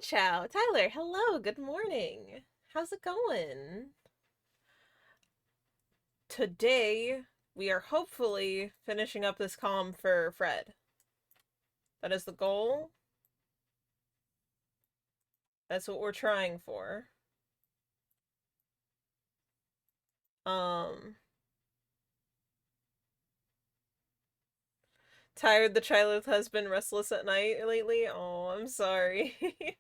Chow, Tyler, hello, good morning. How's it going? Today, we are hopefully finishing up this comm for Fred. That is the goal. That's what we're trying for. Um, Tired the child has been restless at night lately? Oh, I'm sorry. I'm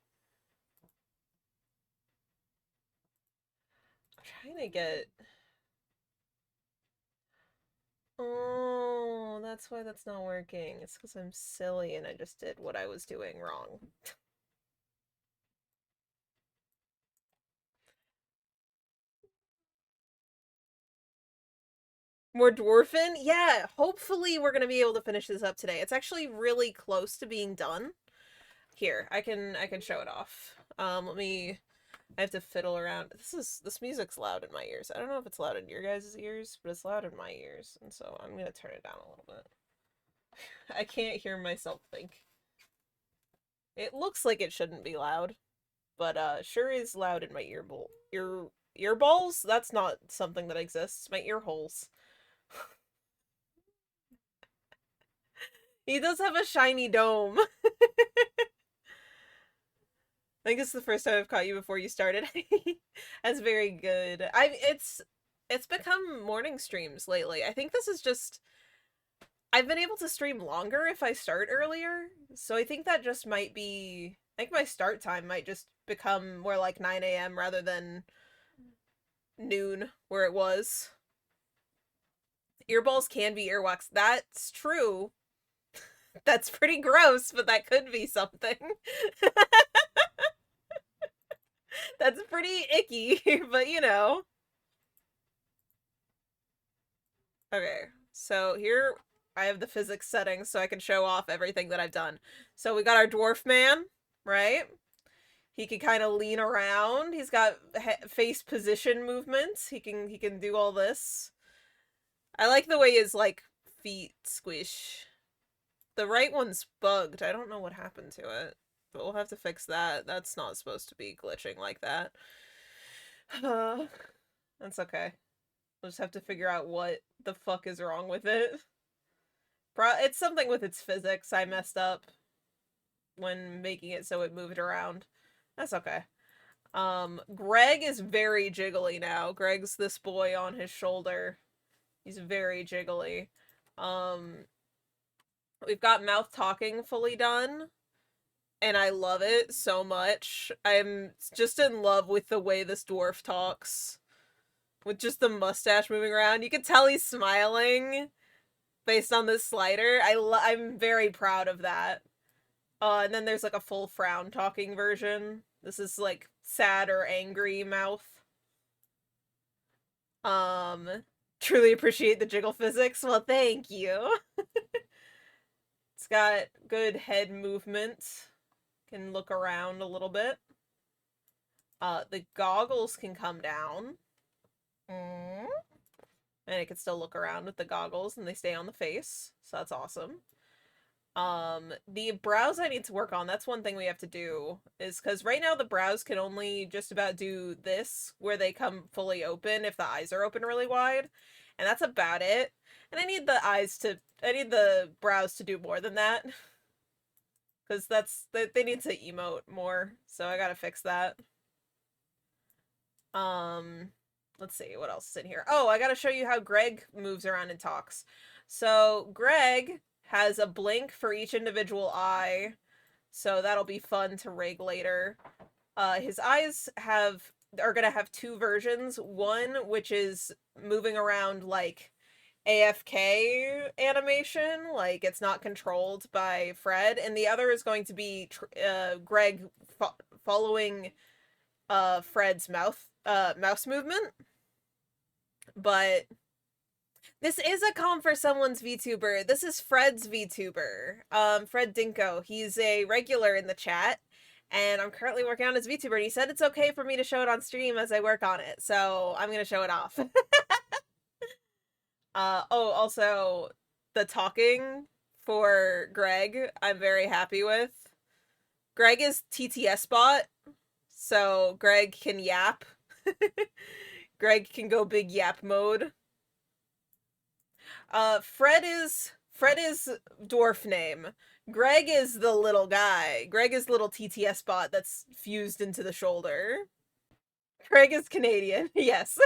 trying to get... Oh, that's why that's not working. It's because I'm silly and I just did what I was doing wrong. More dwarfin? Yeah, hopefully we're gonna be able to finish this up today. It's actually really close to being done. Here, I can show it off. Let me I have to fiddle around. This music's loud in my ears. I don't know if it's loud in your guys' ears, but it's loud in my ears, and so I'm gonna turn it down a little bit. I can't hear myself think. It looks like it shouldn't be loud, but sure is loud in my earballs? That's not something that exists. My ear holes. He does have a shiny dome. I think it's the first time I've caught you before you started. That's very good. It's become morning streams lately. I think this is just I've been able to stream longer if I start earlier. So I think that just might be I think my start time might just become more like 9 a.m. rather than noon where it was. Earballs can be earwax. That's true. That's pretty gross, but that could be something. That's pretty icky, but you know. Okay, so here I have the physics settings so I can show off everything that I've done. So we got our dwarf man, right? He can kind of lean around. He's got face position movements. He can do all this. I like the way his like feet squish. The right one's bugged. I don't know what happened to it, but we'll have to fix that. That's not supposed to be glitching like that. That's okay. We'll just have to figure out what the fuck is wrong with it. It's something with its physics I messed up when making it so it moved around. That's okay. Greg is very jiggly now. Greg's this boy on his shoulder. He's very jiggly. Um, we've got mouth talking fully done, and I love it so much. I'm just in love with the way this dwarf talks. With just the mustache moving around. You can tell he's smiling based on this slider. I'm very proud of that. And then there's like a full frown talking version. This is like sad or angry mouth. Um, Truly appreciate the jiggle physics. Well, thank you. It's got good head movement. Can look around a little bit. The goggles can come down. Mm. And it can still look around with the goggles and they stay on the face. So that's awesome. The brows I need to work on, that's one thing we have to do, is because right now the brows can only just about do this, where they come fully open if the eyes are open really wide, and that's about it. And I need the brows to do more than that, because they need to emote more, so I gotta fix that. Um, let's see, what else is in here? Oh, I gotta show you how Greg moves around and talks. So, Greg has a blink for each individual eye, so that'll be fun to rig later. His eyes are gonna have two versions. One which is moving around like AFK animation, like it's not controlled by Fred, and the other is going to be Greg following Fred's mouse movement. But this is a comp for someone's VTuber. This is Fred's VTuber. Fred Dinko. He's a regular in the chat, and I'm currently working on his VTuber, and he said it's okay for me to show it on stream as I work on it, so I'm gonna show it off. Oh, also, the talking for Greg, I'm very happy with. Greg is TTS bot, so Greg can yap. Greg can go big yap mode. Fred is dwarf name. Greg is the little guy. Greg is little TTS bot that's fused into the shoulder. Greg is Canadian. Yes.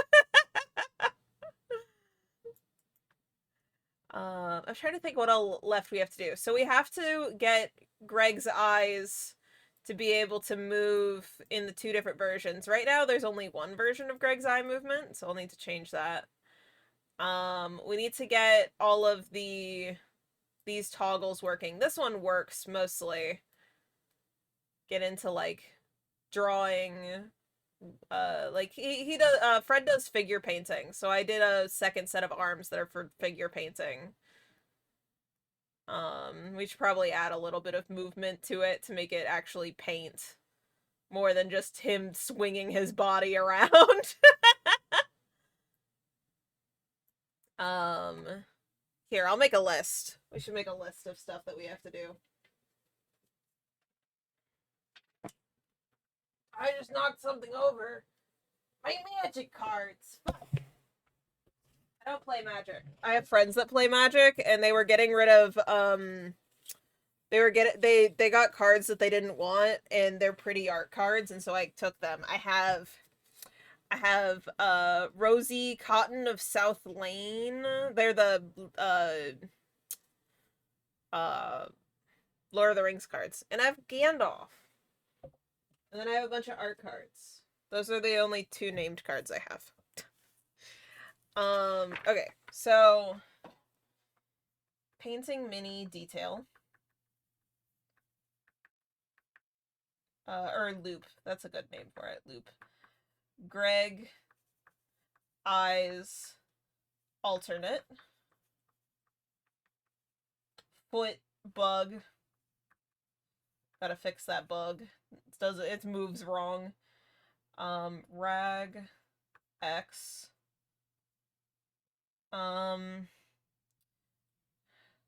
I'm trying to think what all left we have to do. So we have to get Greg's eyes to be able to move in the 2 different versions. Right now, there's only 1 version of Greg's eye movement, so I'll need to change that. We need to get all of these toggles working. This one works mostly. Get into, like, drawing. Like, he does, Fred does figure painting, so I did a second set of arms that are for figure painting. We should probably add a little bit of movement to it to make it actually paint. More than just him swinging his body around. Here, I'll make a list. We should make a list of stuff that we have to do. I just knocked something over. My magic cards. I don't play Magic. I have friends that play Magic, and they were getting rid of, they got cards that they didn't want, and they're pretty art cards, and so I took them. I have Rosie Cotton of South Lane. They're the, Lord of the Rings cards. And I have Gandalf. And then I have a bunch of art cards. Those are the only 2 named cards I have. Okay, so painting mini detail. Or loop. That's a good name for it. Loop. Greg eyes alternate. Foot bug. Gotta fix that bug. It moves wrong. Rag X.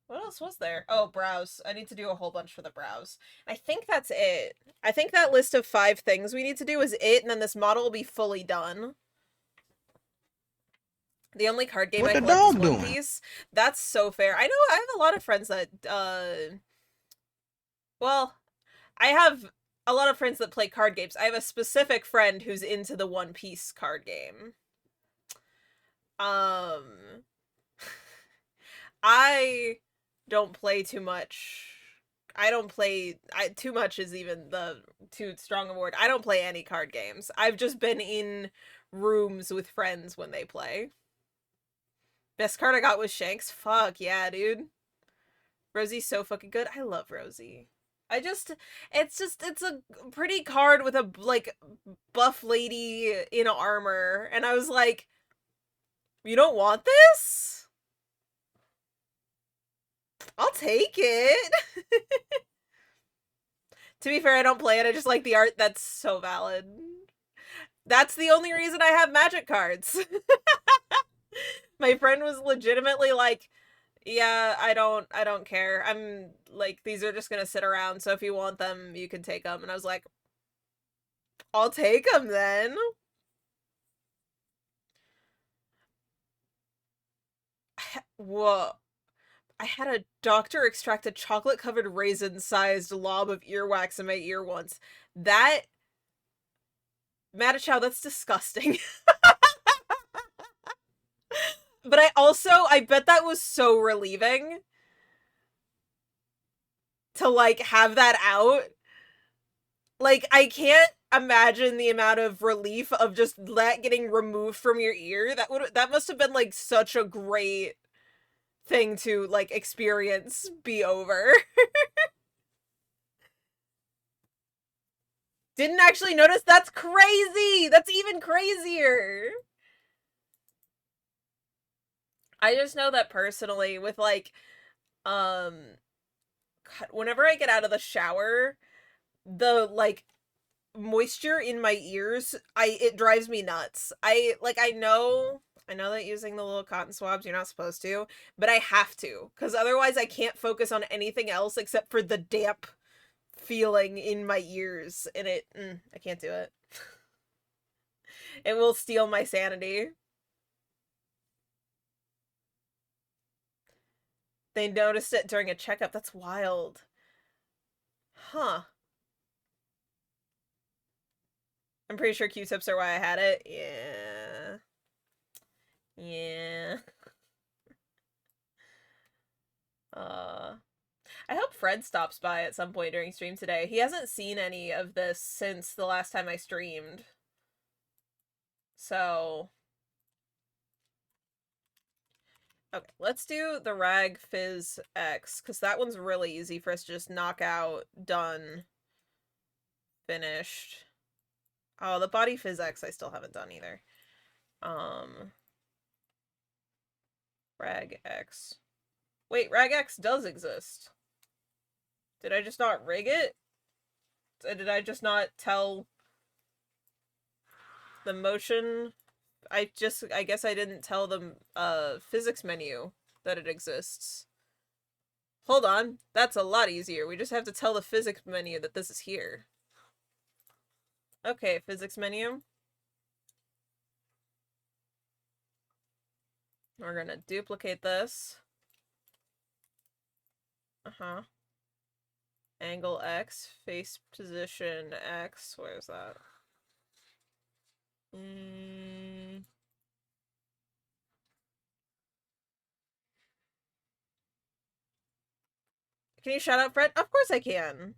What else was there? Oh, brows. I need to do a whole bunch for the brows. I think that's it. I think that list of 5 things we need to do is it, and then this model will be fully done. The only card game I collect is One Piece. That's so fair. I know I have a lot of friends that, well, I have a lot of friends that play card games. I have a specific friend who's into the One Piece card game. I don't play too much. Too much is even the too strong a word. I don't play any card games. I've just been in rooms with friends when they play. Best card I got was Shanks. Fuck yeah, dude. Rosie's so fucking good. I love Rosie. It's a pretty card with a, like, buff lady in armor. And I was like, you don't want this? I'll take it. To be fair, I don't play it. I just like the art. That's so valid. That's the only reason I have Magic cards. My friend was legitimately like, yeah, I don't care. I'm like, these are just gonna sit around, so if you want them, you can take them. And I was like, I'll take them then. Whoa. I had a doctor extract a chocolate-covered raisin-sized lob of earwax in my ear once. That... Matachow, that's disgusting. But I bet that was so relieving to, like, have that out. Like, I can't imagine the amount of relief of just that getting removed from your ear. That must have been, like, such a great thing to, like, experience be over. Didn't actually notice? That's crazy! That's even crazier! I just know that personally with, like, whenever I get out of the shower, the, like, moisture in my ears, it drives me nuts. I know that using the little cotton swabs, you're not supposed to, but I have to, because otherwise I can't focus on anything else except for the damp feeling in my ears, and I can't do it. It will steal my sanity. They noticed it during a checkup. That's wild. Huh. I'm pretty sure Q-tips are why I had it. Yeah. Yeah. I hope Fred stops by at some point during stream today. He hasn't seen any of this since the last time I streamed. So... Okay, let's do the Rag Fizz X, because that one's really easy for us to just knock out. Done. Finished. Oh, the Body Fizz X I still haven't done either. Rag X. Wait, Rag X does exist. Did I just not rig it? Did I just not tell the motion? I guess I didn't tell the physics menu that it exists. Hold on, that's a lot easier. We just have to tell the physics menu that this is here. Okay, physics menu. We're gonna duplicate this. Angle X, face position X. Where's that? Can you shut up, Fred? Of course I can.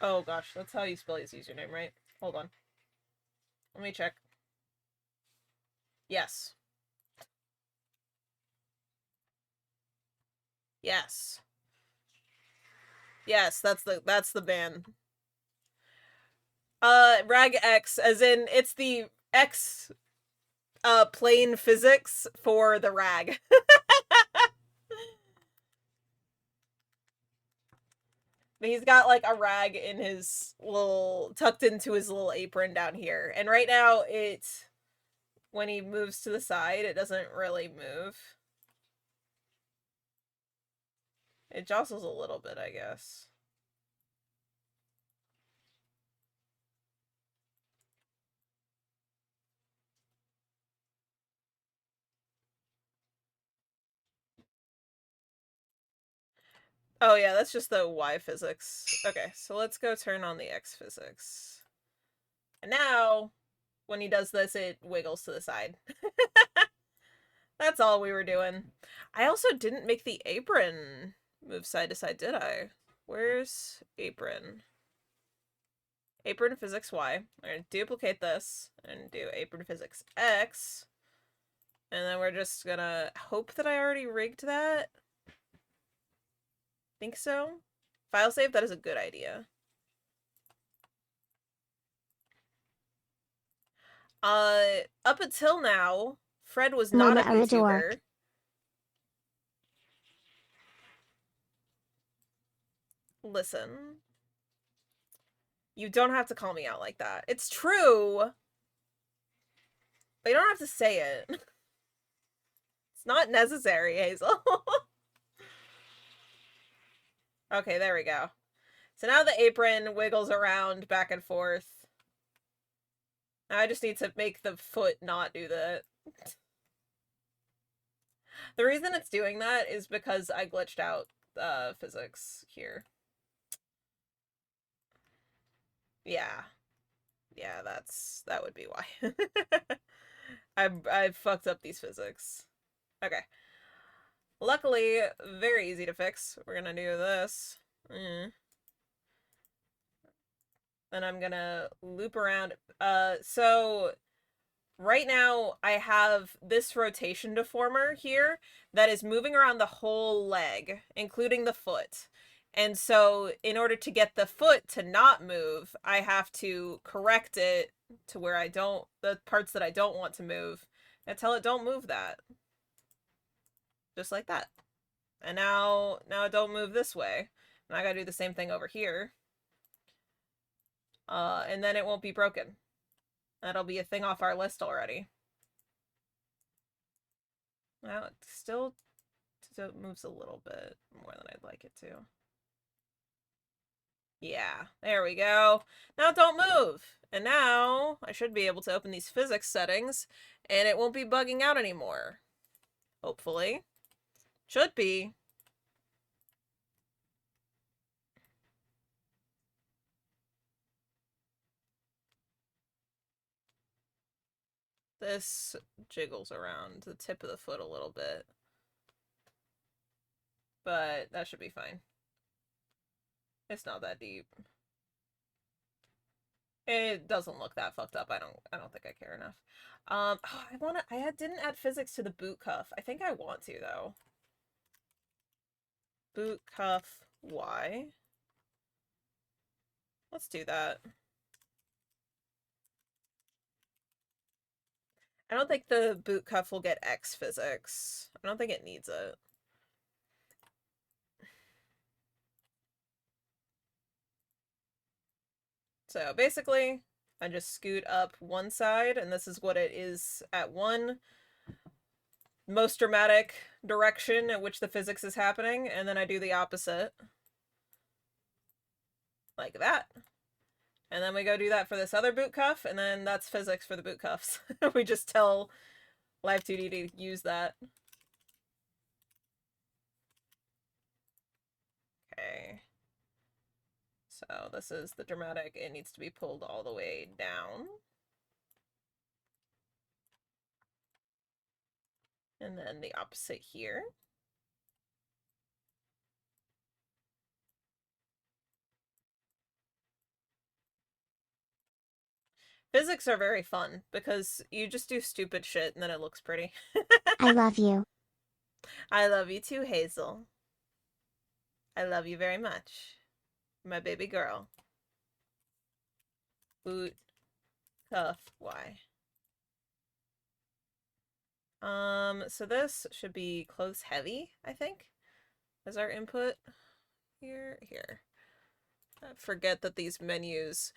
Oh gosh, that's how you spell his username, right? Hold on. Let me check. Yes. Yes. Yes, that's the ban. Rag X, as in it's the X plane physics for the rag. He's got like a rag in his tucked into his little apron down here. And right now when he moves to the side, it doesn't really move. It jostles a little bit, I guess. Oh yeah, that's just the Y physics. Okay, so let's go turn on the X physics. And now, when he does this, it wiggles to the side. That's all we were doing. I also didn't make the apron move side to side, did I? Where's apron? Apron physics Y. We're gonna duplicate this and do apron physics X. And then we're just gonna hope that I already rigged that. Think so? File save, that is a good idea. Up until now, Fred was not a VTuber. Listen. You don't have to call me out like that. It's true. But you don't have to say it. It's not necessary, Hazel. Okay, there we go. So now the apron wiggles around back and forth. Now I just need to make the foot not do that. The reason it's doing that is because I glitched out physics here. Yeah. Yeah, that would be why. I've fucked up these physics. Okay. Luckily, very easy to fix. We're gonna do this. Then I'm gonna loop around. So right now I have this rotation deformer here that is moving around the whole leg, including the foot. And so in order to get the foot to not move, I have to correct it to where the parts that I don't want to move, and tell it don't move that. Just like that. And now don't move this way. And I gotta do the same thing over here. And then it won't be broken. That'll be a thing off our list already. Well, it still moves a little bit more than I'd like it to. Yeah, there we go. Now don't move. And now I should be able to open these physics settings and it won't be bugging out anymore. Hopefully. Should be. This jiggles around the tip of the foot a little bit. But that should be fine. It's not that deep. It doesn't look that fucked up. I don't think I care enough. Oh, I didn't add physics to the boot cuff. I think I want to though. Boot cuff Y. Let's do that. I don't think the boot cuff will get X physics. I don't think it needs it. So basically, I just scoot up one side, and this is what it is at one most dramatic direction at which the physics is happening, and then I do the opposite. Like that. And then we go do that for this other boot cuff, and then that's physics for the boot cuffs. We just tell Live2D to use that. Okay. So this is the dramatic. It needs to be pulled all the way down. And then the opposite here. Physics are very fun because you just do stupid shit and then it looks pretty. I love you. I love you too, Hazel. I love you very much. My baby girl. Boot. Cuff. Y. So this should be close heavy, I think, as our input. Here. I forget that these menus,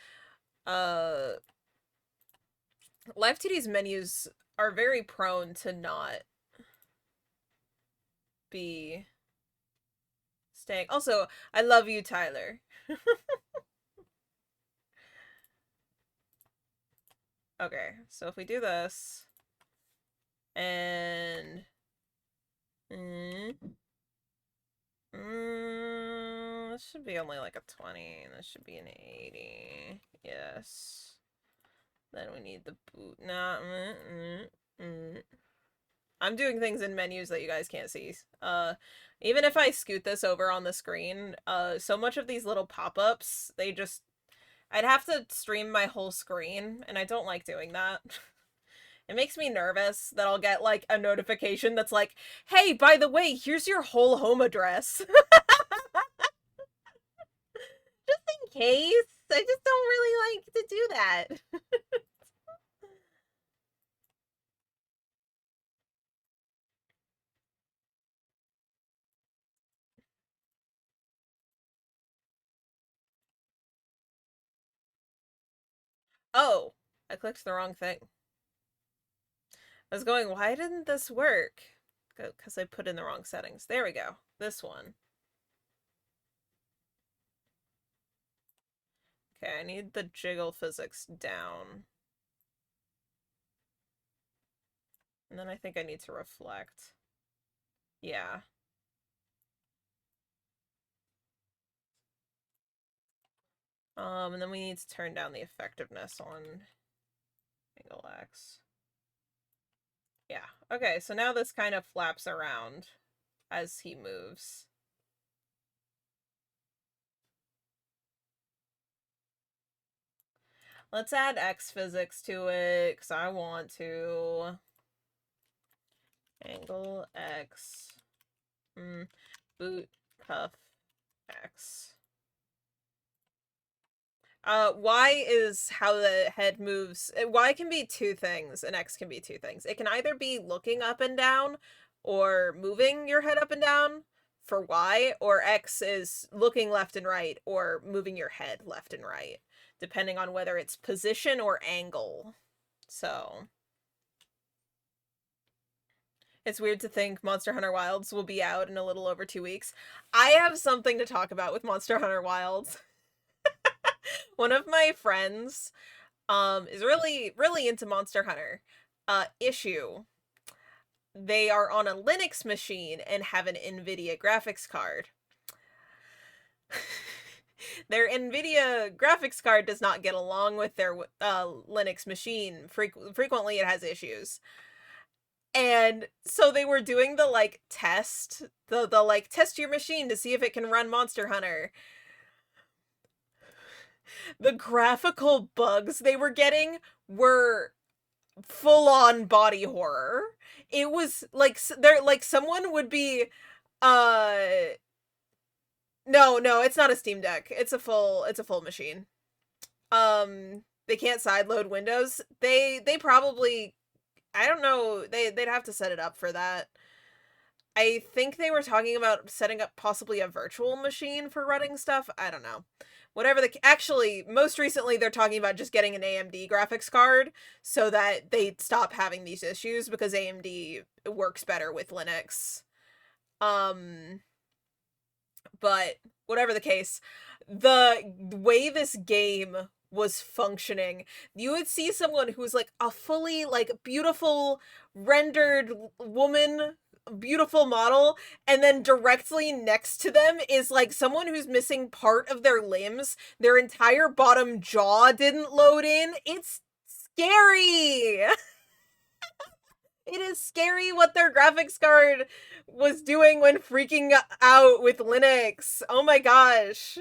Live2D's menus are very prone to not be staying. Also, I love you, Tyler. Okay, so if we do this, and this should be only like a 20, and this should be an 80. Yes. Then we need the boot. Nah. I'm doing things in menus that you guys can't see. Even if I scoot this over on the screen, so much of these little pop-ups, I'd have to stream my whole screen, and I don't like doing that. It makes me nervous that I'll get, like, a notification that's like, hey, by the way, here's your whole home address. Just in case. I just don't really like to do that. Oh, I clicked the wrong thing. I was going, why didn't this work? Because I put in the wrong settings. There we go. This one. Okay, I need the jiggle physics down. And then I think I need to reflect. Yeah. And then we need to turn down the effectiveness on angle X. Yeah. Okay, so now this kind of flaps around as he moves. Let's add X physics to it, because I want to. Angle X. Boot cuff X. Y is how the head moves. Y can be two things, and X can be two things. It can either be looking up and down, or moving your head up and down for Y, or X is looking left and right, or moving your head left and right, depending on whether it's position or angle. So it's weird to think Monster Hunter Wilds will be out in a little over 2 weeks. I have something to talk about with Monster Hunter Wilds. One of my friends is really into Monster Hunter. Issue. They are on a Linux machine and have an NVIDIA graphics card. Their NVIDIA graphics card does not get along with their Linux machine. Frequently it has issues. And so they were doing the like test, the like test your machine to see if it can run Monster Hunter. The graphical bugs they were getting were full on body horror. It was like there like someone would be uh no, it's not a Steam Deck. It's a full machine. They can't sideload Windows. They probably, I don't know, they'd have to set it up for that. I think they were talking about setting up possibly a virtual machine for running stuff. I don't know. Whatever actually, most recently they're talking about just getting an AMD graphics card so that they stop having these issues because AMD works better with Linux. But whatever the case, the way this game was functioning, you would see someone who's like a fully like beautiful rendered woman, beautiful model, and then directly next to them is like someone who's missing part of their limbs. Their entire bottom jaw didn't load in. It's scary. It is scary what their graphics card was doing when freaking out with Linux. Oh my gosh.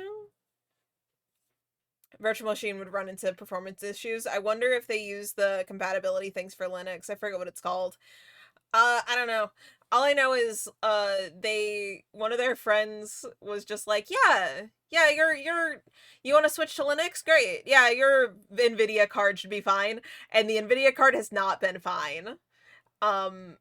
Virtual machine would run into performance issues. I wonder if they use the compatibility things for Linux. I forget what it's called. I don't know. All I know is one of their friends was just like, yeah, you want to switch to Linux? Great. Yeah, your Nvidia card should be fine. And the Nvidia card has not been fine. Um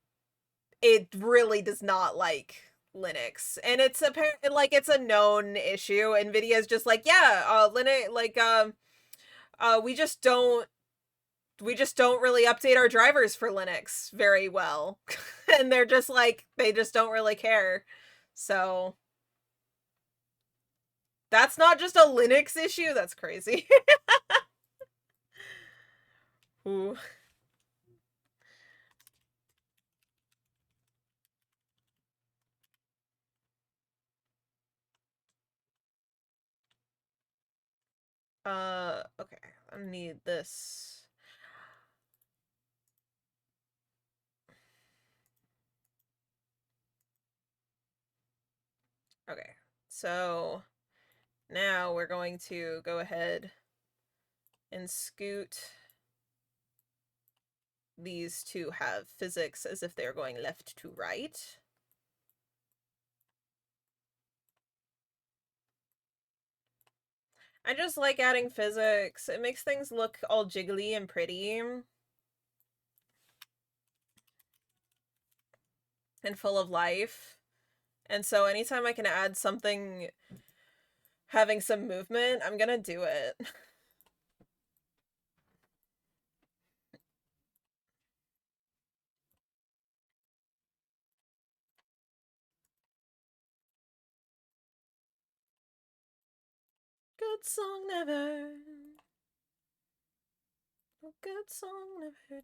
it really does not like Linux, and it's apparent like it's a known issue. Nvidia's just like, yeah, Linux, like we just don't really update our drivers for Linux very well. And they're just like, they just don't really care. So that's not just a Linux issue, that's crazy. Ooh. Okay, I need this. Okay, so now we're going to go ahead and scoot these two have physics as if they're going left to right. I just like adding physics. It makes things look all jiggly and pretty. And full of life. And so anytime I can add something having some movement, I'm gonna do it. Good song never. A good song never.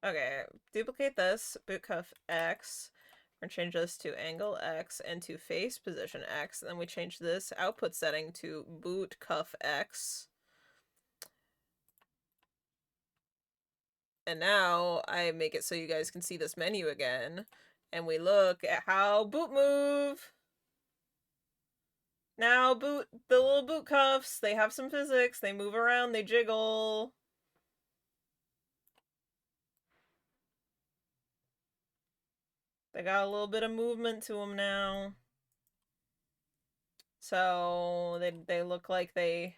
Okay, duplicate this, boot cuff X. We're gonna change this to angle X and to face position X. And then we change this output setting to boot cuff X. And now I make it so you guys can see this menu again. And we look at how boot move. Now boot, the little boot cuffs, they have some physics. They move around, they jiggle. They got a little bit of movement to them now. So they look like they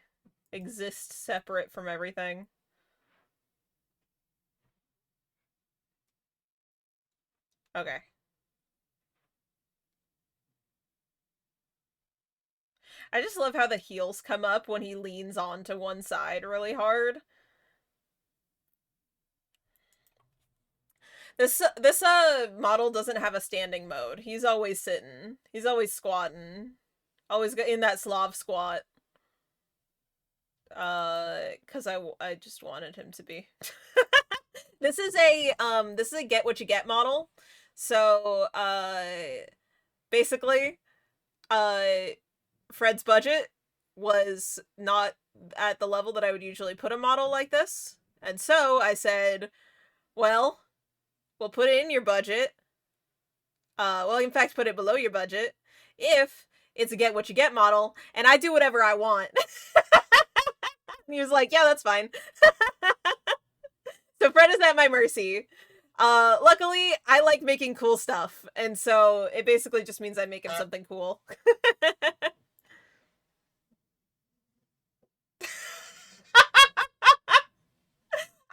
exist separate from everything. Okay. I just love how the heels come up when he leans onto one side really hard. This model doesn't have a standing mode. He's always sitting. He's always squatting. Always in that Slav squat. Cuz I just wanted him to be. This is a get what you get model. So, basically, uh Fred's budget was not at the level that I would usually put a model like this. And so I said, well, we'll put it in your budget. Well, in fact, put it below your budget if it's a get what you get model, and I do whatever I want. And he was like, yeah, that's fine. So Fred is at my mercy. Luckily, I like making cool stuff, and so it basically just means I make him something cool.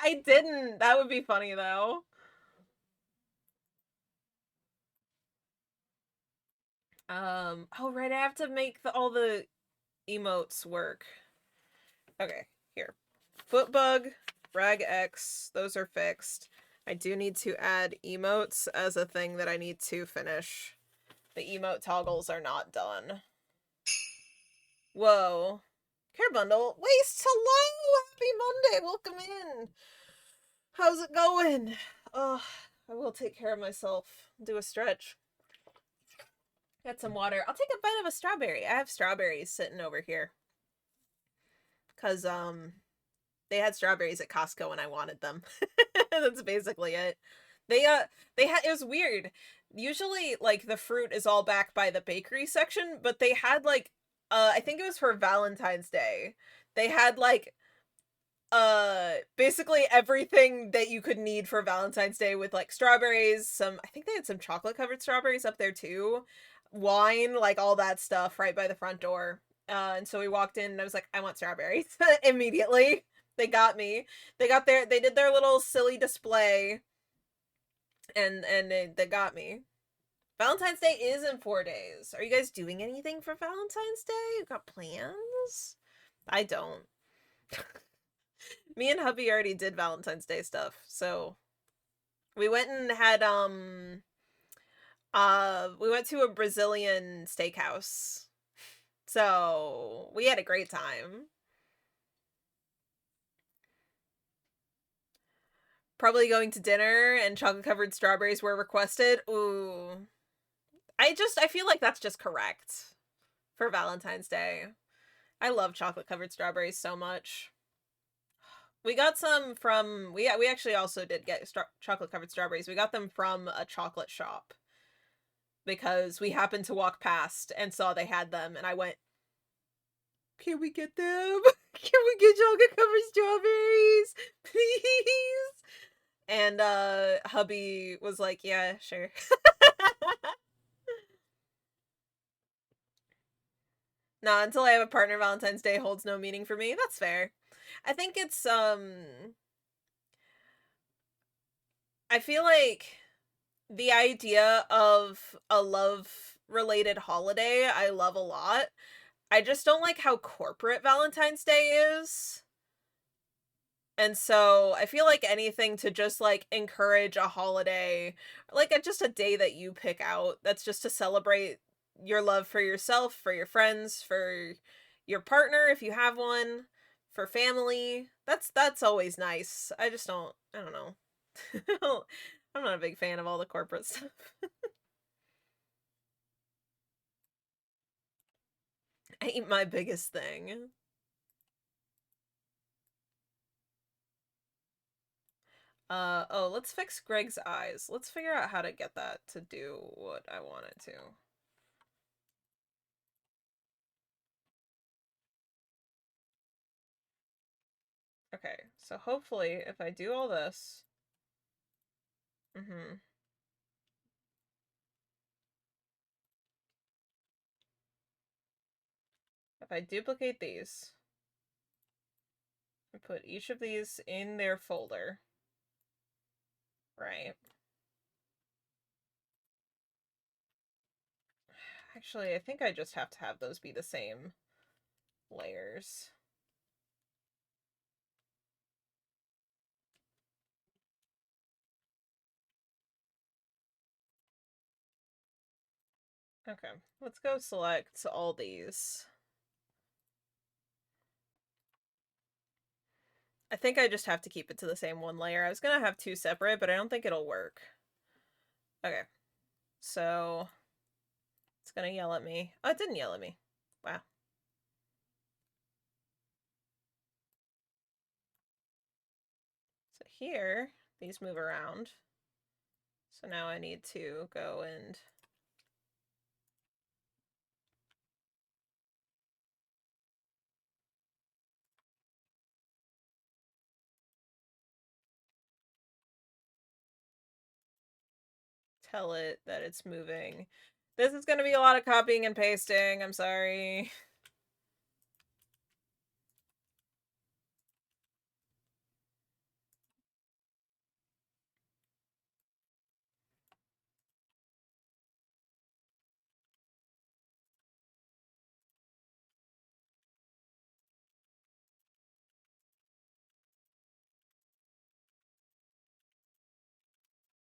I didn't. That would be funny, though. Oh, right, I have to make all the emotes work. Okay, here. Footbug, Rag X, those are fixed. I do need to add emotes as a thing that I need to finish. The emote toggles are not done. Whoa. Care bundle. Waste, hello! Happy Monday, welcome in! How's it going? Oh, I will take care of myself. Do a stretch. Get some water. I'll take a bite of a strawberry. I have strawberries sitting over here. Cause, they had strawberries at Costco and I wanted them. That's basically it. They had, it was weird. Usually, like, the fruit is all back by the bakery section, but they had, like, I think it was for Valentine's Day. They had, like, basically everything that you could need for Valentine's Day with, like, strawberries, I think they had some chocolate-covered strawberries up there, too. Wine, like, all that stuff right by the front door. And so we walked in and I was like, I want strawberries. Immediately. They got me. They did their little silly display and they got me. Valentine's Day is in 4 days. Are you guys doing anything for Valentine's Day? You got plans? I don't. Me and hubby already did Valentine's Day stuff. So we went and had we went to a Brazilian steakhouse. So we had a great time. Probably going to dinner and chocolate-covered strawberries were requested. Ooh. I feel like that's just correct for Valentine's Day. I love chocolate-covered strawberries so much. We got some from, we actually also did get chocolate-covered strawberries. We got them from a chocolate shop. Because we happened to walk past and saw they had them, and I went, can we get them? Can we get chocolate-covered strawberries? Please? And, hubby was like, yeah, sure. Nah, until I have a partner, Valentine's Day holds no meaning for me. That's fair. I think it's, I feel like the idea of a love-related holiday I love a lot. I just don't like how corporate Valentine's Day is. And so I feel like anything to just like encourage a holiday, like just a day that you pick out, that's just to celebrate your love for yourself, for your friends, for your partner if you have one, for family. That's always nice. I don't know. I'm not a big fan of all the corporate stuff. Ain't my biggest thing. Oh, let's fix Greg's eyes. Let's figure out how to get that to do what I want it to. Okay, so hopefully if I do all this... If I duplicate these, and put each of these in their folder, right? Actually, I think I just have to have those be the same. layers. Okay, let's go select all these. I think I just have to keep it to the same one layer. I was gonna have two separate, but I don't think it'll work. Okay, so it's gonna yell at me. Oh, it didn't yell at me. Wow. So here, these move around. So now I need to go and tell it that it's moving. This is going to be a lot of copying and pasting. I'm sorry.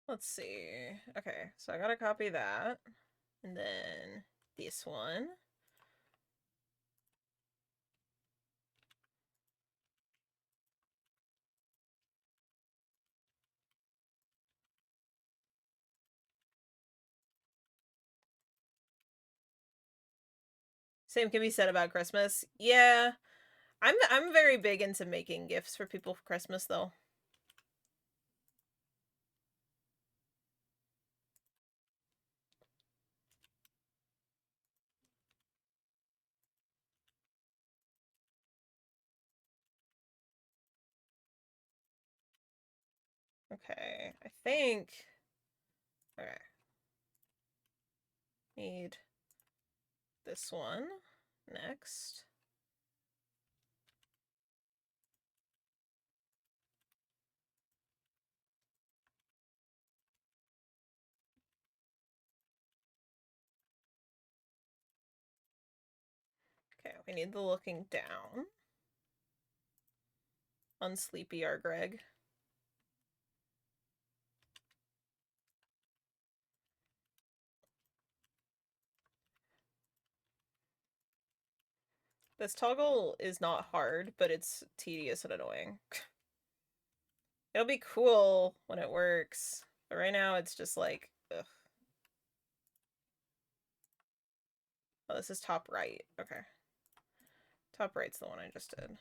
Let's see. Okay, so I gotta copy that. And then this one. Same can be said about Christmas. Yeah. I'm very big into making gifts for people for Christmas though. Okay, I think okay. Need this one next. Okay, we need the looking down. Unsleepy our Greg. This toggle is not hard, but it's tedious and annoying. It'll be cool when it works, but right now it's just like, ugh. Oh, this is top right. Okay. Top right's the one I just did.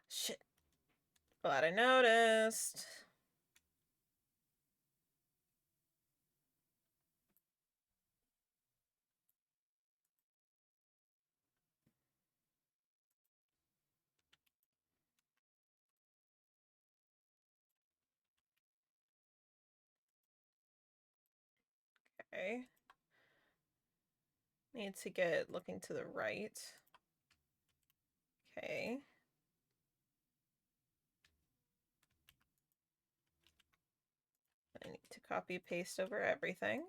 Shit. Glad I noticed. Okay. Need to get looking to the right. Okay. I need to copy paste over everything.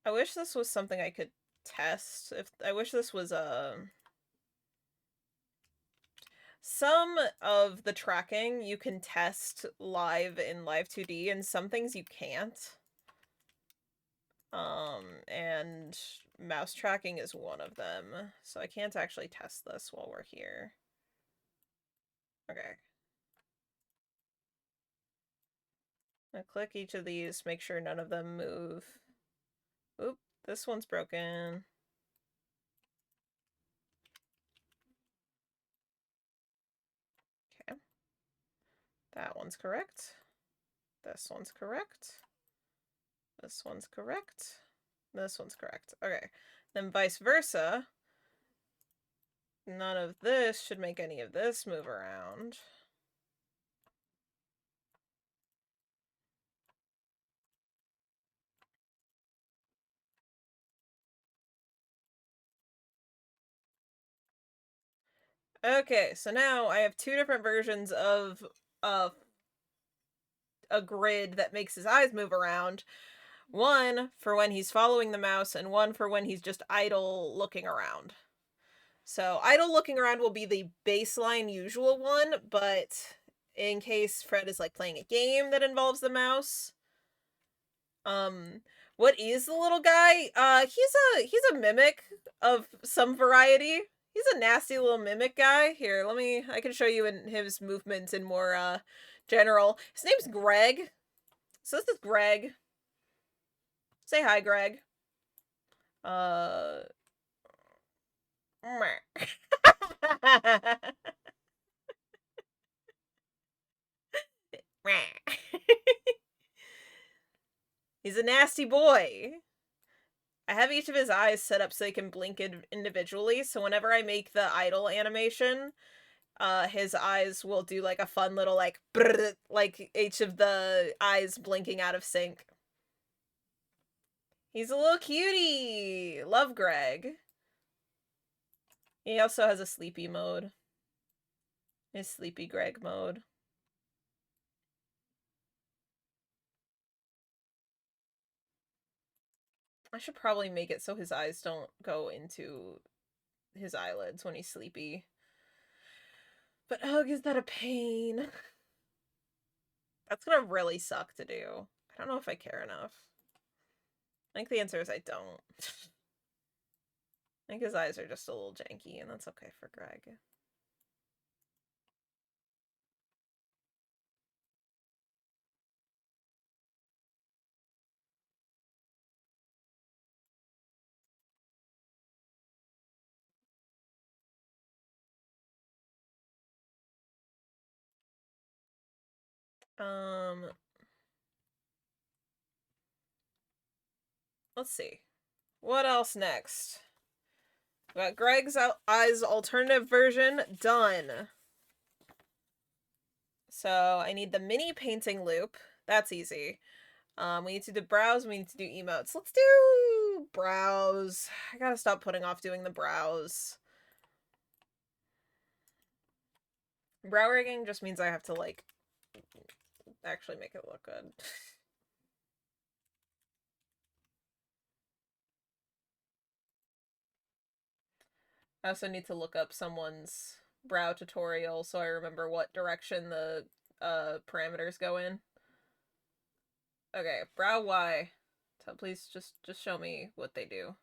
I wish this was something I could test. I wish this was some of the tracking you can test live in Live 2D and some things you can't. And mouse tracking is one of them. So I can't actually test this while we're here. Okay. Now click each of these, make sure none of them move. Oop, this one's broken. Okay. That one's correct. This one's correct. This one's correct. This one's correct. Okay. Then vice versa. None of this should make any of this move around. Okay, so now I have two different versions of uh, a grid that makes his eyes move around. One for when he's following the mouse, and one for when he's just idle looking around. So idle looking around will be the baseline usual one, but in case Fred is like playing a game that involves the mouse, um, what is the little guy? He's a mimic of some variety. He's a nasty little mimic guy. Here, I can show you in his movements in more general. His name's Greg. So this is Greg. Say hi, Greg. Uh He's a nasty boy. I have each of his eyes set up so they can blink individually, so whenever I make the idle animation, his eyes will do like a fun little like brrr, like each of the eyes blinking out of sync. He's a little cutie. Love Greg. He also has a sleepy mode. His sleepy Greg mode. I should probably make it so his eyes don't go into his eyelids when he's sleepy. But ugh, is that a pain? That's gonna really suck to do. I don't know if I care enough. I think the answer is I don't. I think his eyes are just a little janky, and that's okay for Greg. Um, let's see. What else next? We got Greg's eyes alternative version done. So I need the mini painting loop. That's easy. We need to do brows. We need to do emotes. Let's do brows. I gotta stop putting off doing the brows. Brow rigging just means I have to like actually make it look good. I also need to look up someone's brow tutorial so I remember what direction the parameters go in. Okay, brow Y. So please just show me what they do.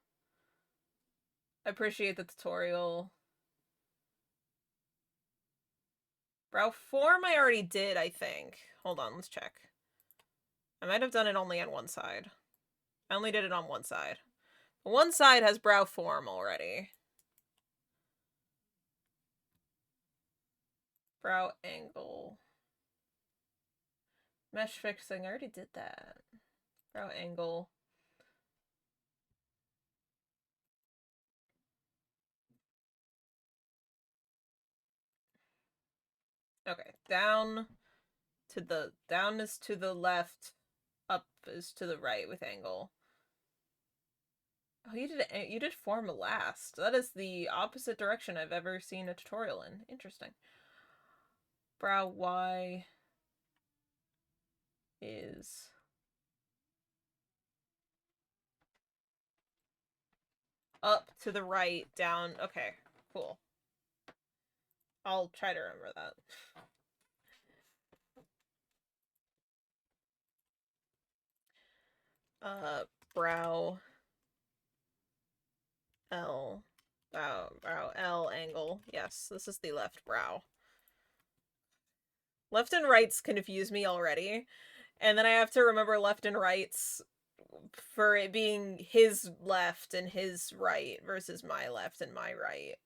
I appreciate the tutorial. Brow form I already did, I think. Hold on, let's check. I might have done it only on one side. I only did it on one side. One side has brow form already. Brow angle. Mesh fixing, I already did that. Brow angle. Okay, down is to the left, up is to the right with angle. Oh, you did form last. That is the opposite direction I've ever seen a tutorial in. Interesting. Brow Y is up to the right, down. Okay, cool. I'll try to remember that. Brow L. Brow L angle. Yes, this is the left brow. Left and rights confuse me already. And then I have to remember left and rights for it being his left and his right versus my left and my right.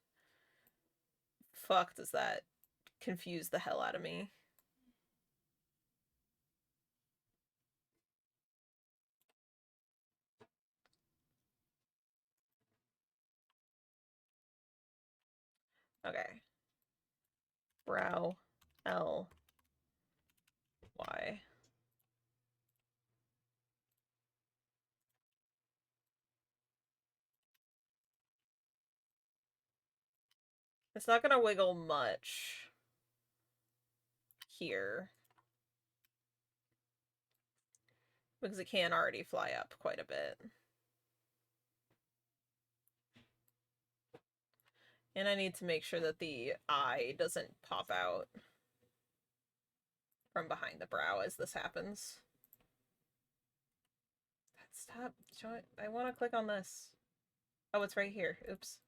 Fuck, does that confuse the hell out of me. Okay. Brow L Y. It's not gonna wiggle much here. Because it can already fly up quite a bit. And I need to make sure that the eye doesn't pop out from behind the brow as this happens. Stop. I want to click on this. Oh, it's right here. Oops.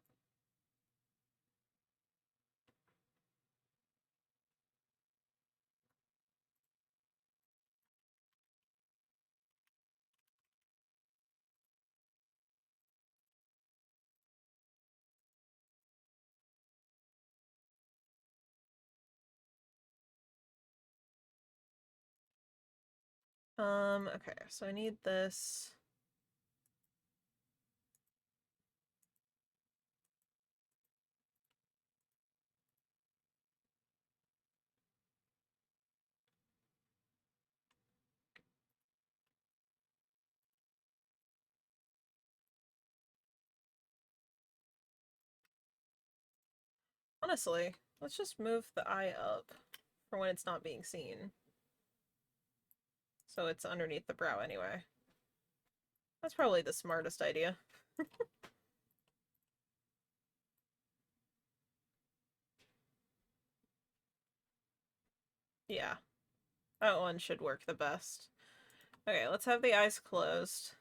Okay, so I need this. Honestly, let's just move the eye up for when it's not being seen. So it's underneath the brow anyway. That's probably the smartest idea. Yeah, that one should work the best. Okay, let's have the eyes closed.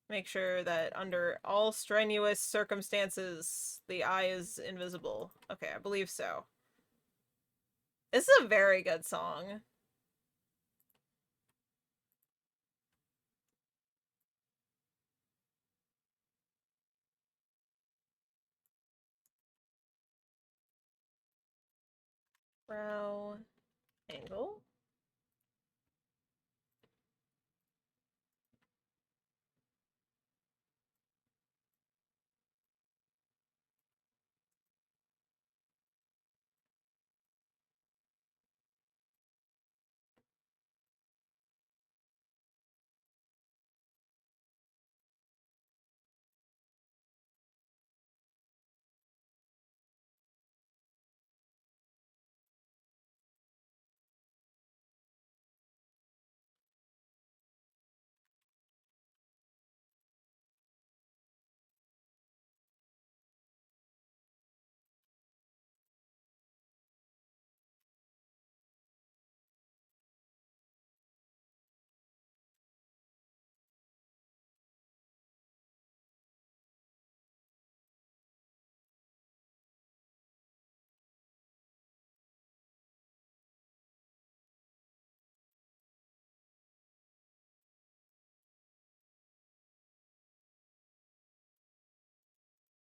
Make sure that under all strenuous circumstances, the eye is invisible. Okay, I believe so. This is a very good song. Brow angle.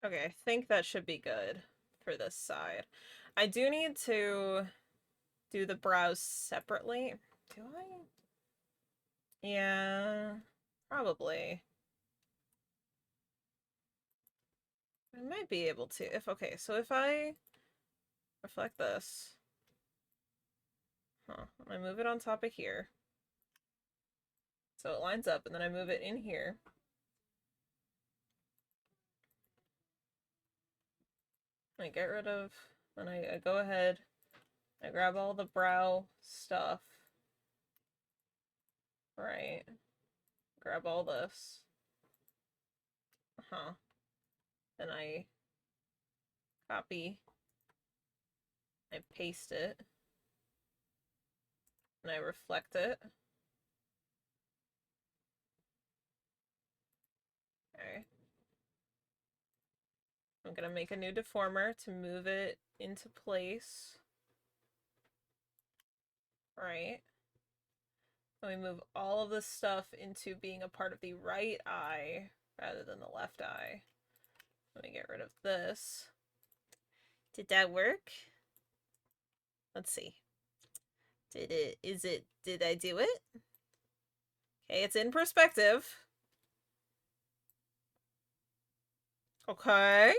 Okay, I think that should be good for this side. I do need to do the brows separately. Do I? Yeah, probably. I might be able to. Okay, so if I reflect this. Huh. I move it on top of here. So it lines up, and then I move it in here. I get rid of, then I go ahead, I grab all the brow stuff. Right. Grab all this. Uh-huh. Then I copy, I paste it, and I reflect it. Okay. I'm gonna make a new deformer to move it into place. Right. Then we move all of this stuff into being a part of the right eye rather than the left eye. Let me get rid of this. Did that work? Let's see. Did I do it? Okay, it's in perspective. Okay.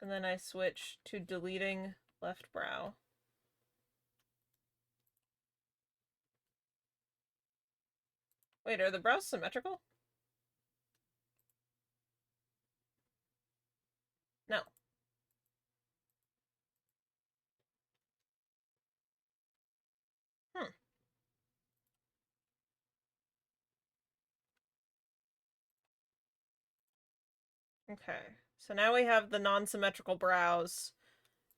And then I switch to deleting Left brow. Wait, are the brows symmetrical? No. Hmm. Okay. So now we have the non-symmetrical brows,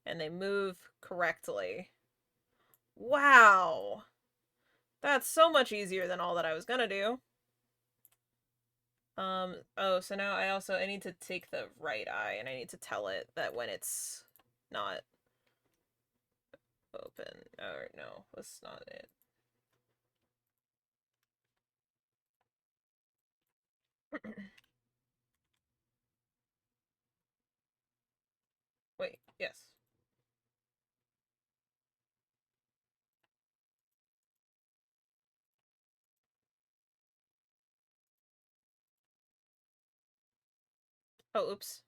and they move correctly. Wow! That's so much easier than all that I was gonna do. Oh, so now I need to take the right eye, and I need to tell it that when it's not open. Or no, that's not it. Wait, yes. Oh, oops.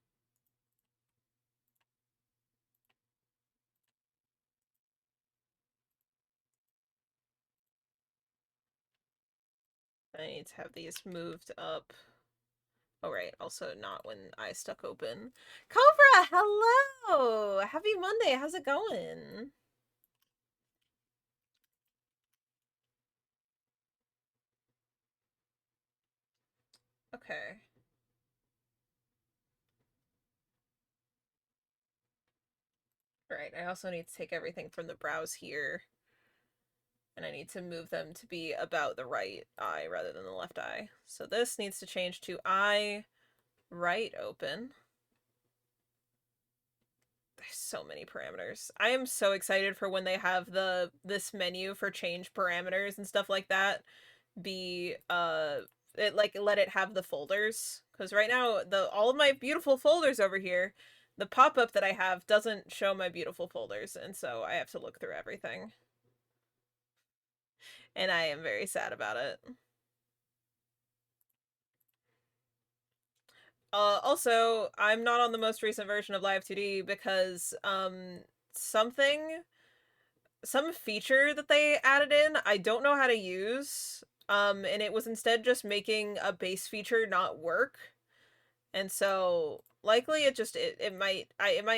I need to have these moved up. Oh, right. Also, not when eyes stuck open. Cobra, hello! Happy Monday. How's it going? Okay. Right. I also need to take everything from the brows here, and I need to move them to be about the right eye rather than the left eye. So this needs to change to eye right open. There's so many parameters. I am so excited for when they have this menu for change parameters and stuff like that be it like let it have the folders, because right now the all of my beautiful folders over here, the pop-up that I have doesn't show my beautiful folders, and so I have to look through everything, and I am very sad about it. Also, I'm not on the most recent version of Live 2D because something some feature that they added in I don't know how to use, and it was instead just making a base feature not work. And so likely it might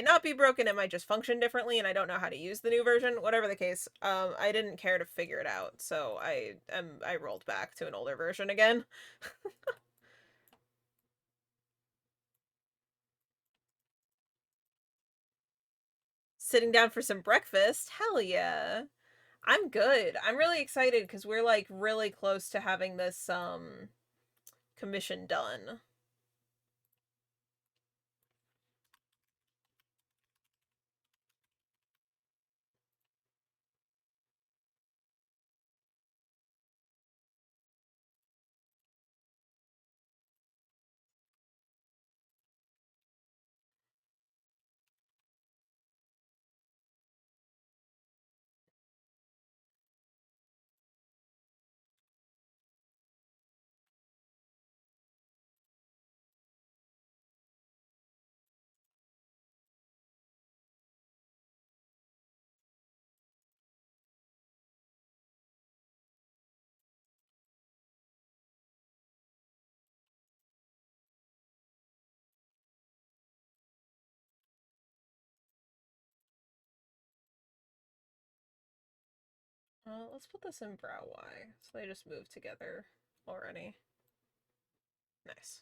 not be broken, it might just function differently, and I don't know how to use the new version. Whatever the case, I didn't care to figure it out, so I rolled back to an older version again. Sitting down for some breakfast? Hell yeah. I'm good. I'm really excited because we're like really close to having this commission done. Let's put this in brow Y. So they just move together already. Nice.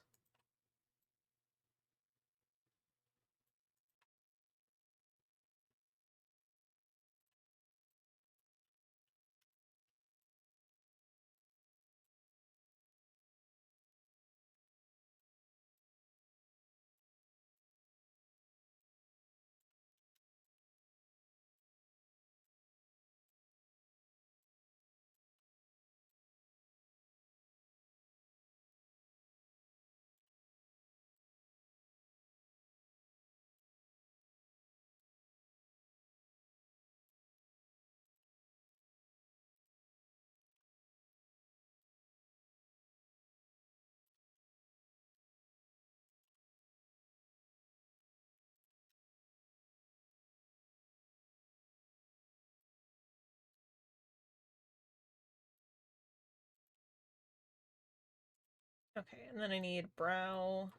Okay, and then I need brow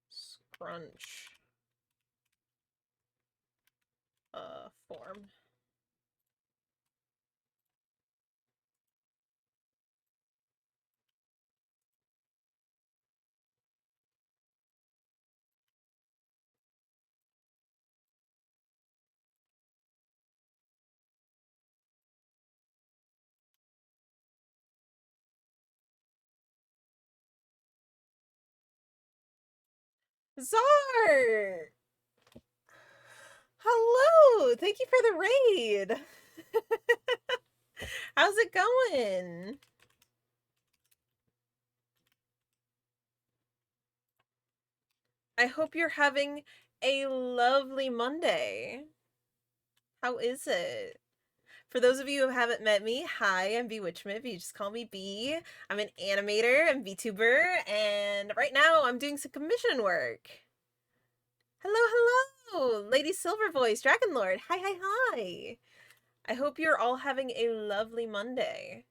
scrunch form. Czar! Hello! Thank you for the raid! How's it going? I hope you're having a lovely Monday. How is it? For those of you who haven't met me, hi, I'm Bewitchment, but you just call me B. I'm an animator and VTuber, and right now I'm doing some commission work. Hello, hello! Lady Silver Voice, Dragon Lord, hi, hi, hi! I hope you're all having a lovely Monday.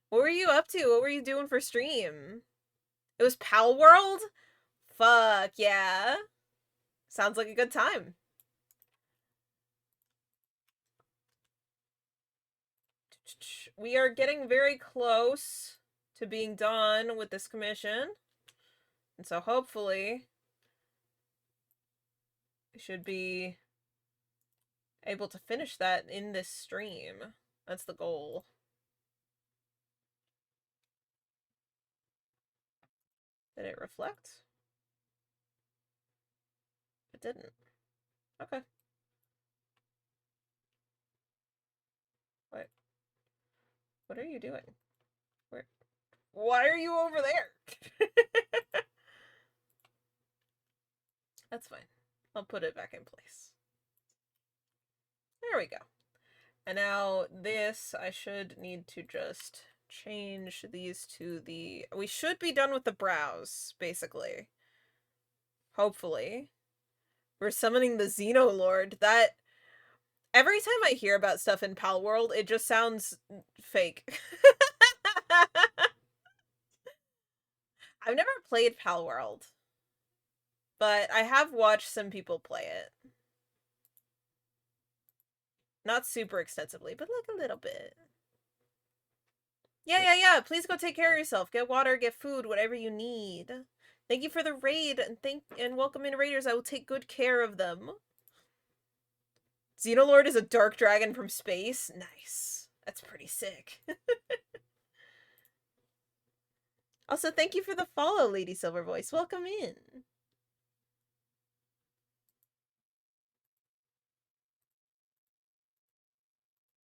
What were you up to? What were you doing for stream? It was Pal World? Fuck yeah. Sounds like a good time. We are getting very close to being done with this commission. And so hopefully we should be able to finish that in this stream. That's the goal. Did it reflect? It didn't. Okay. What? What are you doing? Where? Why are you over there? That's fine. I'll put it back in place. There we go. And now this, I should need to just change these to the... We should be done with the brows, basically. Hopefully. We're summoning the Xenolord. That... Every time I hear about stuff in Pal World, it just sounds fake. I've never played Pal World, but I have watched some people play it. Not super extensively, but like a little bit. Yeah. Please go take care of yourself. Get water, get food, whatever you need. Thank you for the raid, and welcome in raiders. I will take good care of them. Xenolord is a dark dragon from space. Nice. That's pretty sick. Also, thank you for the follow, Lady Silver Voice. Welcome in.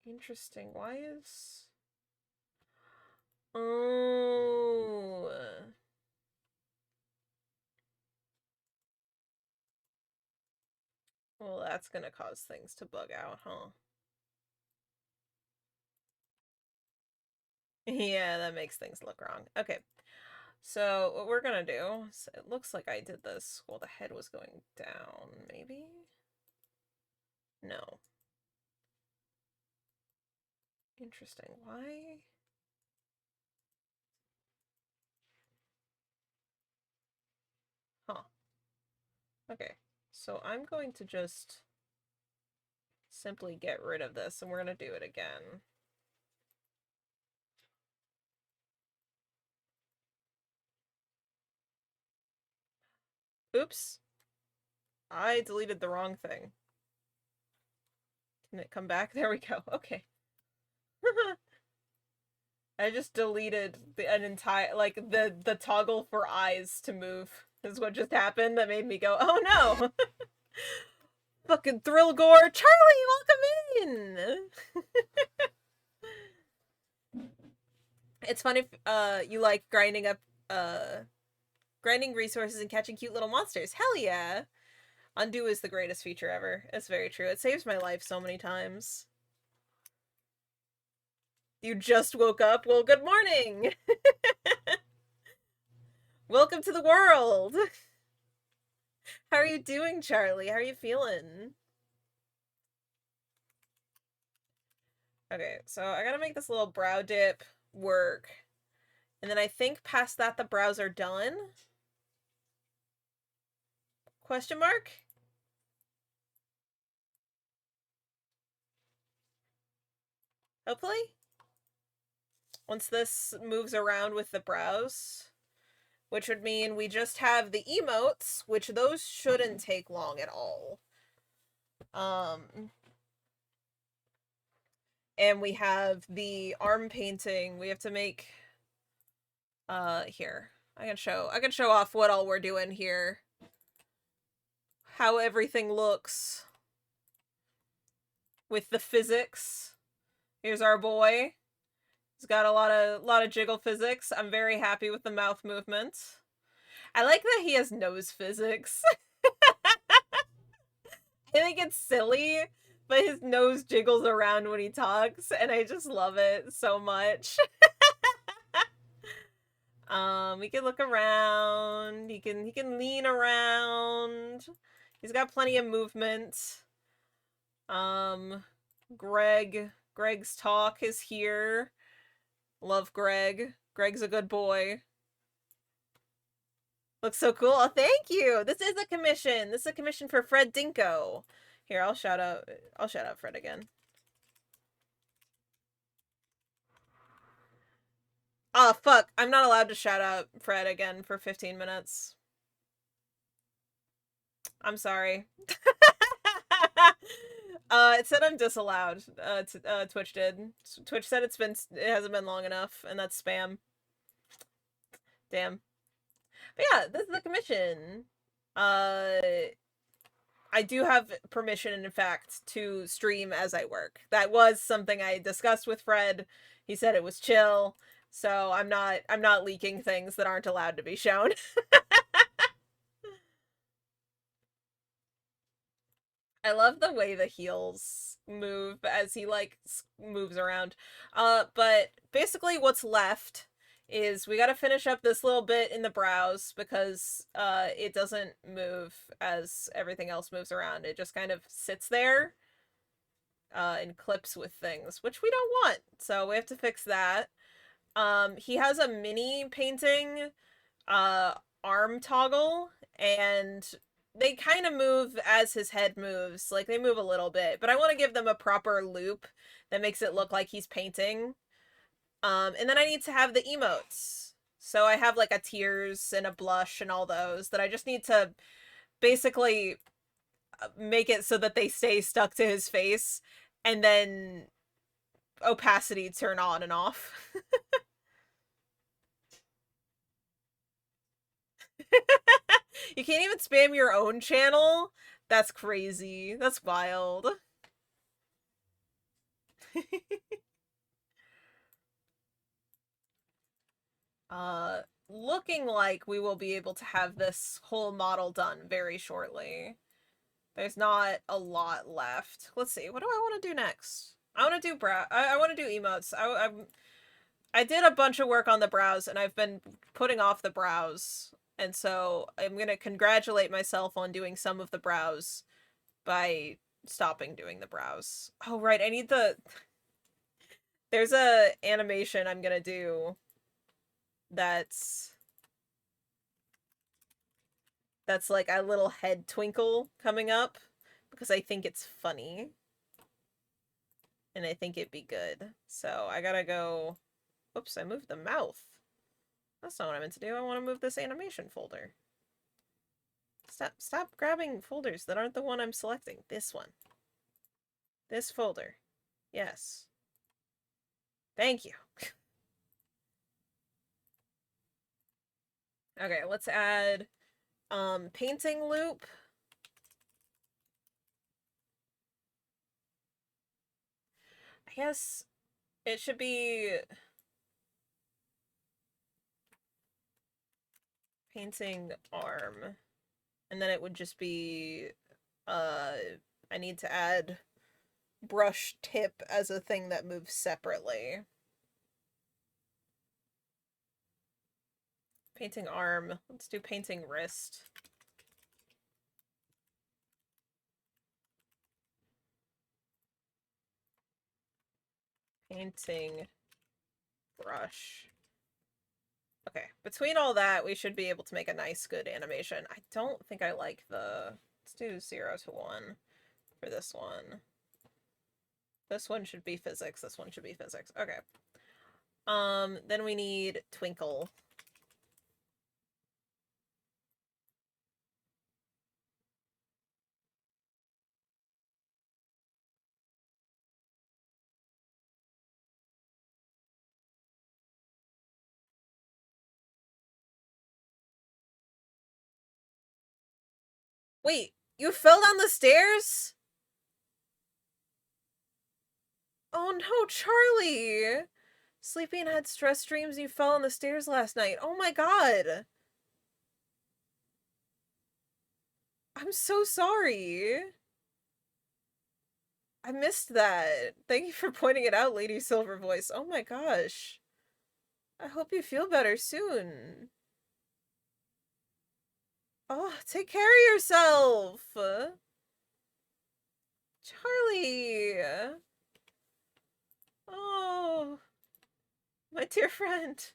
Interesting. Why is... Oh... Well, that's gonna cause things to bug out, huh? Yeah, that makes things look wrong. Okay. So, what we're gonna do... So it looks like I did this while the head was going down, maybe? No. Interesting. Why? Huh. Okay. So I'm going to just simply get rid of this, and we're gonna do it again. Oops. I deleted the wrong thing. Can it come back? There we go. Okay. I just deleted an entire, like, the toggle for eyes to move is what just happened that made me go, oh no! Fucking thrill gore. Charlie, welcome in! It's fun if, you like grinding resources and catching cute little monsters. Hell yeah! Undo is the greatest feature ever. It's very true. It saves my life so many times. You just woke up? Well, good morning! Welcome to the world! How are you doing, Charlie? How are you feeling? Okay, so I gotta make this little brow dip work. And then I think past that the brows are done. Question mark? Hopefully? Once this moves around with the brows. Which would mean we just have the emotes, which those shouldn't take long at all. And we have the arm painting. We have to make here. I can show off what all we're doing here. How everything looks with the physics. Here's our boy. He's got a lot of jiggle physics. I'm very happy with the mouth movement. I like that he has nose physics. I think it's silly, but his nose jiggles around when he talks, and I just love it so much. He can look around. He can lean around. He's got plenty of movement. Greg's talk is here. Love Greg. Greg's a good boy. Looks so cool. Oh, thank you. This is a commission. This is a commission for Fred Dinko. Here, I'll shout out Fred again. Oh, fuck. I'm not allowed to shout out Fred again for 15 minutes. I'm sorry. It said I'm disallowed. Twitch did. Twitch said it hasn't been long enough, and that's spam. Damn. But yeah, this is a commission. I do have permission, in fact, to stream as I work. That was something I discussed with Fred. He said it was chill, so I'm not leaking things that aren't allowed to be shown. I love the way the heels move as he like moves around. But basically what's left is we got to finish up this little bit in the brows because it doesn't move as everything else moves around. It just kind of sits there and clips with things, which we don't want. So we have to fix that. He has a mini painting arm toggle, and they kind of move as his head moves. Like, they move a little bit, but I want to give them a proper loop that makes it look like he's painting. And then I need to have the emotes. So I have like a tears and a blush and all those that I just need to basically make it so that they stay stuck to his face, and then opacity turn on and off. You can't even spam your own channel? That's crazy. That's wild. Looking like we will be able to have this whole model done very shortly. There's not a lot left. Let's see. What do I want to do next? I want to do I want to do emotes. I did a bunch of work on the brows, and I've been putting off the brows. And so I'm going to congratulate myself on doing some of the brows by stopping doing the brows. Oh, right. I need the... There's a animation I'm going to do that's like a little head twinkle coming up because I think it's funny. And I think it'd be good. So I gotta go... Oops, I moved the mouth. That's not what I meant to do. I want to move this animation folder. Stop grabbing folders that aren't the one I'm selecting. This one. This folder. Yes. Thank you. Okay, let's add painting loop. I guess it should be painting arm. And then it would just be I need to add brush tip as a thing that moves separately. Painting arm. Let's do painting wrist. Painting brush. Okay, between all that, we should be able to make a nice, good animation. I don't think I like the... Let's do 0 to 1 for this one. This one should be physics. This one should be physics. Okay. Then we need Twinkle. Wait, you fell down the stairs? Oh no, Charlie! Sleepy and had stress dreams and you fell on the stairs last night. Oh my god! I'm so sorry. I missed that. Thank you for pointing it out, Lady Silver Voice. Oh my gosh. I hope you feel better soon. Oh, take care of yourself! Charlie! Oh, my dear friend.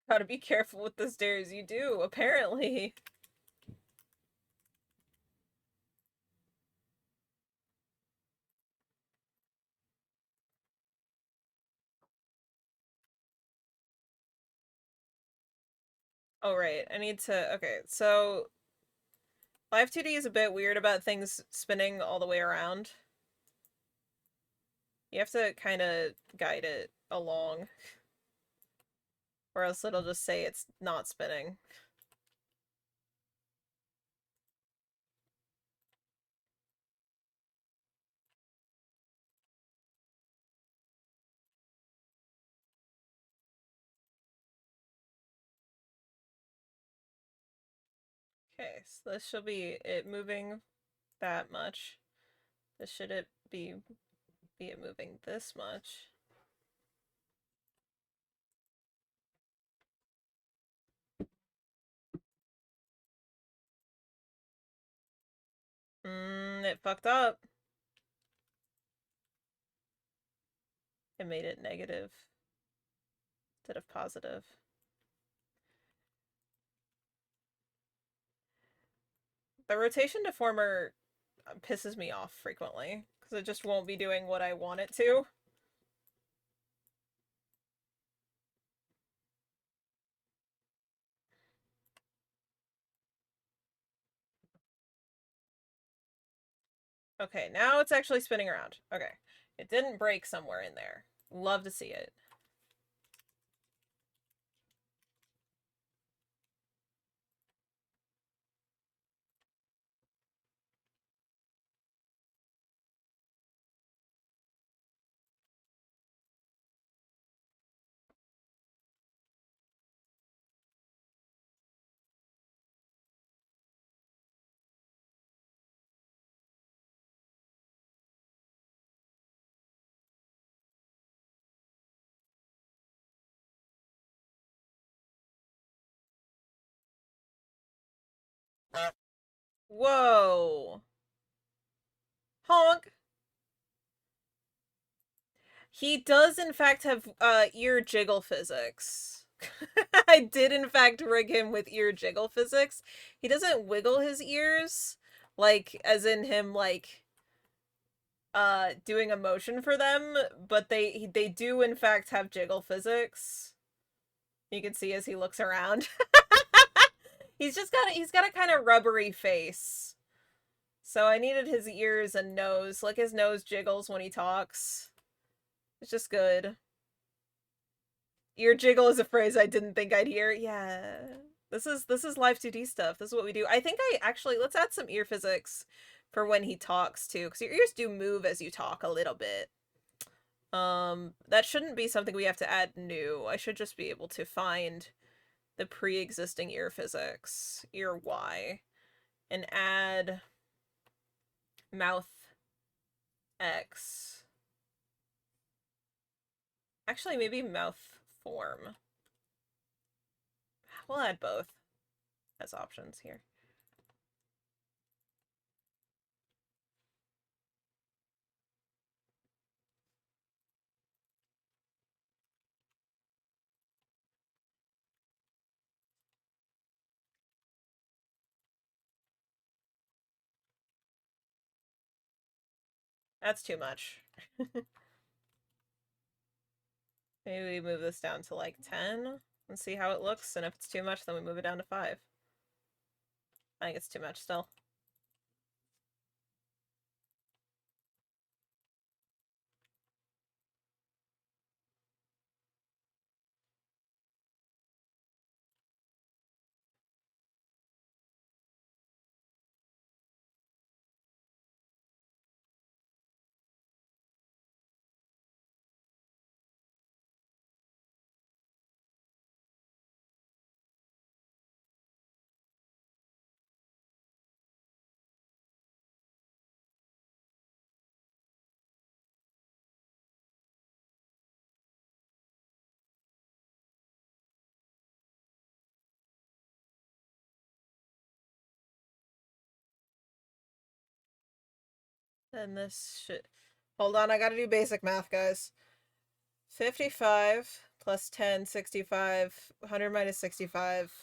Gotta be careful with the stairs. You do, apparently. Oh, right. I need to... Okay, so... Live 2D is a bit weird about things spinning all the way around. You have to kind of guide it along. Or else it'll just say it's not spinning. Okay, so this should be it moving that much. This should it be it moving this much. It fucked up. It made it negative instead of positive. The rotation deformer pisses me off frequently because it just won't be doing what I want it to. Okay, now it's actually spinning around. Okay. It didn't break somewhere in there. Love to see it. Whoa. Honk. He does in fact have ear jiggle physics. I did in fact rig him with ear jiggle physics. He doesn't wiggle his ears like as in him like doing a motion for them, but they do in fact have jiggle physics. You can see as he looks around. He's got a kind of rubbery face. So I needed his ears and nose. Like his nose jiggles when he talks. It's just good. Ear jiggle is a phrase I didn't think I'd hear. Yeah. This is live 2D stuff. This is what we do. I think I actually let's add some ear physics for when he talks too, because your ears do move as you talk a little bit. That shouldn't be something we have to add new. I should just be able to find the pre-existing ear physics, ear Y, and add mouth X. Actually, maybe mouth form. We'll add both as options here. That's too much. Maybe we move this down to like 10 and see how it looks, and if it's too much, then we move it down to 5. I think it's too much still. Then this should... Hold on, I gotta do basic math, guys. 55 plus 10, 65. 100 minus 65,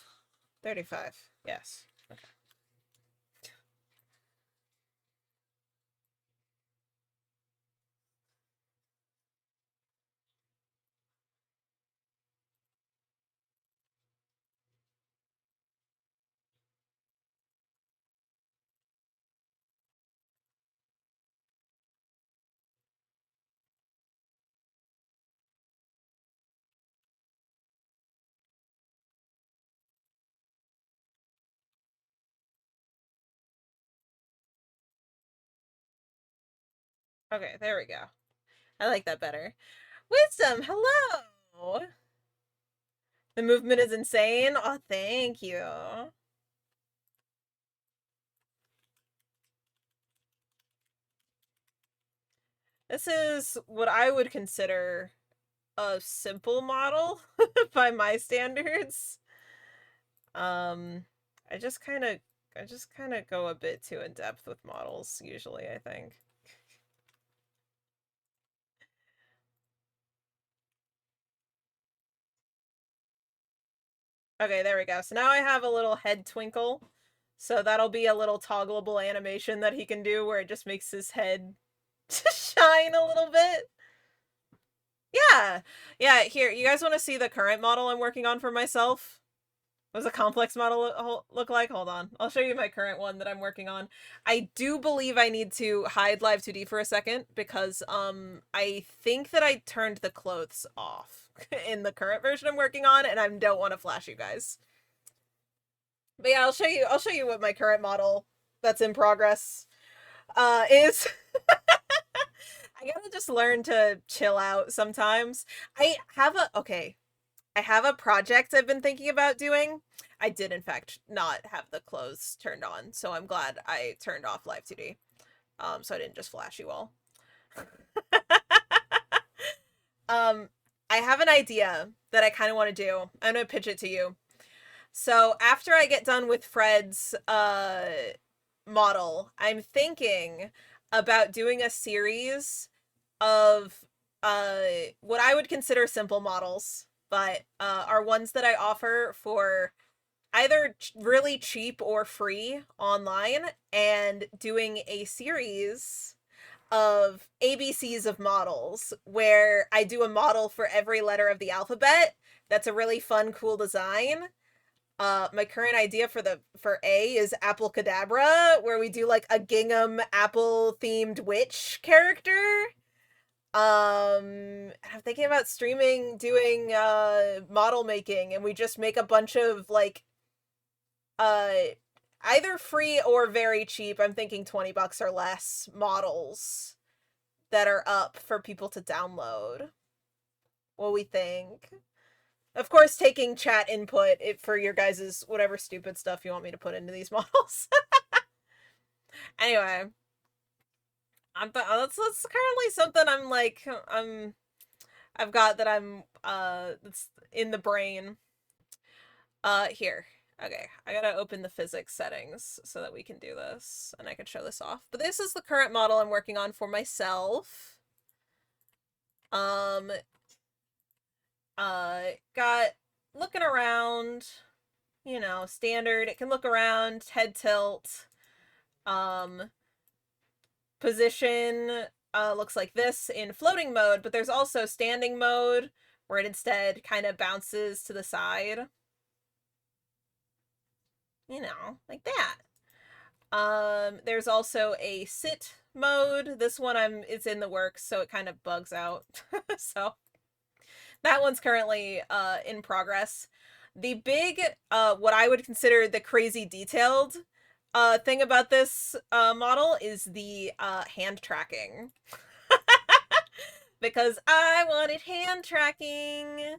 35. Yes. Okay. Okay, there we go. I like that better. Wisdom, hello! The movement is insane. Oh, thank you. This is what I would consider a simple model by my standards. I just kind of go a bit too in depth with models usually, I think. Okay, there we go. So now I have a little head twinkle. So that'll be a little toggleable animation that he can do where it just makes his head shine a little bit. Yeah. Yeah, here, you guys want to see the current model I'm working on for myself? What does a complex model look like? Hold on. I'll show you my current one that I'm working on. I do believe I need to hide Live 2D for a second because I think that I turned the clothes off in the current version I'm working on, and I don't want to flash you guys. But yeah, I'll show you what my current model that's in progress is. I gotta just learn to chill out sometimes. I have a project I've been thinking about doing. I did, in fact, not have the clothes turned on, so I'm glad I turned off Live 2D. So I didn't just flash you all. I have an idea that I kind of want to do. I'm gonna pitch it to you. So after I get done with Fred's model, I'm thinking about doing a series of what I would consider simple models, but are ones that I offer for either really cheap or free online, and doing a series of ABCs of models where I do a model for every letter of the alphabet. That's a really fun, cool design. My current idea for A is Apple Cadabra, where we do like a gingham apple themed witch character. I'm thinking about doing model making, and we just make a bunch of like uh either free or very cheap. I'm thinking $20 or less models that are up for people to download. What we think? Of course, taking chat input for your guys' whatever stupid stuff you want me to put into these models. Anyway, that's currently something I'm like, I've got that I'm, that's in the brain. Here. Okay, I gotta open the physics settings so that we can do this, and I can show this off. But this is the current model I'm working on for myself. Got looking around, you know, standard. It can look around, head tilt. Position looks like this in floating mode, but there's also standing mode where it instead kind of bounces to the side. You know, like that. There's also a sit mode. This one it's in the works, so it kind of bugs out. So that one's currently in progress. The big what I would consider the crazy detailed thing about this model is the hand tracking. Because I wanted hand tracking.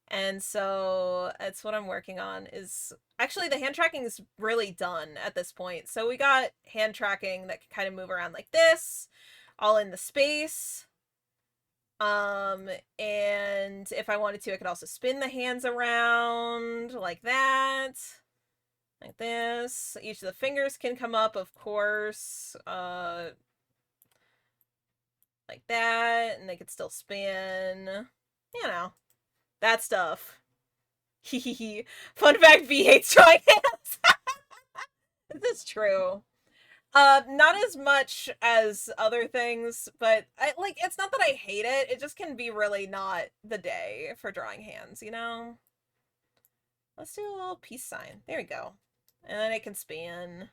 And so that's what I'm working on. Is actually the hand tracking is really done at this point. So we got hand tracking that can kind of move around like this, all in the space. And if I wanted to, I could also spin the hands around like that. Like this. Each of the fingers can come up, of course. Like that. And they could still spin. You know. That stuff. Hehehe. Fun fact, V hates drawing hands. This is true. Not as much as other things, but it's not that I hate it, it just can be really not the day for drawing hands, you know? Let's do a little peace sign. There we go. And then it can span.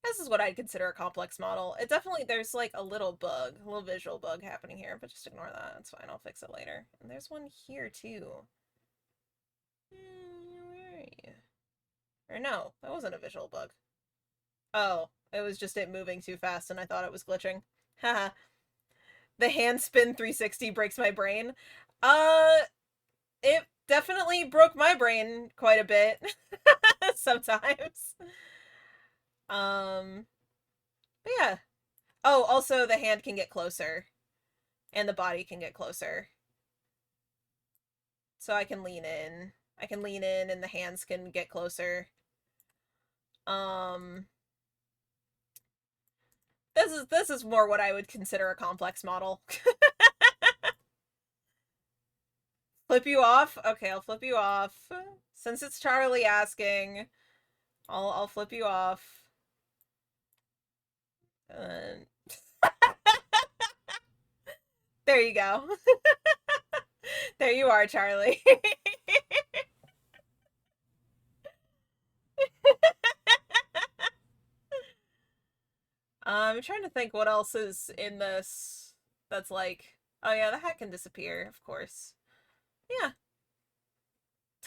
This is what I'd consider a complex model. It definitely, there's like a little visual bug happening here, but just ignore that. It's fine, I'll fix it later. And there's one here too. Where are you? Or no, that wasn't a visual bug. Oh, it was just it moving too fast and I thought it was glitching. Haha. The hand spin 360 breaks my brain. It definitely broke my brain quite a bit. Sometimes. But yeah. Oh, also the hand can get closer. And the body can get closer. So I can lean in. I can lean in and the hands can get closer. This is more what I would consider a complex model. Flip you off? Okay, I'll flip you off. Since it's Charlie asking, I'll flip you off. There you go. There you are, Charlie. I'm trying to think what else is in this that's like, oh yeah, the hat can disappear, of course. Yeah.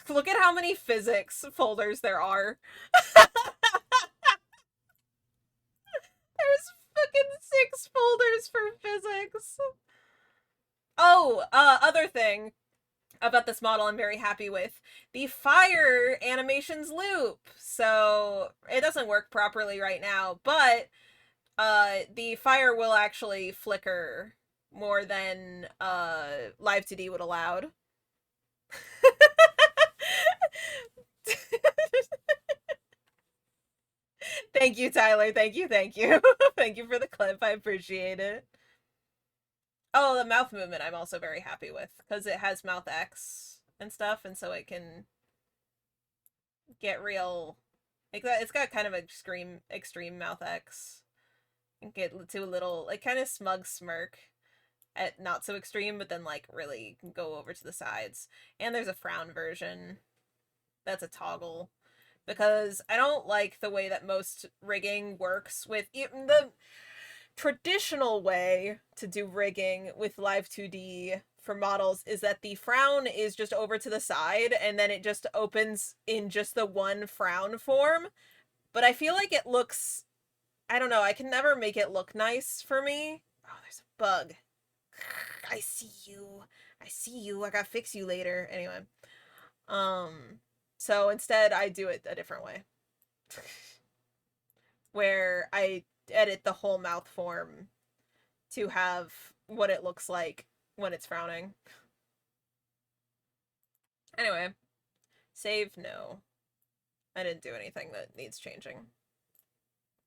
Look at how many physics folders there are. There's fucking 6 folders for physics. Oh, other thing about this model I'm very happy with. The fire animations loop. So it doesn't work properly right now, but the fire will actually flicker more than Live 2D would allowed. Thank you, Tyler. Thank you, thank you. Thank you for the clip. I appreciate it. Oh, the mouth movement I'm also very happy with, because it has mouth X and stuff, and so it can get real... It's got kind of extreme mouth X. And get to a little, like, kind of smug smirk at not so extreme, but then, like, really go over to the sides. And there's a frown version. That's a toggle. Because I don't like the way that most rigging works with even the traditional way to do rigging with Live 2D for models is that the frown is just over to the side and then it just opens in just the one frown form. But I feel like it looks, I don't know, I can never make it look nice for me. Oh, there's a bug. I see you. I see you. I gotta fix you later. Anyway. So instead I do it a different way. Where I edit the whole mouth form to have what it looks like when it's frowning. Anyway, save, no. I didn't do anything that needs changing.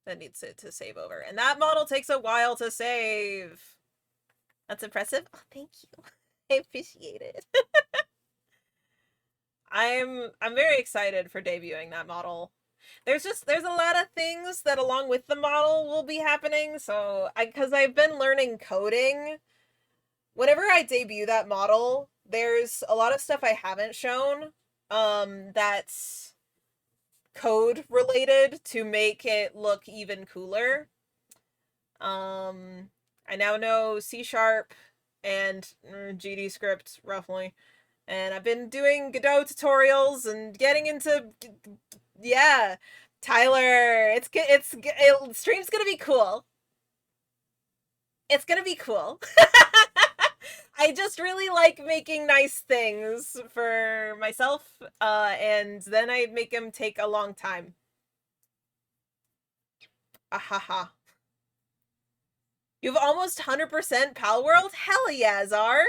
That needs it to save over. And that model takes a while to save. That's impressive. Oh, thank you. I appreciate it. I'm very excited for debuting that model. There's a lot of things that along with the model will be happening, so because I've been learning coding, whenever I debut that model, there's a lot of stuff I haven't shown that's code related to make it look even cooler. I now know C# and GD script roughly. And I've been doing Godot tutorials and getting into, yeah, Tyler. Stream's gonna be cool. It's gonna be cool. I just really like making nice things for myself, and then I make them take a long time. Ahaha. You've almost 100% Pal World? Hell yeah, Zar!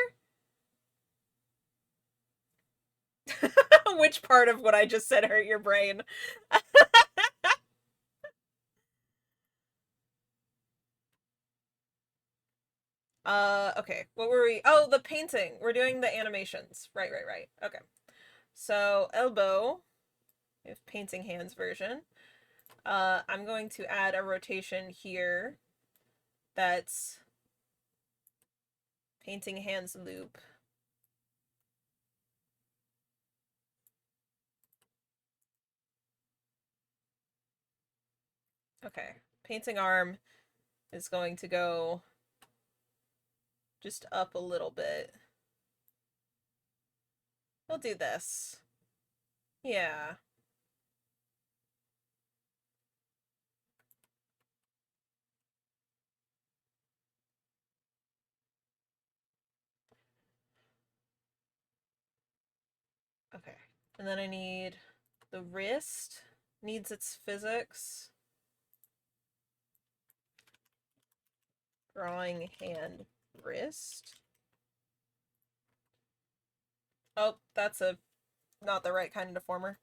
Which part of what I just said hurt your brain? Okay. What were we? Oh, the painting. We're doing the animations. Right. Okay. So, elbow. We have painting hands version. I'm going to add a rotation here. That's painting hands loop. Okay. Painting arm is going to go just up a little bit. We'll do this. Yeah. Okay. And then I need the wrist. Needs its physics. Drawing hand wrist. Oh, that's not the right kind of deformer.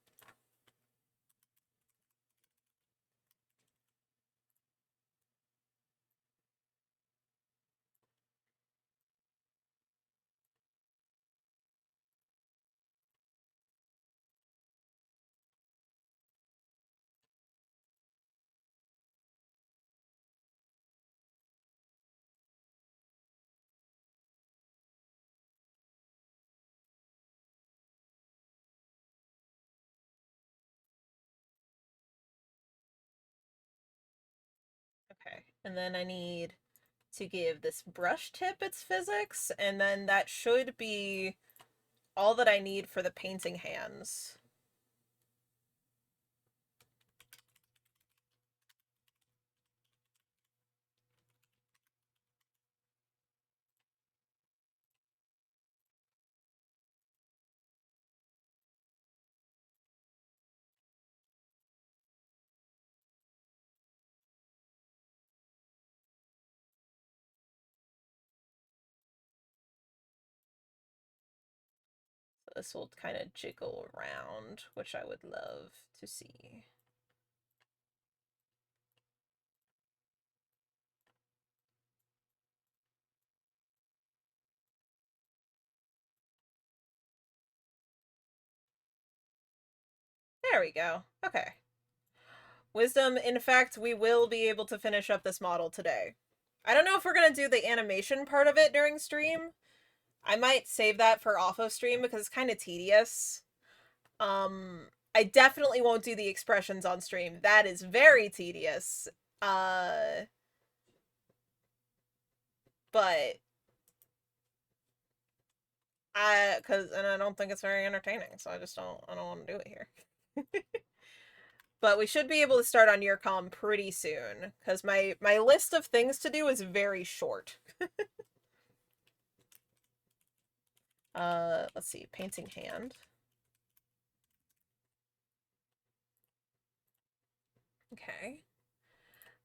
Okay, and then I need to give this brush tip its physics, and then that should be all that I need for the painting hands. So this will kind of jiggle around, which I would love to see. There we go. Okay. Wisdom, in fact, we will be able to finish up this model today. I don't know if we're going to do the animation part of it during stream. I might save that for off of stream because it's kind of tedious. I definitely won't do the expressions on stream. That is very tedious. But and I don't think it's very entertaining, so I don't want to do it here. But we should be able to start on Eurocom pretty soon, because my list of things to do is very short. Let's see, painting hand. Okay.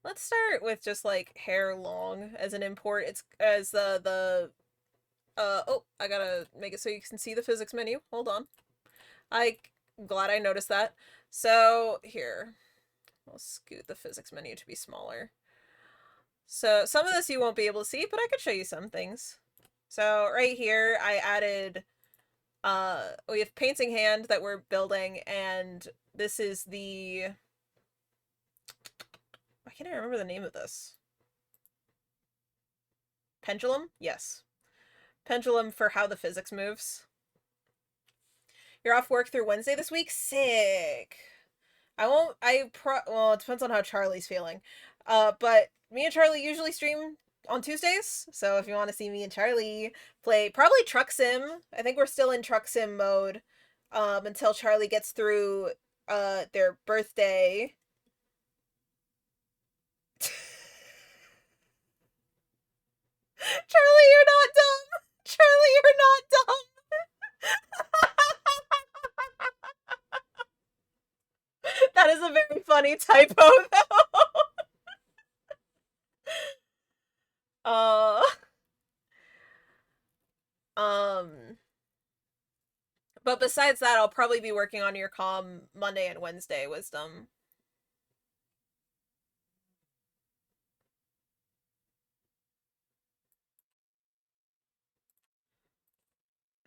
Let's start with just like hair long as an import. It's as oh, I gotta make it so you can see the physics menu. Hold on. I'm glad I noticed that. So here, I'll scoot the physics menu to be smaller. So some of this you won't be able to see, but I could show you some things. So right here, I added, we have painting hand that we're building, and this is the, why can't I remember the name of this? Pendulum? Yes. Pendulum for how the physics moves. You're off work through Wednesday this week? Sick. I won't, well, it depends on how Charlie's feeling. But me and Charlie usually stream on Tuesdays, so if you want to see me and Charlie play, probably Truck Sim. I think we're still in Truck Sim mode, until Charlie gets through, their birthday. Charlie, you're not dumb! Charlie, you're not dumb! That is a very funny typo, though. uh, um, but besides that, I'll probably be working on your comm Monday and Wednesday, Wisdom.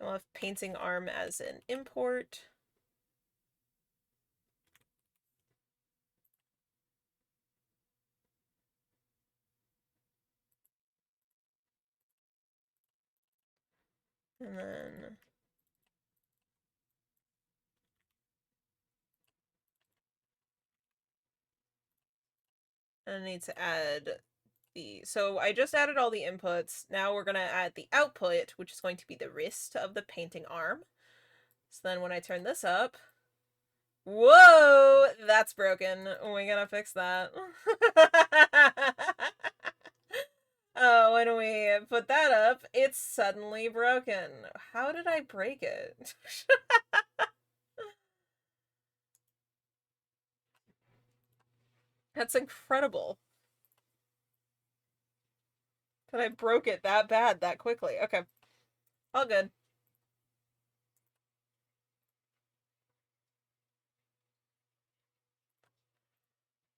I'll have painting arm as an import. And then I need to add the, so I just added all the inputs. Now we're gonna add the output, which is going to be the wrist of the painting arm. So then when I turn this up, whoa, that's broken. We gotta fix that. Oh, when we put that up, it's suddenly broken. How did I break it? That's incredible. That I broke it that bad that quickly. Okay. All good.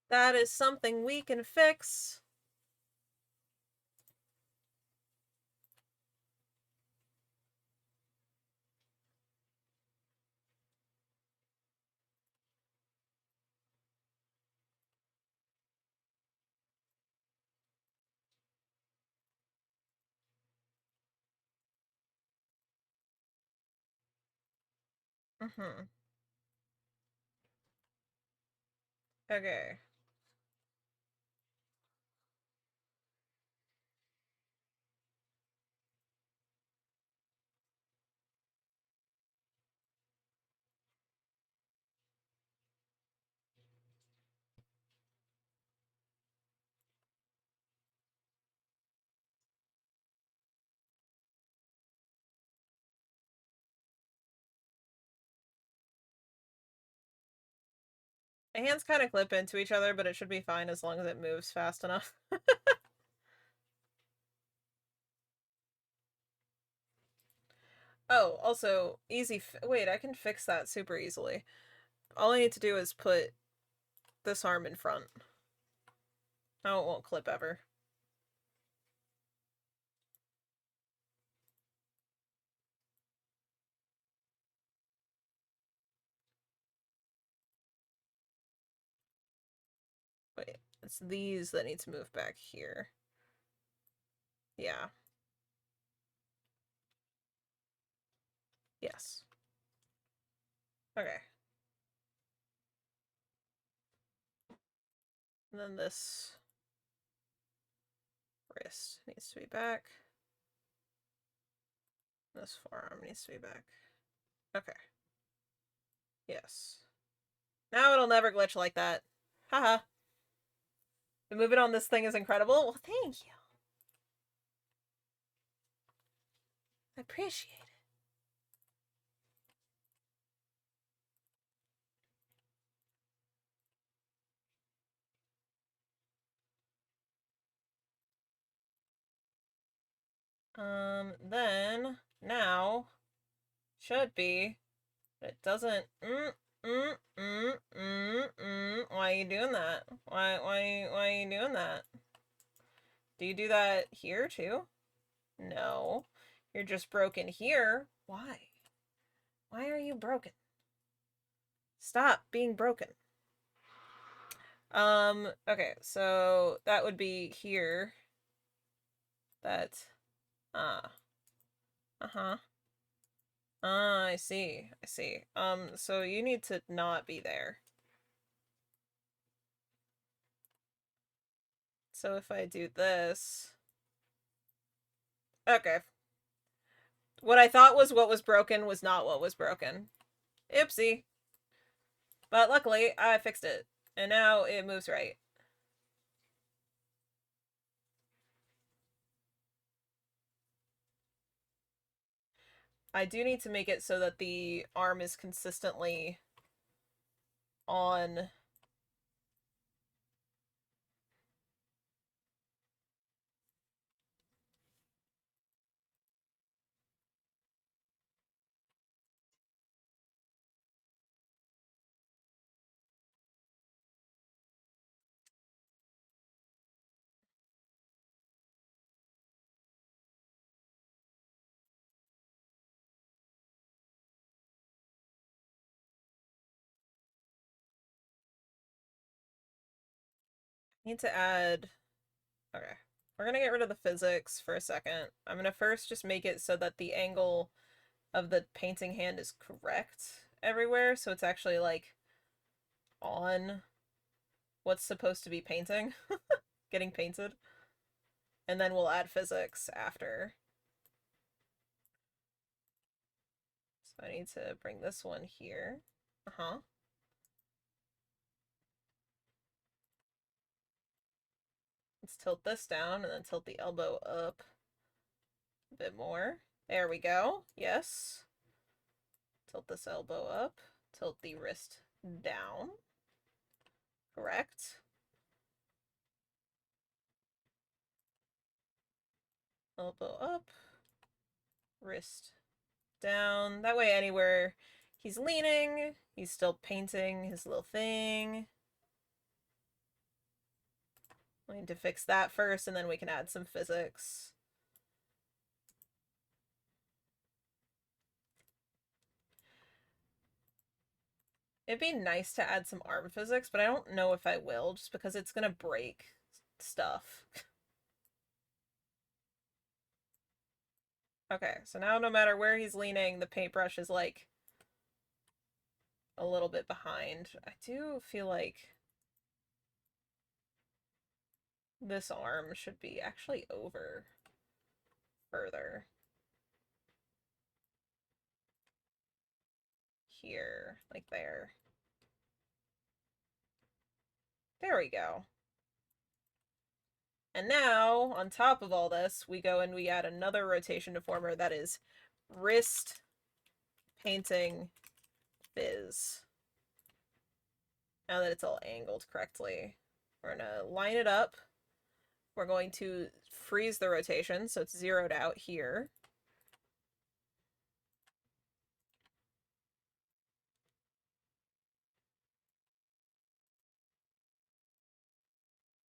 That is something we can fix. Mm-hmm. Okay. My hands kind of clip into each other, but it should be fine as long as it moves fast enough. Oh, also, easy wait, I can fix that super easily. All I need to do is put this arm in front. Now it won't clip ever. Wait, it's these that need to move back here. Yeah. Yes. Okay. And then this wrist needs to be back. This forearm needs to be back. Okay. Yes. Now it'll never glitch like that. Haha. The movement on this thing is incredible. Well, thank you. I appreciate it. Then, now, should be, but it doesn't, why are you doing that? Why are you doing that? Do you do that here, too? No. You're just broken here. Why? Why are you broken? Stop being broken. Okay, so that would be here. That, uh-huh. Ah, I see. I see. So you need to not be there. So if I do this... Okay. What I thought was what was broken was not what was broken. Oopsie. But luckily, I fixed it. And now it moves right. I do need to make it so that the arm is consistently on... Need to add... Okay. We're gonna get rid of the physics for a second. I'm gonna first just make it so that the angle of the painting hand is correct everywhere, so it's actually, like, on what's supposed to be painting. Getting painted. And then we'll add physics after. So I need to bring this one here. Uh-huh. Let's tilt this down and then tilt the elbow up a bit more. There we go. Yes. Tilt this elbow up. Tilt the wrist down. Correct. Elbow up. Wrist down. That way anywhere he's leaning, he's still painting his little thing. We need to fix that first, and then we can add some physics. It'd be nice to add some arm physics, but I don't know if I will, just because it's gonna break stuff. Okay, so now no matter where he's leaning, the paintbrush is, like, a little bit behind. I do feel like this arm should be actually over further. Here, like there. There we go. And now, on top of all this, we go and we add another rotation deformer that is wrist painting fizz. Now that it's all angled correctly. We're gonna line it up. We're going to freeze the rotation, so it's zeroed out here.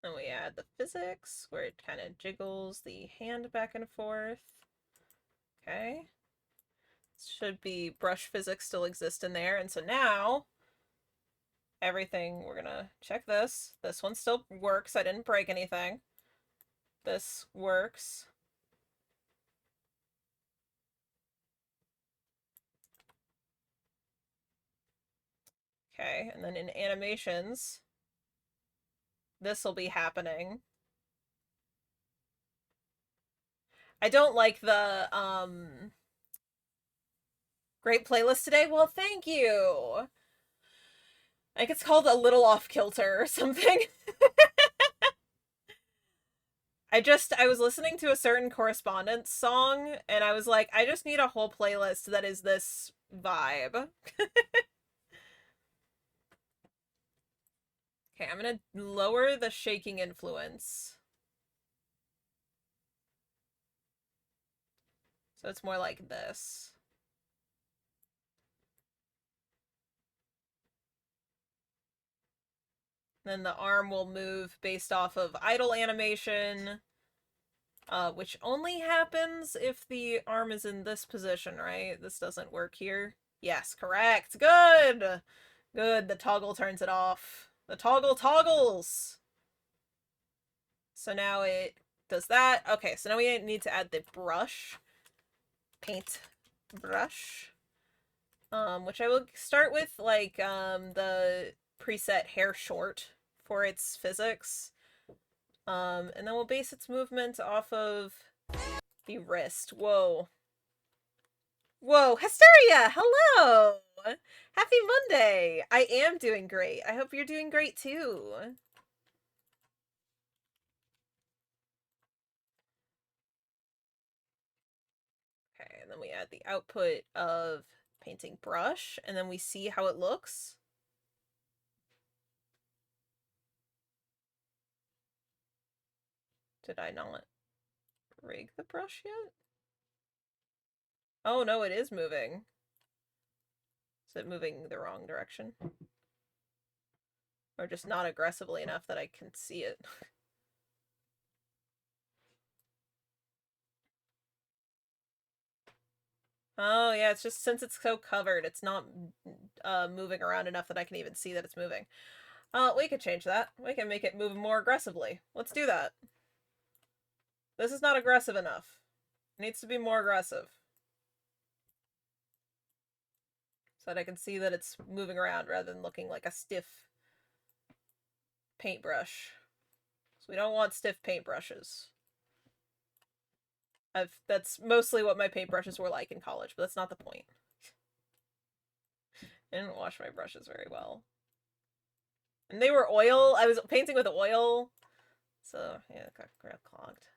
Then we add the physics, where it kind of jiggles the hand back and forth. Okay. Should be brush physics still exist in there, and so now everything, we're gonna check this. This one still works. I didn't break anything. This works. Okay, and then in animations, this will be happening. I don't like the, great playlist today. Well, thank you. I think it's called A Little Off Kilter or something. I was listening to a certain correspondence song, and I was like, I just need a whole playlist that is this vibe. Okay, I'm gonna lower the shaking influence. So it's more like this. Then the arm will move based off of idle animation, which only happens if the arm is in this position, right? This doesn't work here. Yes, correct. Good! Good, the toggle turns it off. The toggle toggles! So now it does that. Okay, so now we need to add the brush. Paint brush. Which I will start with, like, the preset hair short for its physics. And then we'll base its movement off of the wrist. Whoa. Whoa, Hysteria! Hello! Happy Monday! I am doing great. I hope you're doing great too. Okay, and then we add the output of painting brush, and then we see how it looks. Did I not rig the brush yet? Oh no, it is moving. Is it moving the wrong direction? Or just not aggressively enough that I can see it? Oh yeah, it's just since it's so covered, it's not moving around enough that I can even see that it's moving. We could change that. We can make it move more aggressively. Let's do that. This is not aggressive enough. It needs to be more aggressive. So that I can see that it's moving around rather than looking like a stiff paintbrush. So we don't want stiff paintbrushes. That's mostly what my paintbrushes were like in college, but that's not the point. I didn't wash my brushes very well. And they were oil. I was painting with oil. So, yeah, it got clogged.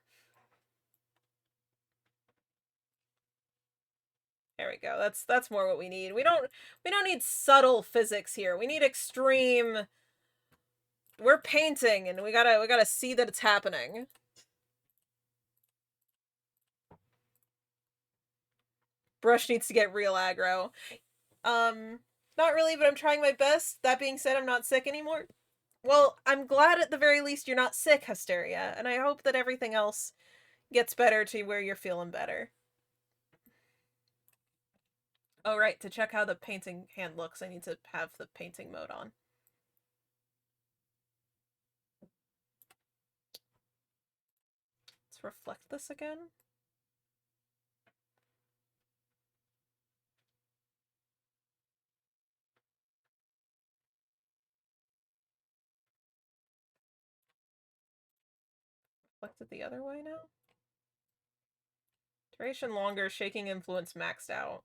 There we go. That's more what we need. We don't need subtle physics here. We need extreme. We're painting and we gotta see that it's happening. Brush needs to get real aggro. Not really, but I'm trying my best. That being said, I'm not sick anymore. Well, I'm glad at the very least you're not sick, Hysteria, and I hope that everything else gets better to where you're feeling better. Oh, right, to check how the painting hand looks, I need to have the painting mode on. Let's reflect this again. Reflect it the other way now. Duration longer, shaking influence maxed out.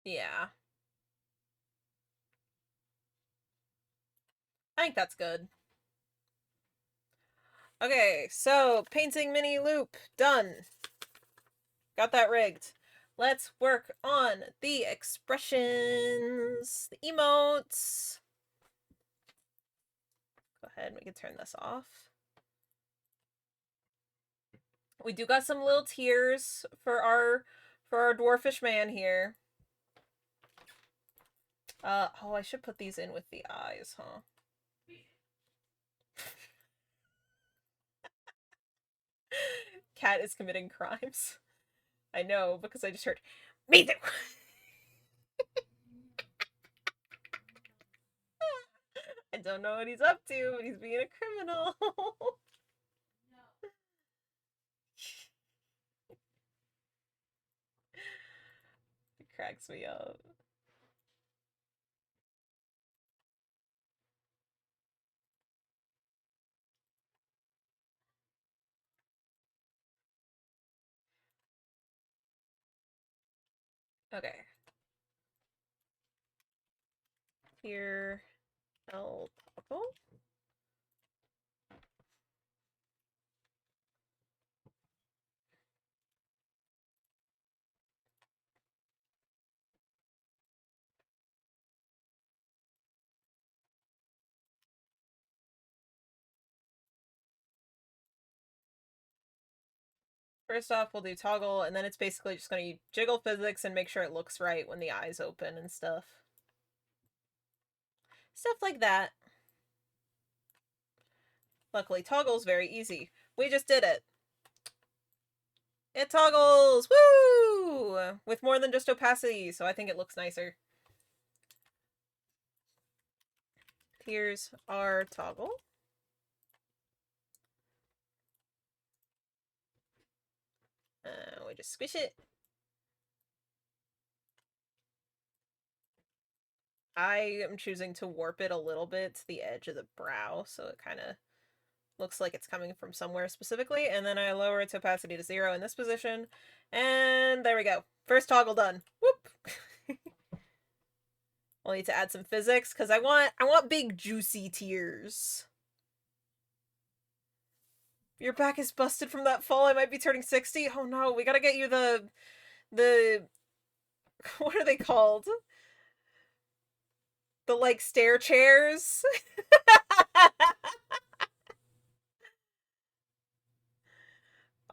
Yeah. I think that's good. Okay, so painting mini loop, done. Got that rigged. Let's work on the expressions, the emotes. Go ahead, we can turn this off. We do got some little tears for our dwarfish man here. Oh, I should put these in with the eyes, huh? Cat is committing crimes. I know, because I just heard, me too! I don't know what he's up to, but he's being a criminal. It cracks me up. Okay. Here, El Papo. First off, we'll do toggle, and then it's basically just going to jiggle physics and make sure it looks right when the eyes open and stuff. Stuff like that. Luckily, toggle's very easy. We just did it. It toggles! Woo! With more than just opacity, so I think it looks nicer. Here's our toggle. We just squish it. I am choosing to warp it a little bit to the edge of the brow, so it kind of looks like it's coming from somewhere specifically, and then I lower its opacity to 0 in this position, and there we go. First toggle done. Whoop! We'll need to add some physics, because I want big juicy tears. Your back is busted from that fall. I might be turning 60. Oh no, we gotta get you the what are they called? The like stair chairs.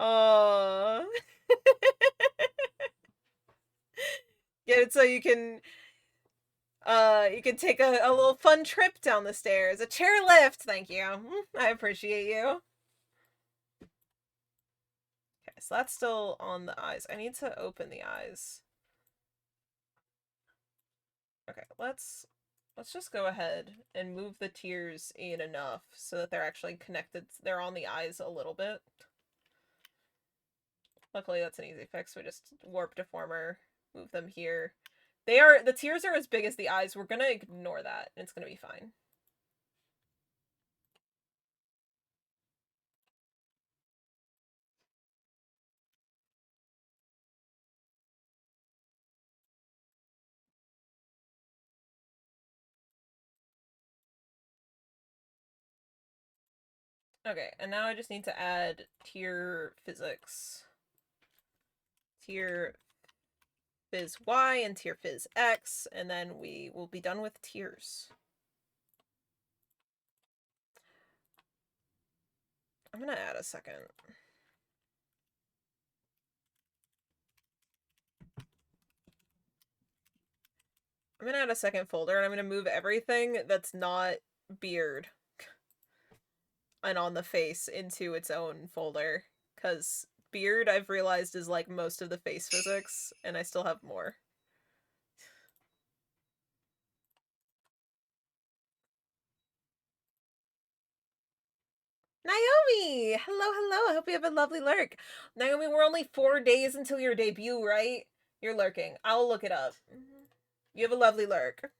Aww. Get it so you can take a little fun trip down the stairs. A chairlift, thank you. I appreciate you. Okay, so that's still on the eyes. I need to open the eyes. Okay, let's just go ahead and move the tears in enough so that they're actually connected. They're on the eyes a little bit. Luckily, that's an easy fix. We just warp deformer, move them here. The tears are as big as the eyes. We're gonna ignore that, and it's gonna be fine. Okay, and now I just need to add tear physics. Tear phys Y and tear phys X, and then we will be done with tears. I'm gonna add a second. I'm gonna add a second folder, and I'm gonna move everything that's not beard and on the face into its own folder, because beard, I've realized, is like most of the face physics, and I still have more. Naomi! Hello, hello. I hope you have a lovely lurk. Naomi, we're only 4 days until your debut, right? You're lurking. I'll look it up. You have a lovely lurk.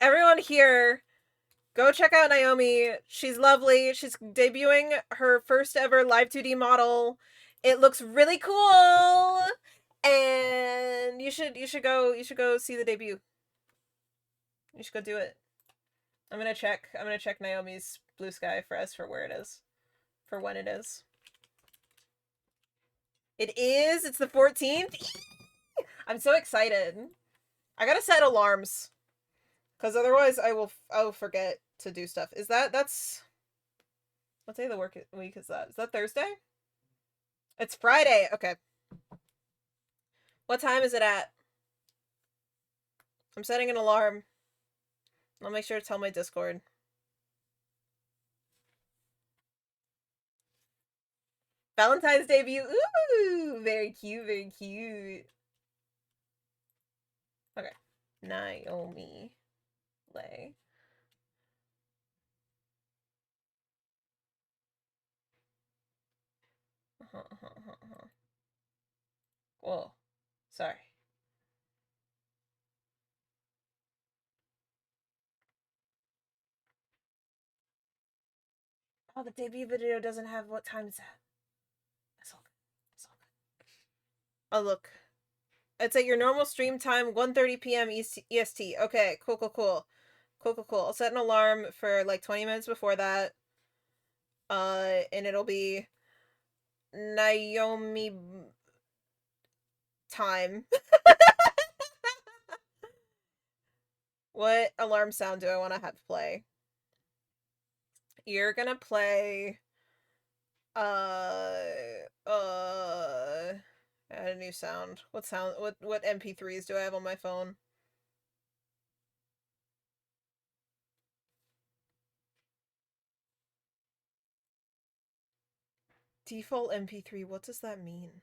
Everyone here, go check out Naomi. She's lovely. She's debuting her first ever live 2D model. It looks really cool. And you should go see the debut. You should go do it. I'm gonna check Naomi's Blue Sky for us for where it is. For when it is. It is. It's the 14th. I'm so excited. I gotta set alarms, because otherwise I'll forget to do stuff. That's what day of the week is that? Is that Thursday? It's Friday. Okay. What time is it at? I'm setting an alarm. I'll make sure to tell my Discord. Valentine's debut. Ooh, very cute, very cute. Okay. Naomi Lay. Whoa. Sorry. Oh, the debut video doesn't have what time is that. That's all good. That's all good. Oh, look. It's at your normal stream time, 1:30 p.m. EST. Okay, cool, cool, cool. Cool, cool, cool. I'll set an alarm for like 20 minutes before that. And it'll be Naomi time. What alarm sound do I want to have play? You're gonna play Add a new sound. What sound? What MP3s do I have on my phone? Default MP3. What does that mean?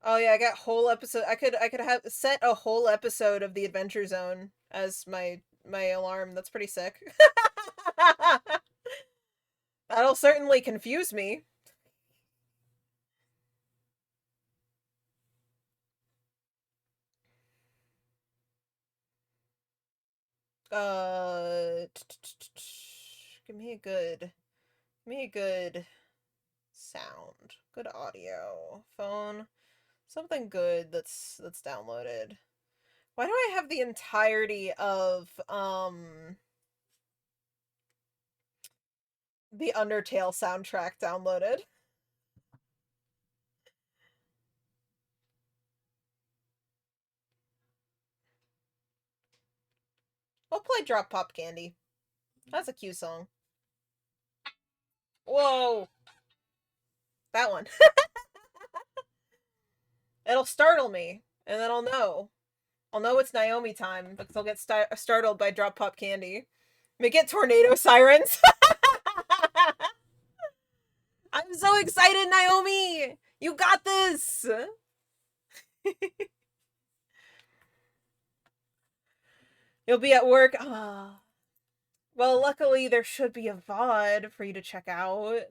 Oh yeah, I got whole episode. I could have set a whole episode of the Adventure Zone as my alarm. That's pretty sick. That'll certainly confuse me. Uh, give me a good sound, good audio, phone, something good that's downloaded. Why do I have the entirety of the Undertale soundtrack downloaded? We'll play Drop Pop Candy. That's a cute song. Whoa, that one. It'll startle me, and then I'll know. I'll know it's Naomi time because I'll get startled by Drop Pop Candy. Make it tornado sirens. I'm so excited, Naomi! You got this! You'll be at work. Ah. Well, luckily there should be a VOD for you to check out.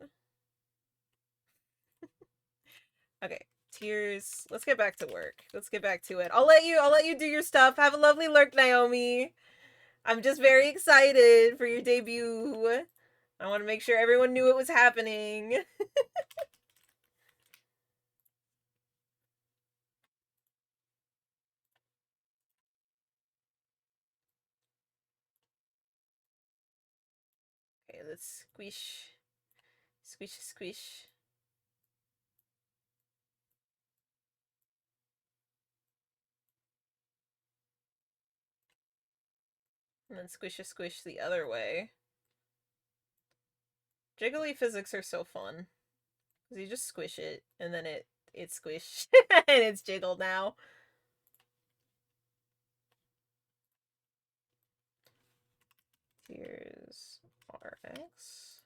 Okay, tears. Let's get back to work. Let's get back to it. I'll let you do your stuff. Have a lovely lurk, Naomi. I'm just very excited for your debut. I want to make sure everyone knew it was happening. Okay, let's squish. Squish, squish. And then squish a squish the other way. Jiggly physics are so fun. Because you just squish it, and then it's squished, and it's jiggled now. Here's RX.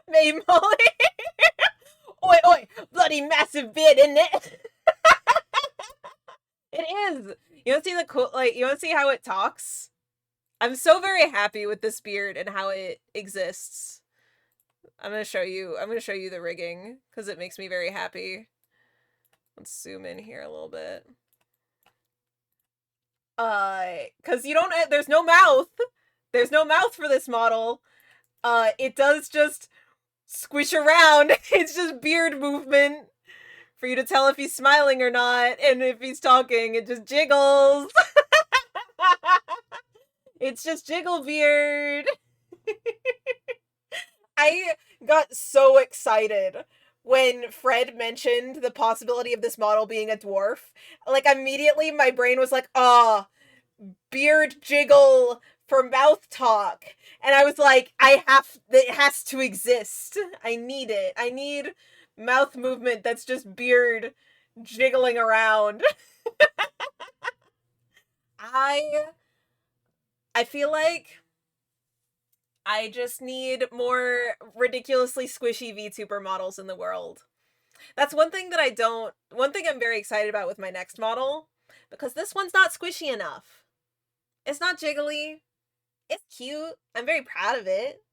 May Molly. Oi, oi, bloody massive beard, isn't it? It is. You want to see the cool, like, you want to see how it talks? I'm so very happy with this beard and how it exists. I'm gonna show you the rigging because it makes me very happy. Let's zoom in here a little bit. Because you don't, there's no mouth. There's no mouth for this model. It does just squish around. It's just beard movement for you to tell if he's smiling or not, and if he's talking, it just jiggles. It's just jiggle beard. I got so excited when Fred mentioned the possibility of this model being a dwarf. Like, immediately my brain was like, beard jiggle for mouth talk. And I was like, it has to exist. I need it. I need mouth movement that's just beard jiggling around. I feel like I just need more ridiculously squishy VTuber models in the world. That's one thing I'm very excited about with my next model, because this one's not squishy enough. It's not jiggly. It's cute. I'm very proud of it.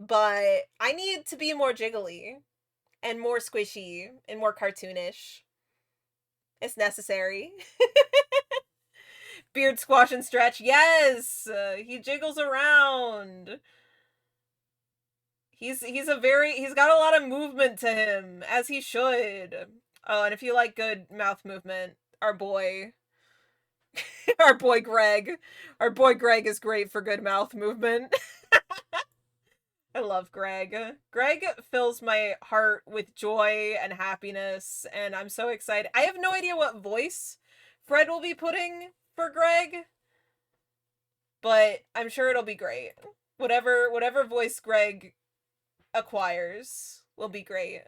But I need to be more jiggly and more squishy and more cartoonish. It's necessary. Beard squash and stretch. Yes! He jiggles around. He's got a lot of movement to him, as he should. Oh, and if you like good mouth movement, our boy our boy Greg is great for good mouth movement. I love Greg. Greg fills my heart with joy and happiness, and I'm so excited. I have no idea what voice Fred will be putting for Greg, but I'm sure it'll be great. Whatever voice Greg acquires will be great.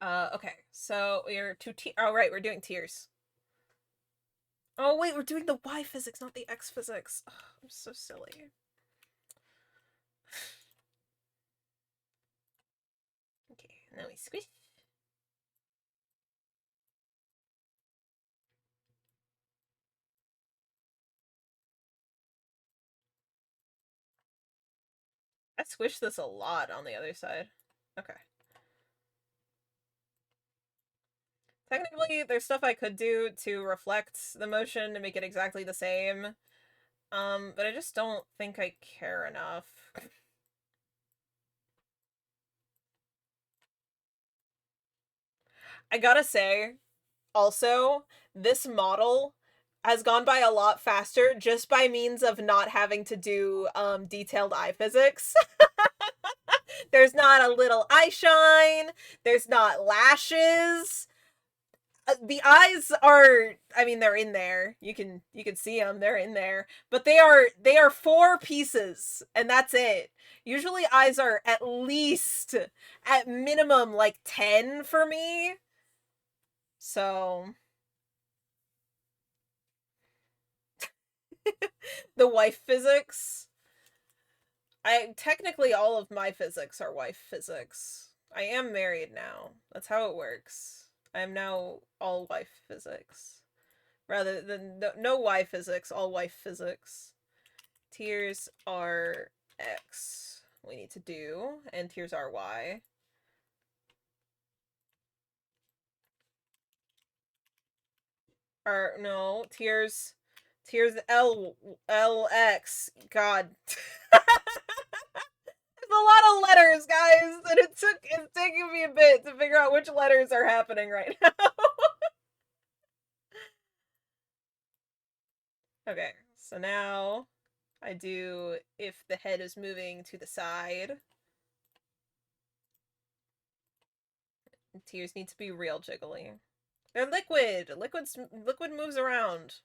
Okay, so we're oh right, we're doing tiers. Oh wait, we're doing the Y physics, not the X physics. Ugh, I'm so silly. Okay, now we squish. I squished this a lot on the other side. Okay. Technically, there's stuff I could do to reflect the motion to make it exactly the same. But I just don't think I care enough. I gotta say, also, this model has gone by a lot faster just by means of not having to do detailed eye physics. There's not a little eye shine, there's not lashes. The eyes are, I mean, they're in there. You can see them, they're in there. But they are four pieces and that's it. Usually eyes are at least at minimum like 10 for me. So the wife physics. I technically all of my physics are wife physics. I am married now. That's how it works. I am now all wife physics. Rather than no Y physics, all wife physics. Tiers are X. We need to do, and tiers are Y. Or no, tiers LX. God. There's a lot of letters, guys, and it's taking me a bit to figure out which letters are happening right now. Okay, so now I do if the head is moving to the side. Tears need to be real jiggly. They're liquid. Liquid moves around.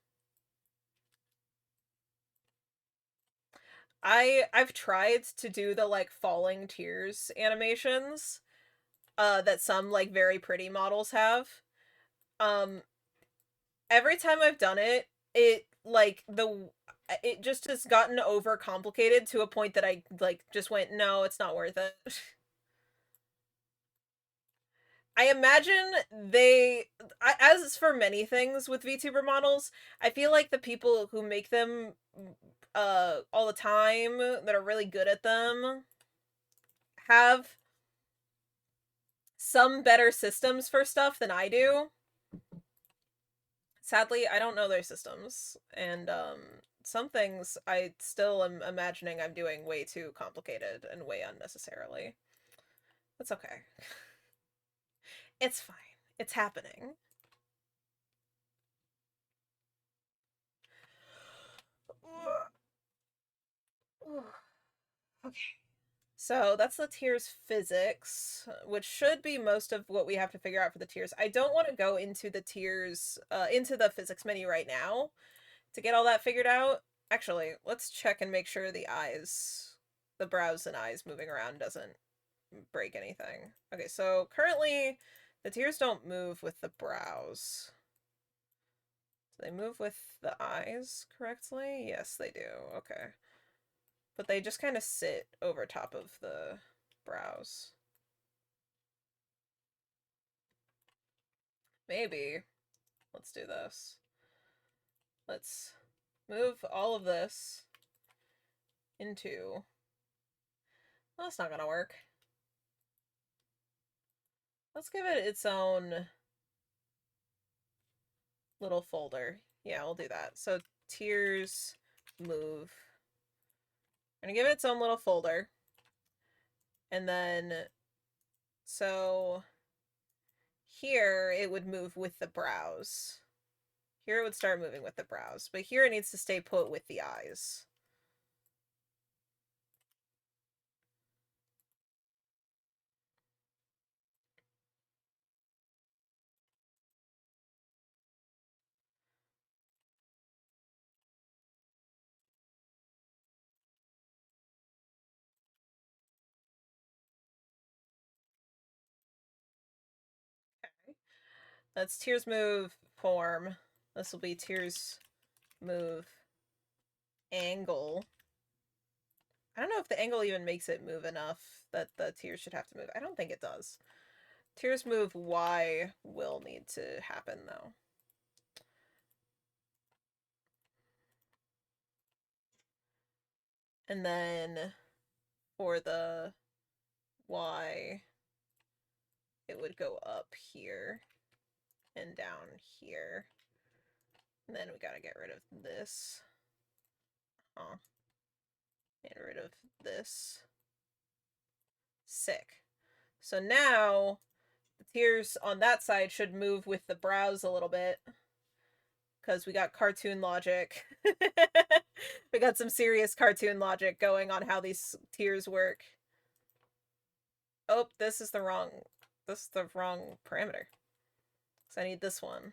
I've tried to do the like falling tears animations that some like very pretty models have. Um every time I've done it, it just has gotten over complicated to a point that I like just went, no, it's not worth it. I imagine as for many things with VTuber models, I feel like the people who make them all the time that are really good at them have some better systems for stuff than I do. Sadly, I don't know their systems, and some things I still am imagining I'm doing way too complicated and way unnecessarily. That's okay. It's fine. It's happening. Okay. So that's the tiers physics, which should be most of what we have to figure out for the tiers. I don't want to go into the tiers, into the physics menu right now to get all that figured out. Actually, let's check and make sure the brows and eyes moving around doesn't break anything. Okay, so currently the tiers don't move with the brows. Do they move with the eyes correctly? Yes, they do. Okay. But they just kind of sit over top of the brows. Maybe. Let's do this. Let's move all of this into... Well, that's not gonna work. Let's give it its own little folder. Yeah, we'll do that. So, tiers move. I'm gonna give it its own little folder. And then, so here it would move with the brows. Here it would start moving with the brows, but here it needs to stay put with the eyes. Okay. That's Tears move form. This will be Tears move angle. I don't know if the angle even makes it move enough that the Tears should have to move. I don't think it does. Tears move Y will need to happen, though. And then for the Y, it would go up here and down here. And then we gotta get rid of this. Get rid of this. Sick. So now the tears on that side should move with the brows a little bit. Because we got cartoon logic. We got some serious cartoon logic going on how these tears work. Oh, this is the wrong parameter. So I need this one.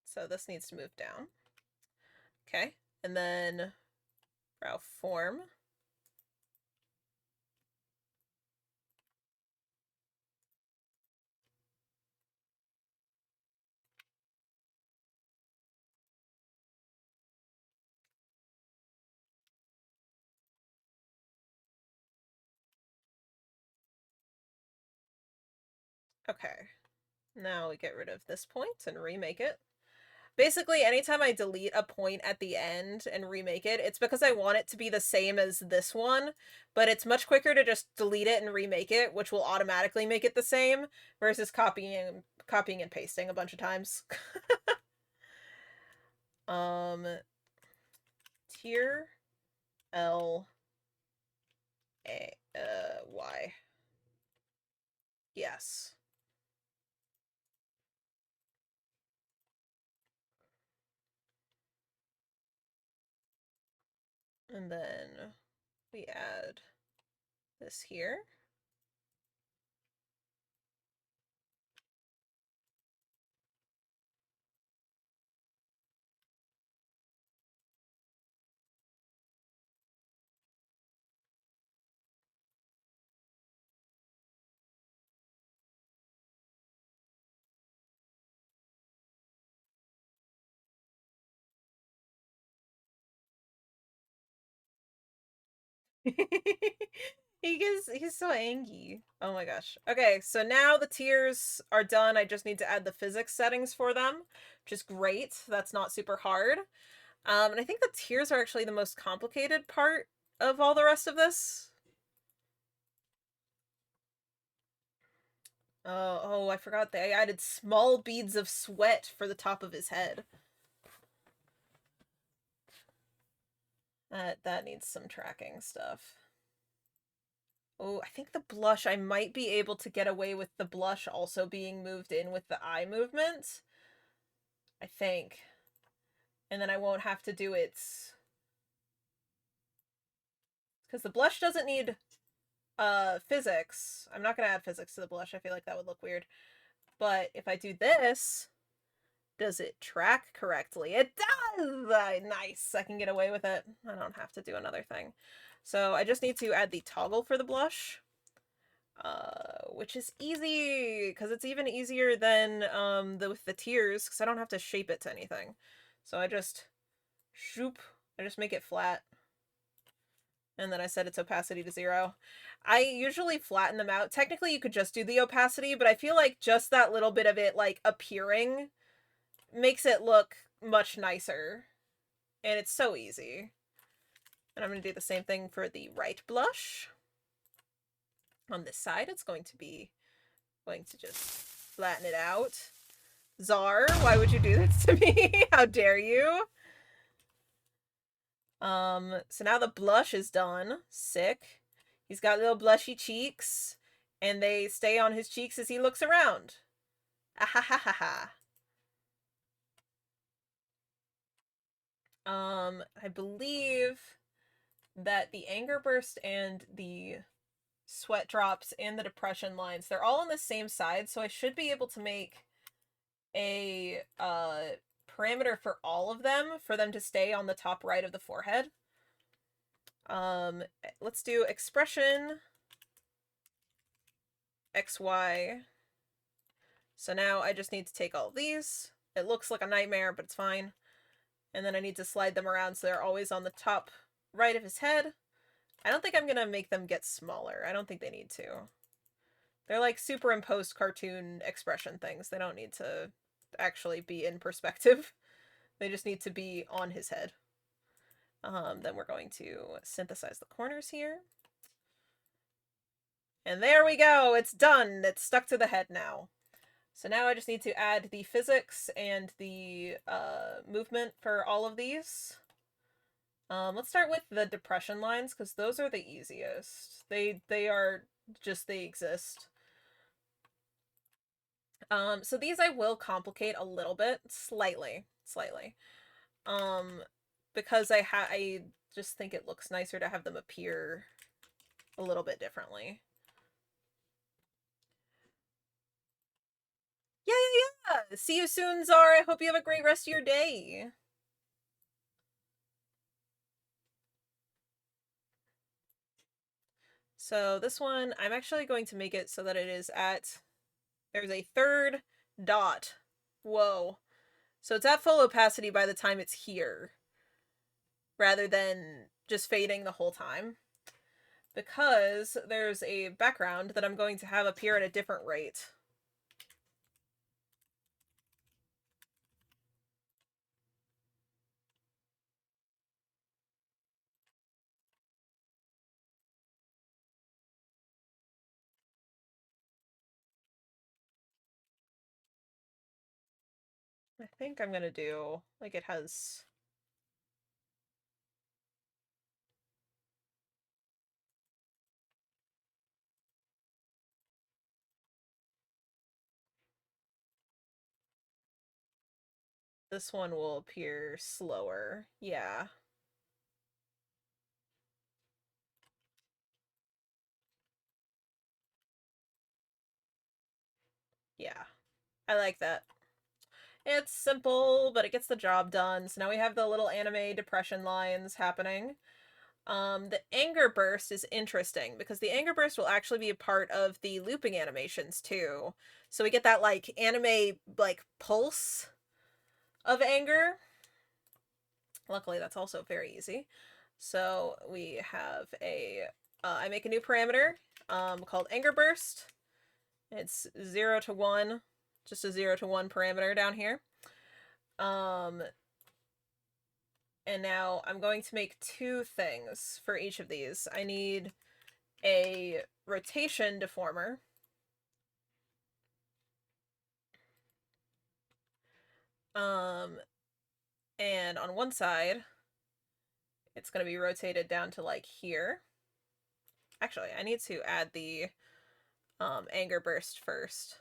So this needs to move down. Okay. And then brow form. Okay. Now we get rid of this point and remake it. Basically, anytime I delete a point at the end and remake it, it's because I want it to be the same as this one, but it's much quicker to just delete it and remake it, which will automatically make it the same, versus copying and pasting a bunch of times. Tier L A Y. Yes. And then we add this here. He's so angry. Oh my gosh. Okay, so now the tiers are done. I just need to add the physics settings for them, which is great. That's not super hard. And I think the tiers are actually the most complicated part of all the rest of this. Oh, I forgot that I added small beads of sweat for the top of his head. That needs some tracking stuff. Oh, I think the blush, I might be able to get away with the blush also being moved in with the eye movement. I think. And then I won't have to do it. Because the blush doesn't need physics. I'm not going to add physics to the blush. I feel like that would look weird. But if I do this, does it track correctly? It does! Nice. I can get away with it. I don't have to do another thing. So I just need to add the toggle for the blush. Which is easy, because it's even easier than with the tears, because I don't have to shape it to anything. So I just make it flat. And then I set its opacity to 0. I usually flatten them out. Technically, you could just do the opacity, but I feel like just that little bit of it, like, appearing makes it look much nicer. And it's so easy. And I'm going to do the same thing for the right blush. On this side, it's going to just flatten it out. Czar, why would you do this to me? How dare you? So now the blush is done. Sick. He's got little blushy cheeks. And they stay on his cheeks as he looks around. Ahahaha. I believe that the anger burst and the sweat drops and the depression lines, they're all on the same side, so I should be able to make a parameter for all of them for them to stay on the top right of the forehead. Let's do expression XY. So now I just need to take all of these. It looks like a nightmare, but it's fine. And then I need to slide them around so they're always on the top right of his head. I don't think I'm gonna make them get smaller. I don't think they need to. They're like superimposed cartoon expression things. They don't need to actually be in perspective. They just need to be on his head. Then we're going to synthesize the corners here. And there we go! It's done! It's stuck to the head now. So now I just need to add the physics and the movement for all of these. Let's start with the depression lines, because those are the easiest. They are just, they exist. So these I will complicate a little bit, slightly. Because I just think it looks nicer to have them appear a little bit differently. Yeah! See you soon, Zara! I hope you have a great rest of your day! So this one, I'm actually going to make it so that it is at... There's a third dot. Whoa. So it's at full opacity by the time it's here, rather than just fading the whole time. Because there's a background that I'm going to have appear at a different rate. I think I'm gonna do, like, it has... This one will appear slower. Yeah. Yeah. I like that. It's simple, but it gets the job done. So now we have the little anime depression lines happening. The anger burst is interesting because the anger burst will actually be a part of the looping animations too. So we get that like anime like pulse of anger. Luckily, that's also very easy. So we have a, I make a new parameter called anger burst. It's 0 to 1, just a 0 to 1 parameter down here. And now I'm going to make two things for each of these. I need a rotation deformer. And on one side, it's going to be rotated down to like here. Actually, I need to add the anger burst first.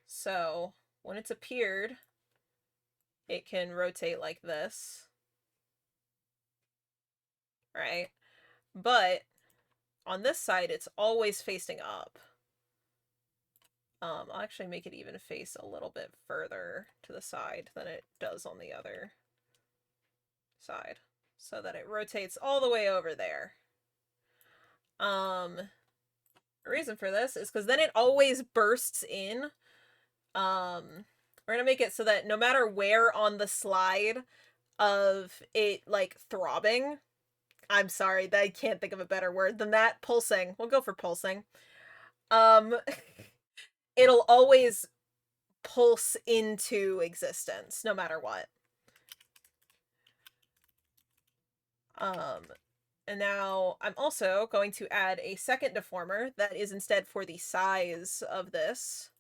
So when it's appeared, it can rotate like this. Right? But on this side, it's always facing up. I'll actually make it even face a little bit further to the side than it does on the other side. So that it rotates all the way over there. The reason for this is because then it always bursts in. We're gonna make it so that no matter where on the slide of it, like, throbbing, I'm sorry, I can't think of a better word than that, pulsing, we'll go for pulsing, it'll always pulse into existence, no matter what. And now I'm also going to add a second deformer that is instead for the size of this.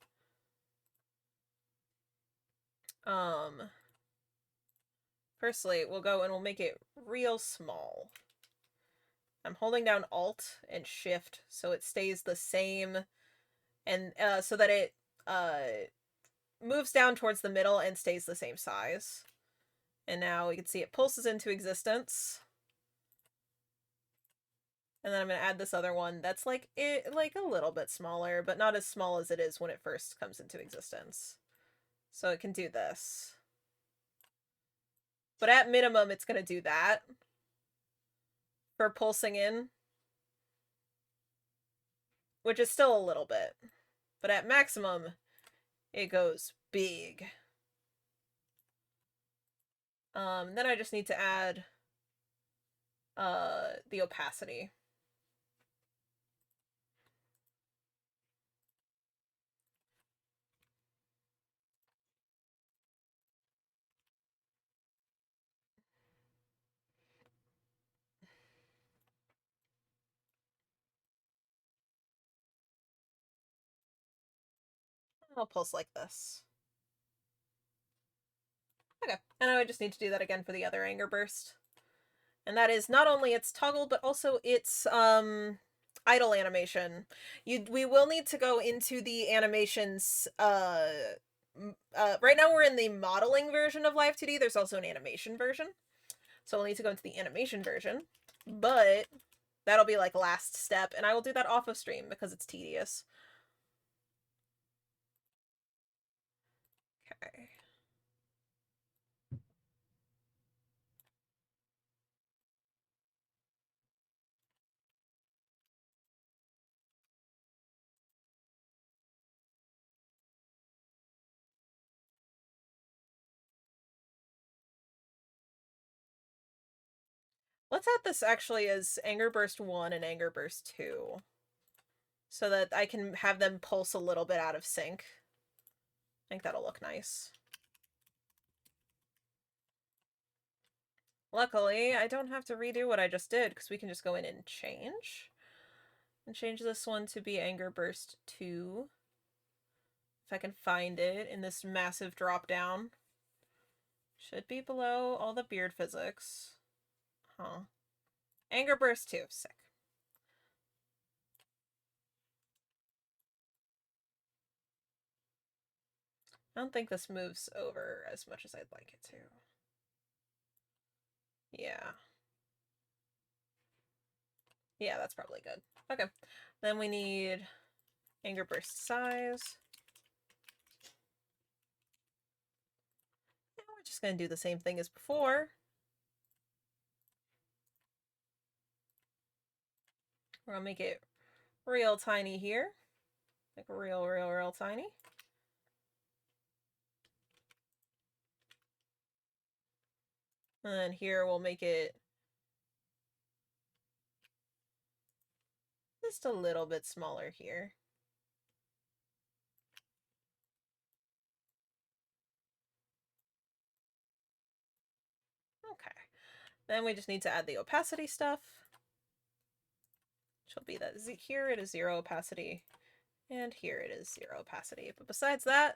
Firstly, we'll go and we'll make it real small. I'm holding down Alt and Shift so it stays the same, and so that it moves down towards the middle and stays the same size. And now we can see it pulses into existence. And then I'm going to add this other one that's like like a little bit smaller, but not as small as it is when it first comes into existence. So it can do this. But at minimum, it's going to do that for pulsing in, which is still a little bit. But at maximum, it goes big. Then I just need to add the opacity. I'll pulse like this. Okay, and I just need to do that again for the other anger burst. And that is not only its toggle, but also its idle animation. We will need to go into the animations. Right now we're in the modeling version of Live 2D. There's also an animation version, so we'll need to go into the animation version. But that'll be like last step, and I will do that off of stream because it's tedious. Okay. Let's add this actually as Anger Burst 1 and Anger Burst 2. So that I can have them pulse a little bit out of sync. I think that'll look nice. Luckily, I don't have to redo what I just did, because we can just go in and change. And change this one to be Anger Burst 2. If I can find it in this massive drop down. Should be below all the beard physics. Huh. Anger Burst 2. Sick. I don't think this moves over as much as I'd like it to. Yeah. Yeah, that's probably good. Okay. Then we need Anger Burst size. And we're just going to do the same thing as before. We're going to make it real tiny here. Like real tiny. And then here we'll make it just a little bit smaller here. Okay. Then we just need to add the opacity stuff. Which will be that here it is 0 opacity. And here it is 0 opacity. But besides that,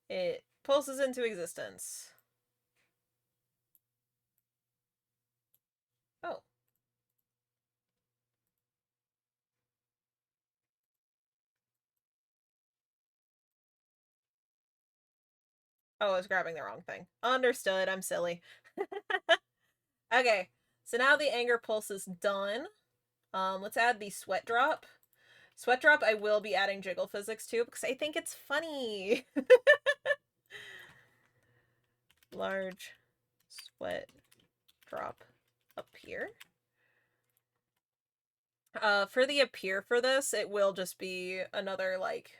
it pulses into existence. Oh. Oh, I was grabbing the wrong thing. Understood, I'm silly. Okay, so now the anger pulse is done. Let's add the sweat drop. Sweat drop I will be adding jiggle physics to because I think it's funny. Large sweat drop appear. For the appear for this, it will just be another, like,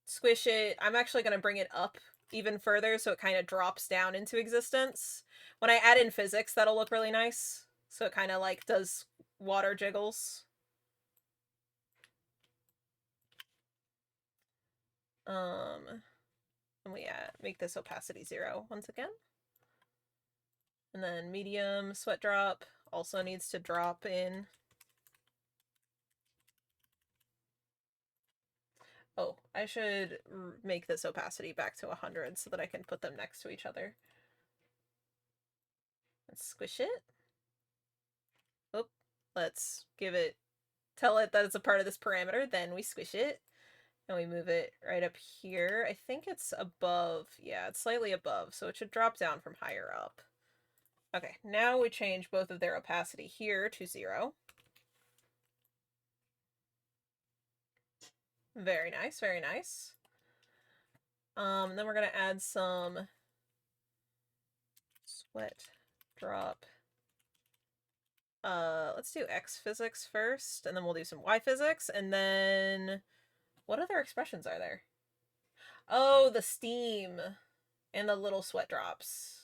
squish it. I'm actually going to bring it up even further so it kind of drops down into existence. When I add in physics, that'll look really nice. So it kind of, like, does water jiggles. And we make this opacity 0 once again. And then medium sweat drop also needs to drop in. Oh, I should make this opacity back to 100 so that I can put them next to each other. Let's squish it. let's tell it that it's a part of this parameter, then we squish it, and we move it right up here. I think it's above, yeah, it's slightly above, so it should drop down from higher up. Okay, now we change both of their opacity here to 0. Very nice, very nice. Then we're gonna add some sweat drop. Let's do X physics first, and then we'll do some Y physics, and then what other expressions are there? Oh, the steam and the little sweat drops.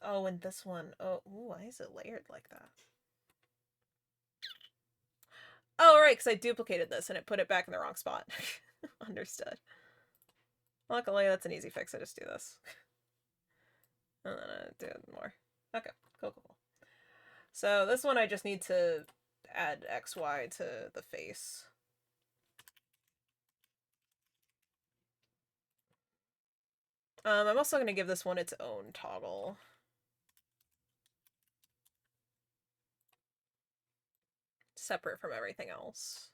Oh, and this one. Oh, ooh, why is it layered like that? Oh, right, because I duplicated this and it put it back in the wrong spot. Understood. Luckily, that's an easy fix. I just do this. And then I do it more. Okay, cool, cool, cool. So this one I just need to add XY to the face. I'm also going to give this one its own toggle. Separate from everything else.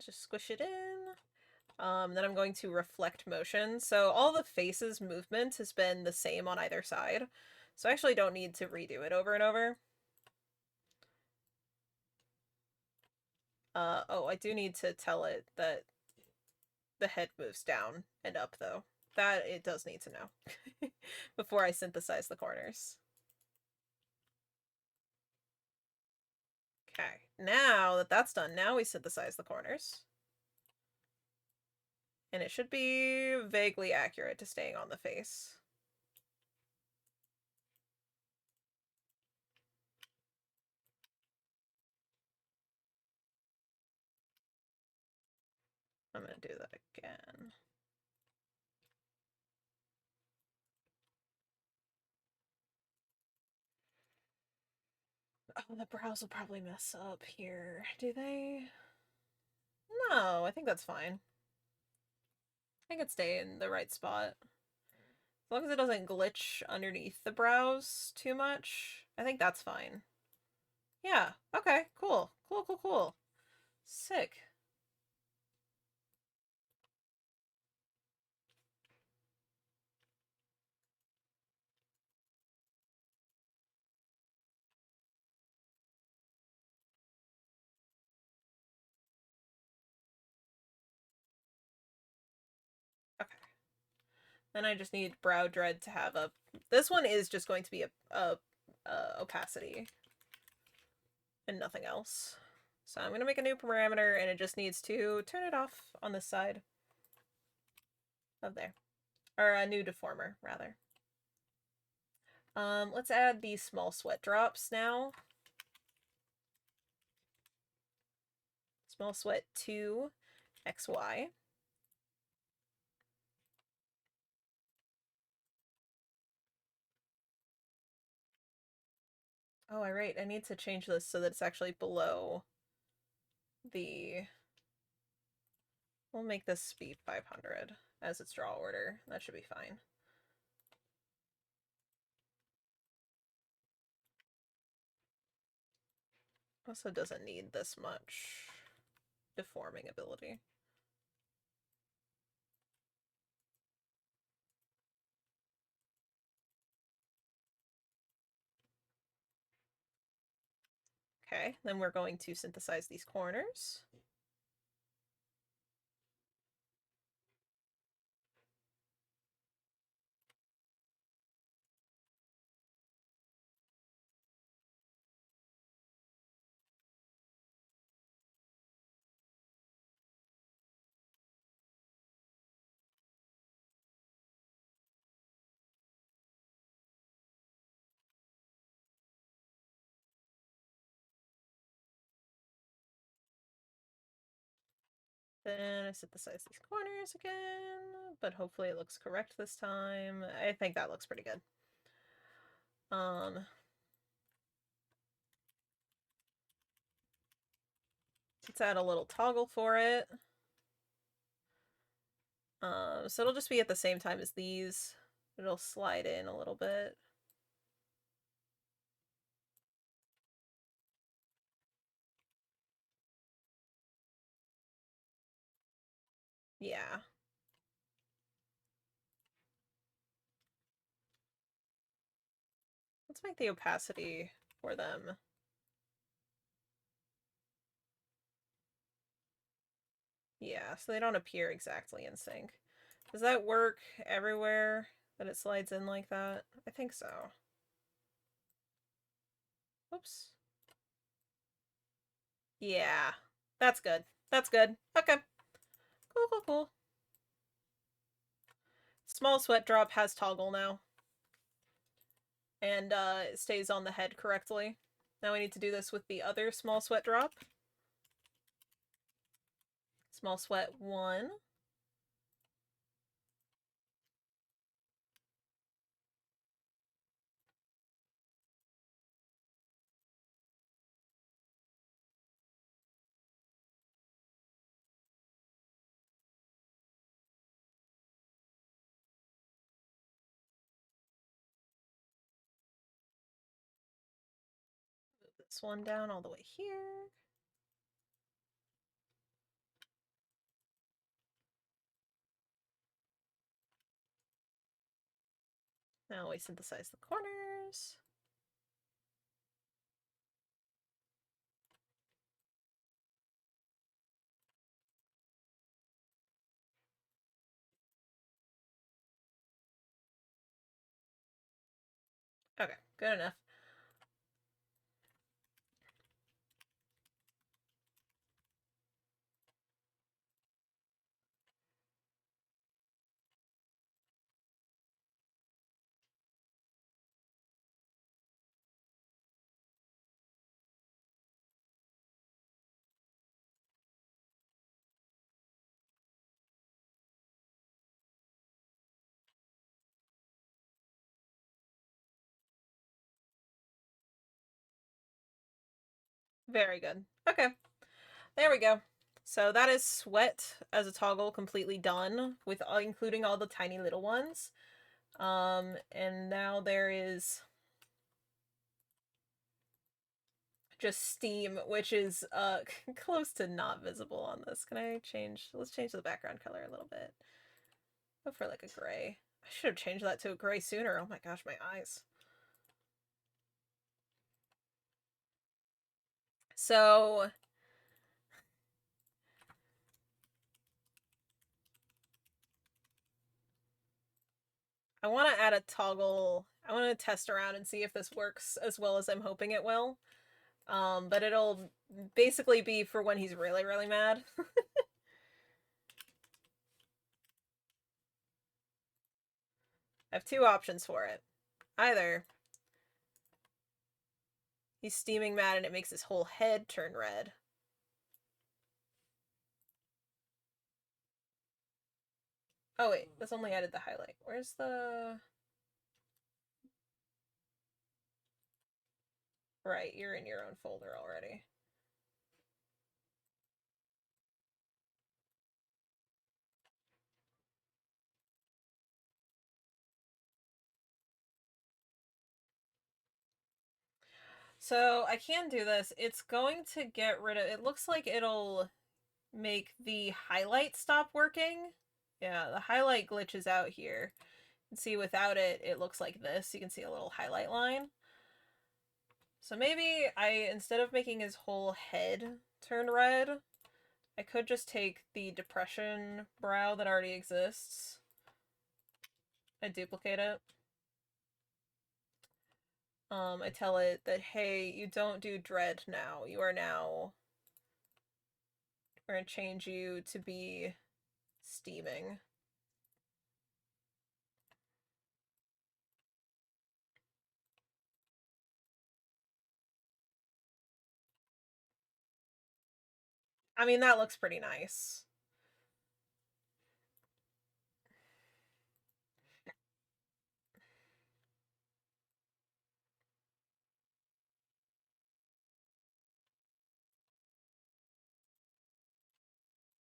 Just squish it in. Then I'm going to reflect motion. So all the face's movement has been the same on either side. So I actually don't need to redo it over and over. Oh, I do need to tell it that the head moves down and up, though. That it does need to know before I synthesize the corners. Okay, now that that's done, now we synthesize the corners. And it should be vaguely accurate to staying on the face. I'm going to do that again. Oh, the brows will probably mess up here. Do they? No, I think that's fine. I could stay in the right spot. As long as it doesn't glitch underneath the brows too much, I think that's fine. Yeah, okay, cool. Cool, cool, cool. Sick. Okay. Then I just need brow dread to have a... This one is just going to be a opacity and nothing else. So I'm going to make a new parameter, and it just needs to turn it off on this side of there. Or a new deformer, rather. Let's add these small sweat drops now. Small sweat 2, XY. Oh, right. I need to change this so that it's actually below the... We'll make this be 500 as its draw order. That should be fine. Also doesn't need this much deforming ability. Okay, then we're going to synthesize these corners. Then I synthesize these corners again, but hopefully it looks correct this time. I think that looks pretty good. Um, let's add a little toggle for it. So it'll just be at the same time as these. It'll slide in a little bit. Yeah. Let's make the opacity for them. Yeah, so they don't appear exactly in sync. Does that work everywhere that it slides in like that? I think so. Oops. Yeah, that's good. That's good. Okay. Cool, cool, cool. Small sweat drop has toggle now. And it stays on the head correctly. Now we need to do this with the other small sweat drop. Small sweat 1. Move this one down all the way here. Now we synthesize the corners. Okay, good enough. Very good. Okay, there we go. So that is sweat as a toggle completely done, with including all the tiny little ones. And now there is just steam, which is close to not visible on this. Can I change? Let's change the background color a little bit. Go for like a gray. I should have changed that to a gray sooner. Oh my gosh, my eyes. So I want to add a toggle. I want to test around and see if this works as well as I'm hoping it will. But it'll basically be for when he's really, really mad. I have two options for it. Either he's steaming mad and it makes his whole head turn red. Oh wait, this only added the highlight. Where's the... Right, you're in your own folder already. So I can do this. It's going to get rid of... It looks like it'll make the highlight stop working. Yeah, the highlight glitches out here. You can see without it, it looks like this. You can see a little highlight line. So maybe instead of making his whole head turn red, I could just take the depression brow that already exists and duplicate it. I tell it that, hey, you don't do dread now. You are now... We're gonna change you to be steaming. I mean, that looks pretty nice.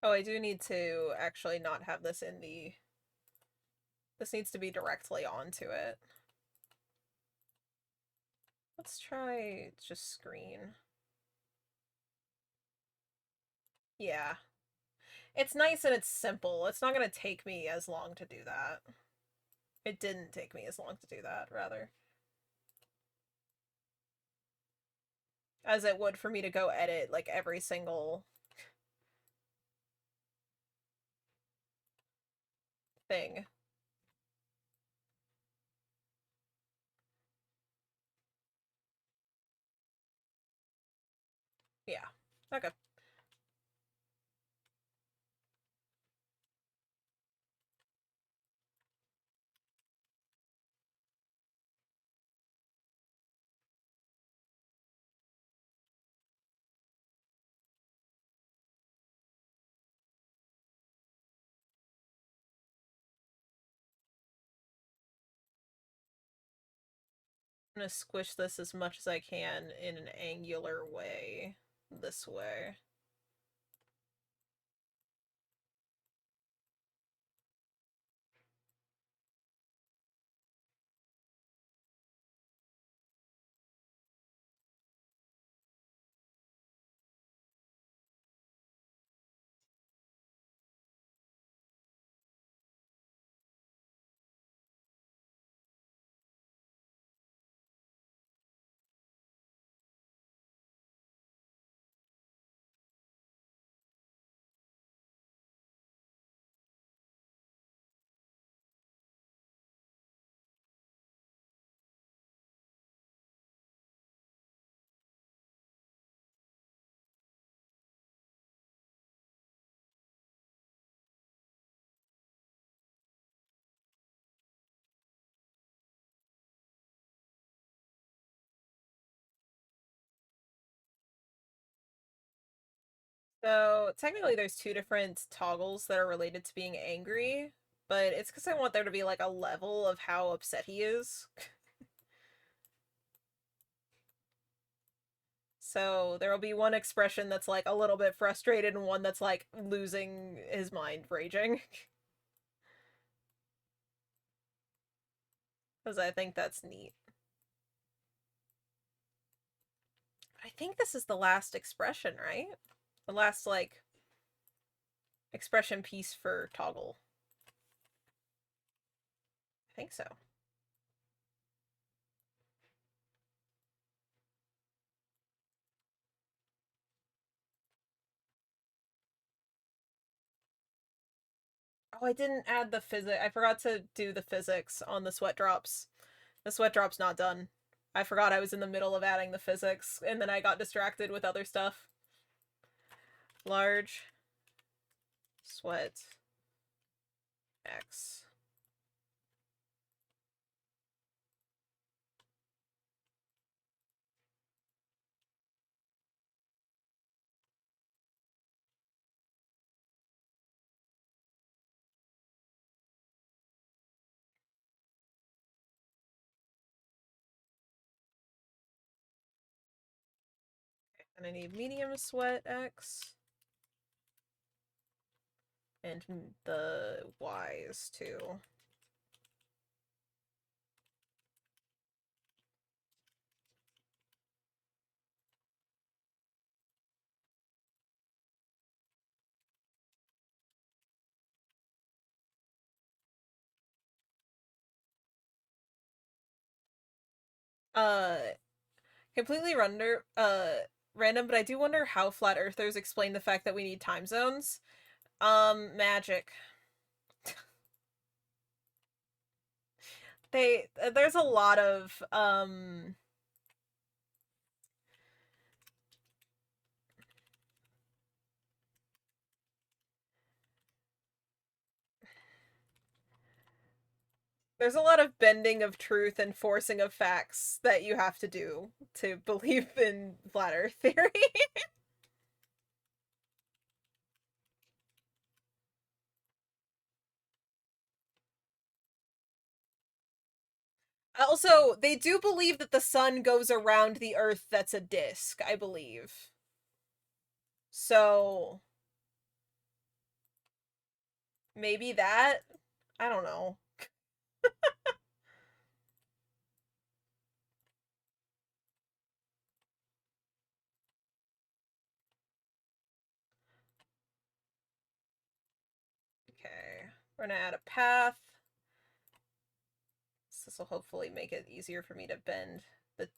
Oh, I do need to actually not have this in the... This needs to be directly onto it. Let's try just screen. Yeah. It's nice and it's simple. It's not going to take me as long to do that. It didn't take me as long to do that, rather. As it would for me to go edit, like, every single thing. Yeah. Okay. I'm gonna squish this as much as I can in an angular way. This way. So, technically there's two different toggles that are related to being angry, but it's because I want there to be, like, a level of how upset he is. So, there will be one expression that's, like, a little bit frustrated and one that's, like, losing his mind, raging. Because I think that's neat. I think this is the last expression, right? The last, like, expression piece for toggle. I think so. Oh, I didn't add the physics. I forgot to do the physics on the sweat drops. The sweat drop's not done. I forgot I was in the middle of adding the physics, and then I got distracted with other stuff. Large sweat X. And I need medium sweat X. And the Y's too. Uh, completely random, but I do wonder how flat earthers explain the fact that we need time zones. Magic. There's a lot of there's a lot of bending of truth and forcing of facts that you have to do to believe in flat earth theory. Also, they do believe that the sun goes around the earth that's a disk, I believe. So, Maybe that? I don't know. Okay. We're gonna add a path. So this will hopefully make it easier for me to bend the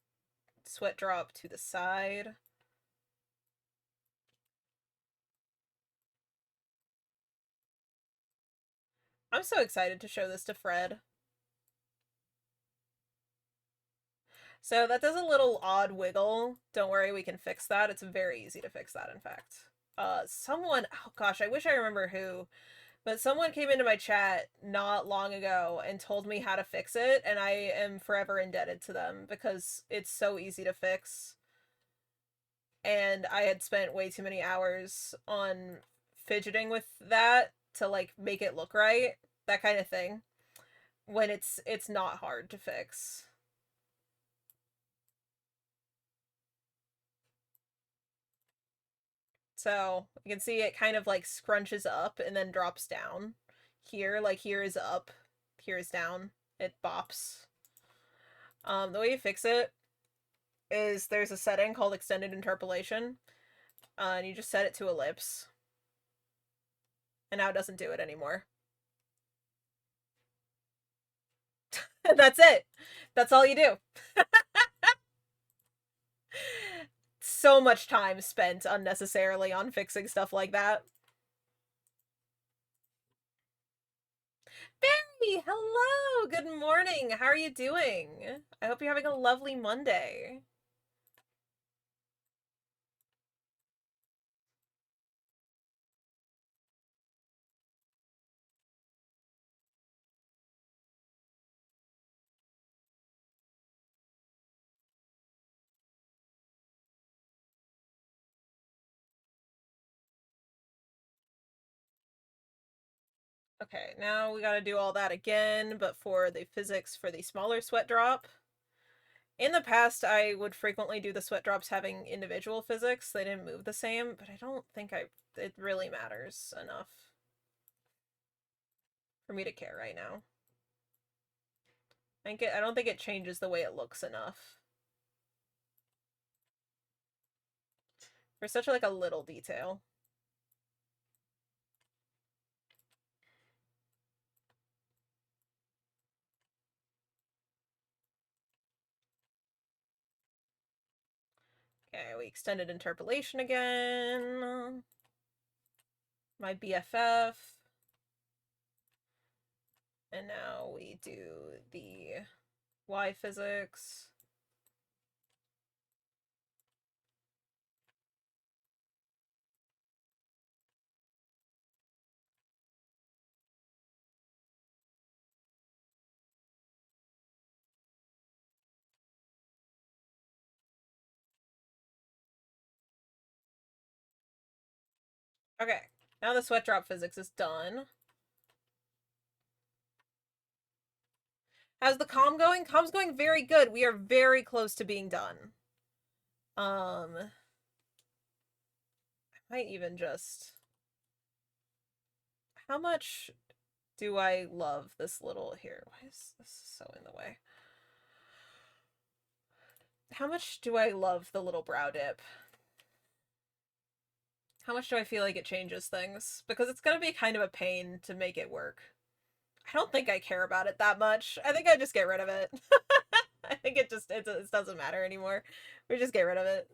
sweat drop to the side. I'm so excited to show this to Fred. So that does a little odd wiggle. Don't worry, we can fix that. It's very easy to fix that, in fact. Someone, oh gosh, I wish I remember who, but someone came into my chat not long ago and told me how to fix it, and I am forever indebted to them because it's so easy to fix. And I had spent way too many hours on fidgeting with that to like make it look right, that kind of thing, when it's not hard to fix. So you can see it kind of like scrunches up and then drops down. Here, like here is up, here is down. It bops. The way you fix it is there's a setting called extended interpolation, and you just set it to ellipse, and now it doesn't do it anymore. That's it. That's all you do. So much time spent unnecessarily on fixing stuff like that. Barry, hello! Good morning! How are you doing? I hope you're having a lovely Monday. Okay, now we gotta do all that again, but for the physics for the smaller sweat drop. In the past, I would frequently do the sweat drops having individual physics. They didn't move the same, but I don't think it really matters enough for me to care right now. I don't think it changes the way it looks enough. For such like a little detail. Okay, we extended interpolation again. My BFF. And now we do the Y physics. Okay, now the sweat drop physics is done. How's the comm going? Comm's going very good. We are very close to being done. I might even just... How much do I love this little... Here, why is this so in the way? How much do I love the little brow dip? How much do I feel like it changes things? Because it's gonna be kind of a pain to make it work. I don't think I care about it that much. I think I just get rid of it. I think it doesn't matter anymore. We just get rid of it.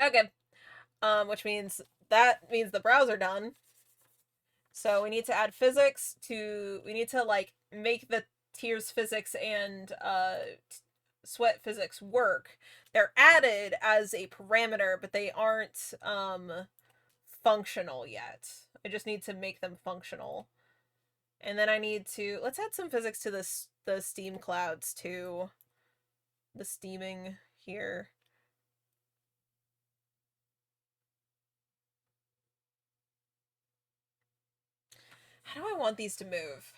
Okay. Which means the brows are done. So we need to add physics to we need to like make the tears physics and sweat physics work. They're added as a parameter, but they aren't functional yet. I just need to make them functional. And then I need to let's add some physics to the steam clouds too. The steaming here. How do I want these to move?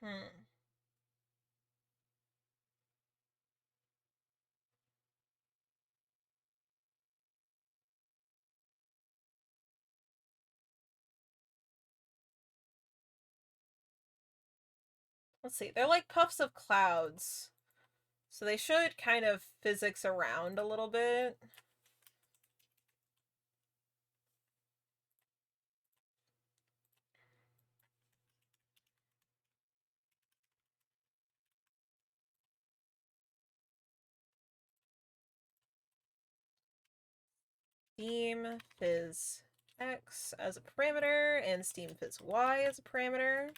Hmm. Let's see. They're like puffs of clouds. So they should kind of physics around a little bit. Steam phys x as a parameter and steam phys y as a parameter.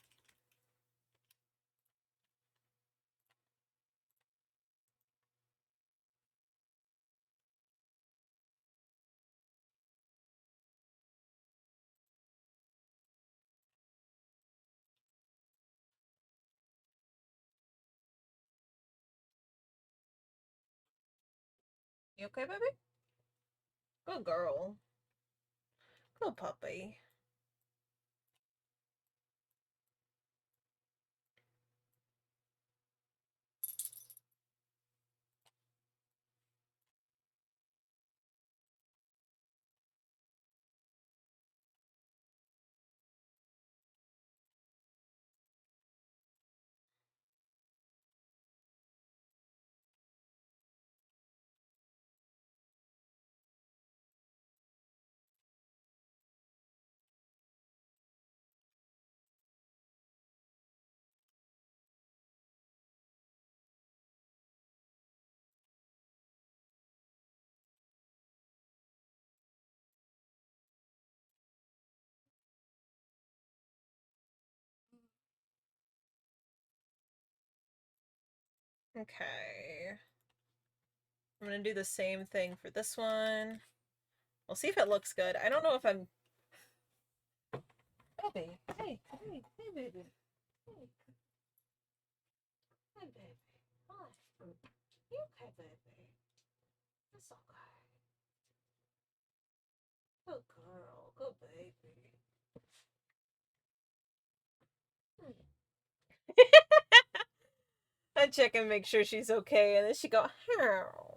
You okay, baby? Good girl. Good puppy. Okay. I'm gonna do the same thing for this one. We'll see if it looks good. I don't know if I'm... Baby. Hey, hey, hey, baby. Hey, hey, baby. Hi. You okay, baby? It's okay. Good girl. Good baby. I check and make sure she's okay, and then she go, how?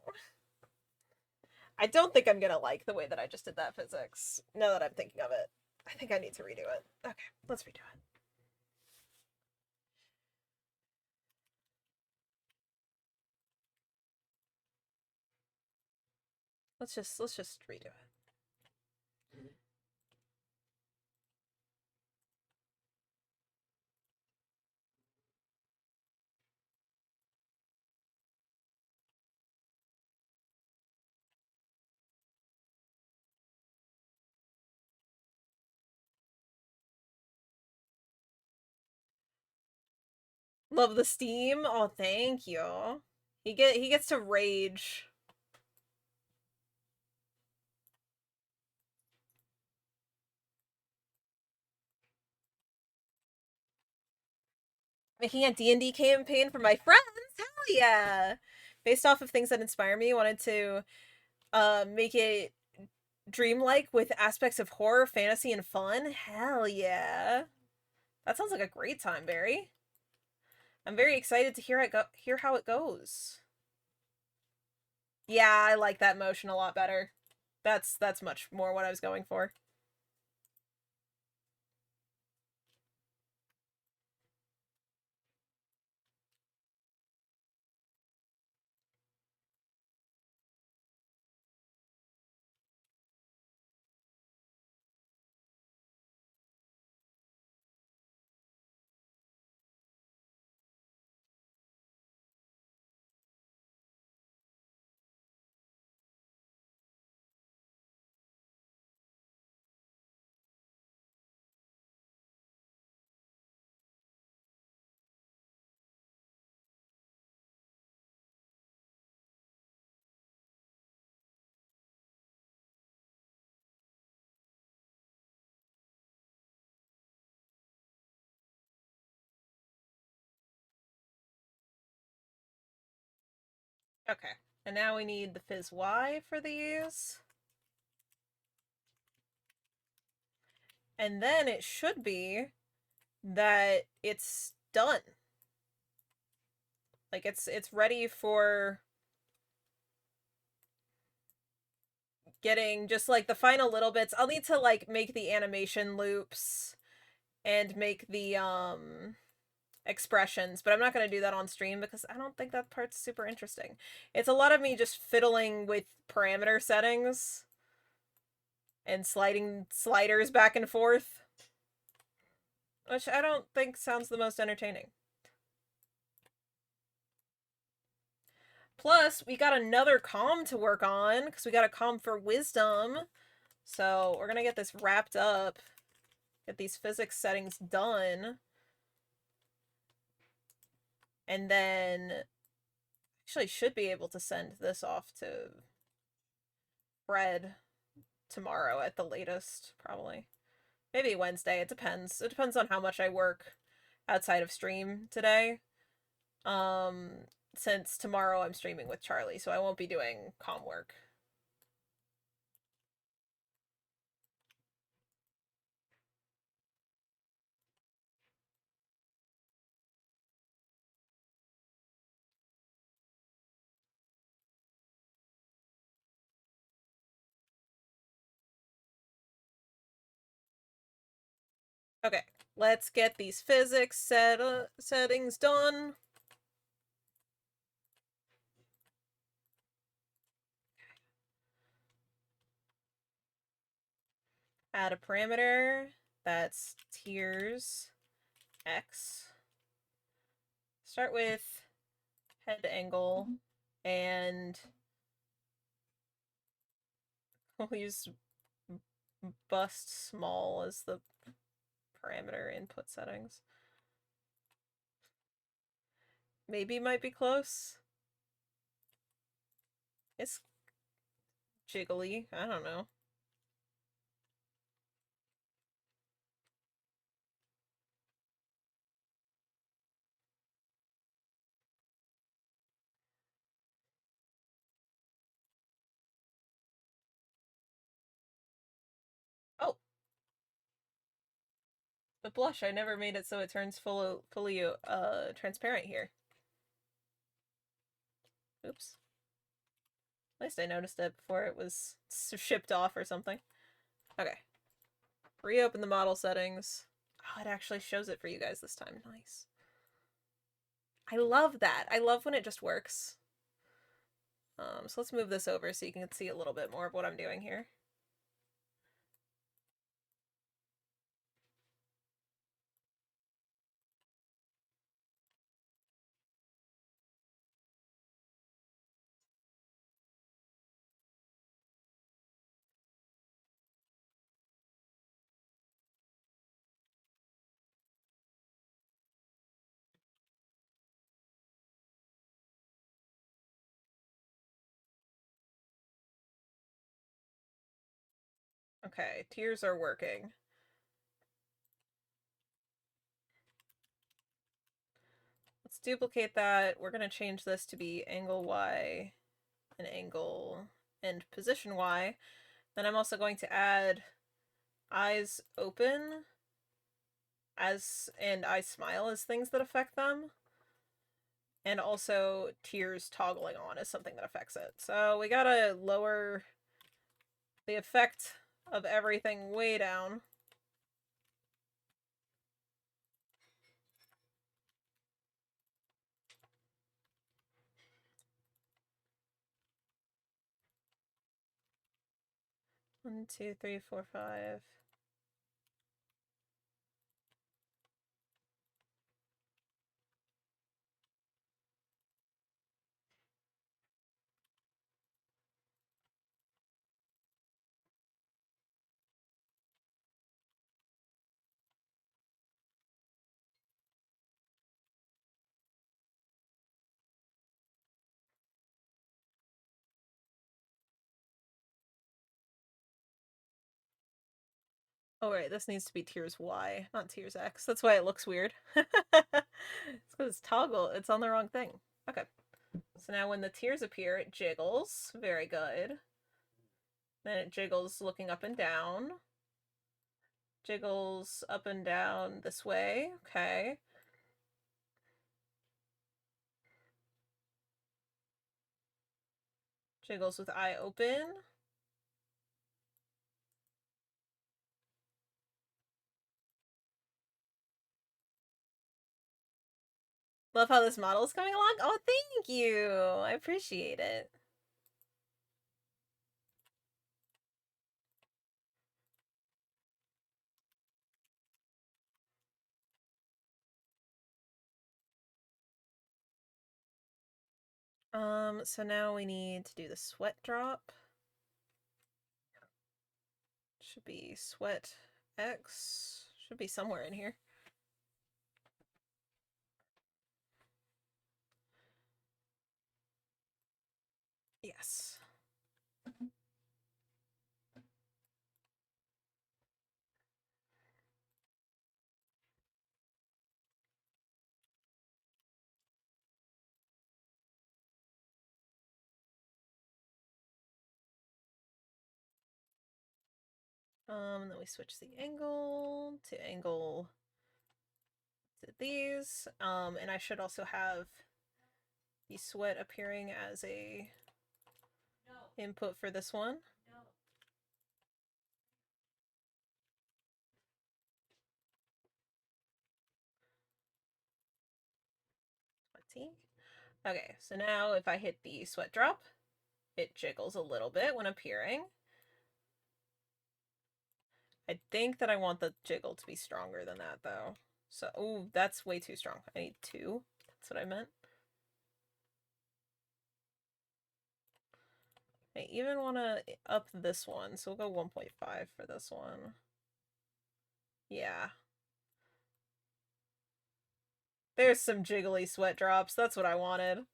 I don't think I'm gonna like the way that I just did that physics, now that I'm thinking of it. I think I need to redo it. Okay, let's redo it. Let's just redo it. Love the steam. Oh, thank you. He gets to rage. Making a D&D campaign for my friends. Hell yeah. Based off of things that inspire me, I wanted to make it dreamlike with aspects of horror, fantasy, and fun. Hell yeah. That sounds like a great time, Barry. I'm very excited to hear how it goes. Yeah, I like that motion a lot better. That's much more what I was going for. Okay. And now we need the Fizz Y for these. And then it should be that it's done. Like, it's ready for getting just, like, the final little bits. I'll need to, like, make the animation loops and make the, expressions, but I'm not going to do that on stream because I don't think that part's super interesting. It's a lot of me just fiddling with parameter settings and sliding sliders back and forth, which I don't think sounds the most entertaining. Plus, we got another comm to work on because we got a comm for wisdom. So we're going to get this wrapped up, get these physics settings done. And then actually should be able to send this off to Fred tomorrow at the latest, probably. Maybe Wednesday, it depends. It depends on how much I work outside of stream today. Since tomorrow I'm streaming with Charlie, so I won't be doing comm work. Okay, let's get these physics settings done. Add a parameter that's tiers x. Start with head angle, and we'll use bust small as the parameter input settings. Maybe might be close. It's jiggly. I don't know. Oh, the blush. I never made it so it turns fully transparent here. Oops. At least I noticed it before it was shipped off or something. Okay. Reopen the model settings. Oh, it actually shows it for you guys this time. Nice. I love that. I love when it just works. So let's move this over so you can see a little bit more of what I'm doing here. Okay, tiers are working. Let's duplicate that. We're going to change this to be angle Y and angle and position Y. Then I'm also going to add eyes open and eyes smile as things that affect them. And also tears toggling on is something that affects it. So we gotta lower the effect of everything way down. One, two, three, four, five. Oh, right, this needs to be tiers Y, not tiers X. That's why it looks weird. It's because it's toggle. It's on the wrong thing. Okay. So now when the tears appear, it jiggles. Very good. Then it jiggles looking up and down. Jiggles up and down this way. Okay. Jiggles with eye open. Love how this model is coming along. Oh, thank you. I appreciate it. So now we need to do the sweat drop. Should be sweat X. Should be somewhere in here. Yes. Then we switch the angle to angle to these. And I should also have the sweat appearing as a input for this one. Okay, so now if I hit the sweat drop, it jiggles a little bit when appearing. I think that I want the jiggle to be stronger than that, though. So, ooh, that's way too strong. I need 2. That's what I meant. I even want to up this one, so we'll go 1.5 for this one. Yeah. There's some jiggly sweat drops. That's what I wanted.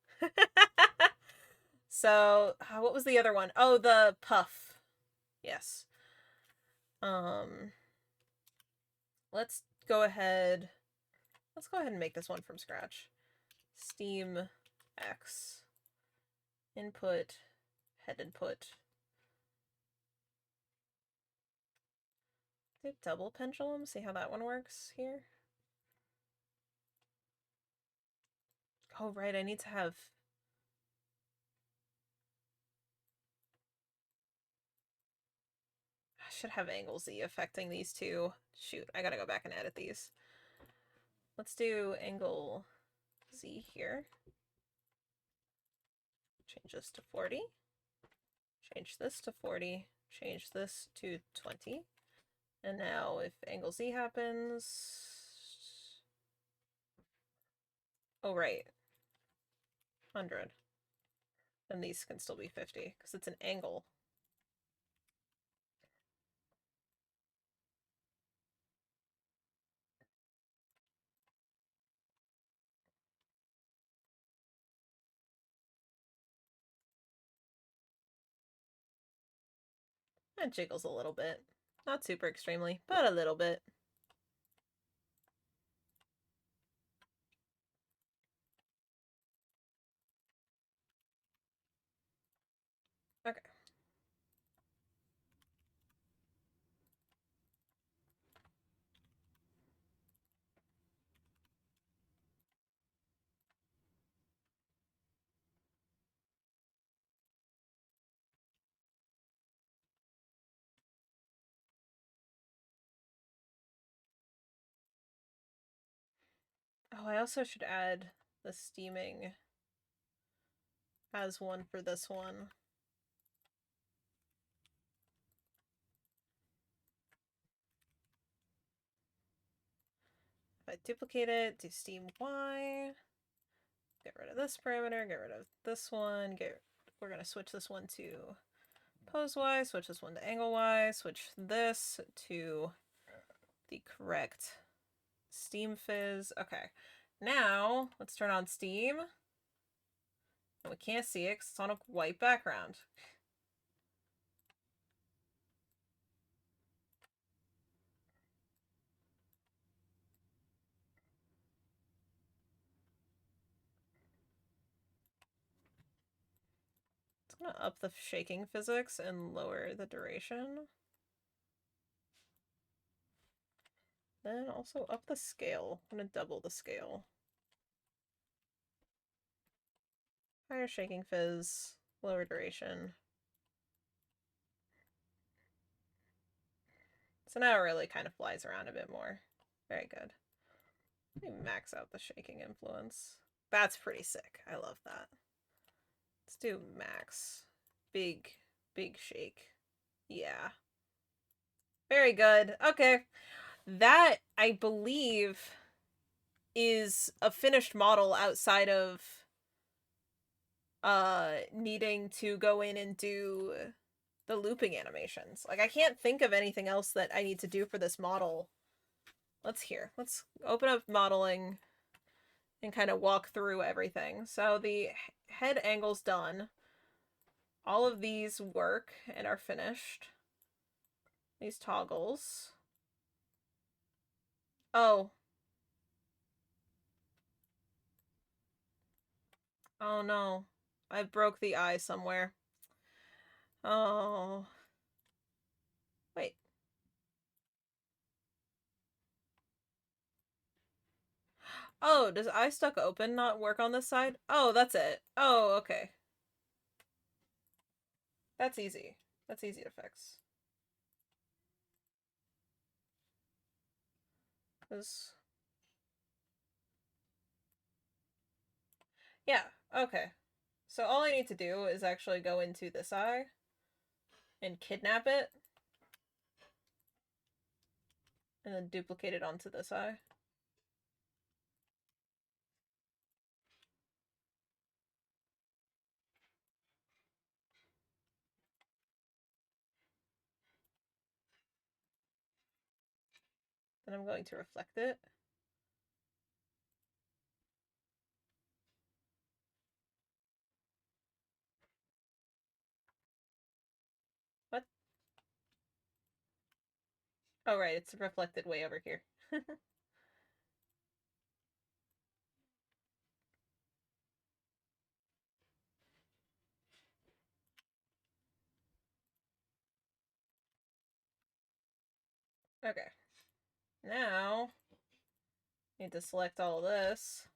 So, what was the other one? Oh, the puff. Yes. Let's go ahead. Let's go ahead and make this one from scratch. Steam X. Input. Head input. Double pendulum. See how that one works here. Oh, right. I need to have. I should have angle Z affecting these two. Shoot, I gotta go back and edit these. Let's do angle Z here. Change this to 40. Change this to 40. Change this to 20. And now if angle Z happens... Oh, right. 100. Then these can still be 50, because it's an angle. It jiggles a little bit. Not super extremely, but a little bit. Okay. Oh, I also should add the steaming as one for this one. If I duplicate it, do steam Y, get rid of this parameter, get rid of this one, we're gonna switch this one to pose Y, switch this one to angle Y, switch this to the correct steam fizz. Okay, now let's turn on steam. And we can't see it because it's on a white background. It's gonna up the shaking physics and lower the duration. Then also up the scale. I'm gonna double the scale. Higher shaking fizz. Lower duration. So now it really kind of flies around a bit more. Very good. Let me max out the shaking influence. That's pretty sick. I love that. Let's do max. Big shake. Yeah. Very good. Okay. That, I believe, is a finished model outside of needing to go in and do the looping animations. Like, I can't think of anything else that I need to do for this model. Let's open up modeling and kind of walk through everything. So the head angle's done. All of these work and are finished. These toggles. Oh. Oh no. I broke the eye somewhere. Oh. Wait. Oh, does eye stuck open not work on this side? Oh, that's it. Oh, okay. That's easy. That's easy to fix. This... Yeah, okay. So all I need to do is actually go into this eye and kidnap it. And then duplicate it onto this eye. Then I'm going to reflect it. What? Oh, right, it's reflected way over here. Okay. Now, need to select all of this.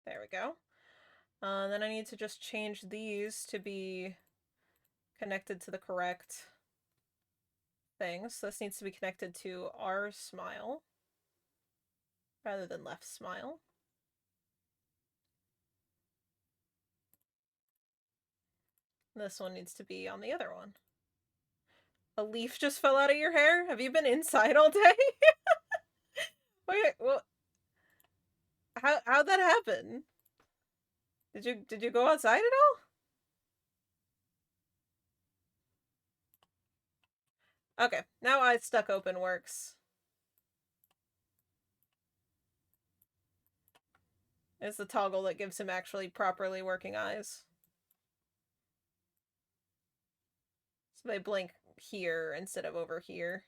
There we go. Then I need to just change these to be connected to the correct thing. So this needs to be connected to R smile rather than left smile. This one needs to be on the other one. A leaf just fell out of your hair? Have you been inside all day? Wait, well, how'd that happen? Did you go outside at all? Okay, now eye stuck open works. It's the toggle that gives him actually properly working eyes. So they blink here instead of over here.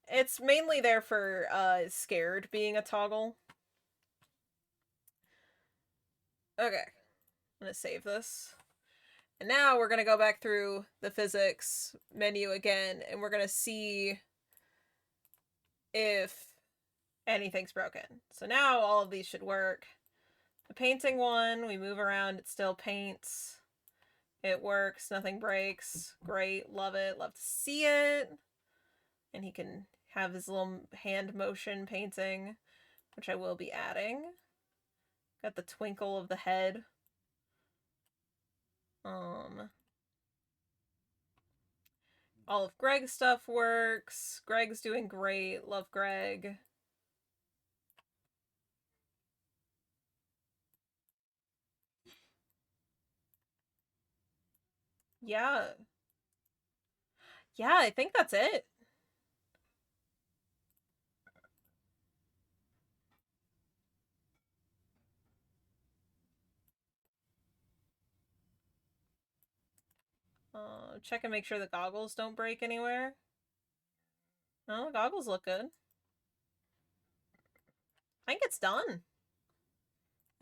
It's mainly there for scared being a toggle. Okay. I'm gonna save this. And now we're gonna go back through the physics menu again, and we're gonna see if anything's broken. So now all of these should work. The painting one, we move around, it still paints. It works, nothing breaks. Great, love it, love to see it. And he can have his little hand motion painting, which I will be adding. Got the twinkle of the head. All of Greg's stuff works. Greg's doing great. Love Greg. Yeah. Yeah, I think that's it. Check and make sure the goggles don't break anywhere. No, the goggles look good. I think it's done.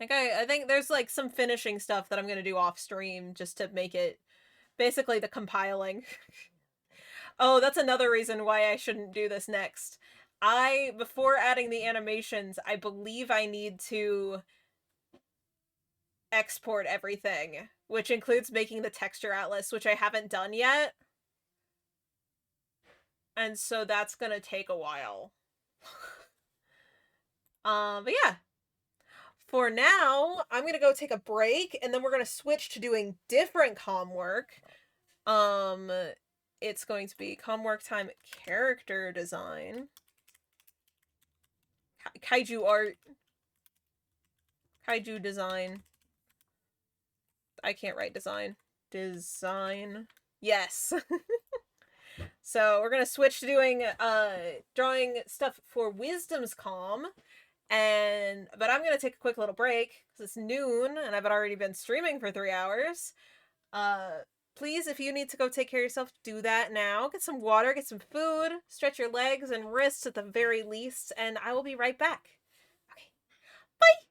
I think there's like some finishing stuff that I'm gonna do off stream just to make it Basically the compiling. Oh, that's another reason why I shouldn't do this next. Before adding the animations, I believe I need to export everything, which includes making the texture atlas, which I haven't done yet. And so that's gonna take a while. But yeah. For now, I'm gonna go take a break, and then we're gonna switch to doing different comm work. Um, it's going to be comm work time character design. Kaiju art. Kaiju design. I can't write design. Design. Yes. So we're gonna switch to doing drawing stuff for Wisdom's Calm. But I'm gonna take a quick little break because it's noon and I've already been streaming for 3 hours. Please, if you need to go take care of yourself, do that now. Get some water, get some food, stretch your legs and wrists at the very least, and I will be right back. Okay. Bye!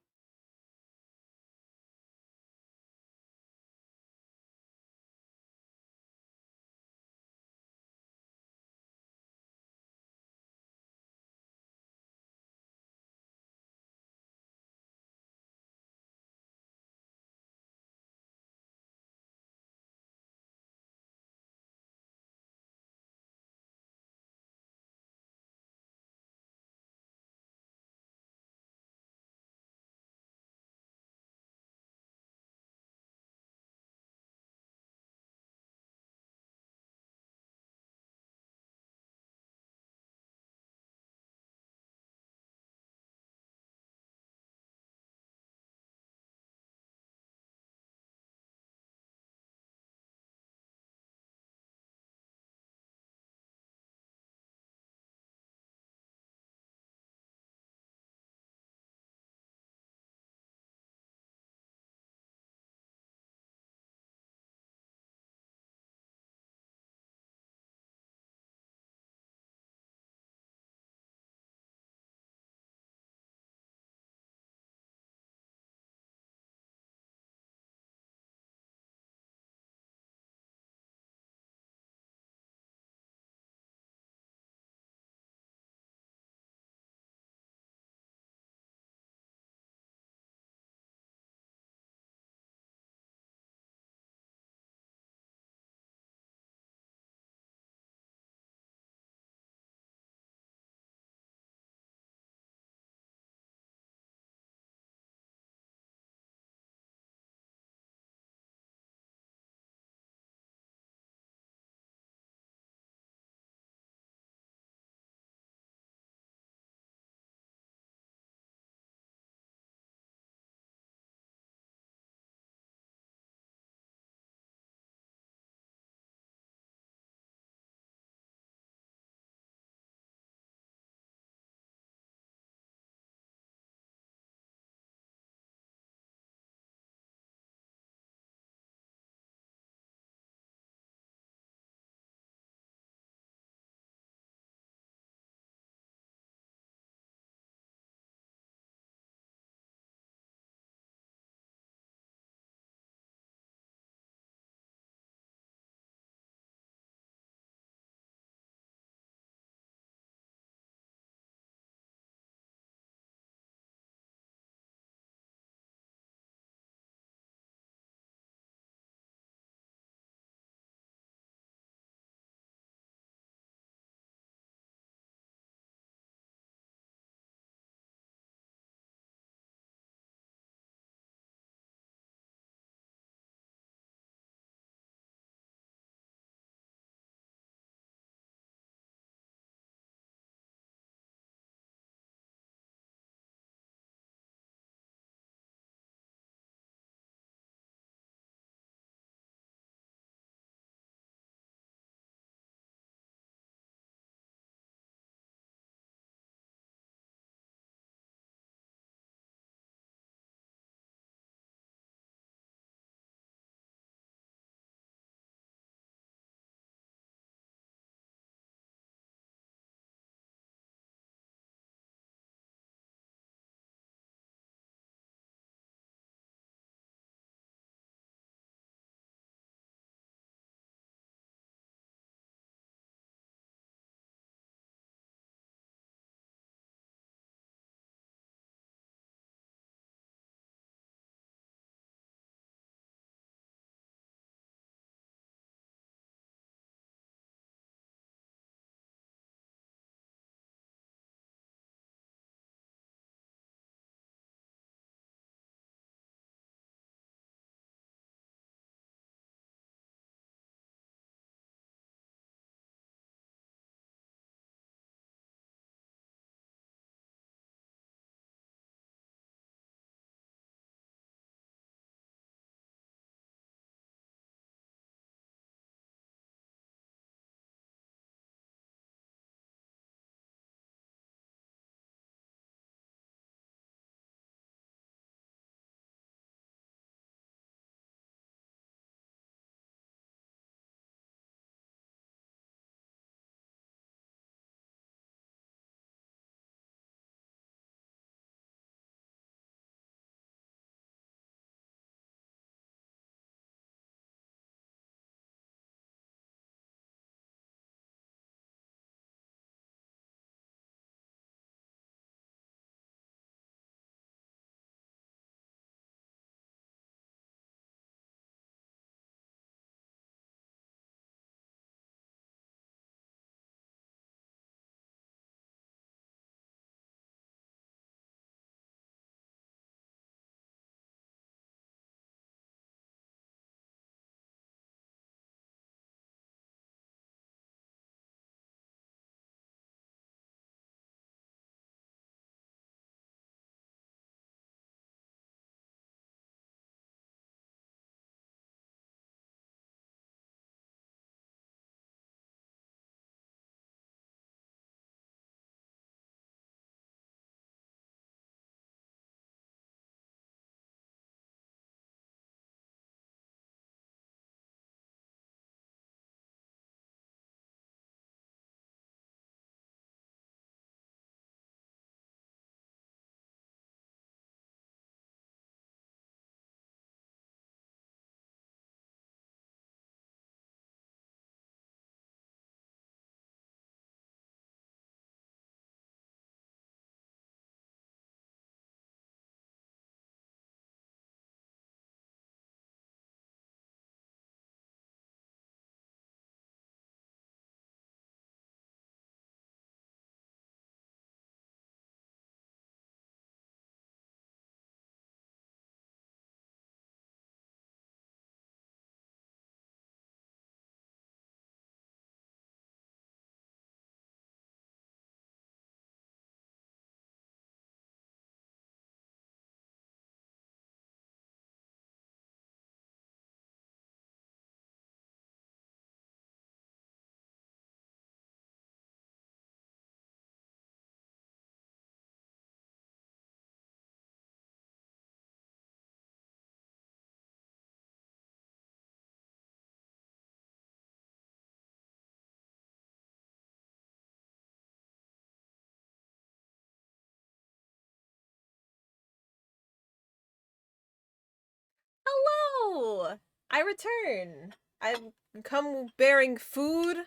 Hello! I return. I've come bearing food,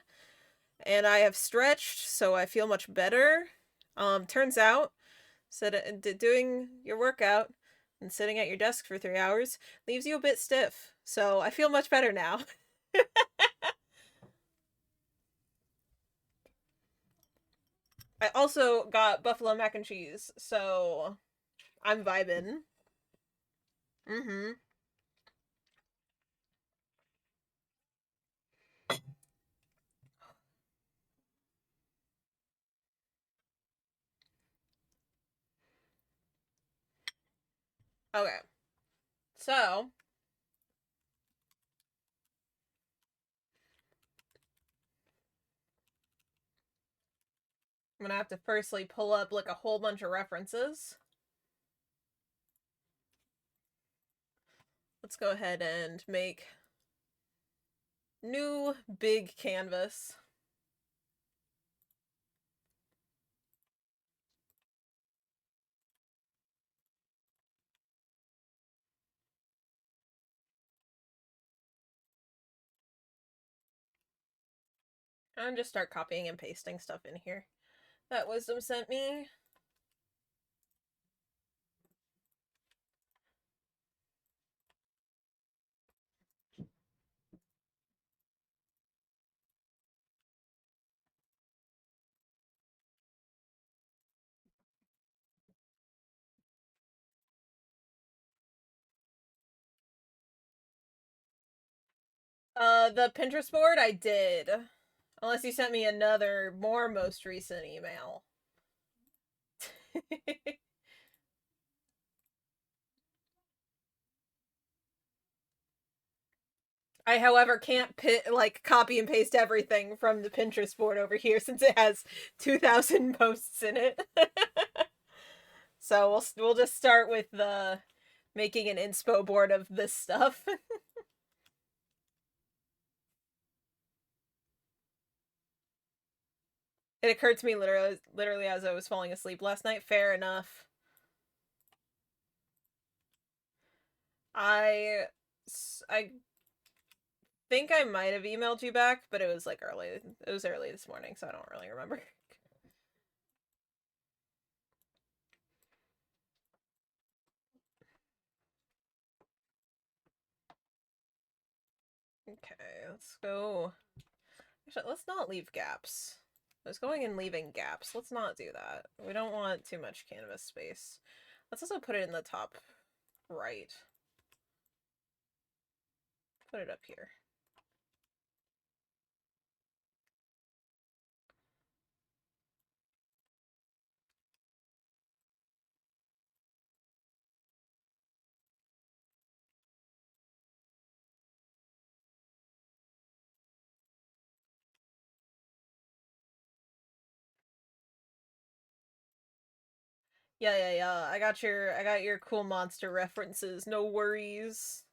and I have stretched, so I feel much better. Turns out, doing your workout and sitting at your desk for 3 hours leaves you a bit stiff, so I feel much better now. I also got buffalo mac and cheese, so I'm vibing. Mm-hmm. Okay. So, I'm gonna have to firstly pull up like a whole bunch of references. Let's go ahead and make new big canvas. And just start copying and pasting stuff in here that Wisdom sent me. The Pinterest board I did. Unless you sent me another, more most recent email. I, however, can't copy and paste everything from the Pinterest board over here since it has 2,000 posts in it. So we'll just start with the making an inspo board of this stuff. It occurred to me literally as I was falling asleep last night. Fair enough. I I think I might have emailed you back, but it was like early. It was early this morning, so I don't really remember. Okay, let's go. Actually, let's not leave gaps. I was going and leaving gaps. Let's not do that. We don't want too much canvas space. Let's also put it in the top right. Put it up here. Yeah. I got your cool monster references. No worries.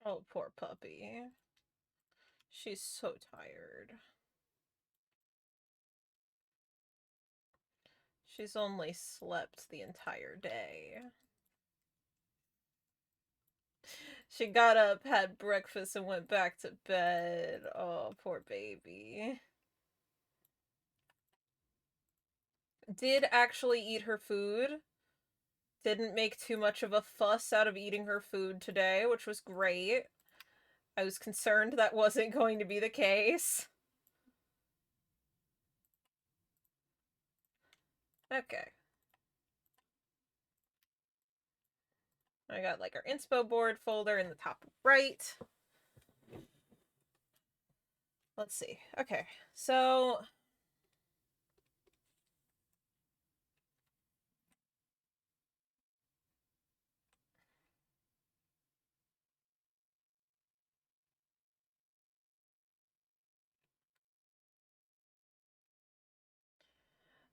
Oh, poor puppy. She's so tired. She's only slept the entire day. She got up, had breakfast, and went back to bed. Oh, poor baby. Did actually eat her food. Didn't make too much of a fuss out of eating her food today, which was great. I was concerned that wasn't going to be the case. Okay. I got like our inspo board folder in the top right. Let's see. Okay, so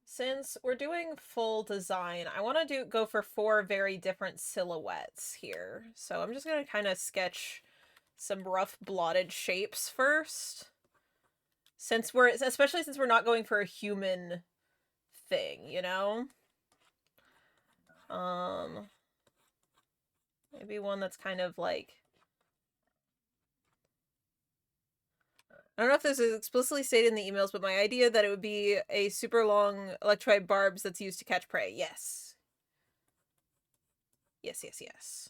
since we're doing full design, I want to go for 4 very different silhouettes here. So I'm just going to kind of sketch some rough blotted shapes first. Especially since we're not going for a human thing, you know? Um, maybe one that's kind of like, I don't know if this is explicitly stated in the emails, but my idea that it would be a super long electrode barbs that's used to catch prey. Yes. Yes, yes, yes.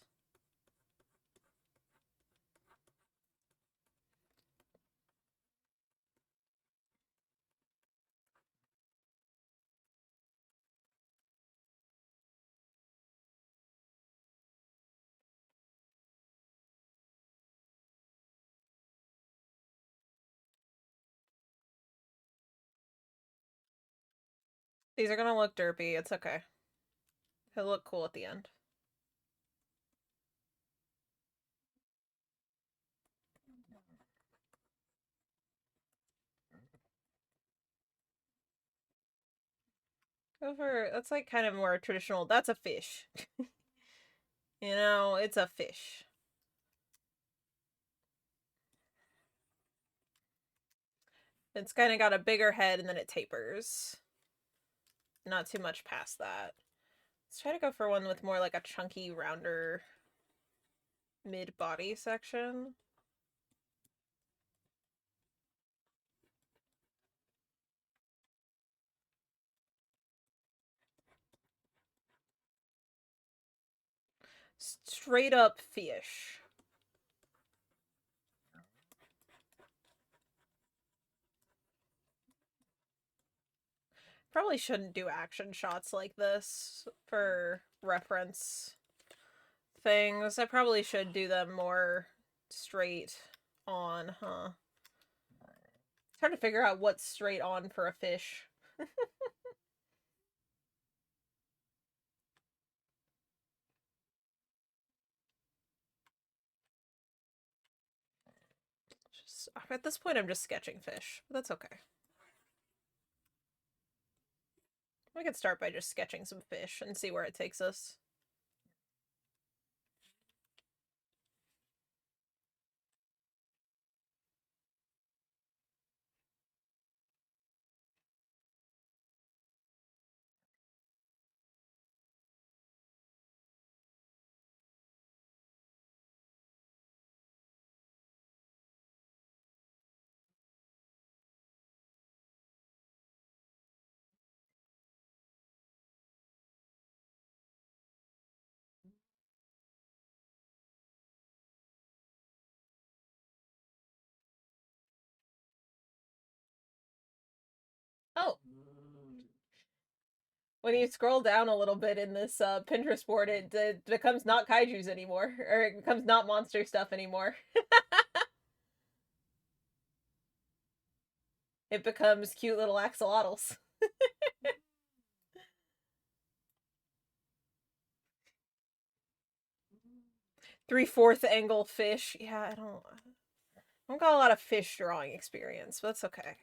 These are gonna look derpy. It's okay. It'll look cool at the end. That's like kind of more traditional. That's a fish. You know, it's a fish. It's kind of got a bigger head and then it tapers. Not too much past that. Let's try to go for one with more like a chunky, rounder mid-body section. Straight up fish. Probably shouldn't do action shots like this for reference things. I probably should do them more straight on, huh? It's hard to figure out what's straight on for a fish. At this point, I'm just sketching fish, but that's okay. We could start by just sketching some fish and see where it takes us. Oh, when you scroll down a little bit in this Pinterest board, it becomes not kaijus anymore, or it becomes not monster stuff anymore. It becomes cute little axolotls. 3/4 angle fish. Yeah, I don't got a lot of fish drawing experience, but that's okay.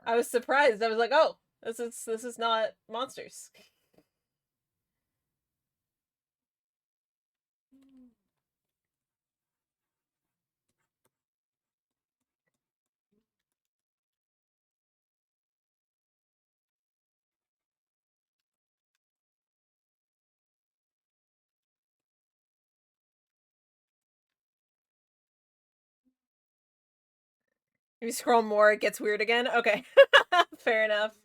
I was surprised. I was like, oh, this is not monsters. If you scroll more, it gets weird again. Okay, fair enough.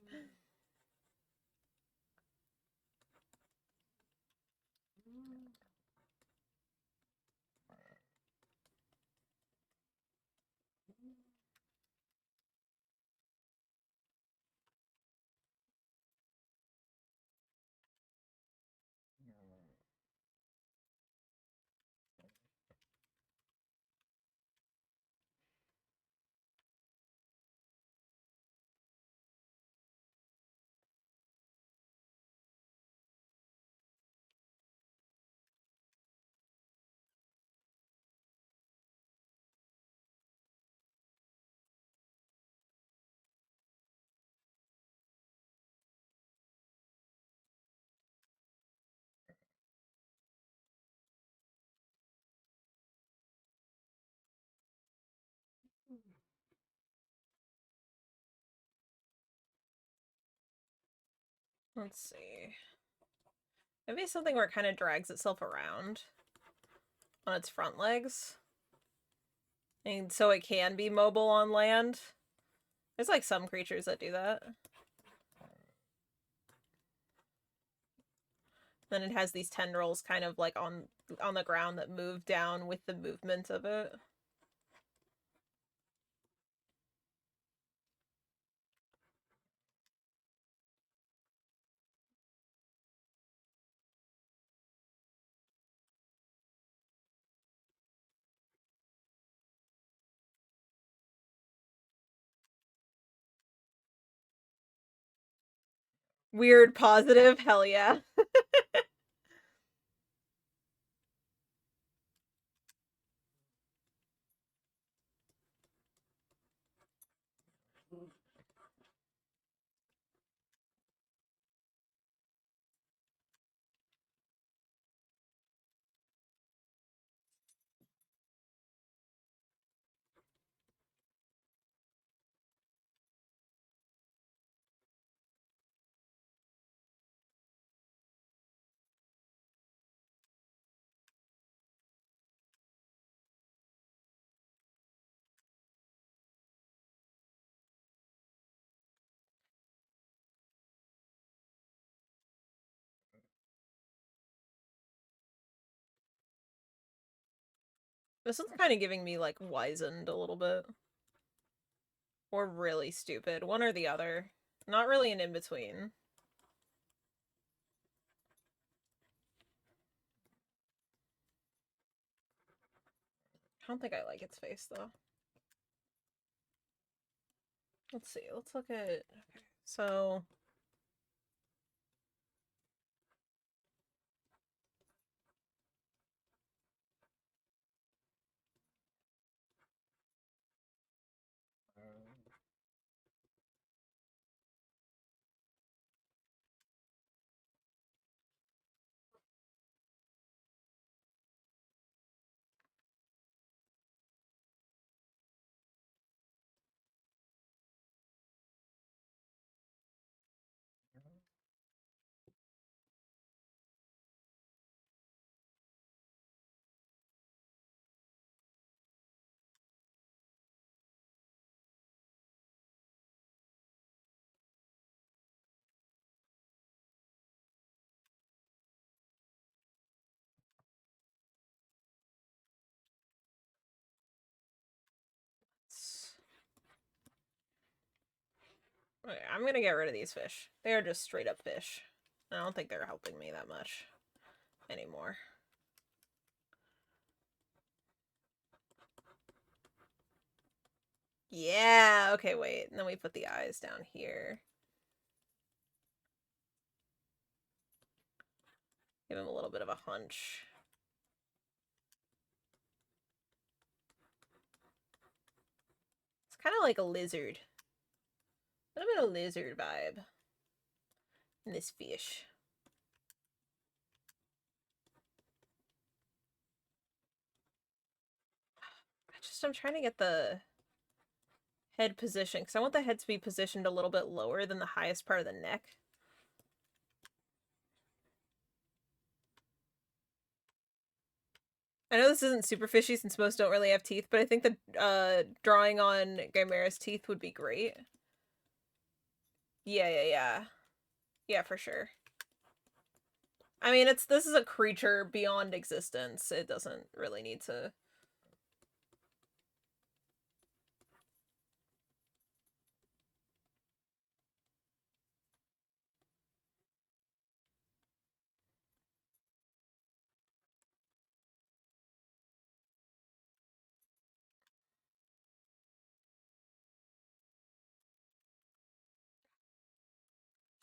Let's see. Maybe something where it kind of drags itself around on its front legs. And so it can be mobile on land. There's like some creatures that do that. Then it has these tendrils kind of like on the ground that move down with the movement of it. Weird positive, hell yeah. This one's kind of giving me like wizened a little bit. Or really stupid. One or the other. Not really an in-between. I don't think I like its face though. Let's see. Let's look at. Okay. So. Okay, I'm gonna get rid of these fish. They are just straight up fish. I don't think they're helping me that much anymore. Yeah, okay, wait. And then we put the eyes down here. Give him a little bit of a hunch. It's kind of like a lizard. A little bit of lizard vibe in this fish. I'm trying to get the head position, because I want the head to be positioned a little bit lower than the highest part of the neck. I know this isn't super fishy since most don't really have teeth, but I think the drawing on Chimera's teeth would be great. Yeah. Yeah, for sure. I mean, this is a creature beyond existence. It doesn't really need to.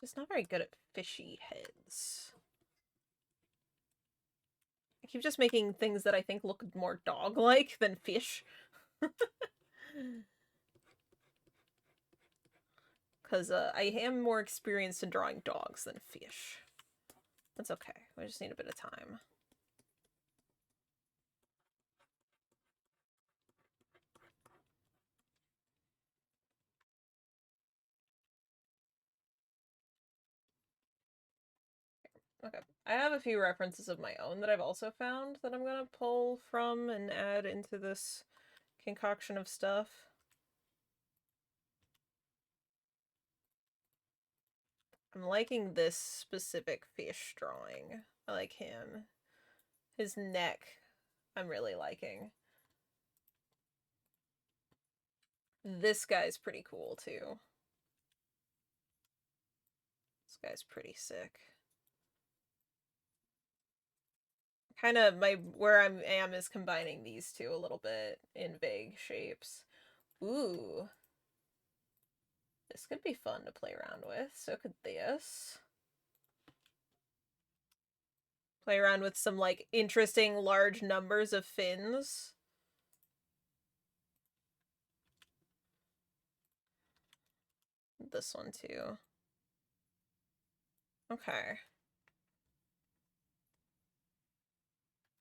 Just not very good at fishy heads. I keep just making things that I think look more dog-like than fish. Because I am more experienced in drawing dogs than fish. That's okay. We just need a bit of time. Okay. I have a few references of my own that I've also found that I'm gonna pull from and add into this concoction of stuff. I'm liking this specific fish drawing. I like him. His neck, I'm really liking. This guy's pretty cool, too. This guy's pretty sick. Kind of where I am is combining these two a little bit in vague shapes. Ooh. This could be fun to play around with. So could this. Play around with some, like, interesting large numbers of fins. This one, too. Okay.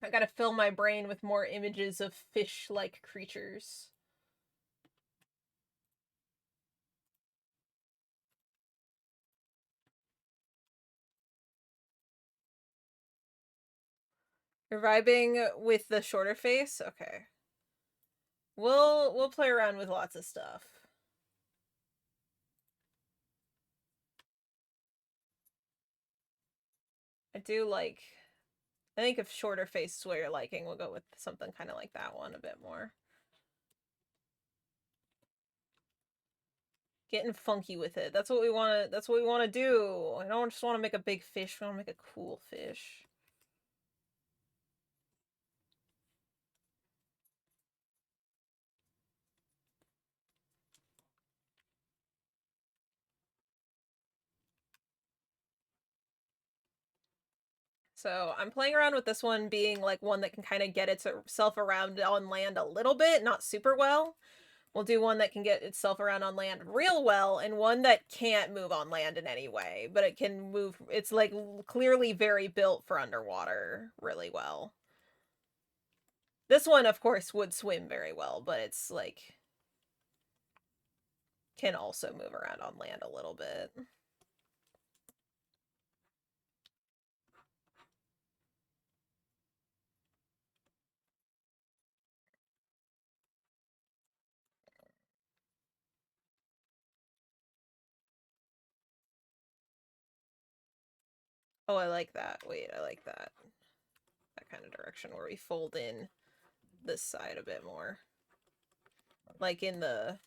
I gotta fill my brain with more images of fish-like creatures. You're vibing with the shorter face? Okay. We'll play around with lots of stuff. I do like... I think if shorter face is what you're liking, we'll go with something kind of like that one a bit more. Getting funky with it. That's what we want to. That's what we want to do. I don't just want to make a big fish. We want to make a cool fish. So I'm playing around with this one being like one that can kind of get itself around on land a little bit, not super well. We'll do one that can get itself around on land real well, and one that can't move on land in any way, but it can move. It's like clearly very built for underwater really well. This one, of course, would swim very well, but it's like can also move around on land a little bit. Oh, I like that. Wait, I like that. That kind of direction where we fold in this side a bit more. Like in the...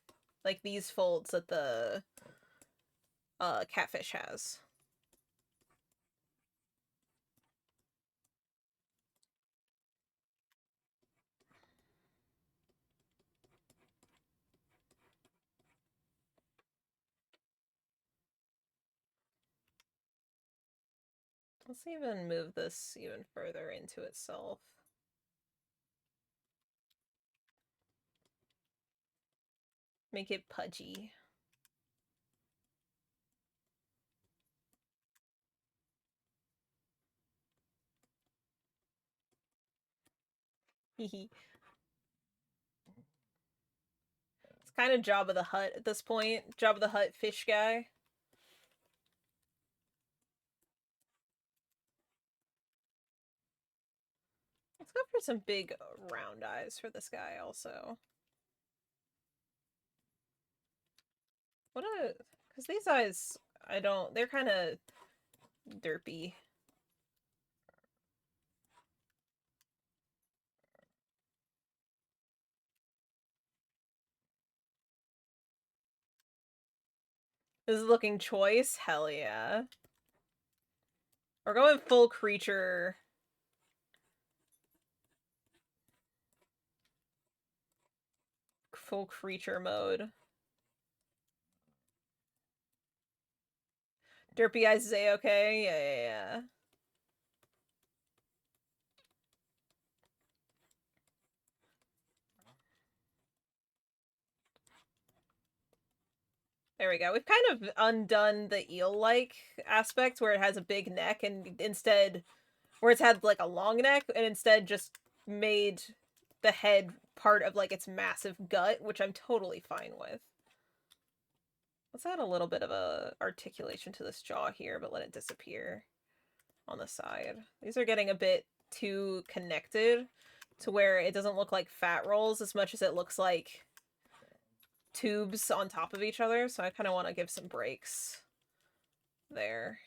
Like these folds that the catfish has. Let's even move this even further into itself. Make it pudgy. Hehe. It's kind of Jabba the Hutt at this point. Jabba the Hutt fish guy. Let's go for some big round eyes for this guy also. What a... Because these eyes, I don't... They're kind of derpy. This is looking choice? Hell yeah. We're going full creature. Full creature mode. Derpy eyes is A-okay? Yeah. There we go. We've kind of undone the eel-like aspect where it has a big neck and instead... Where it's had, like, a long neck and instead just made the head part of, like, its massive gut, which I'm totally fine with. Let's add a little bit of a articulation to this jaw here, but let it disappear. on the side. These are getting a bit too connected to where it doesn't look like fat rolls as much as it looks like tubes on top of each other, so I kind of want to give some breaks there.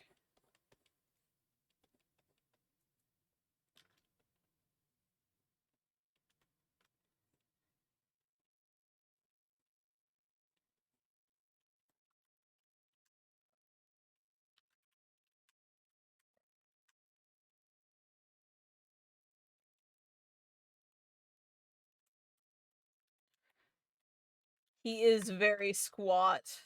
He is very squat.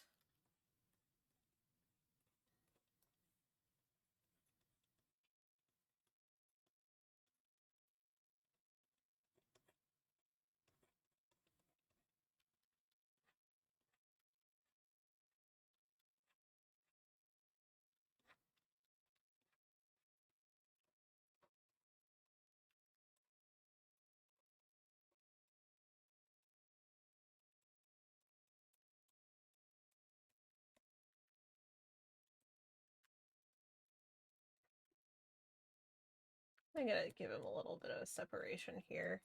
I'm gonna give him a little bit of a separation here.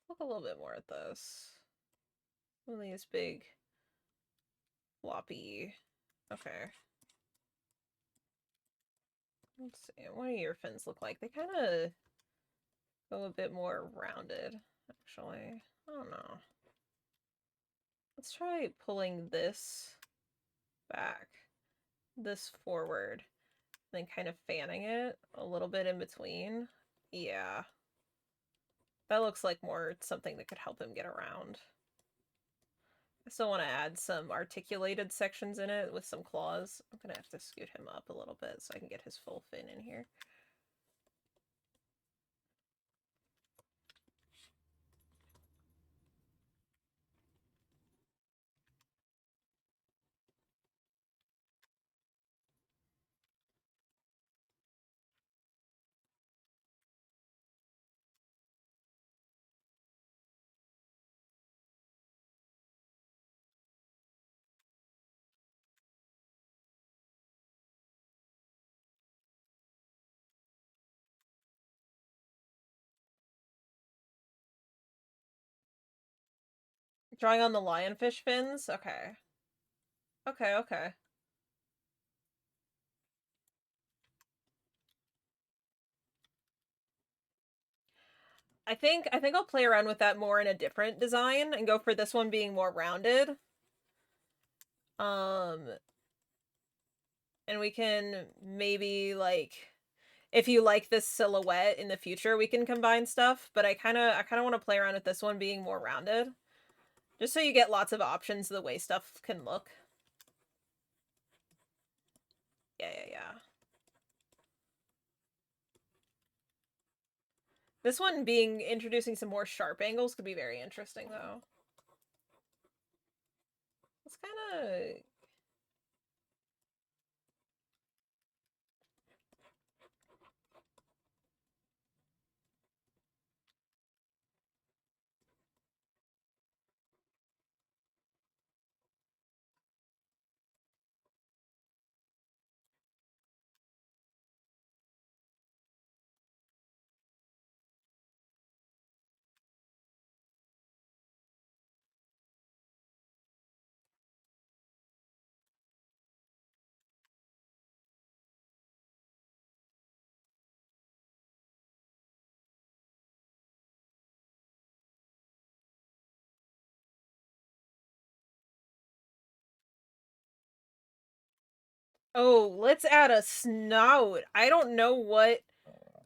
Look a little bit more at this. One of these big, floppy. Okay. Let's see. What do your fins look like? They kind of go a bit more rounded, actually. I don't know. Let's try pulling this back, this forward, then kind of fanning it a little bit in between. Yeah. That looks like more something that could help him get around. I still want to add some articulated sections in it with some claws. I'm gonna have to scoot him up a little bit so I can get his full fin in here. Drawing on the lionfish fins? Okay. Okay, okay. I think I'll play around with that more in a different design and go for this one being more rounded. And we can maybe like if you like this silhouette in the future, we can combine stuff, but I kind of want to play around with this one being more rounded. Just so you get lots of options the way stuff can look. Yeah. This one being introducing some more sharp angles could be very interesting though. It's kind of Oh, let's add a snout. I don't know what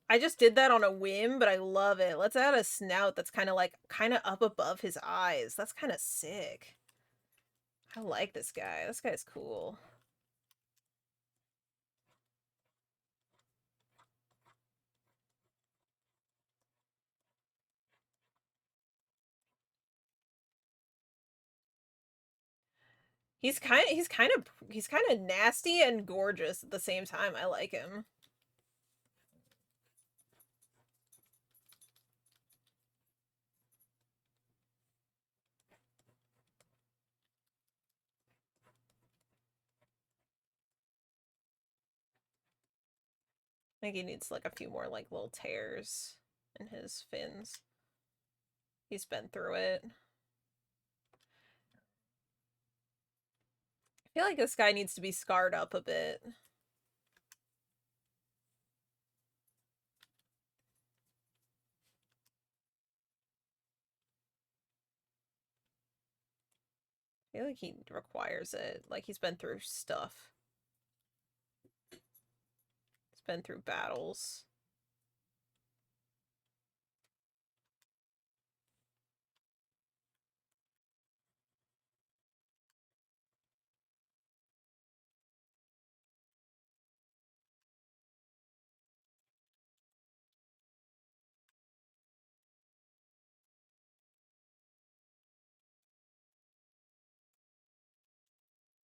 I just did that on a whim, but I love it. Let's add a snout that's kind of up above his eyes. That's kind of sick. I like this guy. This guy's cool. He's kind of nasty and gorgeous at the same time. I like him. I think he needs like a few more like little tears in his fins. He's been through it. I feel like this guy needs to be scarred up a bit. I feel like he requires it. Like, he's been through stuff. He's been through battles.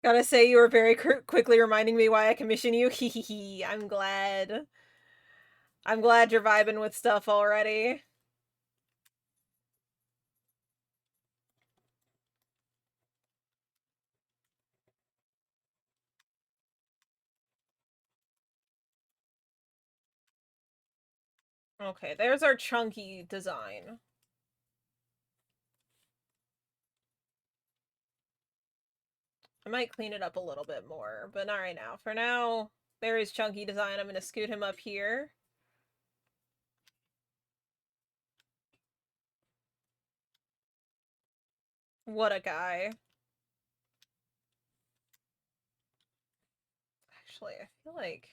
Gotta say, you were very quickly reminding me why I commission you. Hee hee hee. I'm glad. I'm glad you're vibing with stuff already. Okay, there's our chunky design. I might clean it up a little bit more, but not right now. For now, there is chunky design. I'm gonna scoot him up here. What a guy. Actually, I feel like...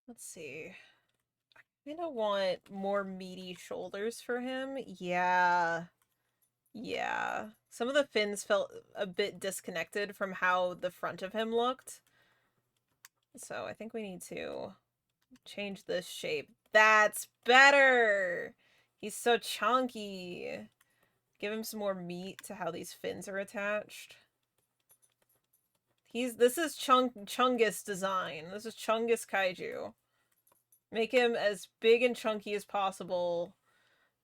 Let's see. I kind of want more meaty shoulders for him. Yeah. Yeah. Some of the fins felt a bit disconnected from how the front of him looked. So I think we need to change this shape. That's better! He's so chunky. Give him some more meat to how these fins are attached. This is Chungus design. This is Chungus Kaiju. Make him as big and chunky as possible.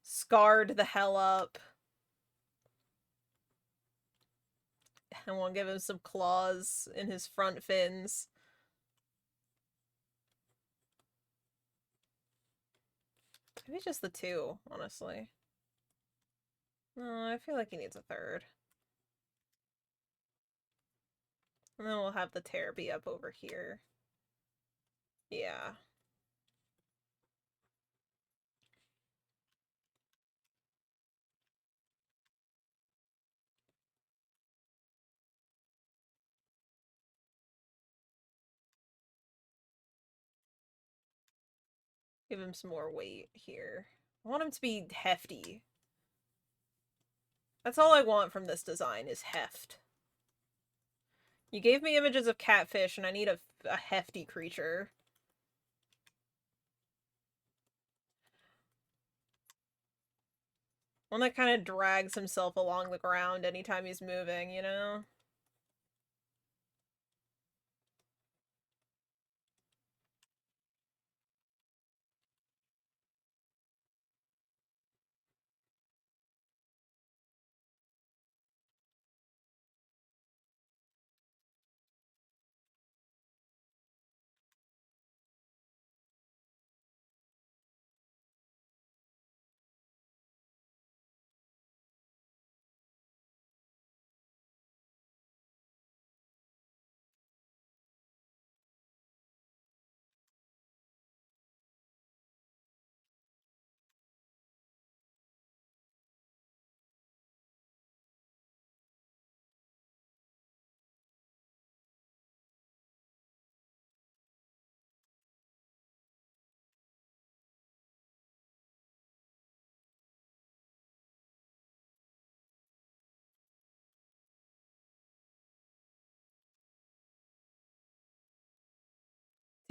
Scarred the hell up. And we'll give him some claws in his front fins. Maybe just the two, honestly. No, I feel like he needs a third. And then we'll have the tear be up over here. Yeah. Give him some more weight here. I want him to be hefty. That's all I want from this design is heft. You gave me images of catfish and I need a hefty creature. One that kind of drags himself along the ground anytime he's moving, you know?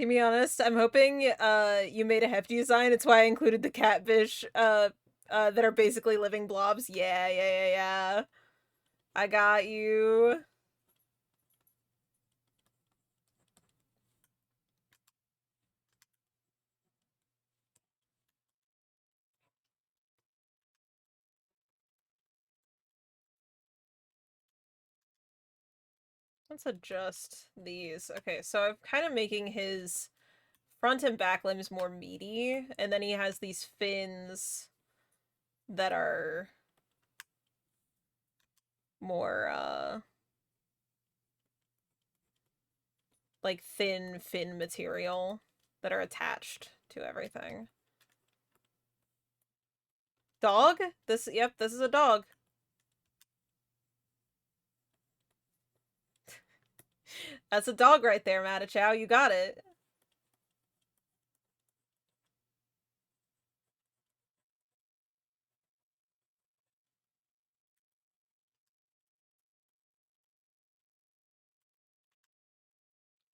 To be honest, I'm hoping you made a hefty design. It's why I included the catfish that are basically living blobs. Yeah. I got you. Let's adjust these. Okay, so I'm kind of making his front and back limbs more meaty, and then he has these fins that are more, like thin fin material that are attached to everything. Dog? Yep, this is a dog. That's a dog right there, Matachow. You got it.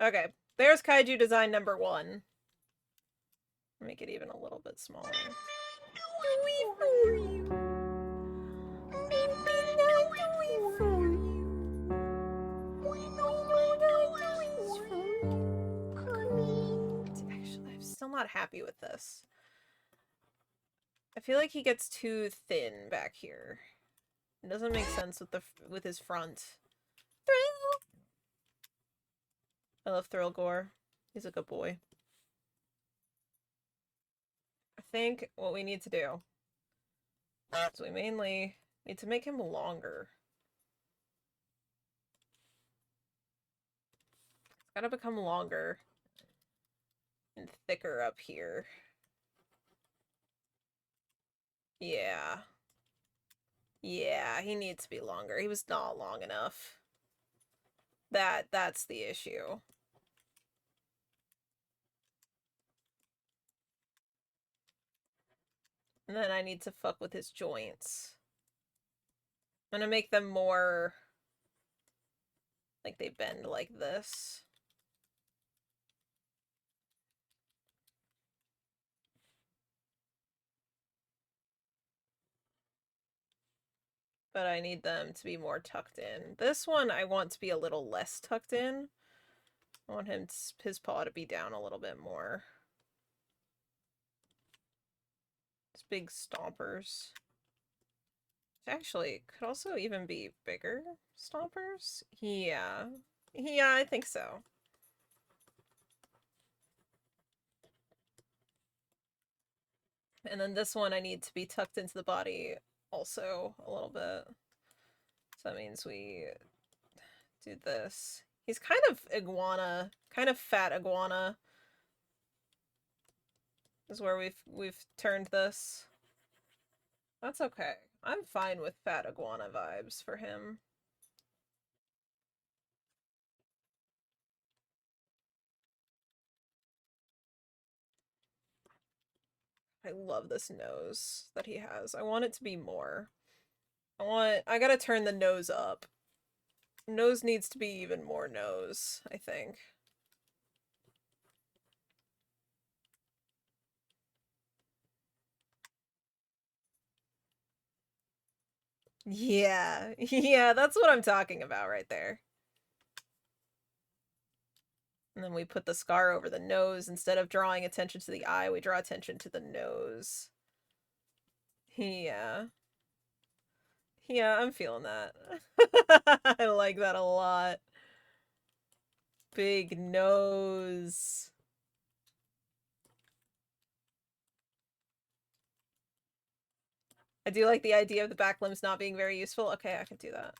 Okay, there's kaiju design number 1. Make it even a little bit smaller. Actually, I'm still not happy with this. I feel like he gets too thin back here. It doesn't make sense with his front. Thrill! I love Thrill Gore. He's a good boy. I think what we need to do is we mainly need to make him longer. It's gotta become longer and thicker up here. Yeah. Yeah, he needs to be longer. He was not long enough. That's the issue. And then I need to fuck with his joints. I'm gonna make them more like they bend like this. But I need them to be more tucked in. This one I want to be a little less tucked in. I want his paw to be down a little bit more. It's big stompers. Actually, could also even be bigger stompers. Yeah. Yeah, I think so. And then this one I need to be tucked into the body also a little bit. So that means we do this. He's kind of iguana, kind of fat iguana. Is where we've turned this. That's okay. I'm fine with fat iguana vibes for him. I love this nose that he has. I want it to be more. I gotta turn the nose up. Nose needs to be even more nose, I think. Yeah, yeah, that's what I'm talking about right there. And then we put the scar over the nose. Instead of drawing attention to the eye, we draw attention to the nose. Yeah. Yeah, I'm feeling that. I like that a lot. Big nose. I do like the idea of the back limbs not being very useful. Okay, I can do that.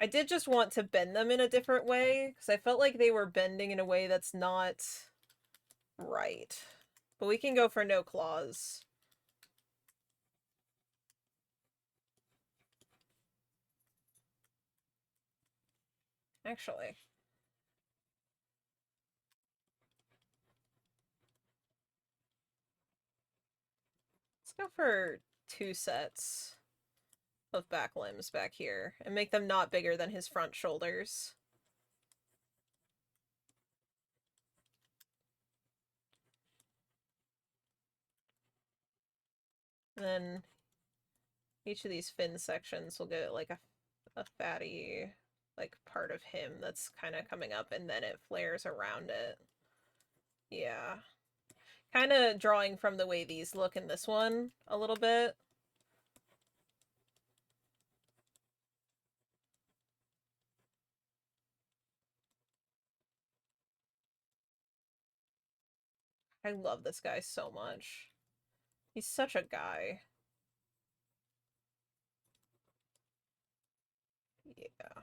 I did just want to bend them in a different way, because I felt like they were bending in a way that's not right. But we can go for no claws. Actually. Let's go for 2 sets of back limbs back here, and make them not bigger than his front shoulders. And then each of these fin sections will get like a fatty like part of him that's kind of coming up, and then it flares around it. Yeah. Kind of drawing from the way these look in this one a little bit. I love this guy so much. He's such a guy. Yeah.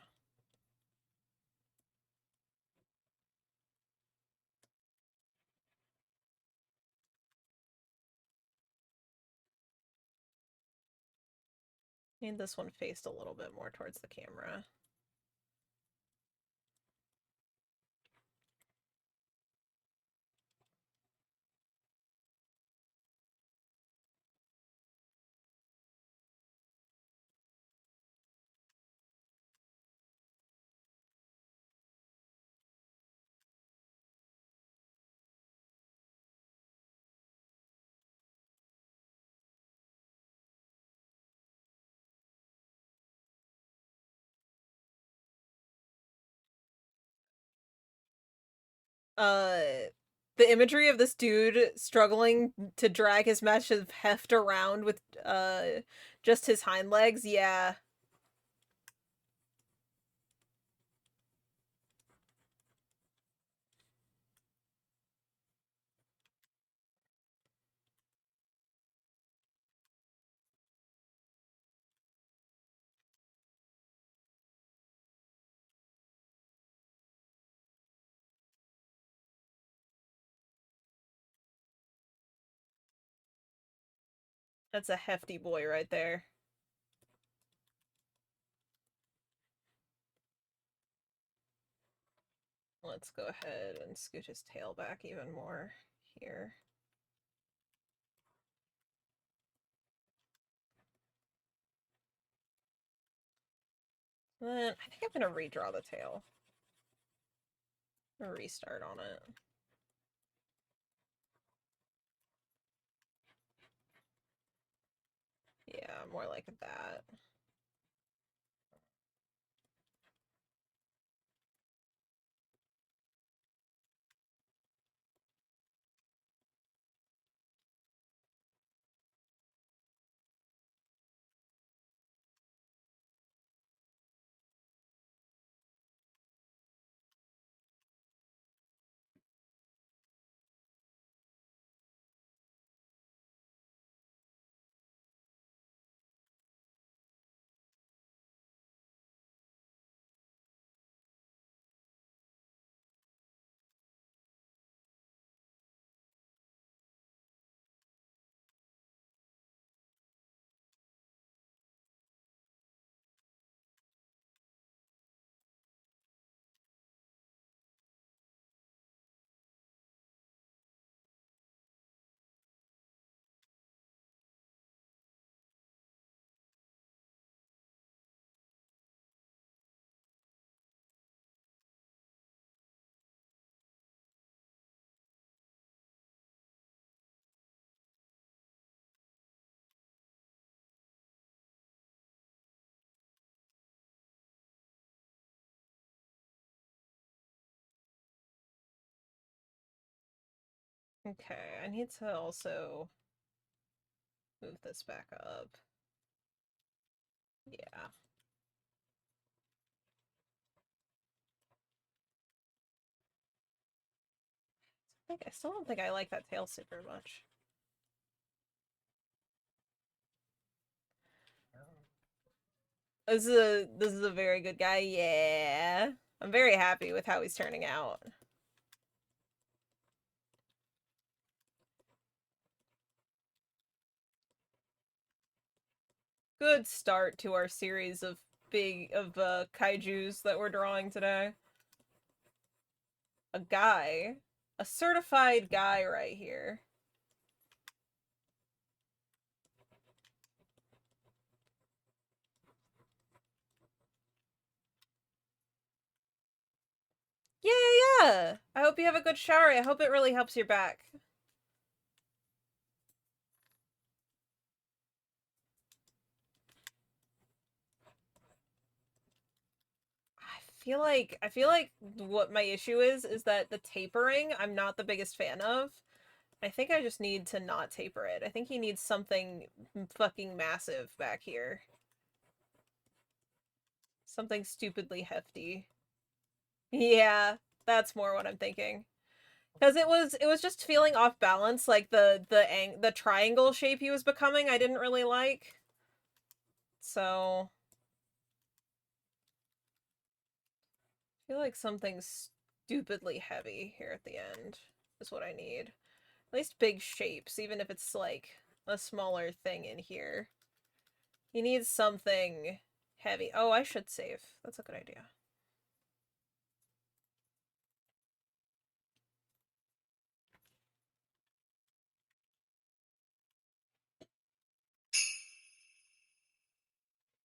Need this one faced a little bit more towards the camera. Uh, the imagery of this dude struggling to drag his massive heft around with just his hind legs, yeah. That's a hefty boy right there. Let's go ahead and scoot his tail back even more here. Then I think I'm gonna redraw the tail. Restart on it. Yeah, more like that. Okay, I need to also move this back up. Yeah. I still don't think I like that tail super much. This is a very good guy. Yeah. I'm very happy with how he's turning out. Good start to our series of kaijus that we're drawing today. A guy. A certified guy right here. Yeah, yeah. I hope you have a good shower. I hope it really helps your back. I feel like what my issue is that the tapering I'm not the biggest fan of. I think I just need to not taper it. I think he needs something fucking massive back here. Something stupidly hefty. Yeah, that's more what I'm thinking. Because it was just feeling off balance, like the triangle shape he was becoming I didn't really like. So I feel like something stupidly heavy here at the end is what I need. At least big shapes, even if it's like a smaller thing in here. He needs something heavy. Oh, I should save. That's a good idea.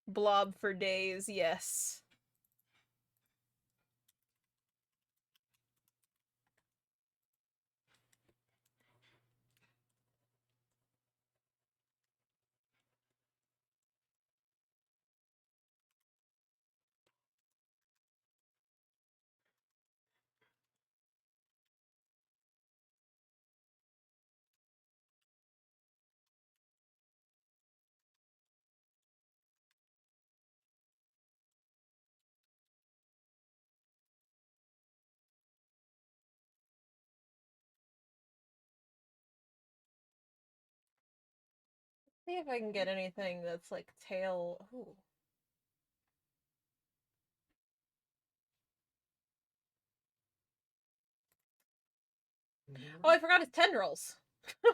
Blob for days, yes. See if I can get anything that's like tail. Ooh. Oh, I forgot his tendrils.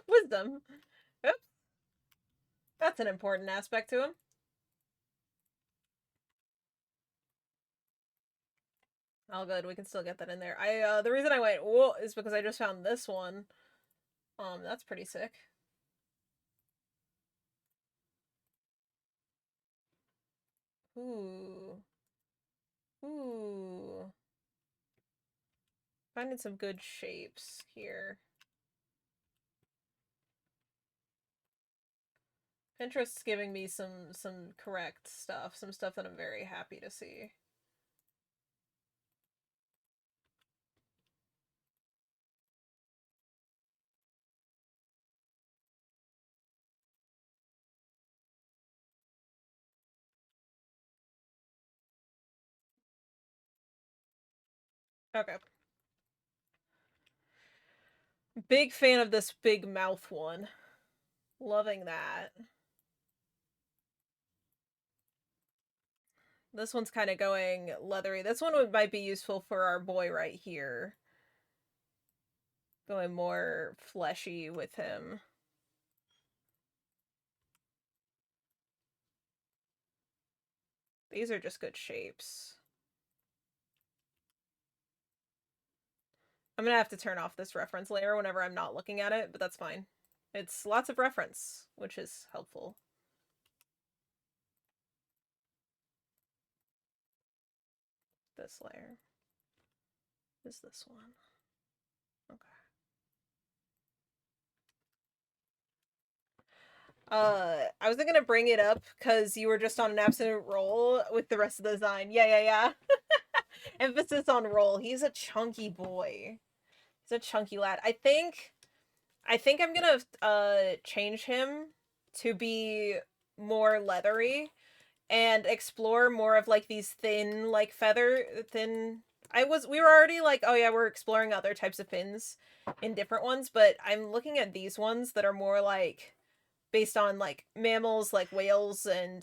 Wisdom. Oops. That's an important aspect to him. Oh, good. We can still get that in there. The reason I went whoa is because I just found this one. That's pretty sick. Ooh. Ooh. Finding some good shapes here. Pinterest's giving me some correct stuff, some stuff that I'm very happy to see. Okay. Big fan of this big mouth one. Loving that. This one's kind of going leathery. This one might be useful for our boy right here. Going more fleshy with him. These are just good shapes. I'm gonna have to turn off this reference layer whenever I'm not looking at it, but that's fine. It's lots of reference, which is helpful. This layer is this one. Okay. I wasn't gonna bring it up because you were just on an absolute roll with the rest of the design. Yeah. Emphasis on roll. He's a chunky boy. He's a chunky lad. I think I'm gonna change him to be more leathery and explore more of like these thin like thin. We were already like, oh yeah, we're exploring other types of fins in different ones, but I'm looking at these ones that are more like based on like mammals like whales and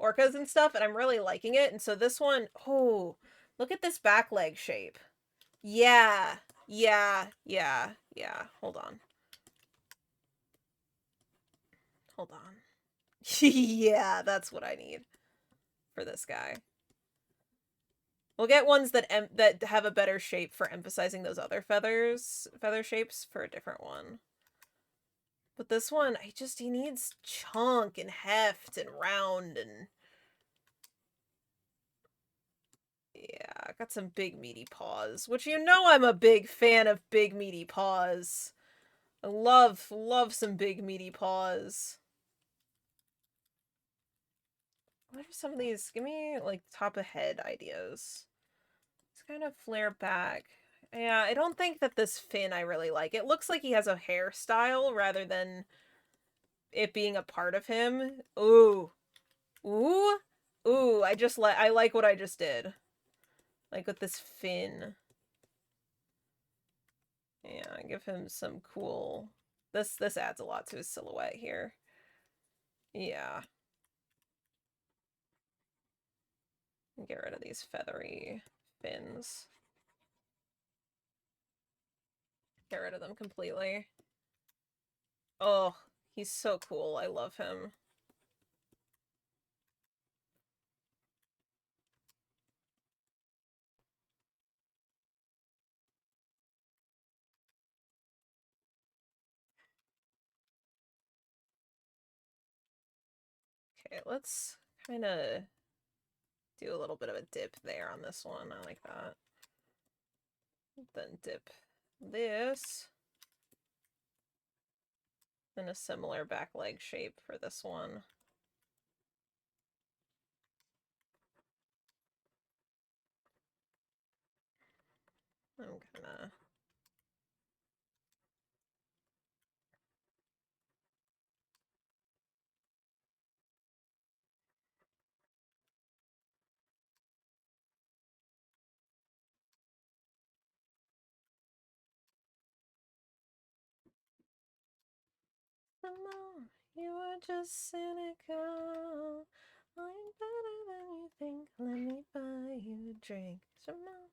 orcas and stuff, and I'm really liking it. And so this one, oh, look at this back leg shape. Yeah. Yeah. Hold on. Yeah, that's what I need for this guy. We'll get ones that have a better shape for emphasizing those other feather shapes for a different one. But this one, he needs chunk and heft and round and yeah, I got some big meaty paws, which you know I'm a big fan of big meaty paws. I love some big meaty paws. What are some of these? Give me like top of head ideas. It's kind of flare back. Yeah, I don't think that this fin I really like. It looks like he has a hairstyle rather than it being a part of him. Ooh. Ooh. Ooh, I like what I just did. Like with this fin. Yeah, give him some cool... This adds a lot to his silhouette here. Yeah. Get rid of these feathery fins. Get rid of them completely. Oh, he's so cool. I love him. Okay, let's kind of do a little bit of a dip there on this one. I like that. Then dip this in a similar back leg shape for this one. I'm gonna... Come you are just cynical. I'm better than you think. Let me buy you a drink. Simone,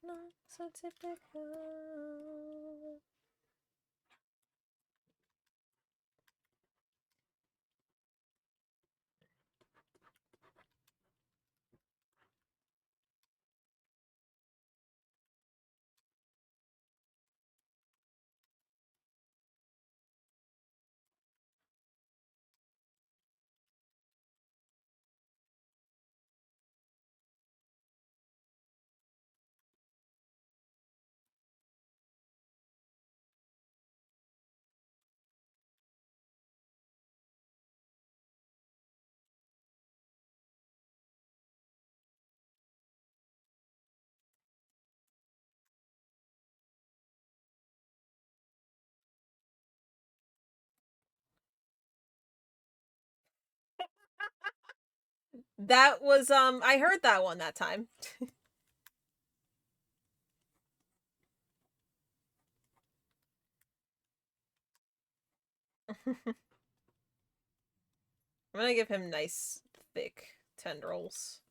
not so typical. That was, I heard that one that time. I'm gonna give him nice, thick tendrils.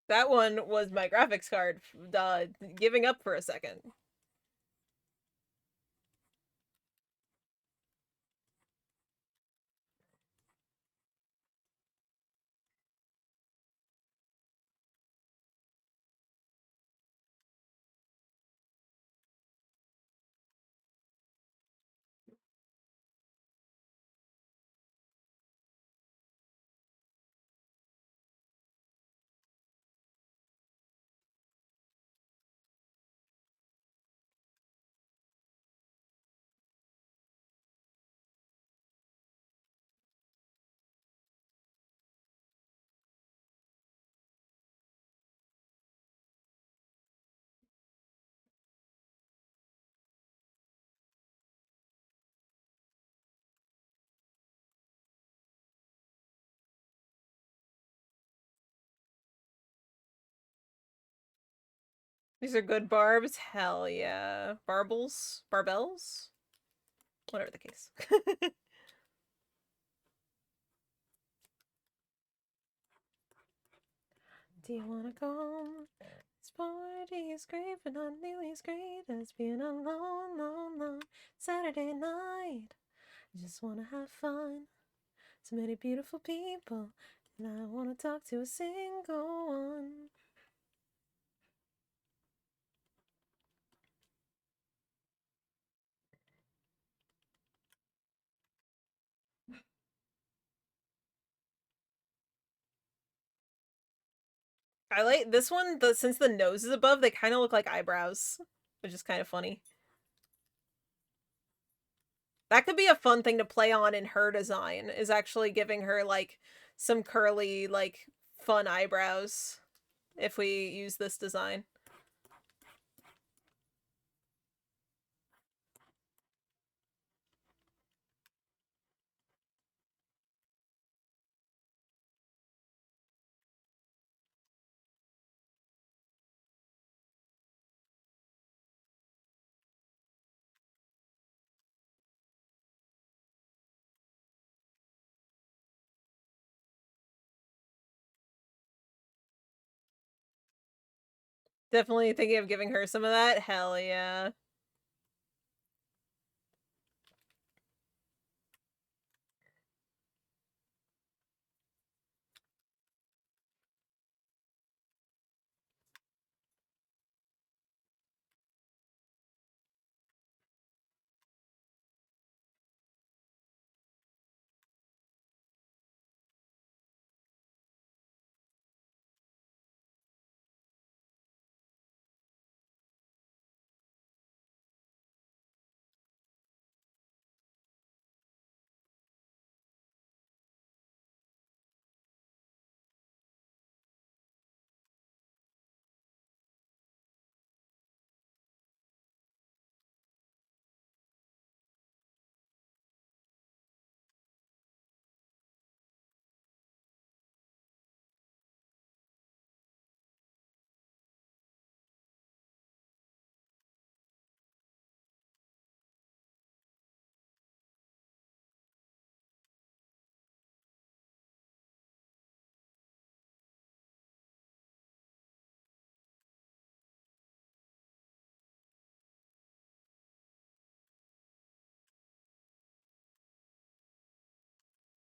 That one was my graphics card giving up for a second. These are good barbs. Hell yeah. Barbles? Barbells? Whatever the case. Do you wanna go? This party is great, but not nearly as great as being a long, long, long Saturday night. I just wanna have fun. So many beautiful people, and I wanna talk to a single one. I like this one, since the nose is above, they kind of look like eyebrows, which is kind of funny. That could be a fun thing to play on in her design, is actually giving her, like, some curly, like, fun eyebrows if we use this design. Definitely thinking of giving her some of that. Hell yeah.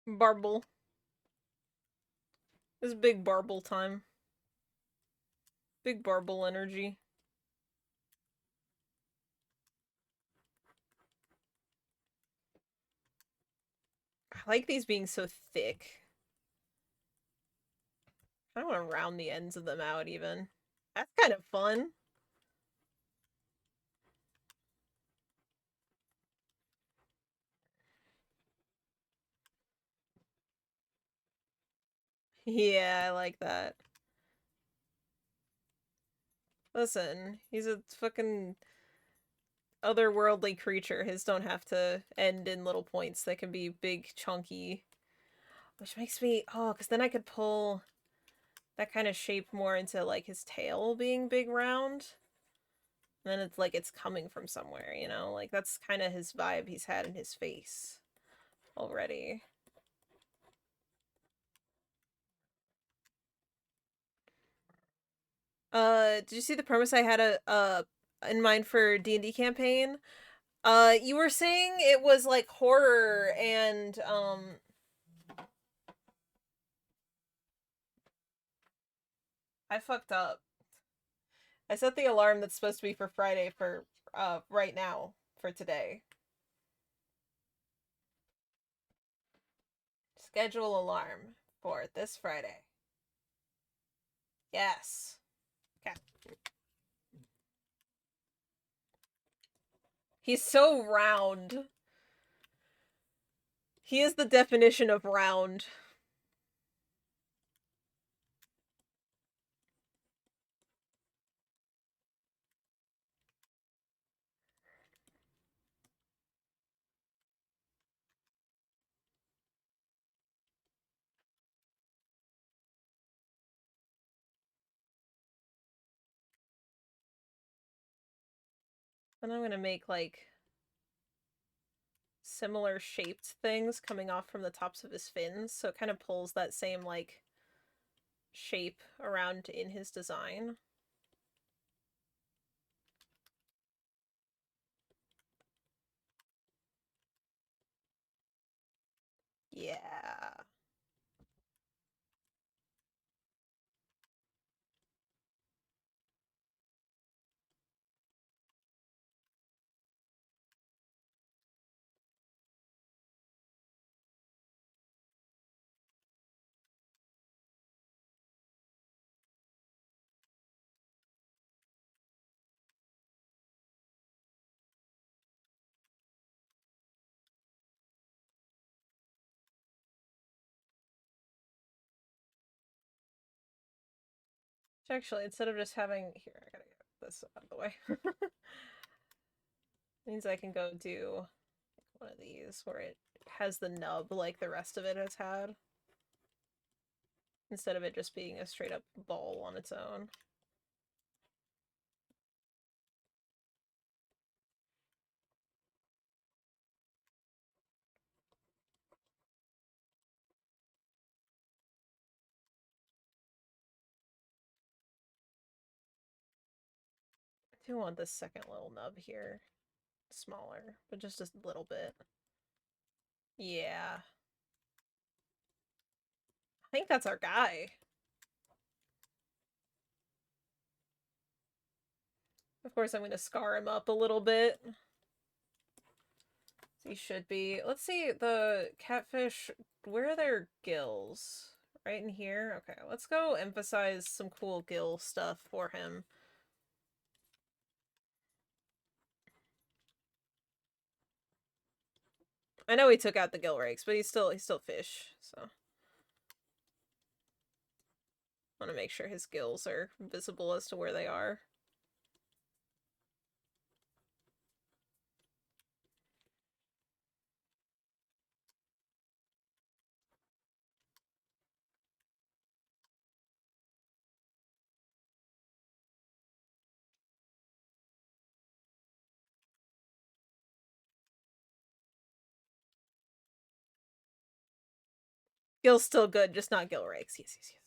Barble. It's big Barble time. Big Barble energy. I like these being so thick. I don't want to round the ends of them out even. That's kind of fun. Yeah, I like that. Listen, he's a fucking otherworldly creature. His don't have to end in little points. They can be big, chunky. Which makes me... Oh, because then I could pull that kind of shape more into, like, his tail being big round. And then it's like it's coming from somewhere, you know? Like, that's kind of his vibe he's had in his face already. Did you see the premise I had in mind for D&D campaign? You were saying it was like horror and I fucked up. I set the alarm that's supposed to be for Friday for right now for today. Schedule alarm for this Friday. Yes. Okay. He's so round. He is the definition of round. And I'm gonna make like similar shaped things coming off from the tops of his fins, so it kind of pulls that same like shape around in his design. Yeah. Actually, instead of just having here, I gotta get this out of the way. Means I can go do one of these where it has the nub like the rest of it has had. Instead of it just being a straight up ball on its own. do want this second little nub here smaller, but just a little bit. Yeah. I think that's our guy. Of course, I'm going to scar him up a little bit. He should be. Let's see, the catfish, where are their gills? Right in here? Okay, let's go emphasize some cool gill stuff for him. I know he took out the gill rakes, but he's still fish, so. I want to make sure his gills are visible as to where they are. Gill's still good, just not gill rakes. Yes, yes, yes.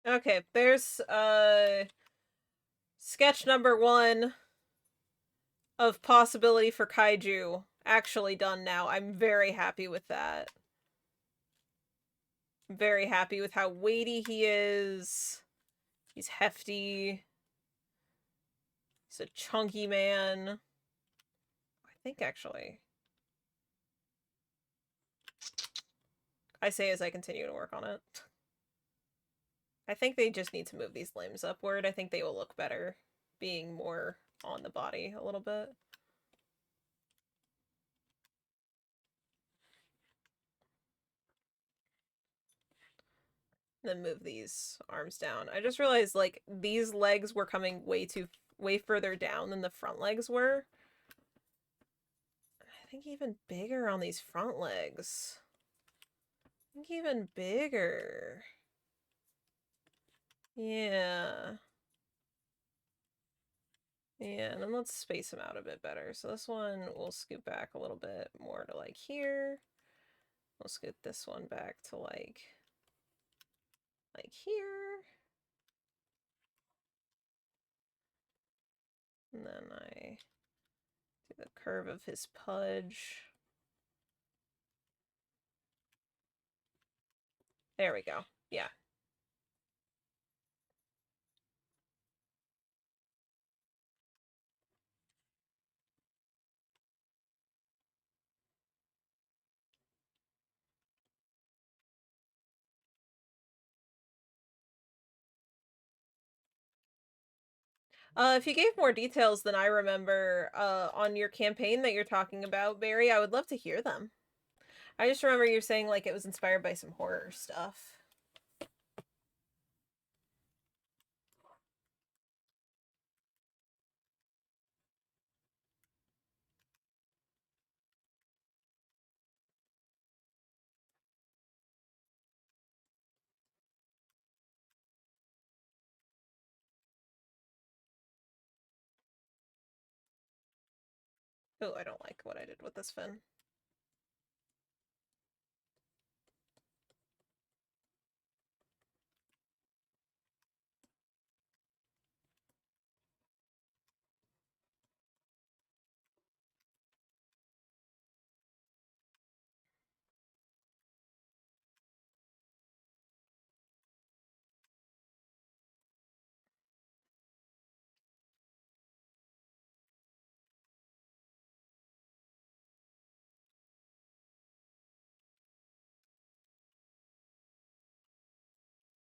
Okay, there's sketch number 1 of possibility for kaiju actually done now. I'm very happy with that. Very happy with how weighty he is. He's hefty. He's a chunky man. I think actually. I say as I continue to work on it. I think they just need to move these limbs upward. I think they will look better being more on the body a little bit. Then move these arms down. I just realized, like, these legs were coming way further down than the front legs were. I think even bigger on these front legs. I think even bigger. Yeah. Yeah, and then let's space them out a bit better. So this one we'll scoot back a little bit more to like here. We'll scoot this one back to like here. And then I do the curve of his pudge. There we go. Yeah. If you gave more details than I remember on your campaign that you're talking about, Barry, I would love to hear them. I just remember you saying like it was inspired by some horror stuff. Oh, I don't like what I did with this fin.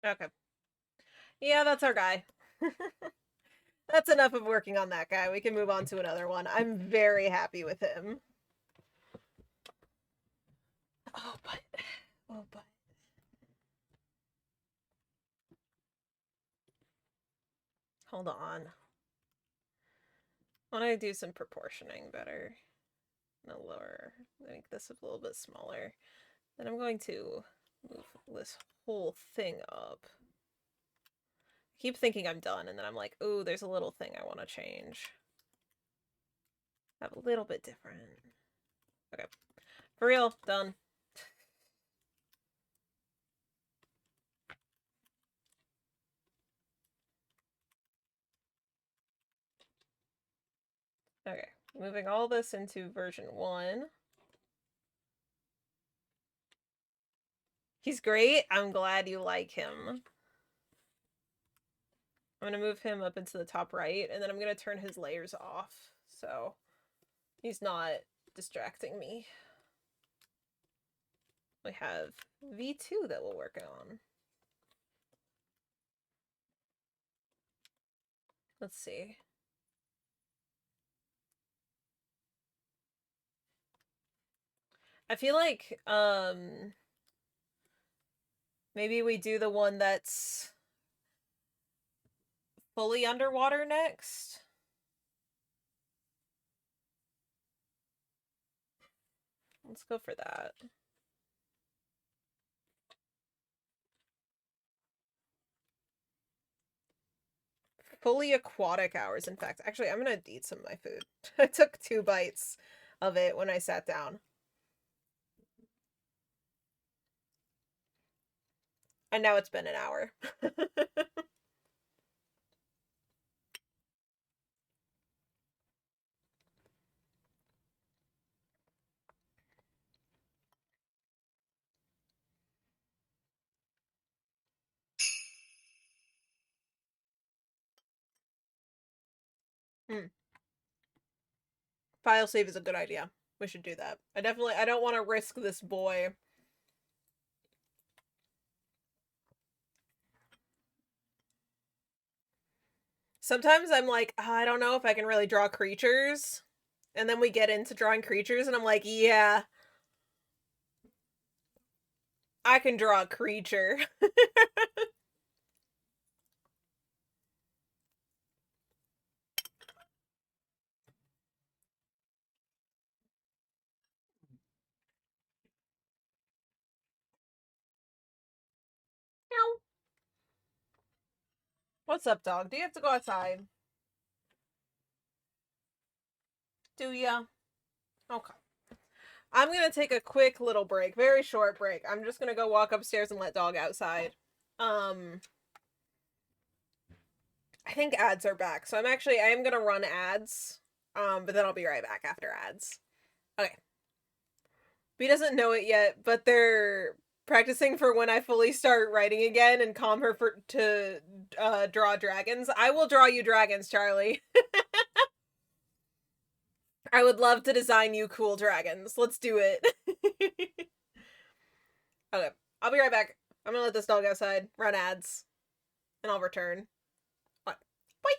Okay. Yeah, that's our guy. That's enough of working on that guy. We can move on to another one. I'm very happy with him. Oh, but... Oh, but... Hold on. I want to do some proportioning better. No, lower. Make this a little bit smaller. Then I'm going to move this whole thing up. I keep thinking I'm done, and then I'm like, ooh, there's a little thing I want to change. Have a little bit different. Okay. For real, done. Okay. Moving all this into version 1. He's great. I'm glad you like him. I'm going to move him up into the top right, and then I'm going to turn his layers off, so he's not distracting me. We have V2 that we'll work on. Let's see. I feel like, maybe we do the one that's fully underwater next. Let's go for that. Fully aquatic hours, in fact. Actually, I'm gonna eat some of my food. I took 2 bites of it when I sat down. And now it's been an hour. File save is a good idea. We should do that. I don't want to risk this boy. Sometimes I'm like, oh, I don't know if I can really draw creatures. And then we get into drawing creatures, and I'm like, yeah, I can draw a creature. What's up, dog? Do you have to go outside? Do ya? Okay. I'm gonna take a quick little break, very short break. I'm just gonna go walk upstairs and let dog outside. I think ads are back, so I am gonna run ads. But then I'll be right back after ads. Okay. He doesn't know it yet, but they're practicing for when I fully start writing again and calm her to draw dragons. I will draw you dragons, Charlie. I would love to design you cool dragons. Let's do it. Okay, I'll be right back. I'm gonna let this dog outside, run ads, and I'll return. What? Bye!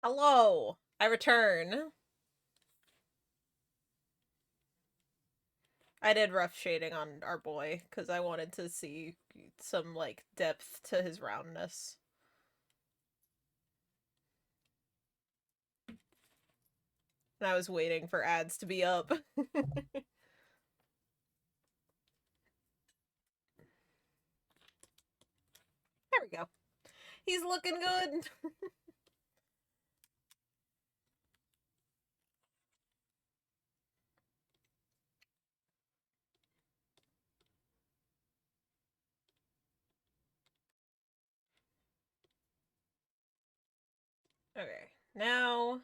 Hello! I return. I did rough shading on our boy, because I wanted to see some, like, depth to his roundness. And I was waiting for ads to be up. There we go. He's looking good! Okay, now...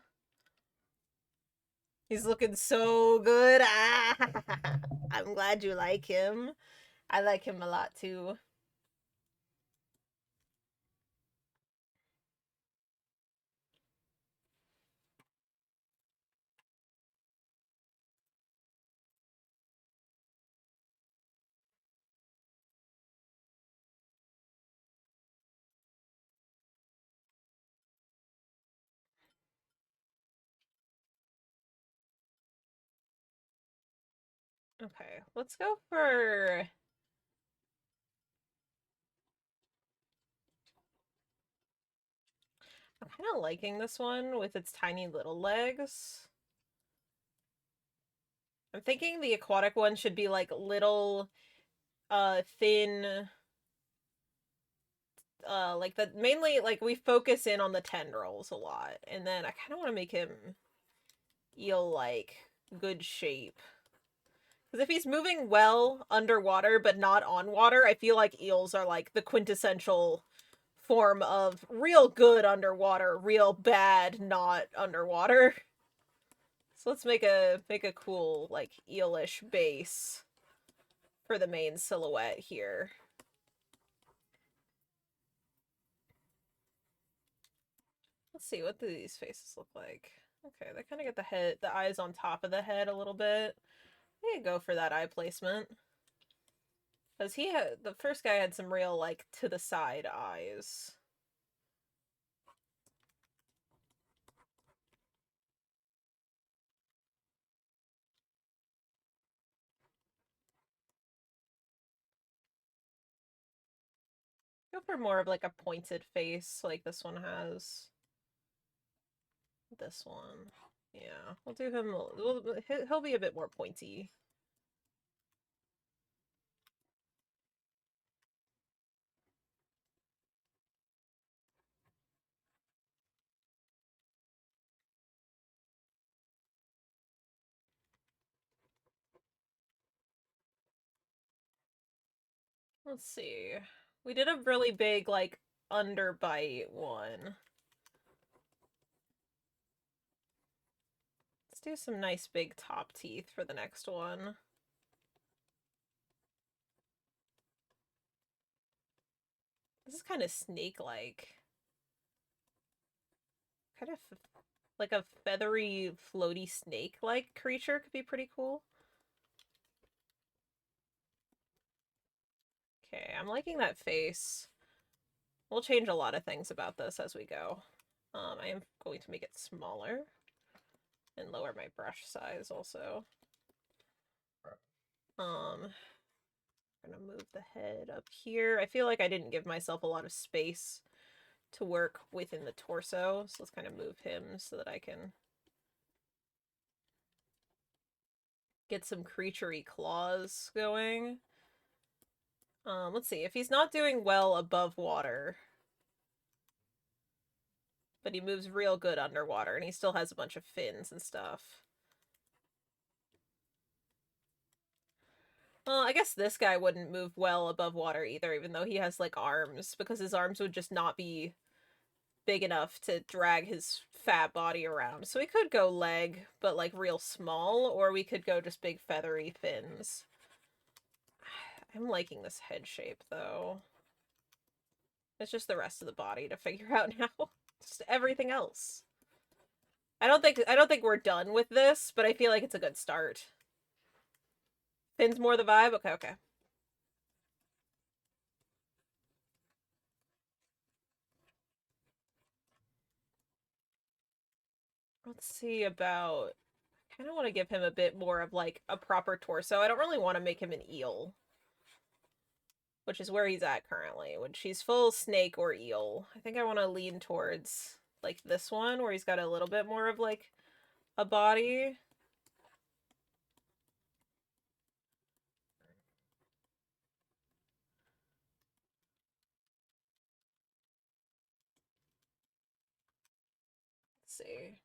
He's looking so good! Ah! I'm glad you like him. I like him a lot, too. Okay, let's go for... I'm kind of liking this one with its tiny little legs. I'm thinking the aquatic one should be like little, thin, like the mainly like we focus in on the tendrils a lot, and then I kind of want to make him eel-like, good shape. Because if he's moving well underwater but not on water, I feel like eels are like the quintessential form of real good underwater, real bad not underwater. So let's make a cool like eelish base for the main silhouette here. Let's see, what do these faces look like? Okay, they kind of get the eyes on top of the head a little bit. I could go for that eye placement. Because the first guy had some real, like, to the side eyes. Go for more of, like, a pointed face, like this one has. This one. Yeah, we'll do him, he'll be a bit more pointy. Let's see. We did a really big, like, underbite one. Let's do some nice big top teeth for the next one. This is kind of snake-like. Kind of like a feathery, floaty snake-like creature could be pretty cool. Okay, I'm liking that face. We'll change a lot of things about this as we go. I am going to make it smaller and lower my brush size also. I'm gonna move the head up here. I feel like I didn't give myself a lot of space to work within the torso, so let's kind of move him so that I can get some creaturey claws going. Let's see, if he's not doing well above water, but he moves real good underwater, and he still has a bunch of fins and stuff. Well, I guess this guy wouldn't move well above water either, even though he has, like, arms, because his arms would just not be big enough to drag his fat body around. So we could go leg, but, like, real small, or we could go just big feathery fins. I'm liking this head shape, though. It's just the rest of the body to figure out now. Just everything else. I don't think we're done with this, but I feel like it's a good start. Fins more the vibe? Okay, okay. Let's see about... I kind of want to give him a bit more of, like, a proper torso. I don't really want to make him an eel. Which is where he's at currently, which he's full snake or eel. I think I want to lean towards, like, this one, where he's got a little bit more of, like, a body. Let's see.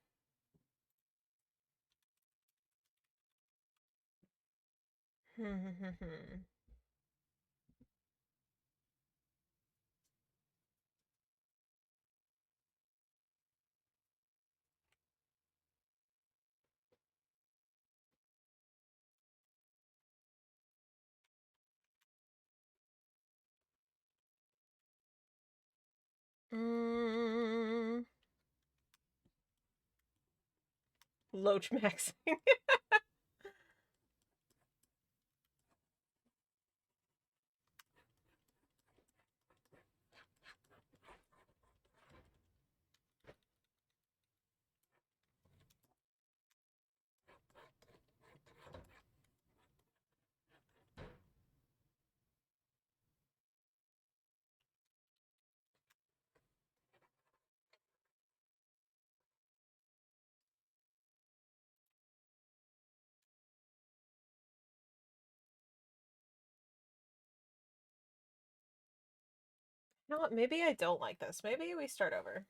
Loach maxing. You know what? Maybe I don't like this. Maybe we start over.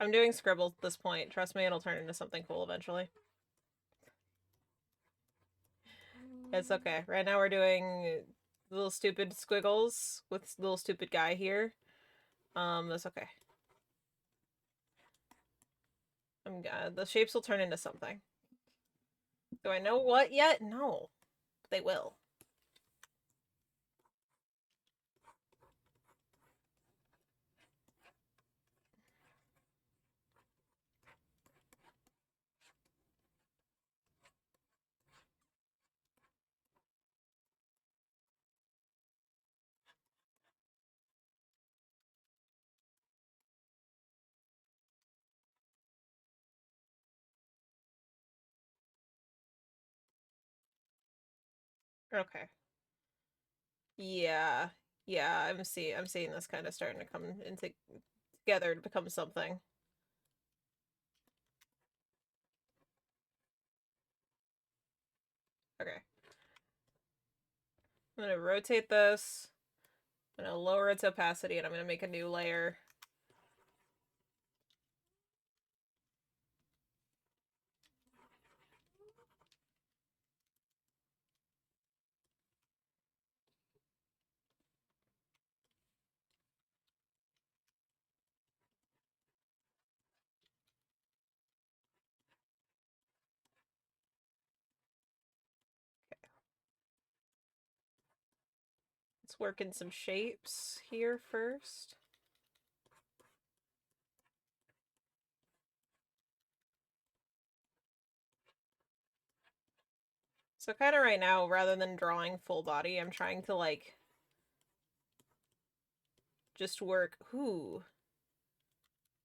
I'm doing scribble at this point. Trust me, it'll turn into something cool eventually. It's okay. Right now we're doing little stupid squiggles with little stupid guy here. That's okay. The shapes will turn into something. Do I know what yet? No. They will. Okay. Yeah. Yeah, I'm seeing this kind of starting to come into together to become something. Okay. I'm gonna rotate this. I'm gonna lower its opacity and I'm gonna make a new layer. Let's work in some shapes here first. So kind of right now, rather than drawing full body, I'm trying to, like, just work. Ooh.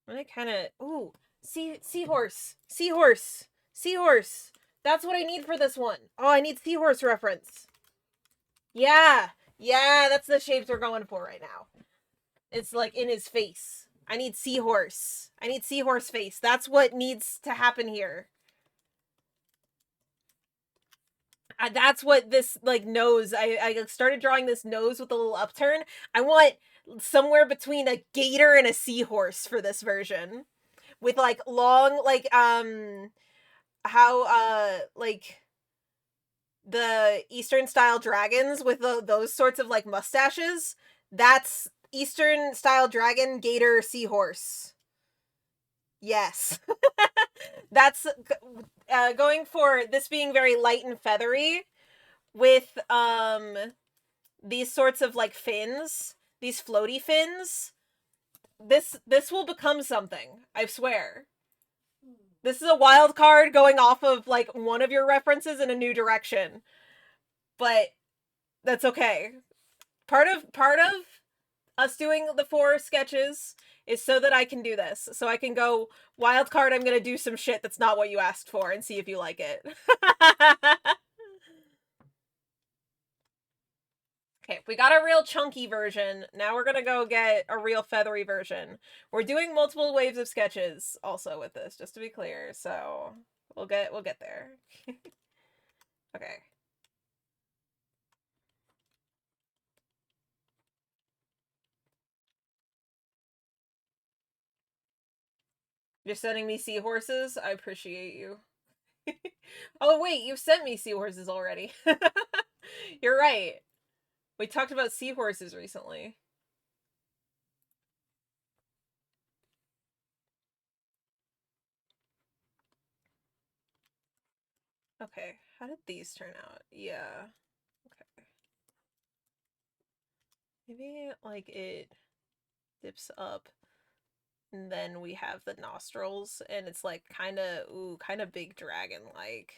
I'm gonna kind of... Ooh. Seahorse. Seahorse. Seahorse. That's what I need for this one. Oh, I need seahorse reference. Yeah. Yeah, that's the shapes we're going for right now. It's, like, in his face. I need seahorse. I need seahorse face. That's what needs to happen here. That's what this, like, nose, I started drawing this nose with a little upturn. I want somewhere between a gator and a seahorse for this version, with, like, long, like, how like the Eastern style dragons with those sorts of, like, mustaches. That's Eastern style dragon, gator, seahorse. Yes. That's going for this being very light and feathery with these sorts of, like, fins, these floaty fins. This will become something, I swear. This is a wild card going off of, like, one of your references in a new direction. But that's okay. Part of us doing the 4 sketches is so that I can do this. So I can go, wild card, I'm gonna do some shit that's not what you asked for and see if you like it. Okay, we got a real chunky version. Now we're gonna go get a real feathery version. We're doing multiple waves of sketches also with this, just to be clear. So we'll get there. Okay. You're sending me seahorses? I appreciate you. Oh wait, you've sent me seahorses already. You're right. We talked about seahorses recently. Okay, how did these turn out? Yeah. Okay. Maybe, like, it dips up, and then we have the nostrils, and it's, like, kind of big dragon-like.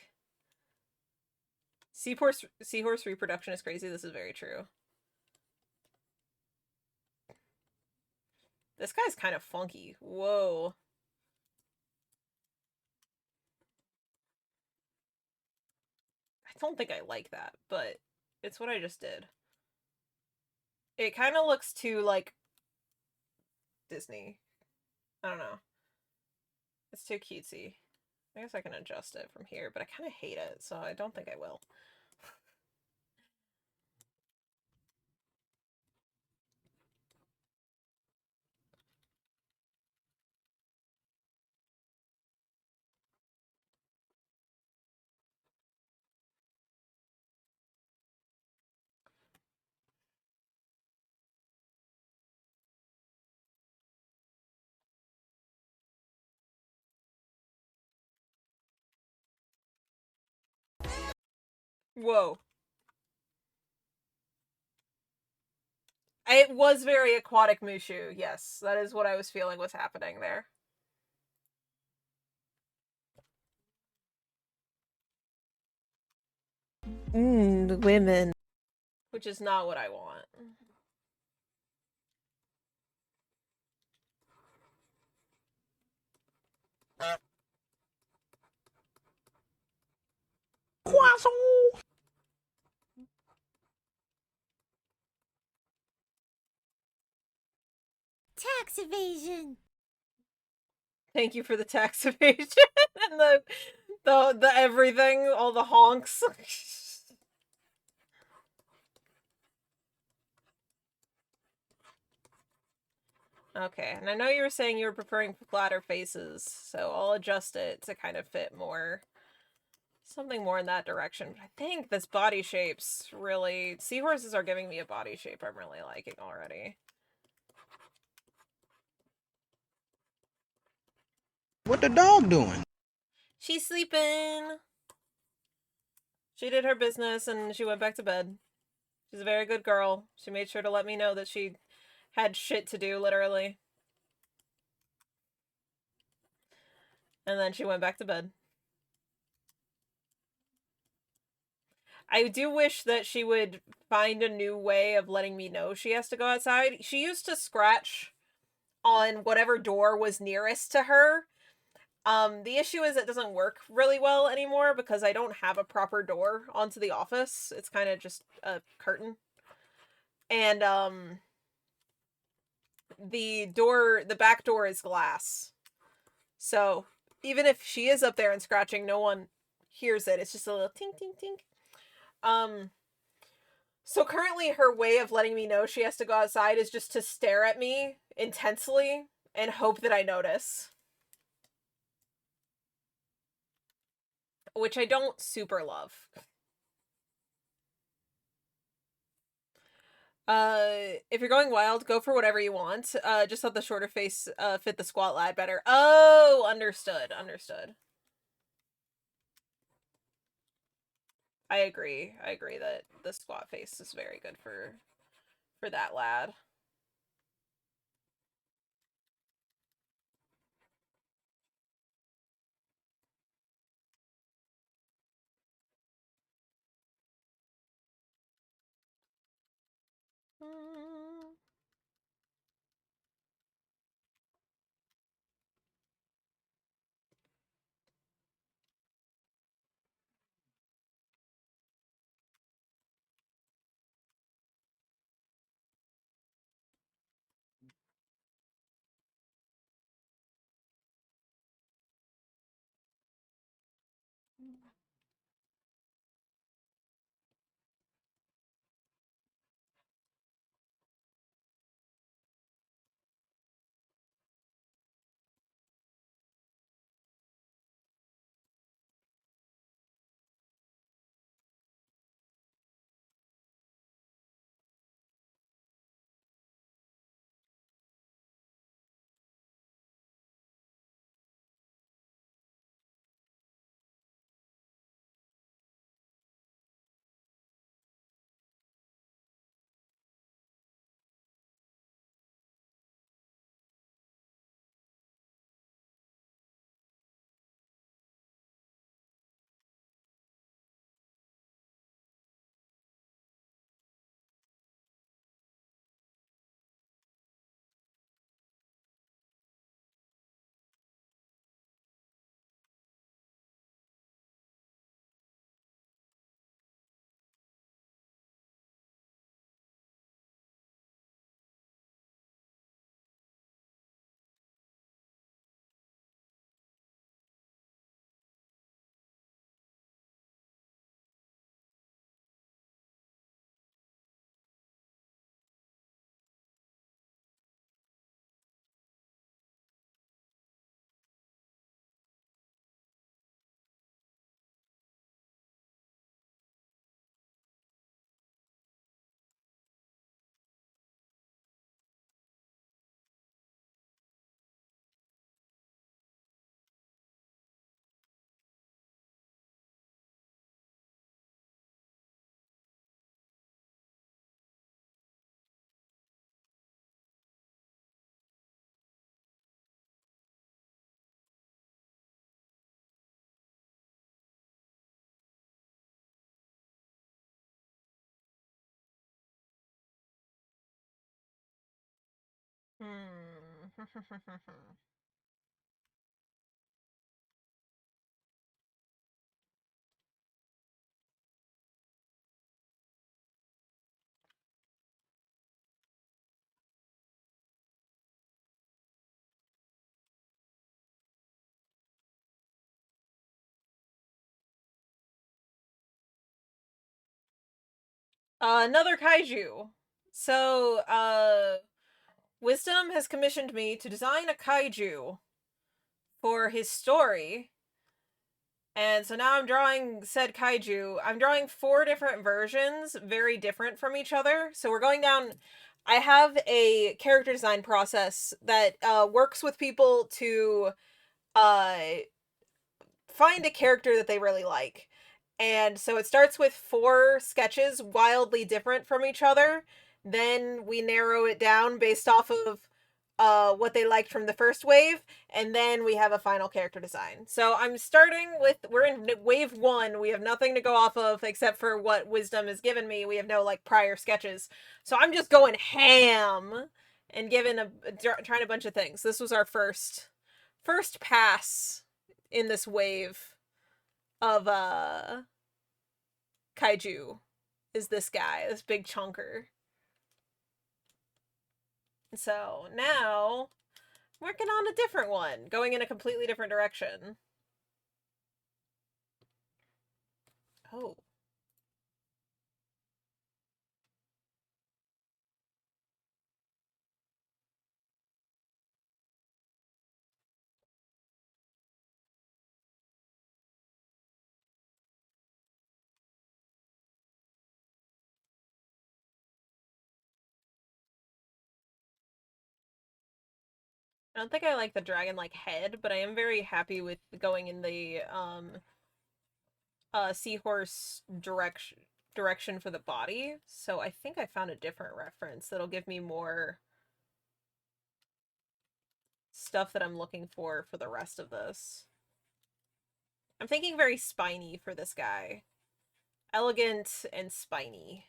Seahorse reproduction is crazy. This is very true. This guy's kind of funky. Whoa. I don't think I like that, but it's what I just did. It kind of looks too, like, Disney. I don't know. It's too cutesy. I guess I can adjust it from here, but I kind of hate it, so I don't think I will. Whoa. It was very aquatic Mushu, yes. That is what I was feeling was happening there. The women. Which is not what I want. Tax evasion. Thank you for the tax evasion and the everything, all the honks. Okay, and I know you were saying you were preferring flatter faces, so I'll adjust it to kind of fit more. Something more in that direction. But I think this body shape's really... Seahorses are giving me a body shape I'm really liking already. What the dog doing? She's sleeping! She did her business and she went back to bed. She's a very good girl. She made sure to let me know that she had shit to do, literally. And then she went back to bed. I do wish that she would find a new way of letting me know she has to go outside. She used to scratch on whatever door was nearest to her. The issue is it doesn't work really well anymore because I don't have a proper door onto the office. It's kind of just a curtain. And the back door is glass. So, even if she is up there and scratching, no one hears it. It's just a little tink tink tink. Um so currently her way of letting me know she has to go outside is just to stare at me intensely and hope that I notice. Which I don't super love. If you're going wild, go for whatever you want. Just let the shorter face fit the squat lad better. Oh, understood, understood. I agree. I agree that the squat face is very good for that lad. Mm. Hmm. Another kaiju. So, Wisdom has commissioned me to design a kaiju for his story. And so now I'm drawing said kaiju. I'm drawing 4 different versions, very different from each other. So we're going down. I have a character design process that works with people to uh, find a character that they really like. And so it starts with 4 sketches, wildly different from each other. Then we narrow it down based off of what they liked from the first wave, and then we have a final character design. So I'm starting with, we're in wave 1. We have nothing to go off of except for what Wisdom has given me. We have no like prior sketches. So I'm just going ham and trying a bunch of things. This was our first pass in this wave of kaiju, is this guy, this big chunker. So now working on a different one, going in a completely different direction. Oh. I don't think I like the dragon-like head, but I am very happy with going in the seahorse direction for the body. So I think I found a different reference that'll give me more stuff that I'm looking for the rest of this. I'm thinking very spiny for this guy. Elegant and spiny.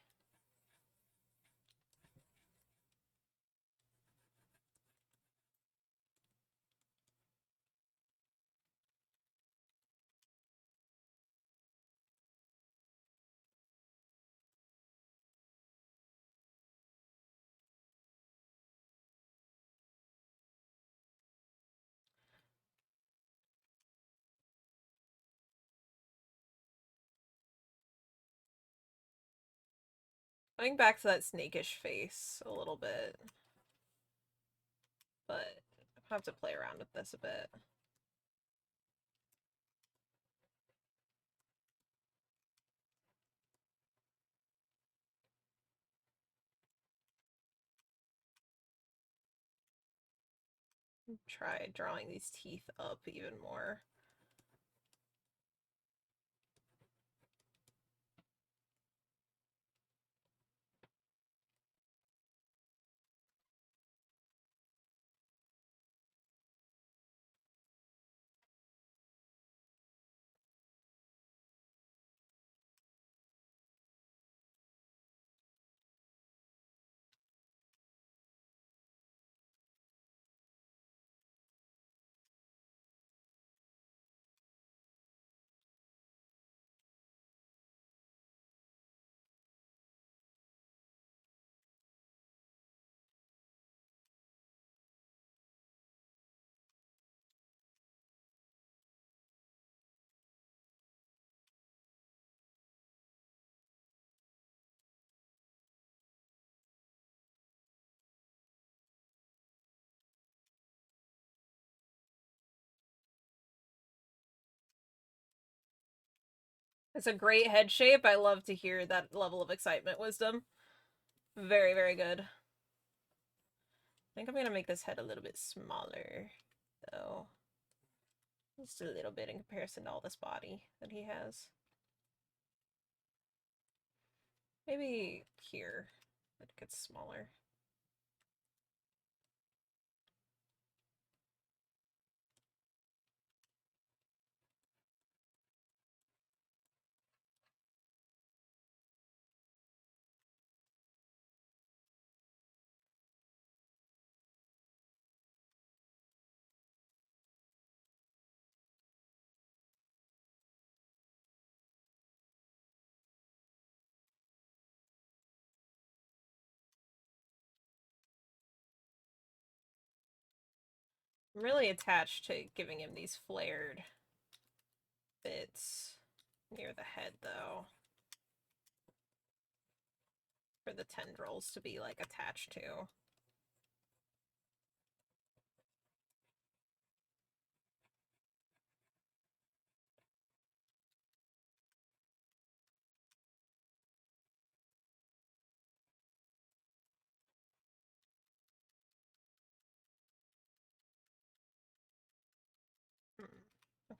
Going back to that snakish face a little bit. But I have to play around with this a bit. Try drawing these teeth up even more. It's a great head shape. I love to hear that level of excitement, Wisdom. Very, very good. I think I'm gonna make this head a little bit smaller, though. Just a little bit in comparison to all this body that he has. Maybe here, it gets smaller. I'm really attached to giving him these flared bits near the head, though, for the tendrils to be, like, attached to. Hmm. Okay.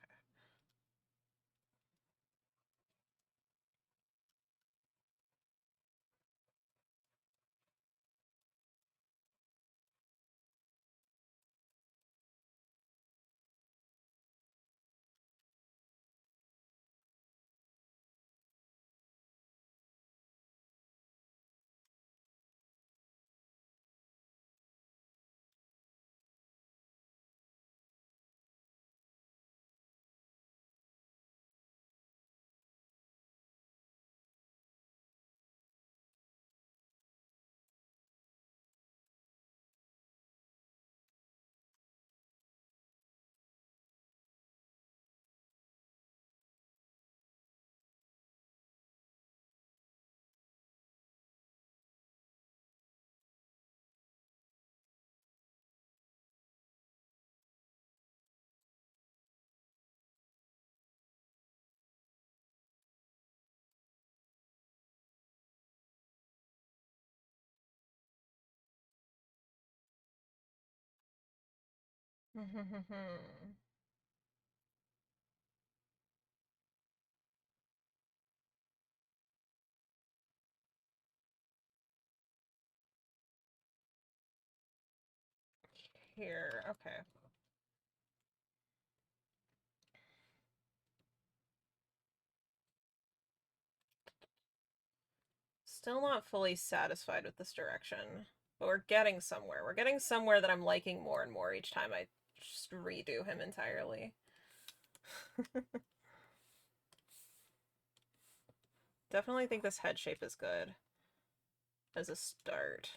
Here, okay. Still not fully satisfied with this direction, but we're getting somewhere. We're getting somewhere that I'm liking more and more each time I just redo him entirely. Definitely think this head shape is good as a start.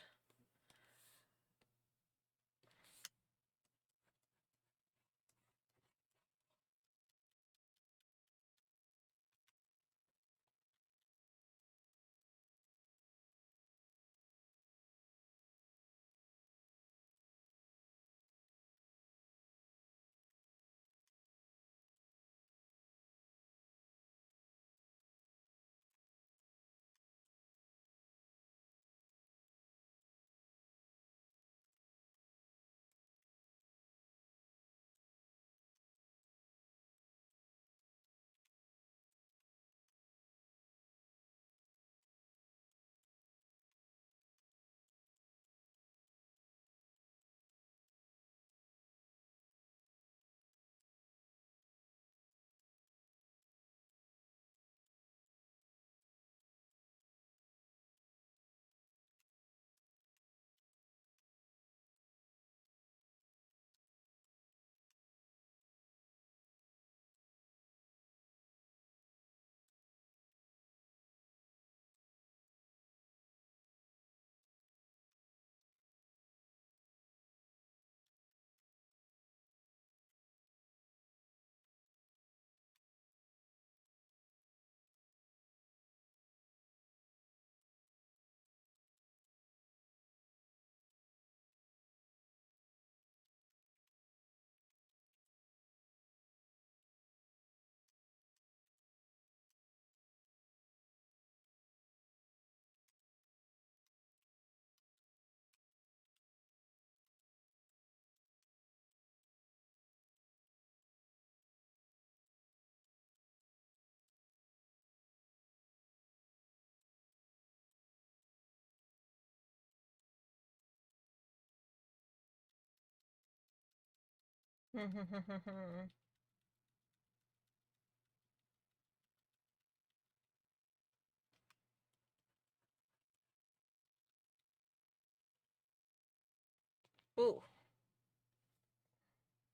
Ooh,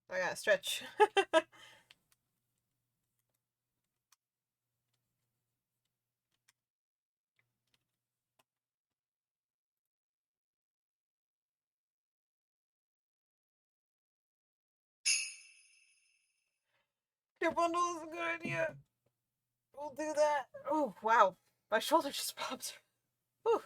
I gotta stretch. Your bundle is a good idea. We'll do that. Oh, wow. My shoulder just popped. Whew.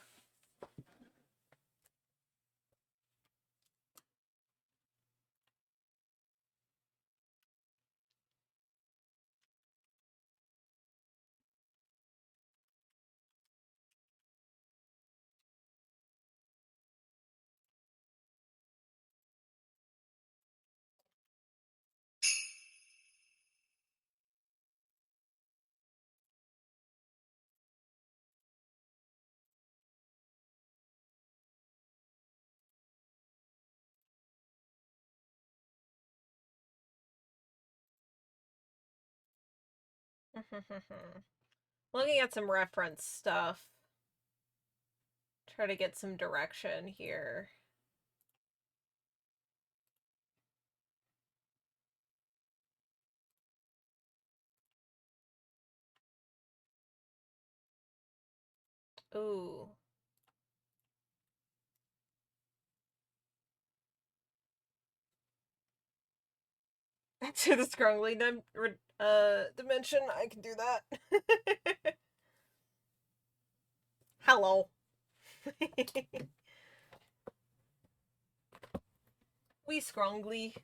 Looking at some reference stuff. Try to get some direction here. Ooh. To the scrungly dimension, I can do that. Hello. We scrungly.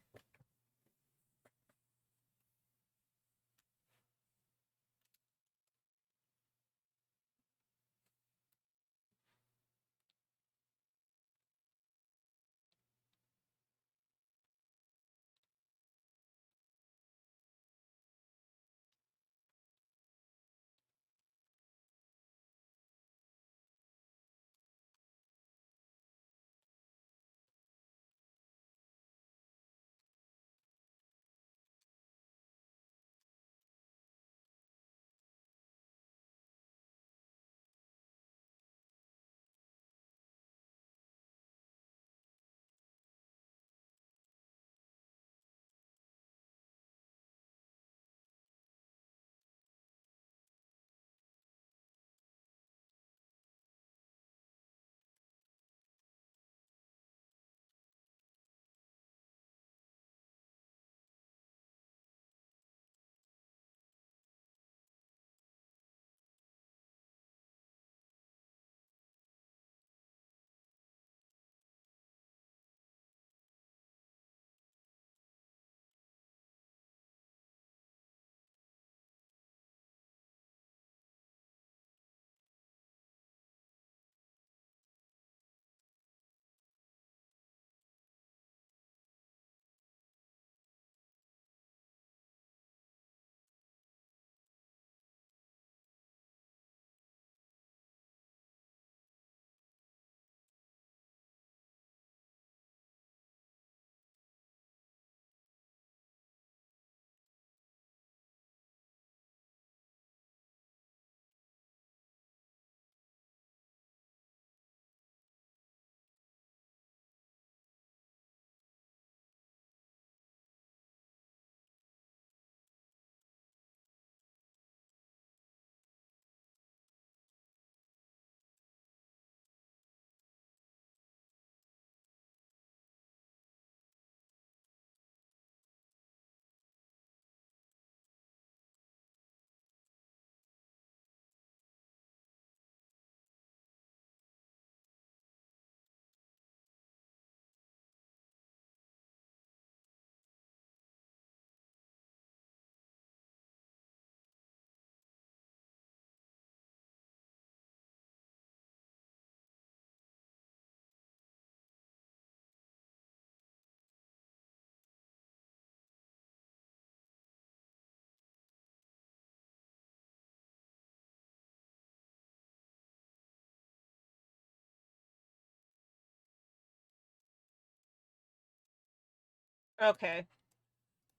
Okay.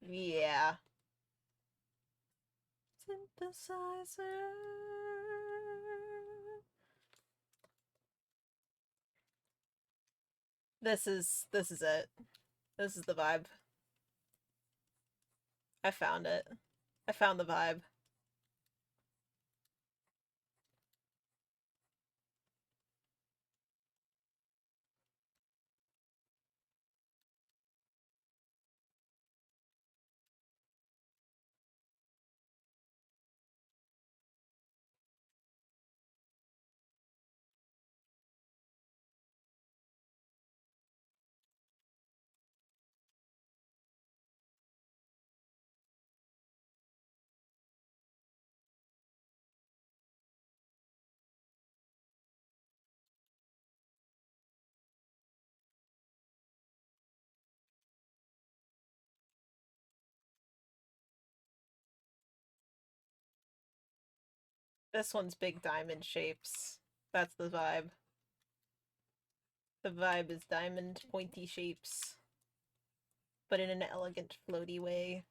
Yeah. Synthesizer. This is it. This is the vibe. I found it. I found the vibe. This one's big diamond shapes. That's the vibe. The vibe is diamond pointy shapes, but in an elegant, floaty way.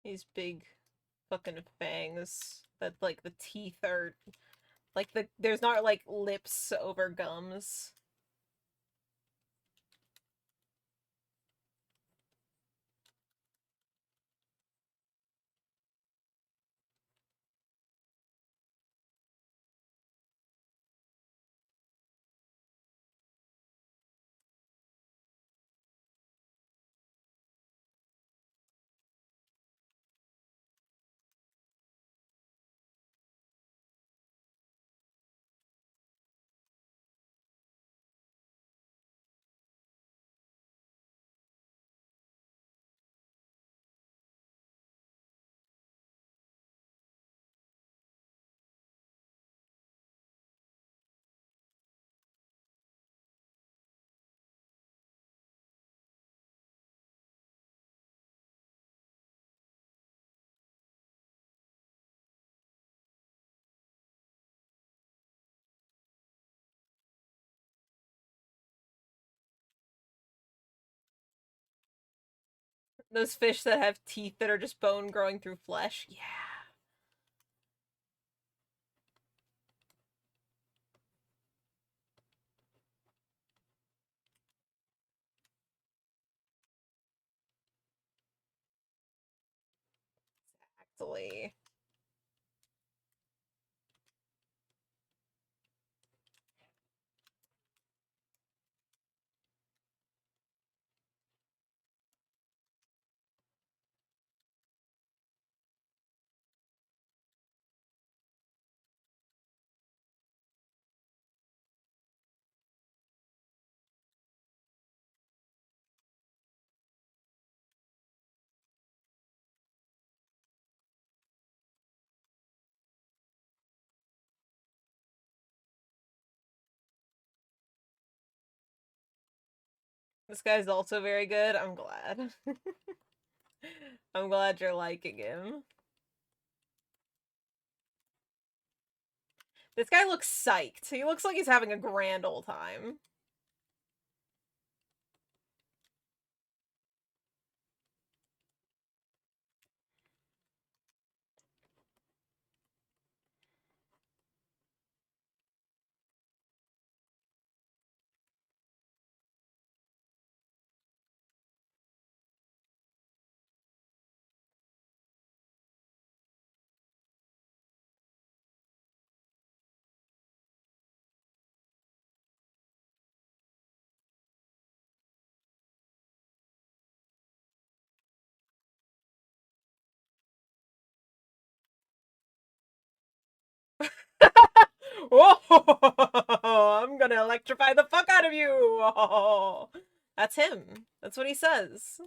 These big fucking fangs that like the teeth are like there's not like lips over gums. Those fish that have teeth that are just bone growing through flesh. Yeah. Exactly. This guy's also very good. I'm glad. I'm glad you're liking him. This guy looks psyched. He looks like he's having a grand old time. Whoa! I'm gonna electrify the fuck out of you. Oh, that's him. That's what he says.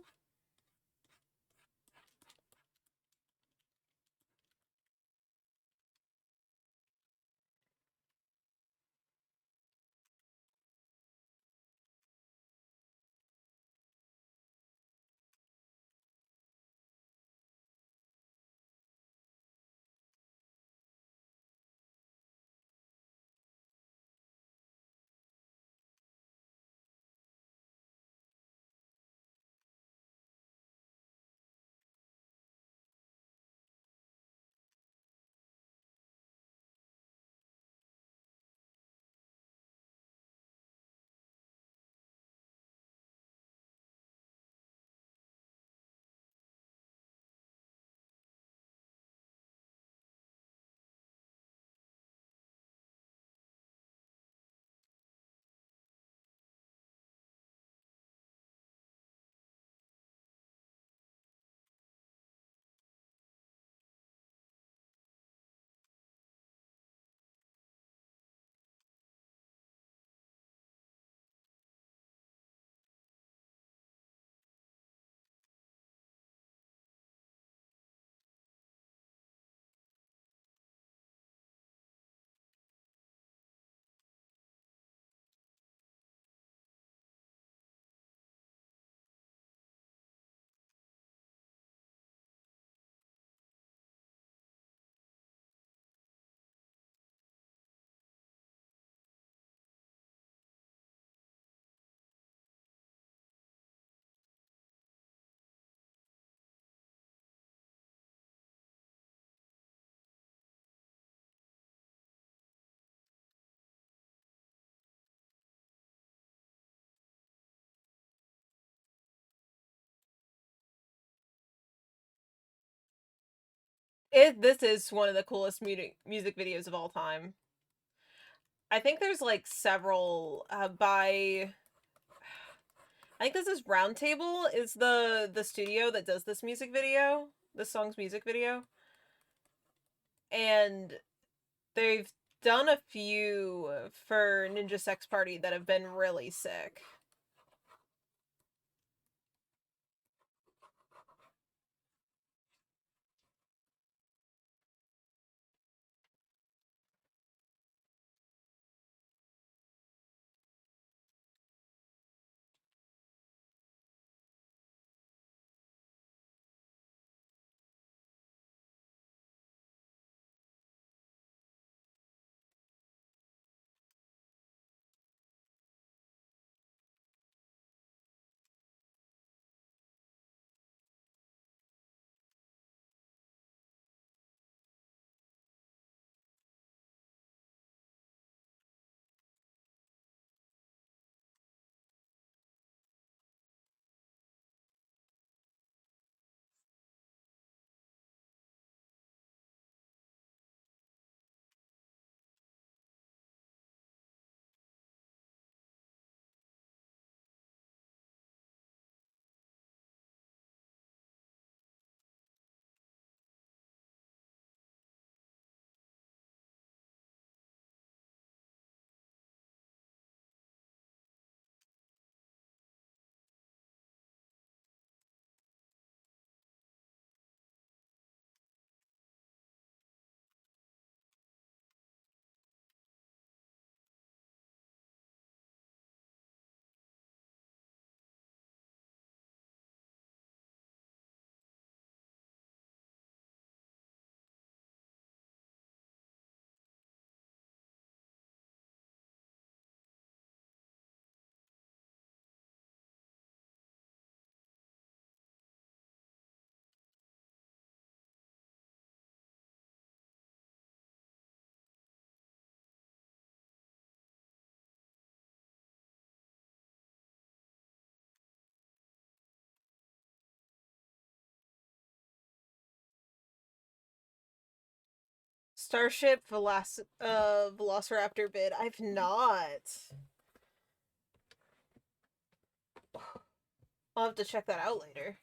This is one of the coolest music videos of all time. I think there's like several by I think this is Roundtable is the studio that does this music video, this song's music video. And they've done a few for Ninja Sex Party that have been really sick. Starship Velociraptor bid. I've not. I'll have to check that out later.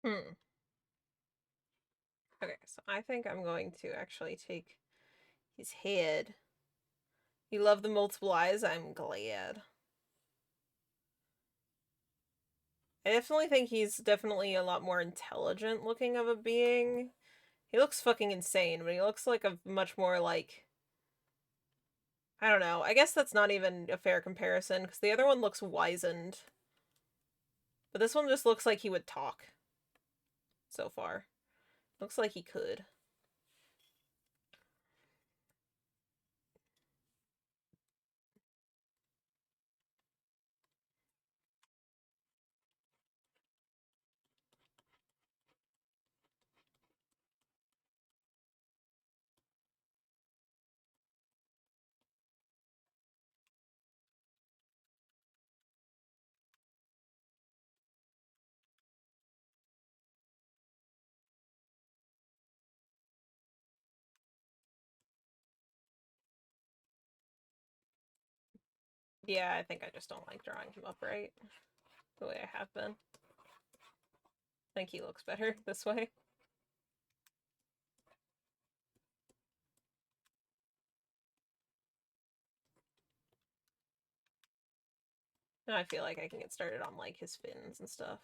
Hmm. Okay, so I think I'm going to actually take his head. You love the multiple eyes? I'm glad. I definitely think he's definitely a lot more intelligent looking of a being. He looks fucking insane, but he looks like a much more like... I don't know. I guess that's not even a fair comparison, because the other one looks wizened. But this one just looks like he would talk. So far. Looks like he could. Yeah, I think I just don't like drawing him upright. The way I have been. I think he looks better this way. Now I feel like I can get started on like his fins and stuff.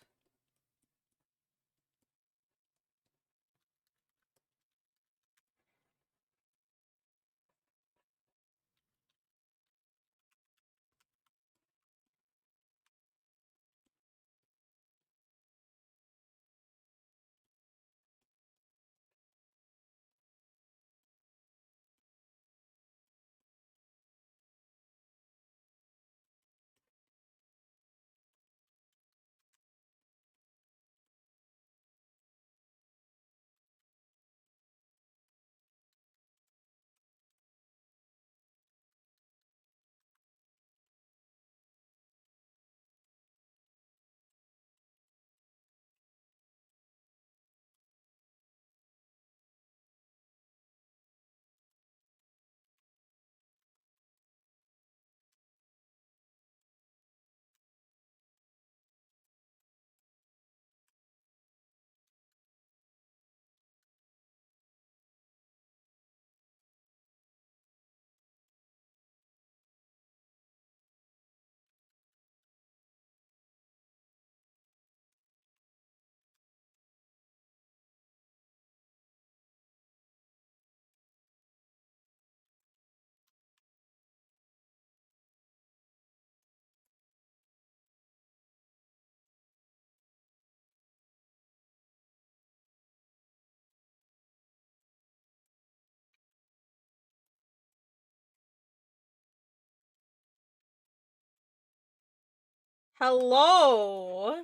Hello!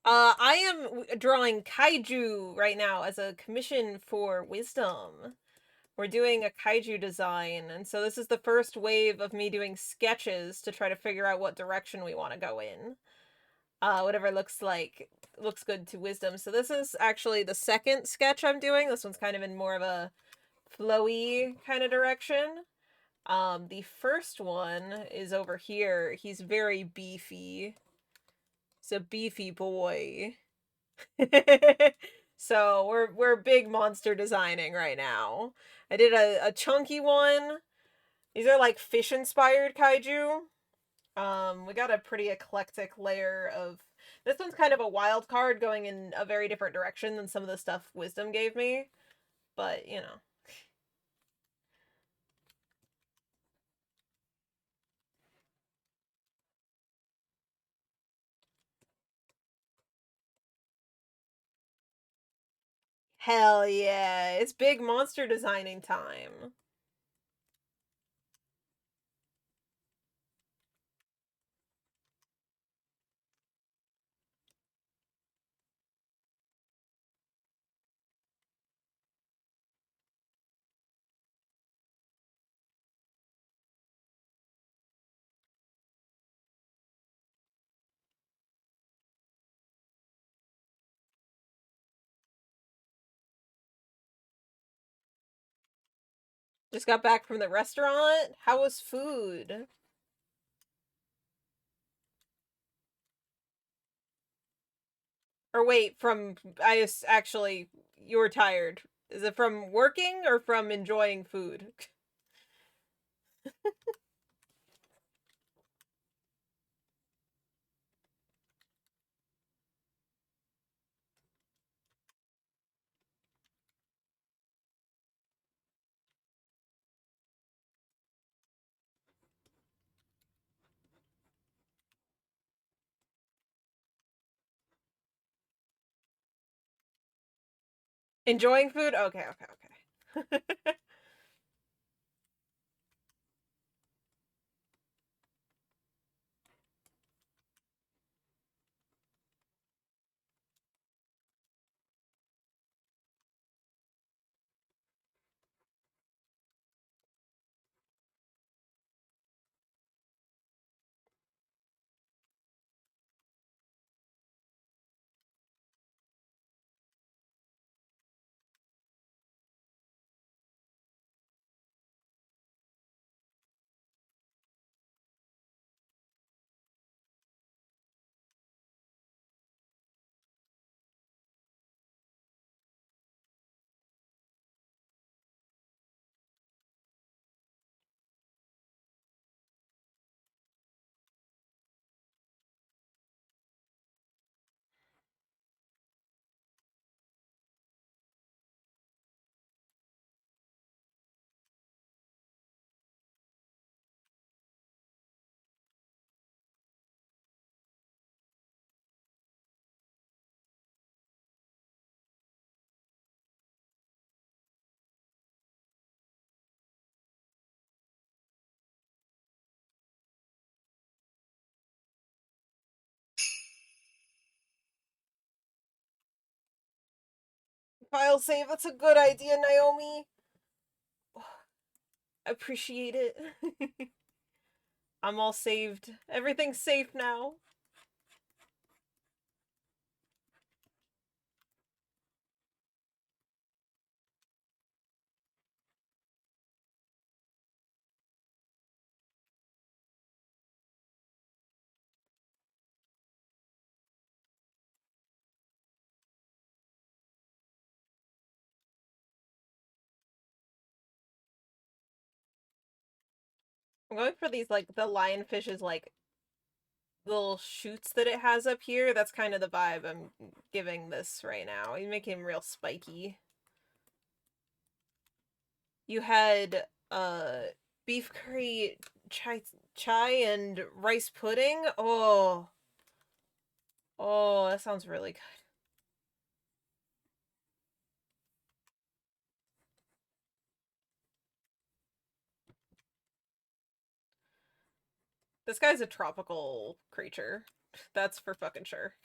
I am drawing kaiju right now as a commission for Wisdom. We're doing a kaiju design, and so this is the first wave of me doing sketches to try to figure out what direction we want to go in. Whatever looks good to Wisdom. So this is actually the second sketch I'm doing. This one's kind of in more of a flowy kind of direction. The first one is over here. He's very beefy. He's a beefy boy. So we're big monster designing right now. I did a chunky one. These are like fish inspired kaiju. We got a pretty eclectic layer of... This one's kind of a wild card going in a very different direction than some of the stuff Wisdom gave me. But, you know. Hell yeah. It's big monster designing time. Just got back from the restaurant. How was food? Or wait, actually, you're tired. Is it from working or from enjoying food? Enjoying food? Okay, okay, okay. File save, that's a good idea, Naomi. I appreciate it. I'm all saved. Everything's safe now. I'm going for these, like, the lionfish's, like, little shoots that it has up here. That's kind of the vibe I'm giving this right now. You make him real spiky. You had, beef curry chai and rice pudding. Oh. Oh, that sounds really good. This guy's a tropical creature. That's for fucking sure.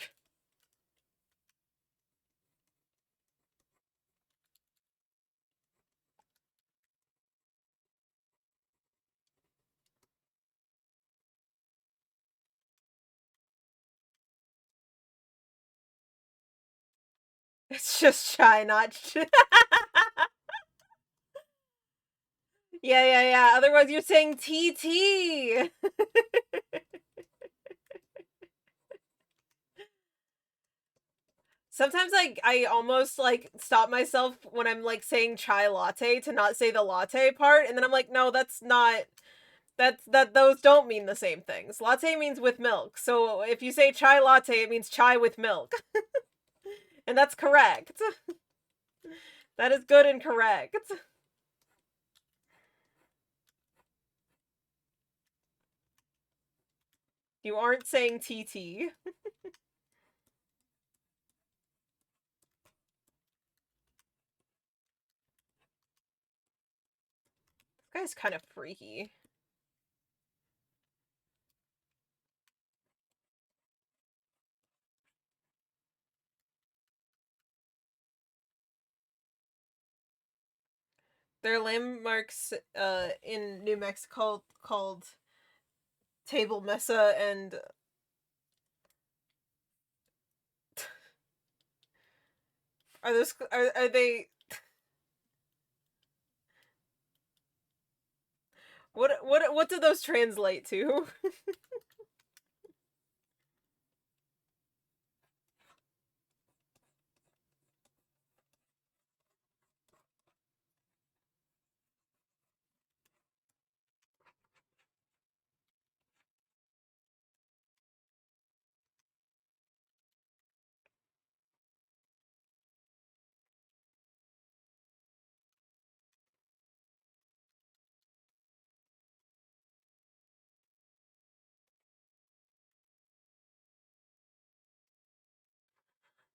It's just chai, not Yeah, yeah, yeah. Otherwise you're saying TT. Sometimes like I almost like stop myself when I'm like saying chai latte to not say the latte part, and then I'm like, no, that's not that those don't mean the same things. Latte means with milk. So if you say chai latte, it means chai with milk. And that's correct. That is good and correct. You aren't saying TT. This guy's kind of freaky. Their landmarks in New Mexico called Table Mesa and are they what do those translate to?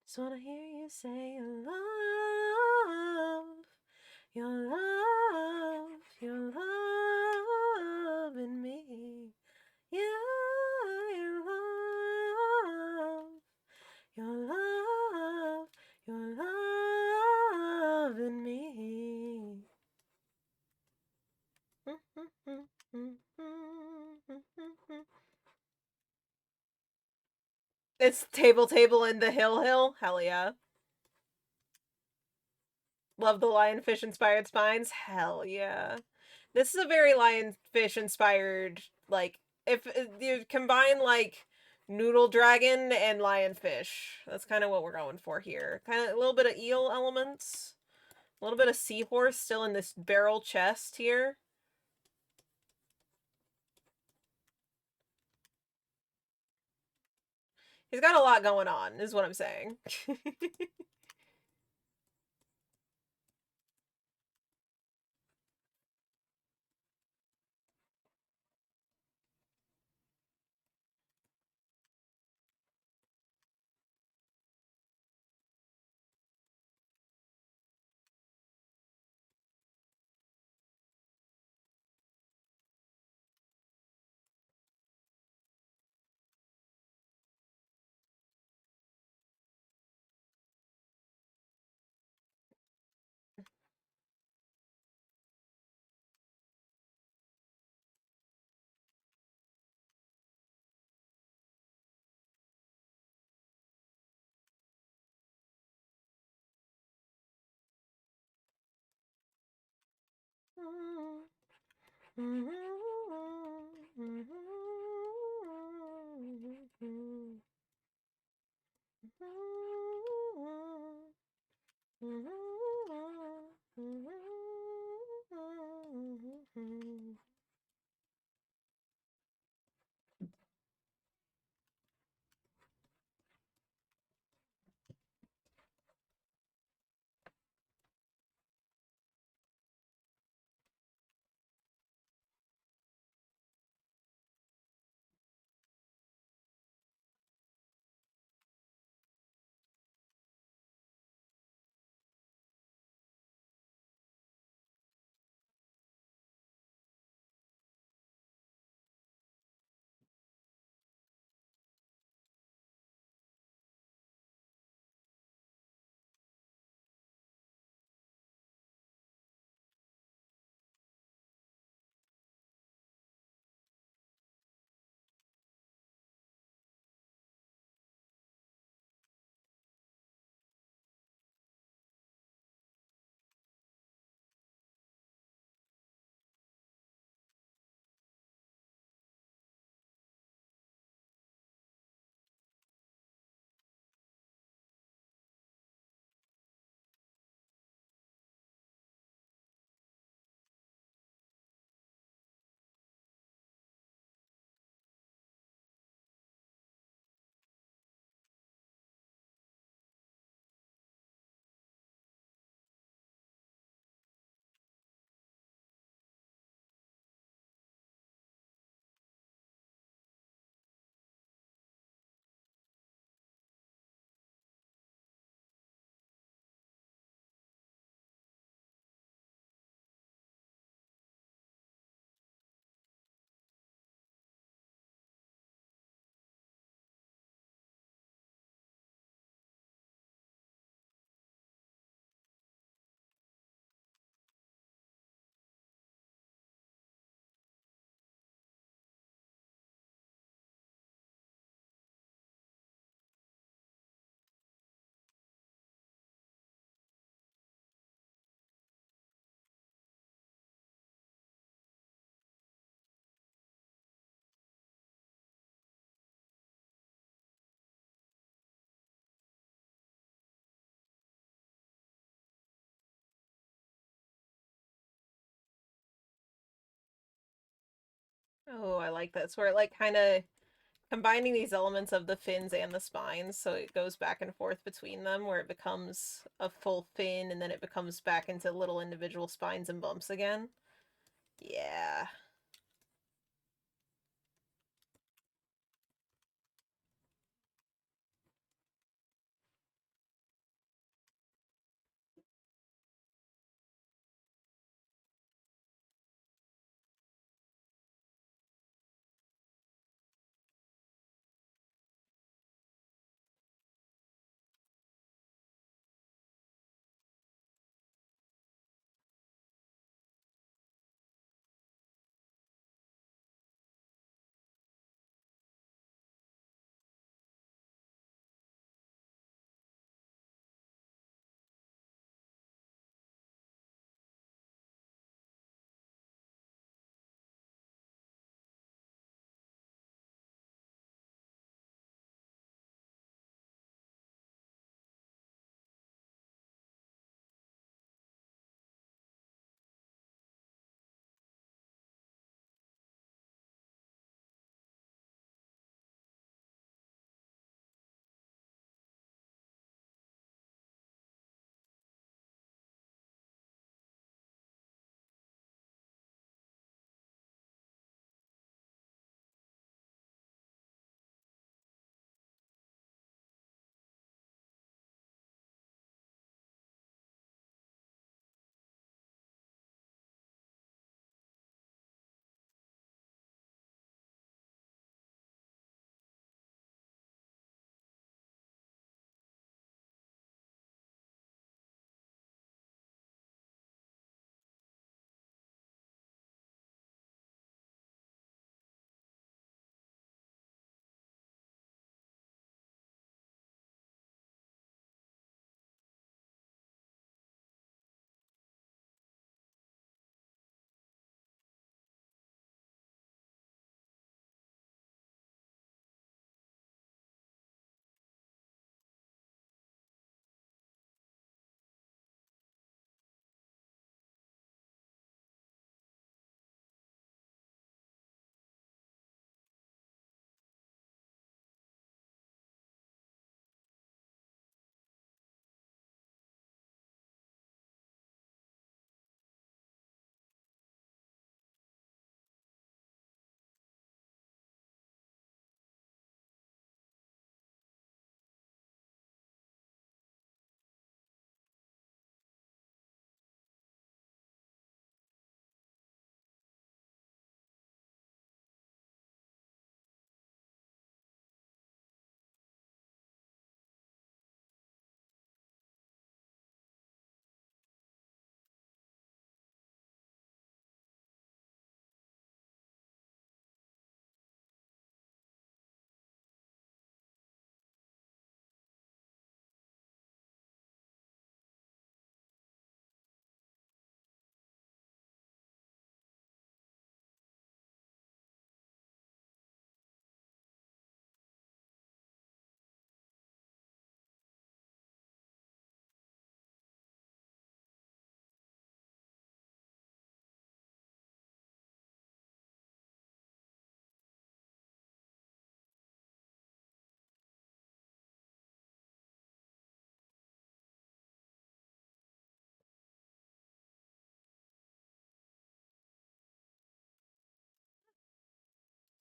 Just wanna hear you say your love, your love, your love in me. Yeah, your love, your love, your love in me. It's Table in the Hill. Hell yeah. Love the lionfish inspired spines. Hell yeah. This is a very lionfish inspired, like, if you combine, like, noodle dragon and lionfish. That's kind of what we're going for here. Kind of a little bit of eel elements. A little bit of seahorse still in this barrel chest here. He's got a lot going on, is what I'm saying. Oh, I like this. Where it, like, kind of combining these elements of the fins and the spines, so it goes back and forth between them, where it becomes a full fin and then it becomes back into little individual spines and bumps again. Yeah.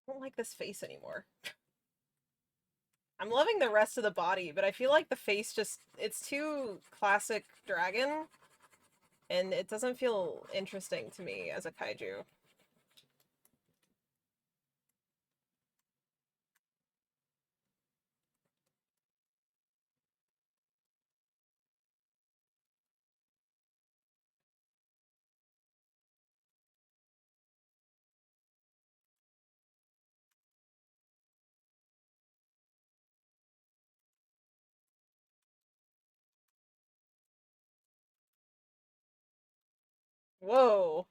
I don't like this face anymore. I'm loving the rest of the body, but I feel like the face just, it's too classic dragon, and it doesn't feel interesting to me as a kaiju. Whoa.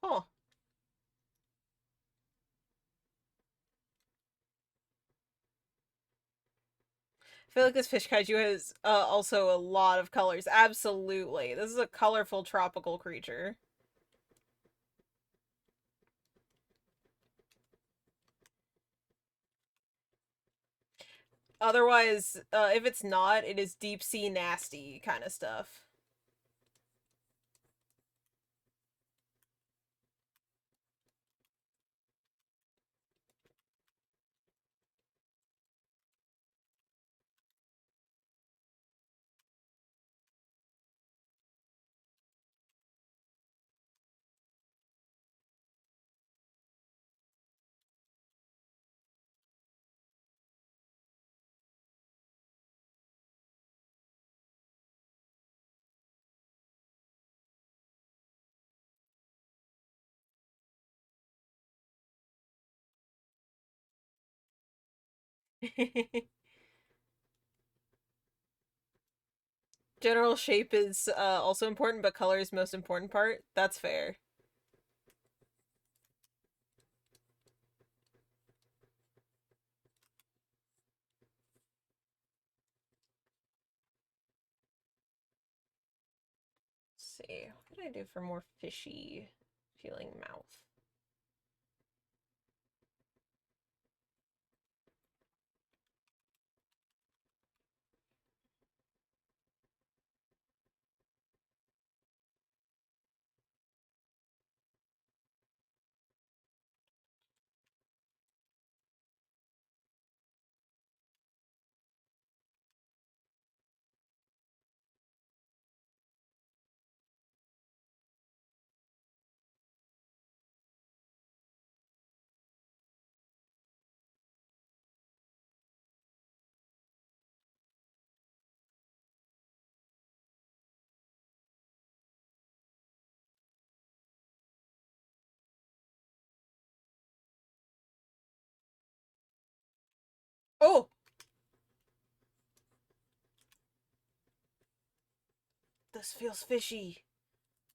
Huh. I feel like this fish kaiju has also a lot of colors. Absolutely. This is a colorful tropical creature. Otherwise, if it's not, it is deep sea nasty kind of stuff. General shape is also important, but color is most important part. That's fair. Let's see. What can I do for more fishy feeling mouth? Oh! This feels fishy.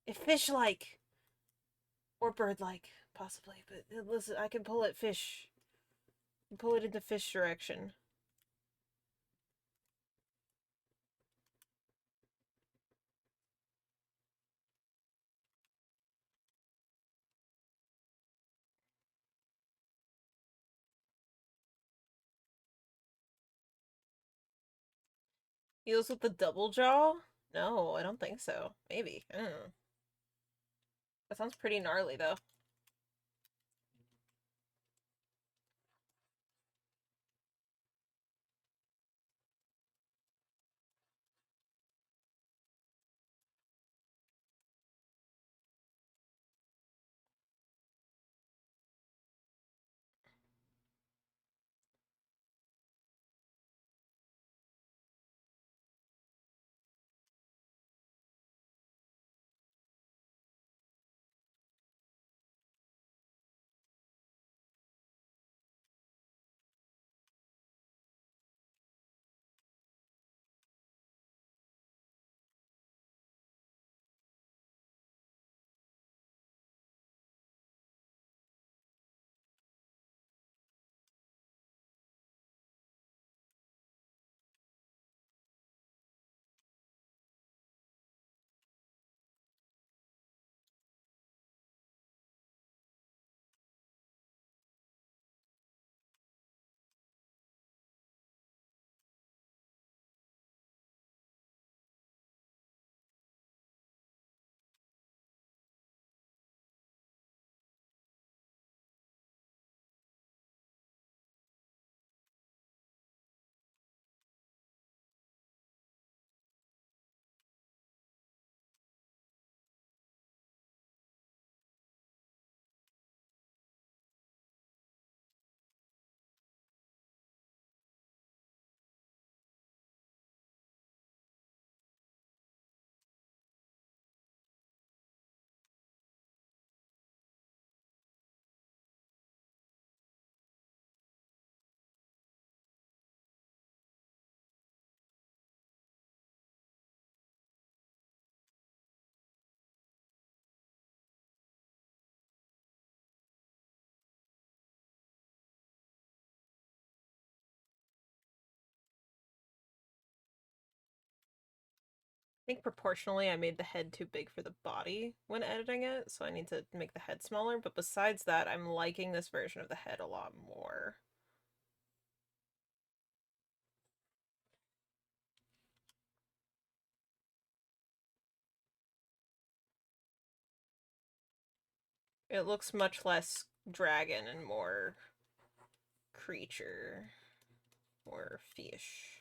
It fish-like. Or bird-like, possibly. But listen, I can pull it fish. Pull it into fish direction. Eels with the double jaw? No, I don't think so. Maybe. I don't know. That sounds pretty gnarly, though. think proportionally I made the head too big for the body when editing it, so I need to make the head smaller, but besides that, I'm liking this version of the head a lot more. It looks much less dragon and more creature or fish.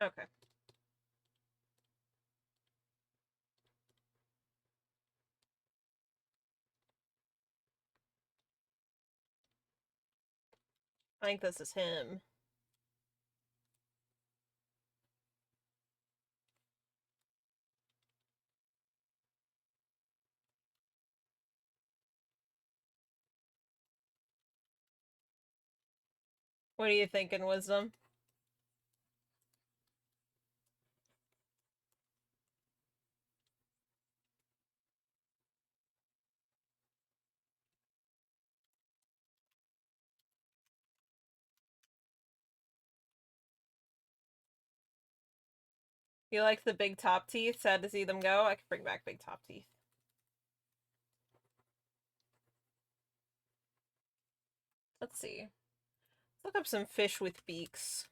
Okay. I think this is him. What are you thinking, Wisdom? You like the big top teeth? Sad to see them go. I can bring back big top teeth. Let's see. Let's look up some fish with beaks.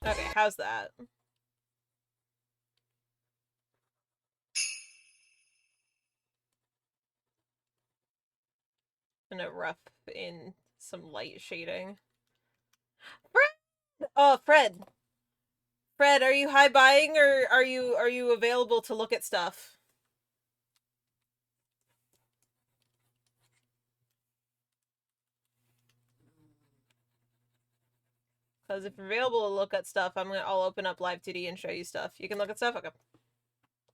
Okay, how's that? And a rough in some light shading. Fred! Oh, Fred. Fred, are you high buying or are you available to look at stuff? Because if you're available to look at stuff, I'll open up Live 2D and show you stuff. You can look at stuff? Okay.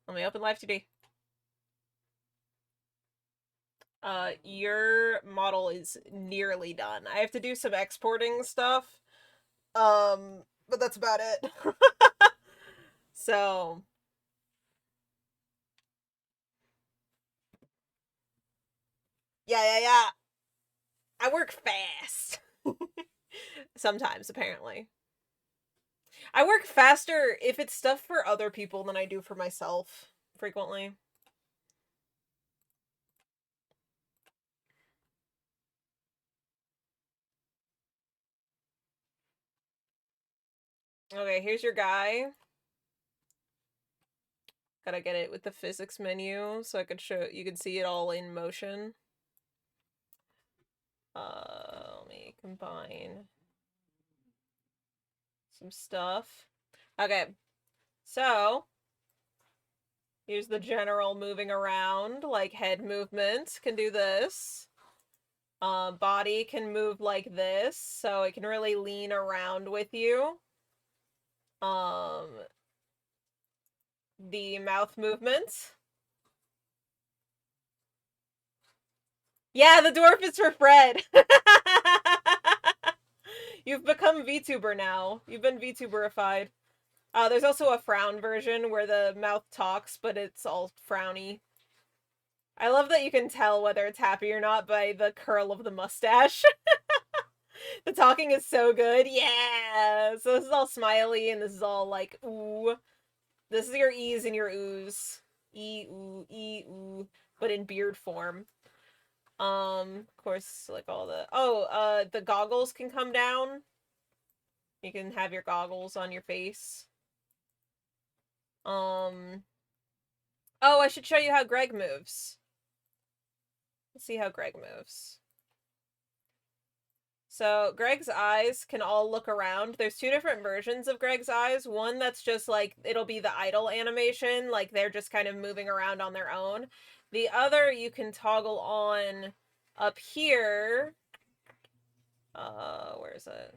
Let me open Live 2D. Your model is nearly done. I have to do some exporting stuff. But that's about it. So, yeah. I work fast. Sometimes, apparently. I work faster if it's stuff for other people than I do for myself, frequently. Okay, here's your guy. Gotta get it with the physics menu so I could show you can see it all in motion. Let me combine some stuff. Okay, so here's the general moving around, like head movement can do this. Body can move like this, so it can really lean around with you. The mouth movement. Yeah, the dwarf is for Fred. You've become VTuber now. You've been VTuberified. There's also a frown version where the mouth talks, but it's all frowny. I love that you can tell whether it's happy or not by the curl of the mustache. The talking is so good. Yeah! So this is all smiley, and this is all like, ooh. This is your e's and your oohs. E, ooh, but in beard form. Of course, like all the... Oh, the goggles can come down. You can have your goggles on your face. Um... Oh, I should show you how Greg moves. Let's see how Greg moves. So Greg's eyes can all look around. There's two different versions of Greg's eyes. One that's just like, it'll be the idle animation, like they're just kind of moving around on their own. The other you can toggle on up here. Where is it?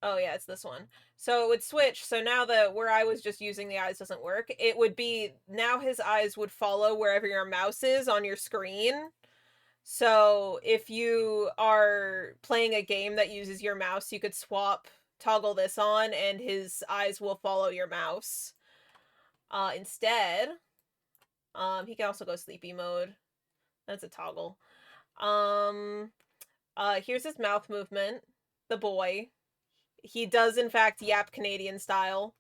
Oh yeah, it's this one. So it would switch. So now that where I was just using the eyes doesn't work, it would be, now his eyes would follow wherever your mouse is on your screen. So if you are playing a game that uses your mouse, you could toggle this on, and his eyes will follow your mouse. Instead, he can also go sleepy mode. That's a toggle. Here's his mouth movement. The boy. He does, in fact, yap Canadian style.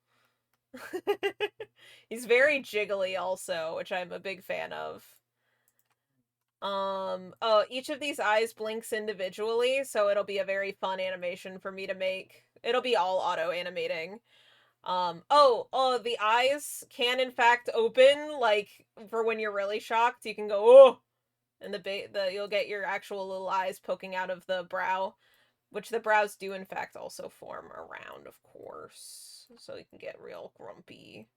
He's very jiggly also, which I'm a big fan of. Oh, each of these eyes blinks individually, so it'll be a very fun animation for me to make. It'll be all auto-animating. The eyes can in fact open, like, for when you're really shocked, you can go, oh! And you'll get your actual little eyes poking out of the brow, which the brows do in fact also form around, of course. So you can get real grumpy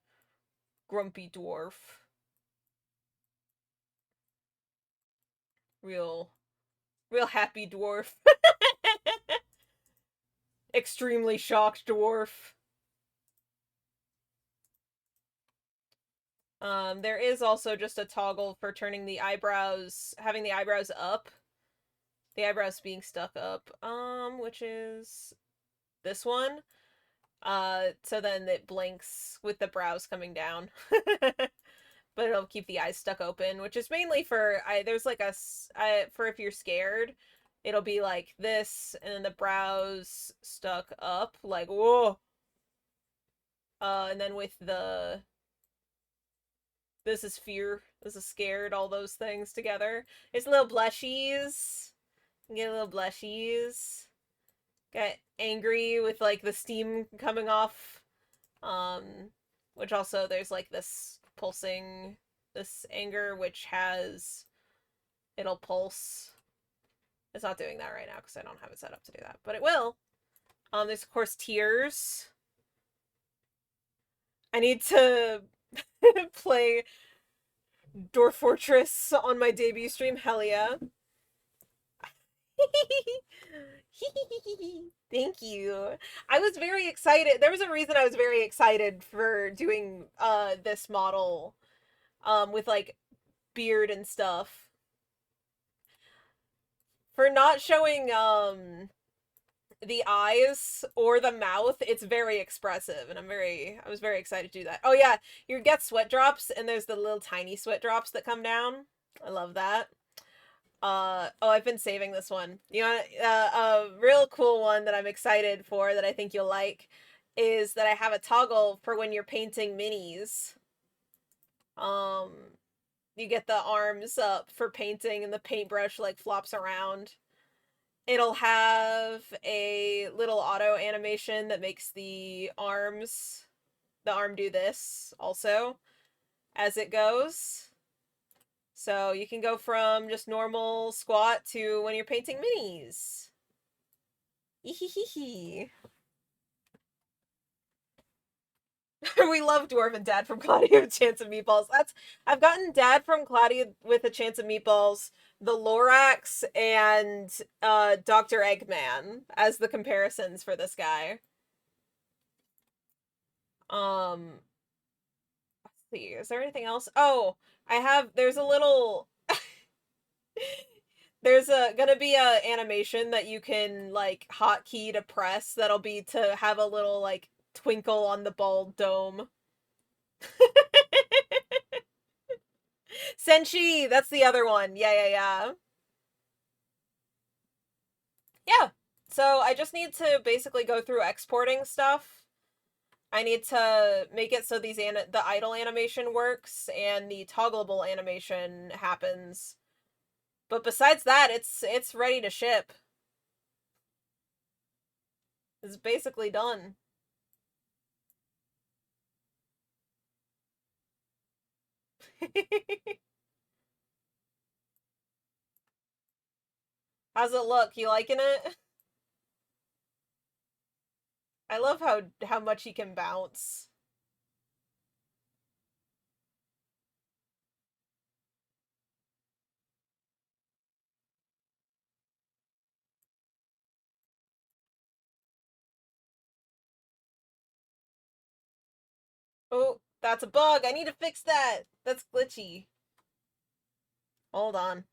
dwarf. Real happy dwarf. Extremely shocked dwarf. There is also just a toggle for turning the eyebrows, having the eyebrows up. The eyebrows being stuck up, which is this one. So then it blinks with the brows coming down. But it'll keep the eyes stuck open, which is mainly for, there's like for if you're scared, it'll be like this, and then the brows stuck up, like, whoa. And then with this is fear, this is scared, all those things together. It's little blushies. You get little blushies. Get angry with like the steam coming off. Which also there's like this pulsing, this anger, which it'll pulse. It's not doing that right now because I don't have it set up to do that, but it will. There's of course tears. I need to play Dwarf Fortress on my debut stream. Hell yeah. Thank you. I was very excited. There was a reason I was very excited for doing this model with like beard and stuff. For not showing the eyes or the mouth, it's very expressive, and I was very excited to do that. Oh yeah, you get sweat drops, and there's the little tiny sweat drops that come down. I love that. I've been saving this one. You know, a real cool one that I'm excited for that I think you'll like is that I have a toggle for when you're painting minis. You get the arms up for painting, and the paintbrush like flops around. It'll have a little auto animation that makes the arm do this also as it goes. So you can go from just normal squat to when you're painting minis. We love Dwarf and Dad from Claudia with Chance of Meatballs. I've gotten Dad from Claudia with a Chance of Meatballs, the Lorax, and Dr. Eggman as the comparisons for this guy. Let's see, is there anything else? Oh, there's a little there's gonna be a animation that you can like hotkey to press that'll be to have a little like twinkle on the bald dome. Senshi, that's the other one. Yeah. Yeah. So I just need to basically go through exporting stuff. I need to make it so the idle animation works and the toggleable animation happens. But besides that, it's ready to ship. It's basically done. How's it look? You liking it? I love how much he can bounce. Oh, that's a bug. I need to fix that. That's glitchy. Hold on.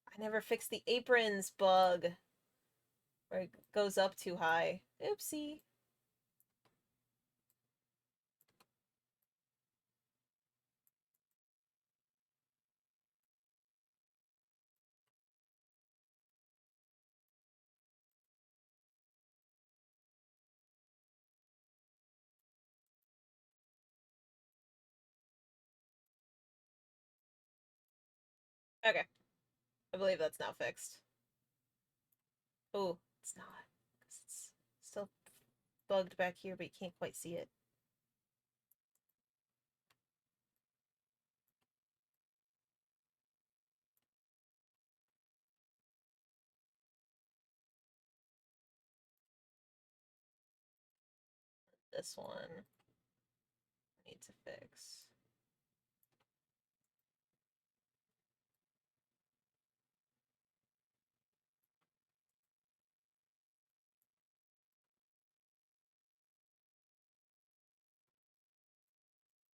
I never fixed the aprons bug. Where it goes up too high. Oopsie. Okay. I believe that's now fixed. Oh, it's not. Because it's still bugged back here, but you can't quite see it. This one I need to fix.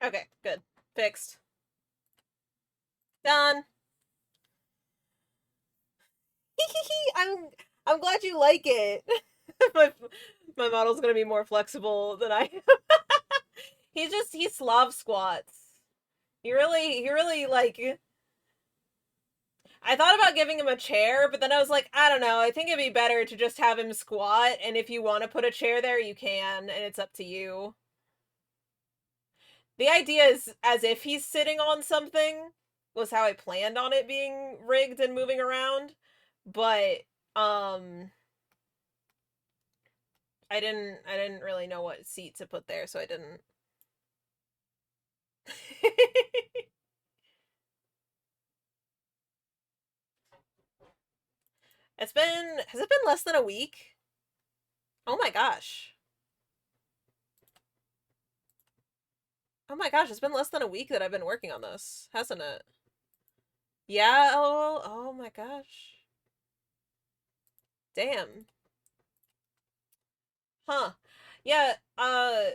Okay, good. Fixed. Done. I'm glad you like it. my my model's gonna be more flexible than I am. He Slav squats. He really like I thought about giving him a chair, but then I was like, I don't know, I think it'd be better to just have him squat, and if you want to put a chair there, you can, and it's up to you. The idea is as if he's sitting on something, was how I planned on it being rigged and moving around, but um I didn't really know what seat to put there, so I didn't. Has it been less than a week? Oh my gosh. Oh my gosh, it's been less than a week that I've been working on this, hasn't it? Yeah, oh my gosh. Damn. Huh. Yeah, I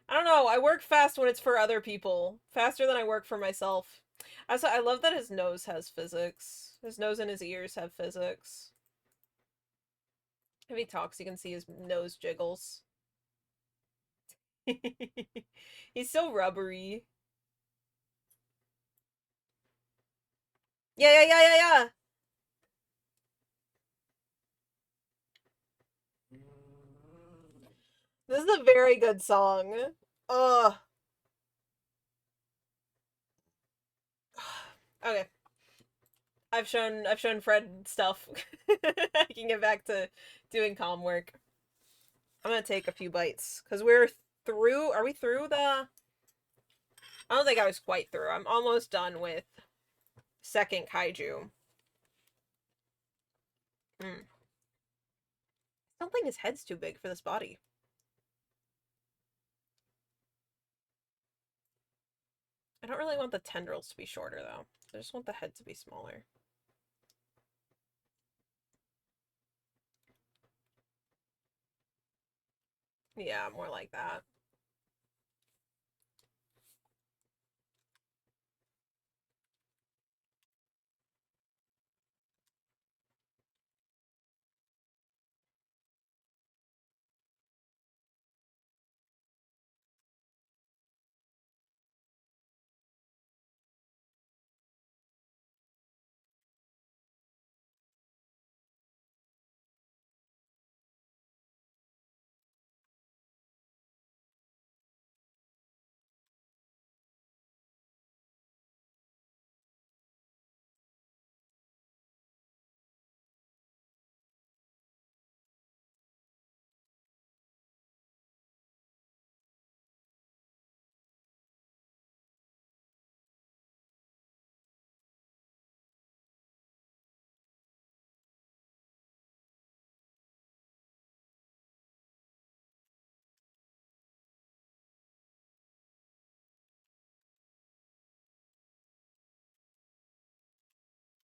don't know. I work fast when it's for other people. Faster than I work for myself. Also, I love that his nose has physics. His nose and his ears have physics. If he talks, you can see his nose jiggles. He's so rubbery. Yeah. This is a very good song. Ugh. Okay. I've shown Fred stuff. I can get back to doing calm work. I'm gonna take a few bites because we're through. Are we through the? I don't think I was quite through. I'm almost done with second kaiju. Hmm. I don't think his head's too big for this body. I don't really want the tendrils to be shorter though. I just want the head to be smaller. Yeah, more like that.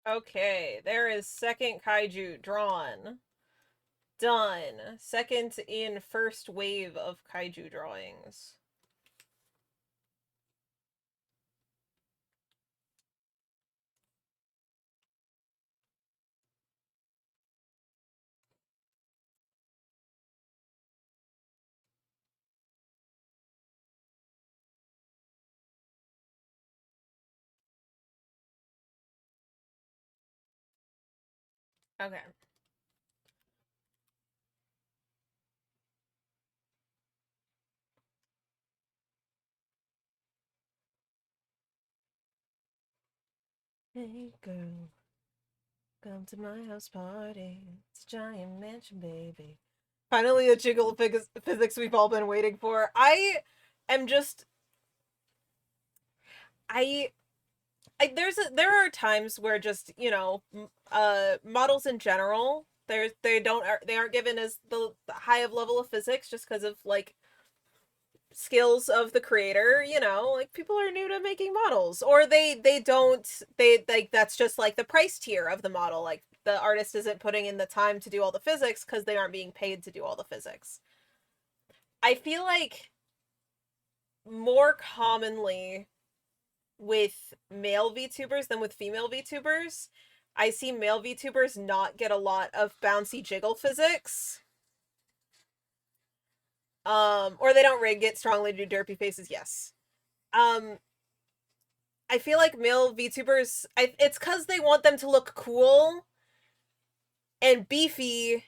Okay, there is second kaiju drawn. Done. Second in first wave of kaiju drawings. Okay. Hey girl, come to my house party. It's a giant mansion, baby. Finally, a jiggle physics we've all been waiting for. Am just I there are times where just models in general they aren't given as the high of level of physics just because of like skills of the creator, like people are new to making models or they don't they like that's just like the price tier of the model, like the artist isn't putting in the time to do all the physics because they aren't being paid to do all the physics. I feel like more commonly with male VTubers than with female VTubers, I see male VTubers not get a lot of bouncy jiggle physics. Or they don't rig it strongly to do derpy faces, yes. Um, I feel like male VTubers, it's because they want them to look cool and beefy,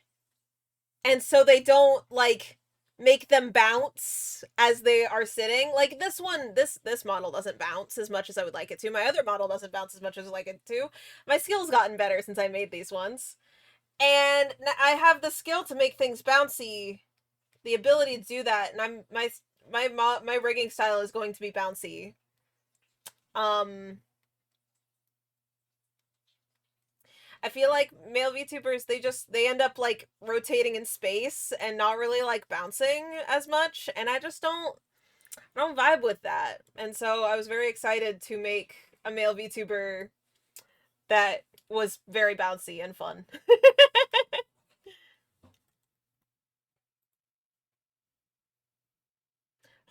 and so they don't like make them bounce as they are sitting. Like this one, this model doesn't bounce as much as I would like it to. My other model doesn't bounce as much as I like it to. My skill's gotten better since I made these ones, and I have the skill to make things bouncy, the ability to do that, and my rigging style is going to be bouncy. Um, I feel like male VTubers they end up like rotating in space and not really like bouncing as much, and I don't vibe with that. And so I was very excited to make a male VTuber that was very bouncy and fun.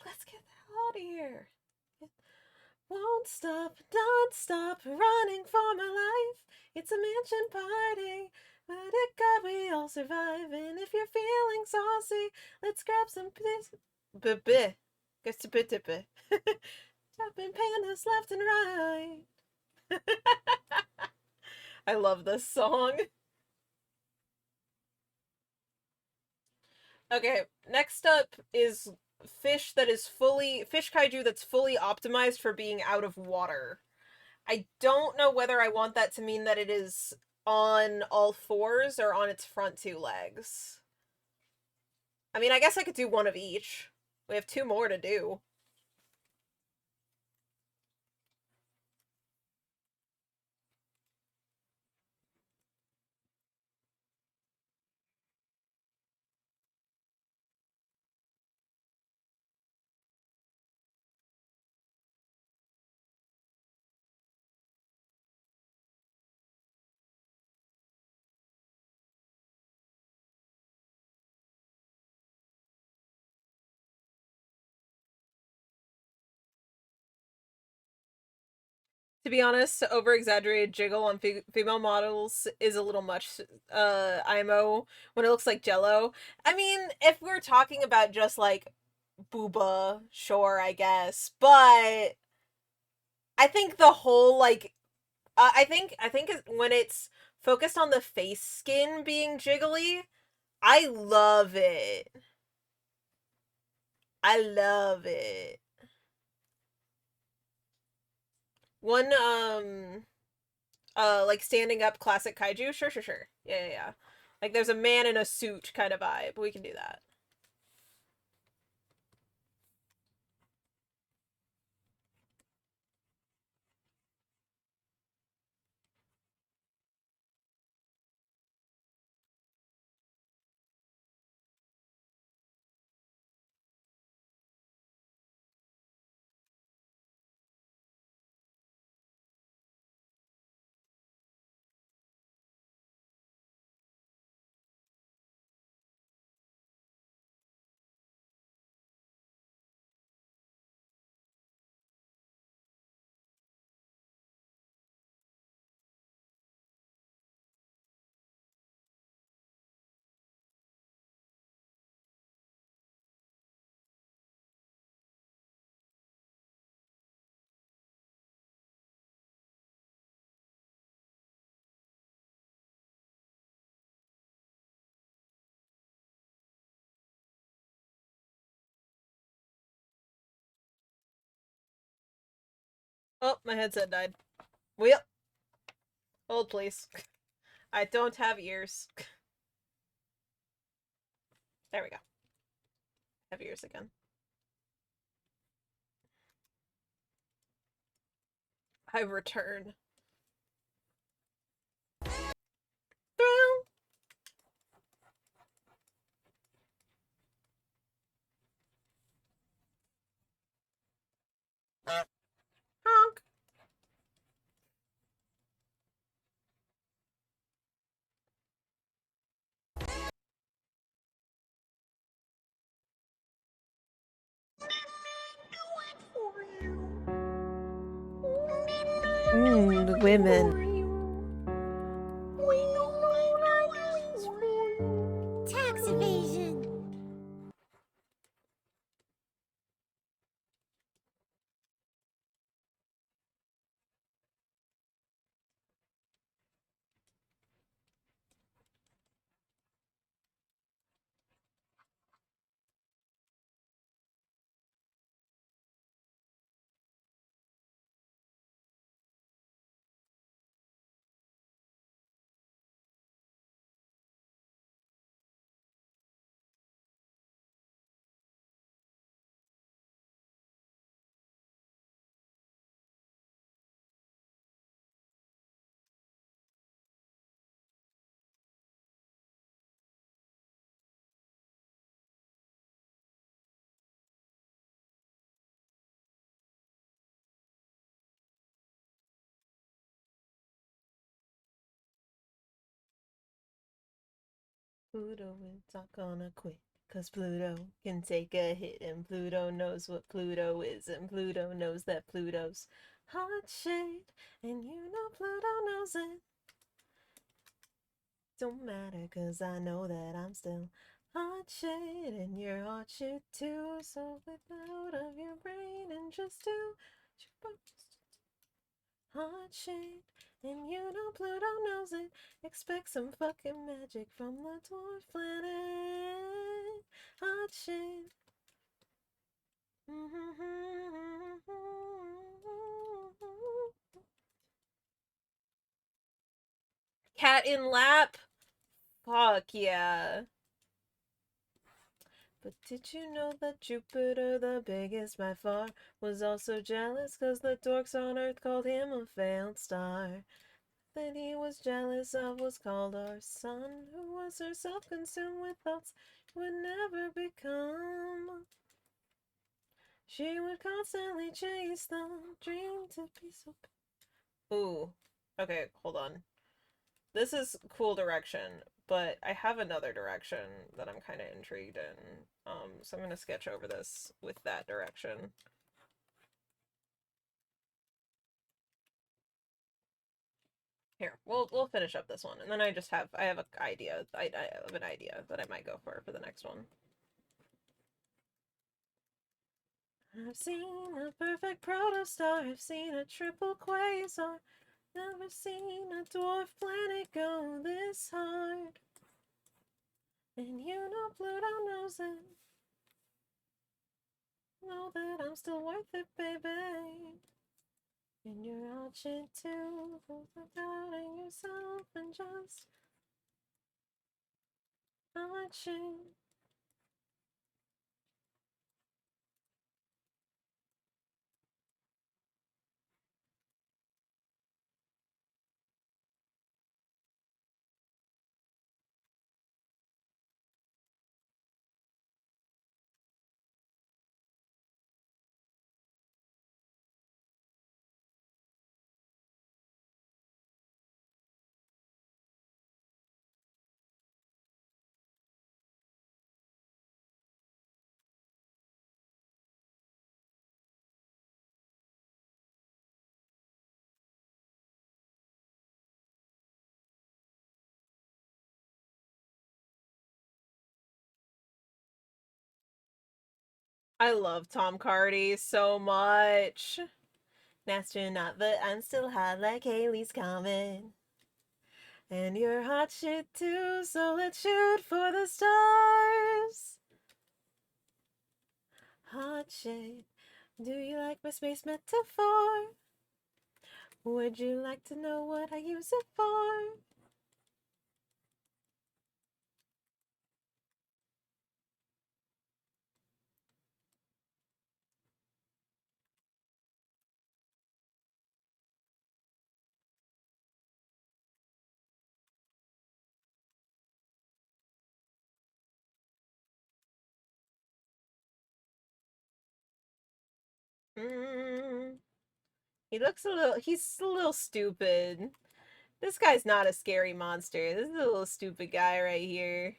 Let's get the hell out of here. Won't stop, don't stop, running for my life. It's a mansion party, but at God we all survive. And if you're feeling saucy, let's grab some piss. Buh. Guess to bit. Tapping pandas left and right. I love this song. Okay, next up is fish kaiju that's fully optimized for being out of water. I don't know whether I want that to mean that it is on all fours or on its front two legs. I mean, I guess I could do one of each. We have two more to do. To be honest, over exaggerated jiggle on female models is a little much. IMO when it looks like Jello. I mean, if we're talking about just like booba, sure, I guess, but I think the whole like I think when it's focused on the face skin being jiggly, I love it. I love it. One like standing up classic kaiju, sure. Yeah. Like there's a man in a suit kind of vibe. We can do that. Oh, my headset died. Well, hold please. I don't have ears. There we go. Have ears again. I return. Thrill. Honk. The women. Tax evasion. Pluto is not gonna quit. Cause Pluto can take a hit, and Pluto knows what Pluto is, and Pluto knows that Pluto's hot shit, and you know Pluto knows it. Don't matter, cause I know that I'm still hot shit, and you're hot shit too. So get out of your brain and just do hot shit, and you know Pluto knows it. Expect some fucking magic from the dwarf planet. Hot shit. Cat in lap? Fuck yeah. But did you know that Jupiter, the biggest by far, was also jealous cause the dorks on Earth called him a failed star? That he was jealous of was called our sun, who was herself consumed with thoughts he would never become. She would constantly chase them, dream to be so. Ooh. Okay, hold on. This is cool direction, but I have another direction that I'm kind of intrigued in. So I'm gonna sketch over this with that direction. Here, we'll finish up this one, and then I have an idea. I have an idea that I might go for the next one. I've seen a perfect protostar. I've seen a triple quasar. Never seen a dwarf planet go this hard. And you know Pluto knows it. Know that I'm still worth it, baby. And you're all shit too. Doubting yourself and just not shit. I love Tom Cardy so much. An astronaut, but I'm still hot like Haley's Comet. And you're hot shit too, so let's shoot for the stars. Hot shit. Do you like my space metaphor? Would you like to know what I use it for? Mm, he's a little stupid. This guy's not a scary monster. This is a little stupid guy right here.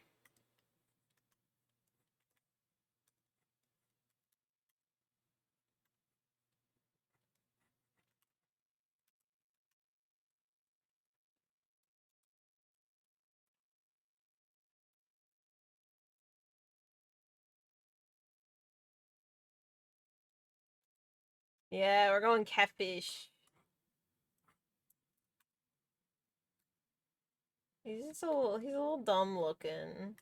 Yeah, we're going catfish. He's a little dumb looking.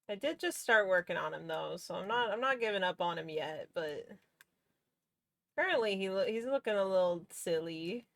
I did just start working on him though, so I'm not giving up on him yet, but currently he's looking a little silly.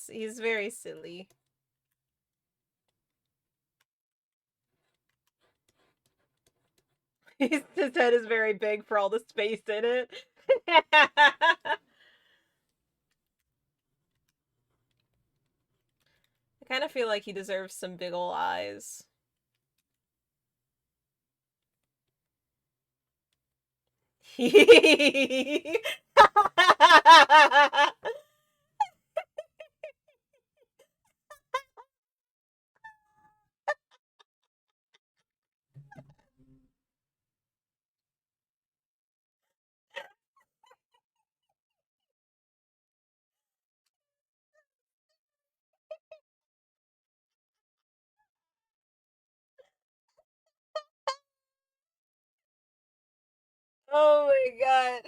He's very silly. His head is very big for all the space in it. I kind of feel like he deserves some big ol' eyes. Oh my god.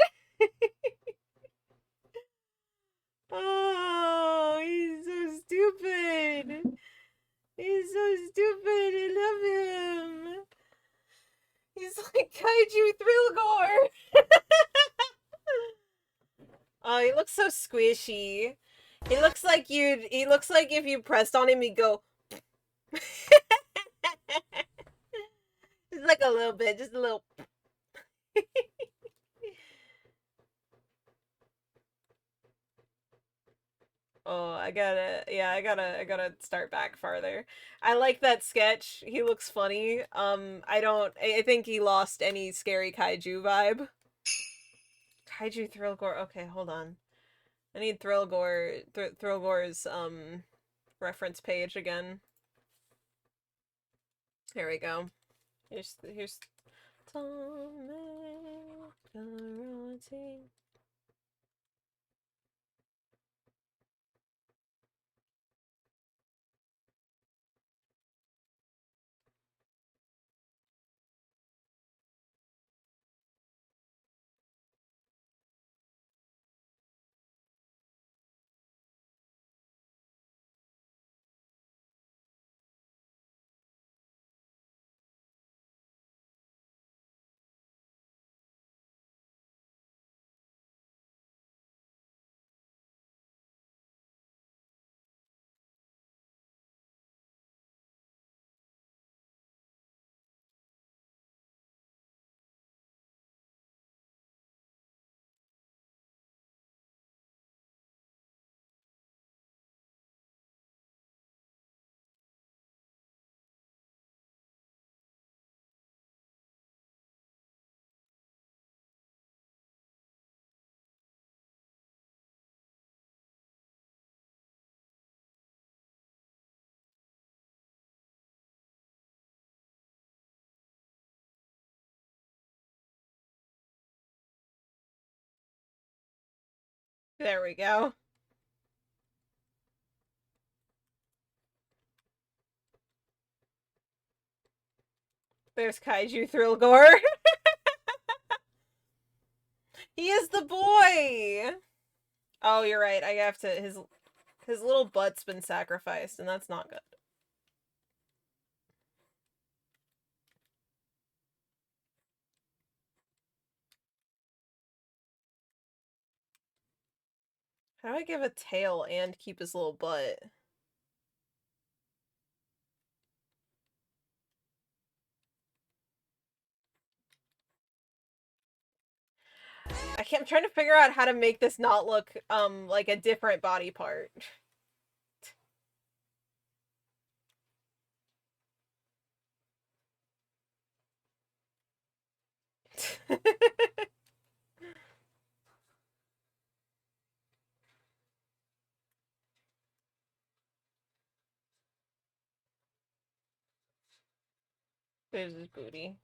Oh, he's so stupid. He's so stupid. I love him. He's like kaiju Thrillgore. Oh, he looks so squishy. He looks like if you pressed on him he'd go just like a little bit, just a little. Oh, I gotta start back farther. I like that sketch. He looks funny. I think he lost any scary kaiju vibe. Kaiju Thrillgore. Okay, hold on. I need Thrillgore's reference page again. Here we go. Here's Tommy Karate. There we go. There's Kaiju Thrillgore. He is the boy! Oh, you're right. I have to... His little butt's been sacrificed, and that's not good. How do I give a tail and keep his little butt? I'm trying to figure out how to make this not look, like a different body part. There's his booty.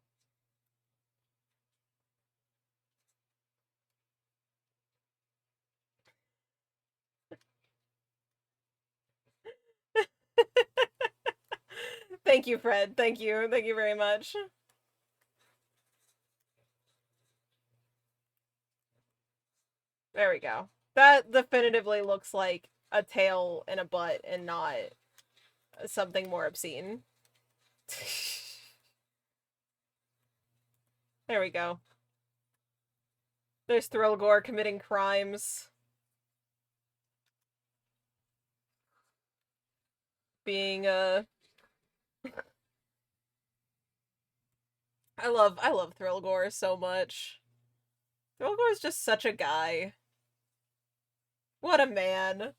Thank you, Fred. Thank you. Thank you very much. There we go. That definitively looks like a tail and a butt and not something more obscene. There we go. There's Thrillgore committing crimes. Being I love Thrillgore so much. Thrillgore is just such a guy. What a man.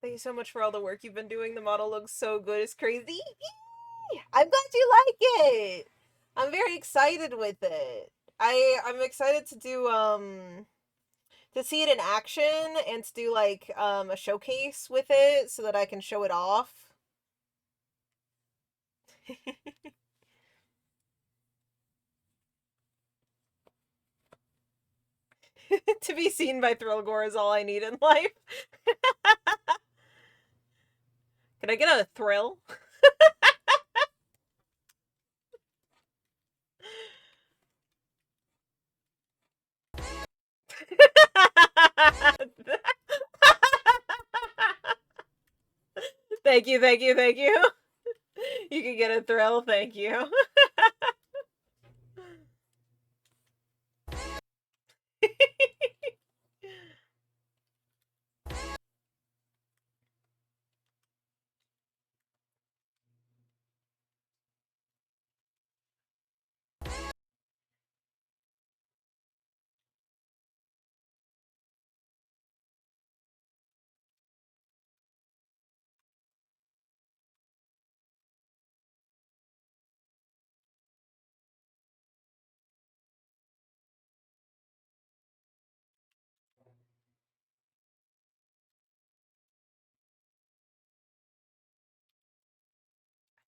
Thank you so much for all the work you've been doing. The model looks so good. It's crazy. I'm glad you like it. I'm very excited with it. I'm excited to do to see it in action and to do like a showcase with it so that I can show it off. To be seen by Thrillgore is all I need in life. Can I get a thrill? Thank you, thank you, thank you. You can get a thrill, thank you.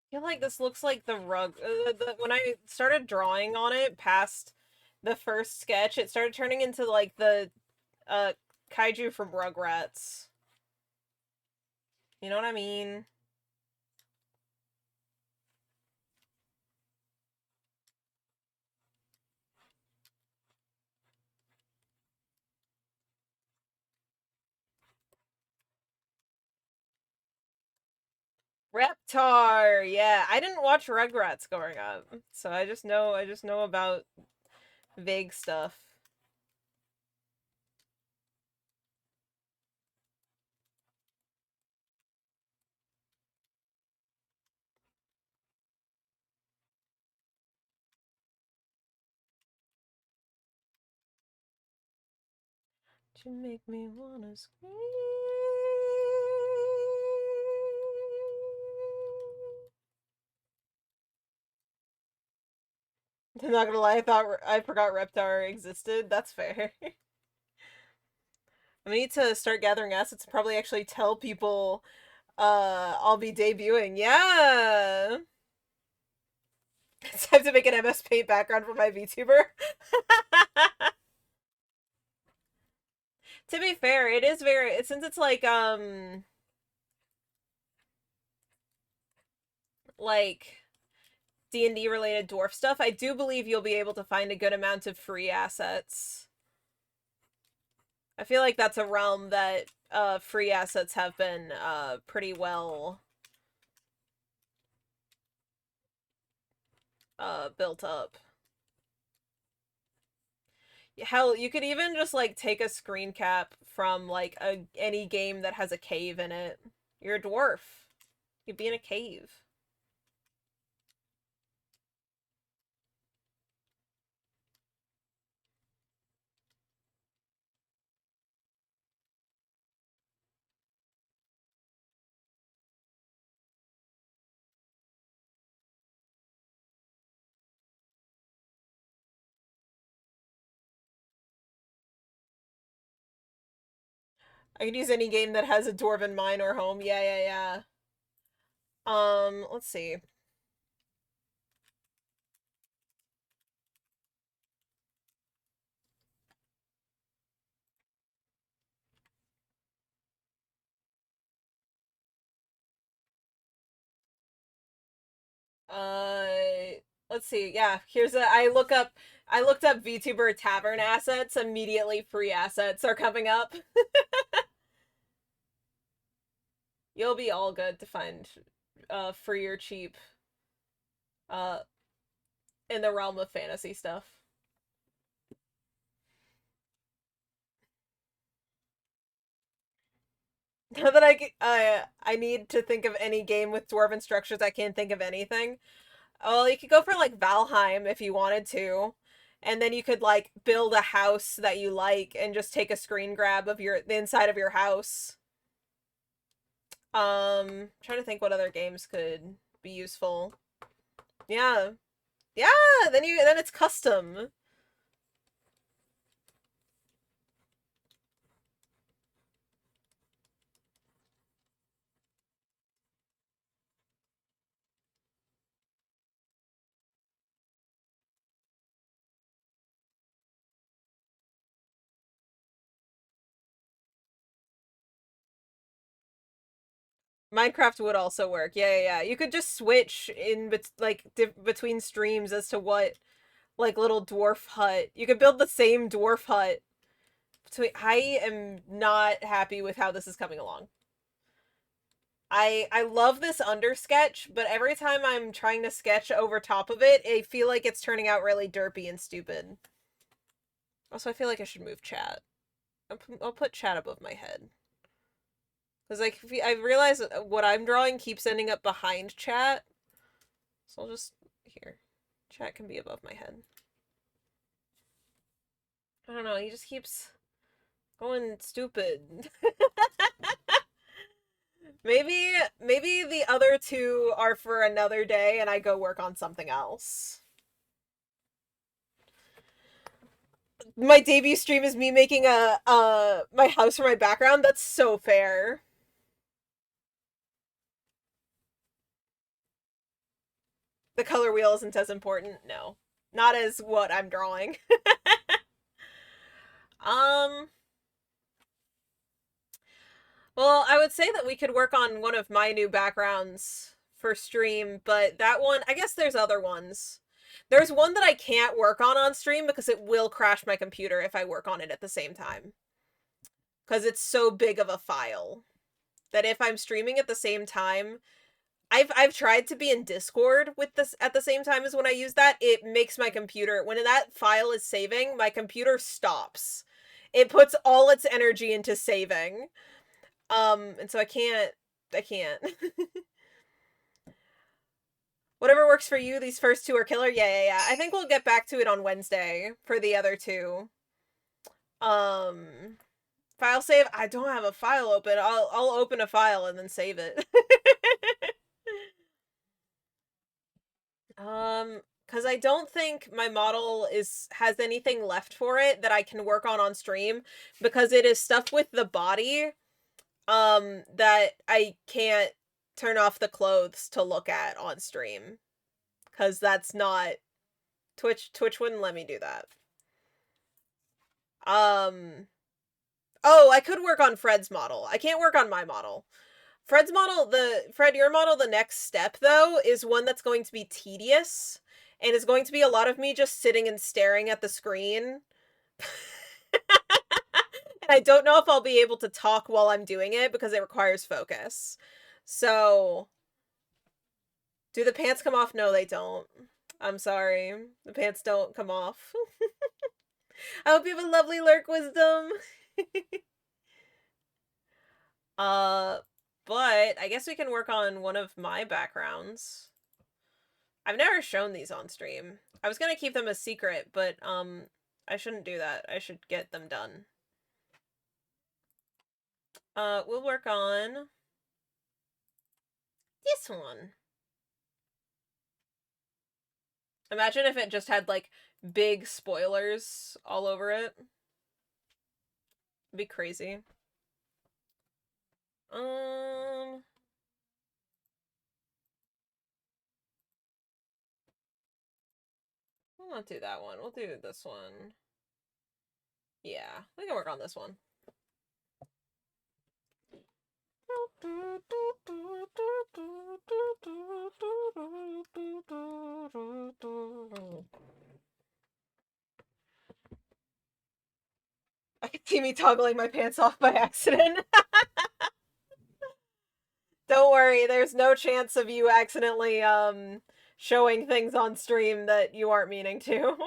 I feel like this looks like the rug. When I started drawing on it past the first sketch, it started turning into like the uh kaiju from Rugrats. You know what I mean? Reptar, yeah. I didn't watch Rugrats growing up, so I just know about vague stuff. You make me wanna scream. I'm not gonna lie, I forgot Reptar existed. That's fair. I need to start gathering assets and probably actually tell people I'll be debuting. Yeah. It's time to make an MS Paint background for my VTuber. To be fair, it is very, since it's like D&D related dwarf stuff, I do believe you'll be able to find a good amount of free assets. I feel like that's a realm that free assets have been pretty well built up. Hell, you could even just like take a screen cap from like any game that has a cave in it. You're a dwarf. You'd be in a cave. I could use any game that has a dwarven mine or home. Yeah, yeah, yeah. Let's see. Uh, let's see. Yeah, here's a. I looked up VTuber tavern assets. Immediately, free assets are coming up. You'll be all good to find, free or cheap, uh, in the realm of fantasy stuff. Now that I need to think of any game with dwarven structures, I can't think of anything. Oh, you could go for like Valheim if you wanted to. And then you could like build a house that you like and just take a screen grab of the inside of your house. Trying to think what other games could be useful. Yeah. Yeah, then it's custom. Minecraft would also work. Yeah, yeah, yeah. You could just switch in between streams as to what like little dwarf hut. You could build the same dwarf hut. I am not happy with how this is coming along. I love this under sketch, but every time I'm trying to sketch over top of it, I feel like it's turning out really derpy and stupid. Also, I feel like I should move chat. I'll put chat above my head. Because like I realize what I'm drawing keeps ending up behind chat. So I'll just here. Chat can be above my head. I don't know, he just keeps going stupid. Maybe the other two are for another day and I go work on something else. My debut stream is me making my house for my background. That's so fair. The color wheel isn't as important. No. Not as what I'm drawing. um well, I would say that we could work on one of my new backgrounds for stream, but that one, I guess there's other ones. There's one that I can't work on stream because it will crash my computer if I work on it at the same time. Because it's so big of a file that if I'm streaming at the same time, I've tried to be in Discord with this at the same time as when I use that, it makes my computer, when that file is saving, my computer stops. It puts all its energy into saving. And so I can't. Whatever works for you, these first two are killer. Yeah, yeah, yeah. I think we'll get back to it on Wednesday for the other two. File save? I don't have a file open. I'll open a file and then save it. Because I don't think my model has anything left for it that I can work on stream, because it is stuff with the body that I can't turn off the clothes to look at on stream. Cause that's not Twitch wouldn't let me do that. Oh, I could work on Fred's model. I can't work on my model. Fred, your model, the next step though, is one that's going to be tedious and is going to be a lot of me just sitting and staring at the screen. And I don't know if I'll be able to talk while I'm doing it because it requires focus. So, do the pants come off? No, they don't. I'm sorry. The pants don't come off. I hope you have a lovely lurk, Wisdom. But I guess we can work on one of my backgrounds. I've never shown these on stream. I was gonna keep them a secret, but, I shouldn't do that. I should get them done. We'll work on this one. Imagine if it just had, like, big spoilers all over it. It'd be crazy. We'll not do that one. We'll do this one. Yeah, we can work on this one. I can see me toggling my pants off by accident. Don't worry, there's no chance of you accidentally, showing things on stream that you aren't meaning to.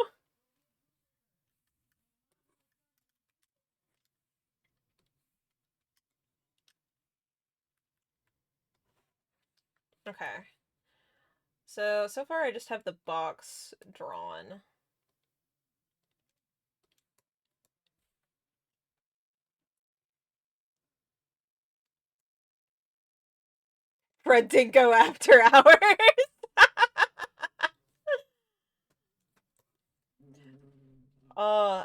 Okay. So far I just have the box drawn. Fred Dinko after hours.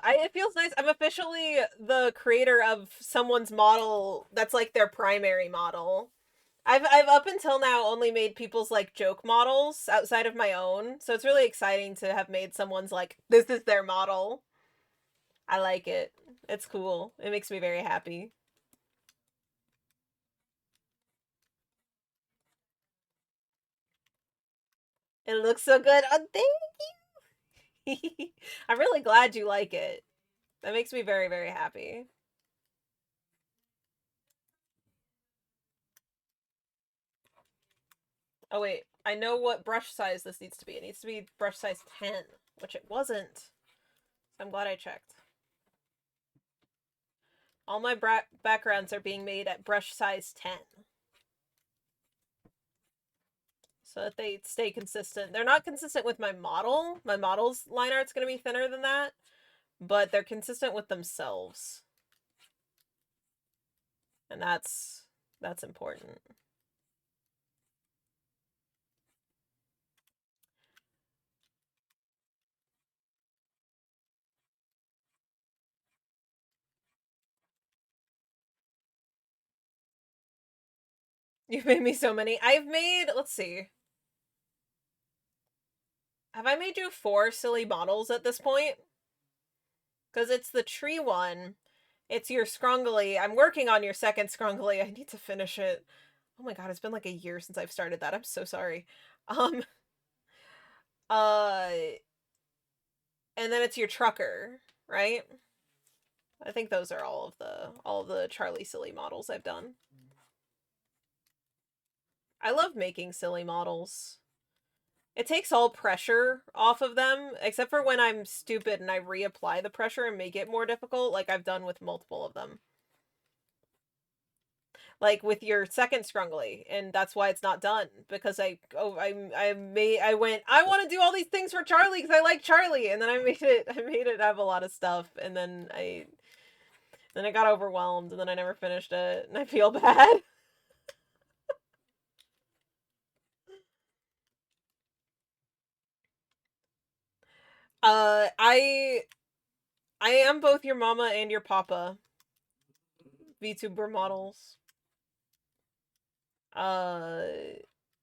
It feels nice. I'm officially the creator of someone's model that's like their primary model. I've up until now only made people's like joke models outside of my own, so it's really exciting to have made someone's like this is their model. I like it. It's cool. It makes me very happy. It looks so good. Oh, thank you. I'm really glad you like it. That makes me very, very happy. Oh wait, I know what brush size this needs to be. It needs to be brush size 10, which it wasn't. So I'm glad I checked. All my backgrounds are being made at brush size 10. So that they stay consistent. They're not consistent with my model. My model's line art's going to be thinner than that. But they're consistent with themselves. And that's important. You've made me so many. I've made, let's see. Have I made you 4 silly models at this point? Because it's the tree one. It's your scrungly. I'm working on your second scrungly. I need to finish it. Oh my god, it's been like a year since I've started that. I'm so sorry. Uh, and then it's your trucker, right? I think those are all of the Charlie silly models I've done. I love making silly models. It takes all pressure off of them, except for when I'm stupid and I reapply the pressure and make it more difficult, like I've done with multiple of them. Like with your second scrungly, and that's why it's not done, because I went, I want to do all these things for Charlie because I like Charlie, and then I made it have a lot of stuff, and then I got overwhelmed, and then I never finished it, and I feel bad. I am both your mama and your papa VTuber models. Uh,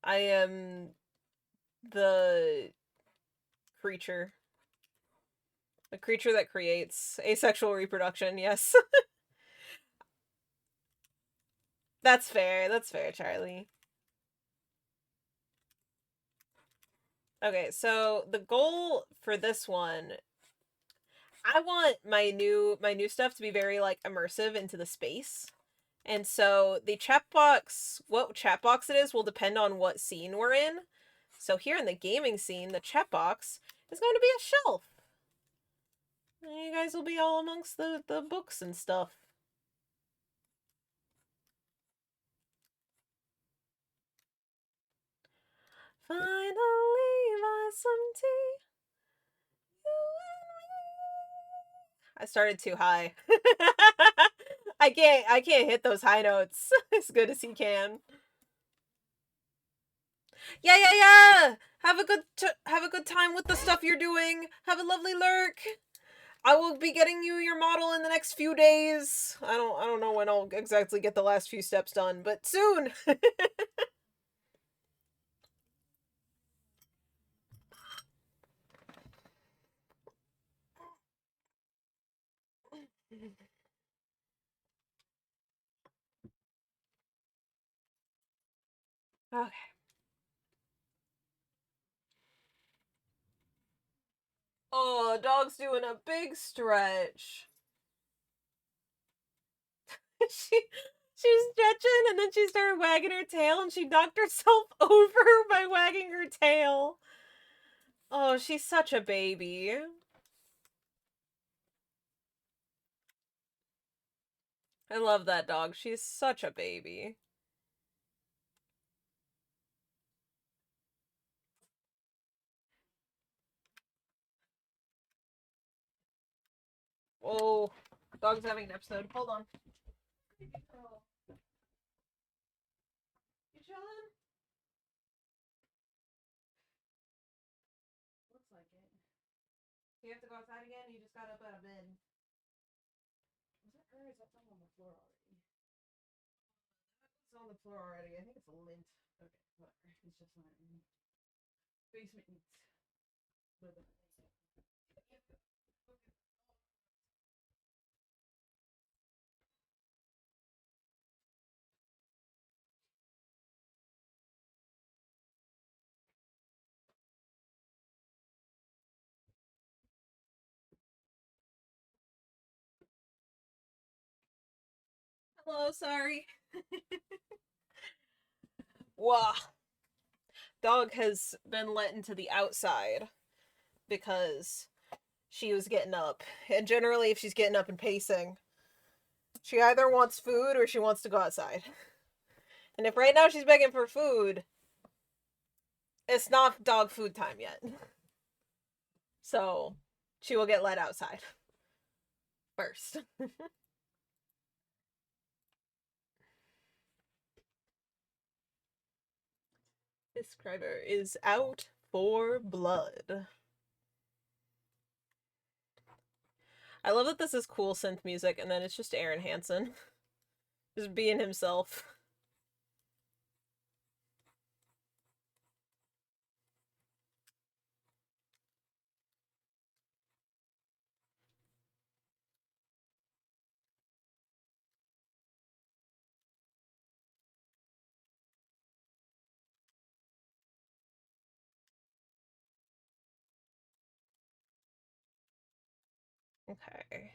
I am the creature. The creature that creates asexual reproduction, yes. That's fair, Charlie. Okay, so the goal for this one, I want my new stuff to be very like immersive into the space. And so the chat box, what chat box it is will depend on what scene we're in. So here in the gaming scene, the chat box is going to be a shelf. And you guys will be all amongst the books and stuff. Finally, buy some tea. I started too high. I can't hit those high notes as good as he can. Yeah, yeah, yeah. Have a good time with the stuff you're doing. Have a lovely lurk. I will be getting you your model in the next few days. I don't know when I'll exactly get the last few steps done, but soon. Okay. Oh, dog's doing a big stretch. she she was stretching and then she started wagging her tail and she knocked herself over by wagging her tail. Oh, she's such a baby. I love that dog. She's such a baby. Oh, dog's having an episode. Hold on. You chilling? Looks like it. Do you have to go outside again? You just got up out of bed. Was that her or is that something on the floor already? It's on the floor already. I think it's a lint. Okay, whatever. It's just not in basement needs living. Hello, sorry. Wah. Dog has been let into the outside because she was getting up. And generally, if she's getting up and pacing, she either wants food or she wants to go outside. And if right now she's begging for food, it's not dog food time yet. So she will get let outside first. This scriber is out for blood. I love that this is cool synth music and then it's just Aaron Hansen. Just being himself. Okay.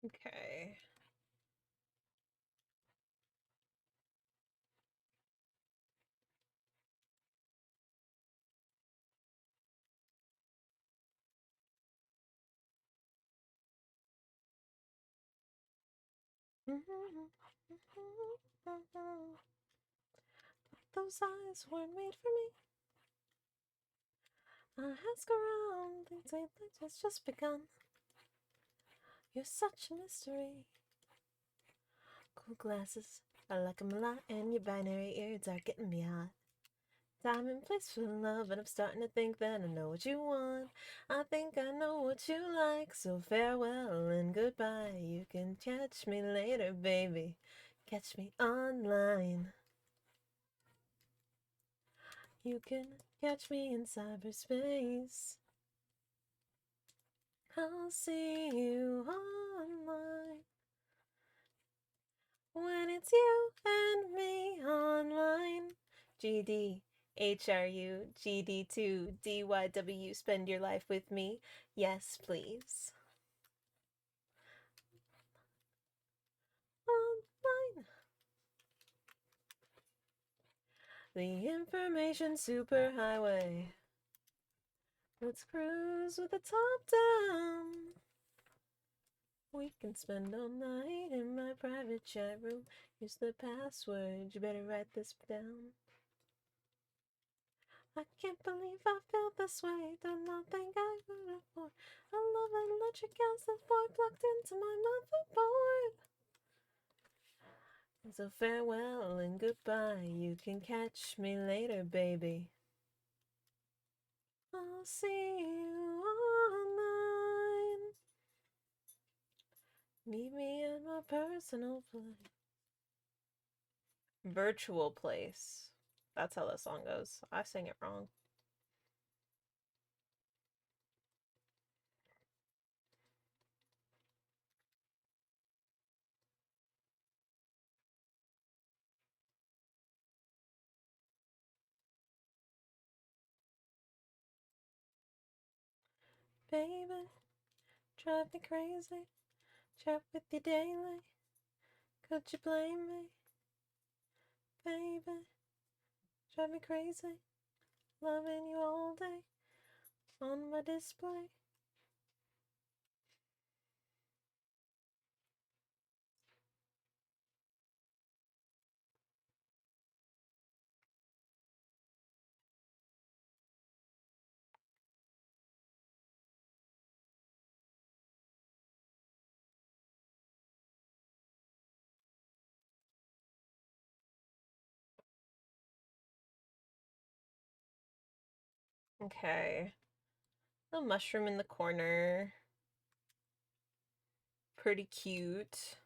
Okay. Those eyes weren't made for me. I ask around, they say that it's just begun. You're such a mystery. Cool glasses, I like 'em a lot, and your binary ears are getting me hot. Time and place for love, and I'm starting to think that I know what you want. I think I know what you like, so farewell and goodbye. You can catch me later, baby. Catch me online. You can catch me in cyberspace. I'll see you online. When it's you and me online. GDHRU, GD2, DYW, spend your life with me. Yes, please. Online. The information superhighway. Let's cruise with the top down. We can spend all night in my private chat room. Use the password. You better write this down. I can't believe I felt this way. Did not think I would afford. I love electric as the boy plugged into my motherboard. So farewell and goodbye. You can catch me later, baby. I'll see you online. Meet me at my personal place. Virtual place. That's how that song goes. I sing it wrong. Baby, drive me crazy. Chat with you daily. Could you blame me? Baby, drive me crazy. Loving you all day on my display. Okay. A mushroom in the corner. Pretty cute.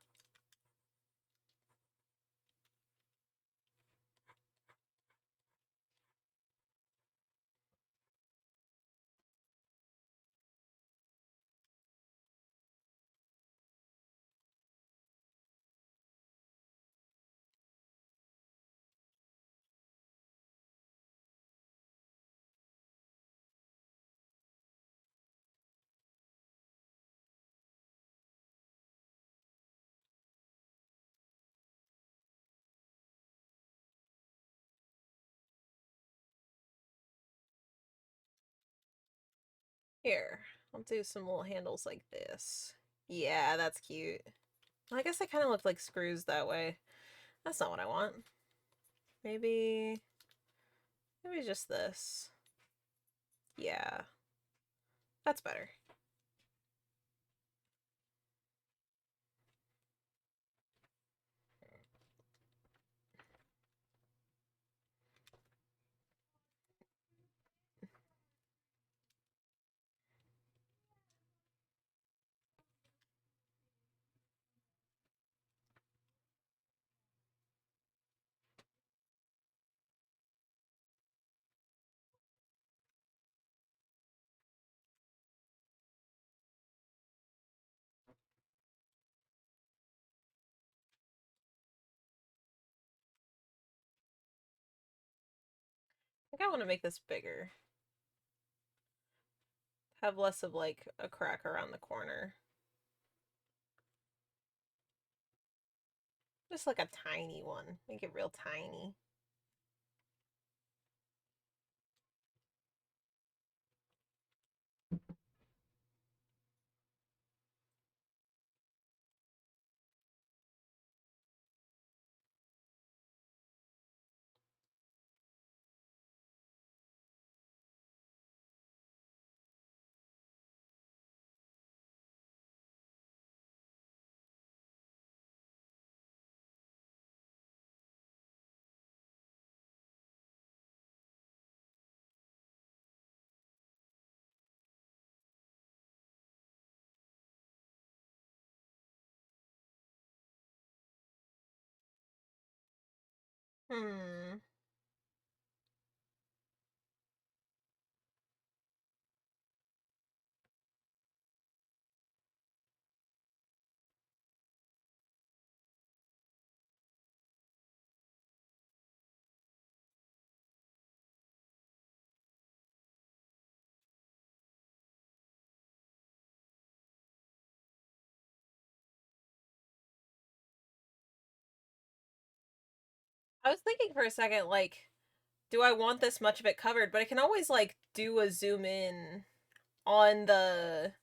Here, I'll do some little handles like this. Yeah, that's cute. I guess they kind of look like screws that way. That's not what I want. Maybe just this. Yeah, that's better. I think I want to make this bigger. Have less of like a crack around the corner. Just like a tiny one. Make it real tiny. Hmm. I was thinking for a second, like, do I want this much of it covered? But I can always, like, do a zoom in on the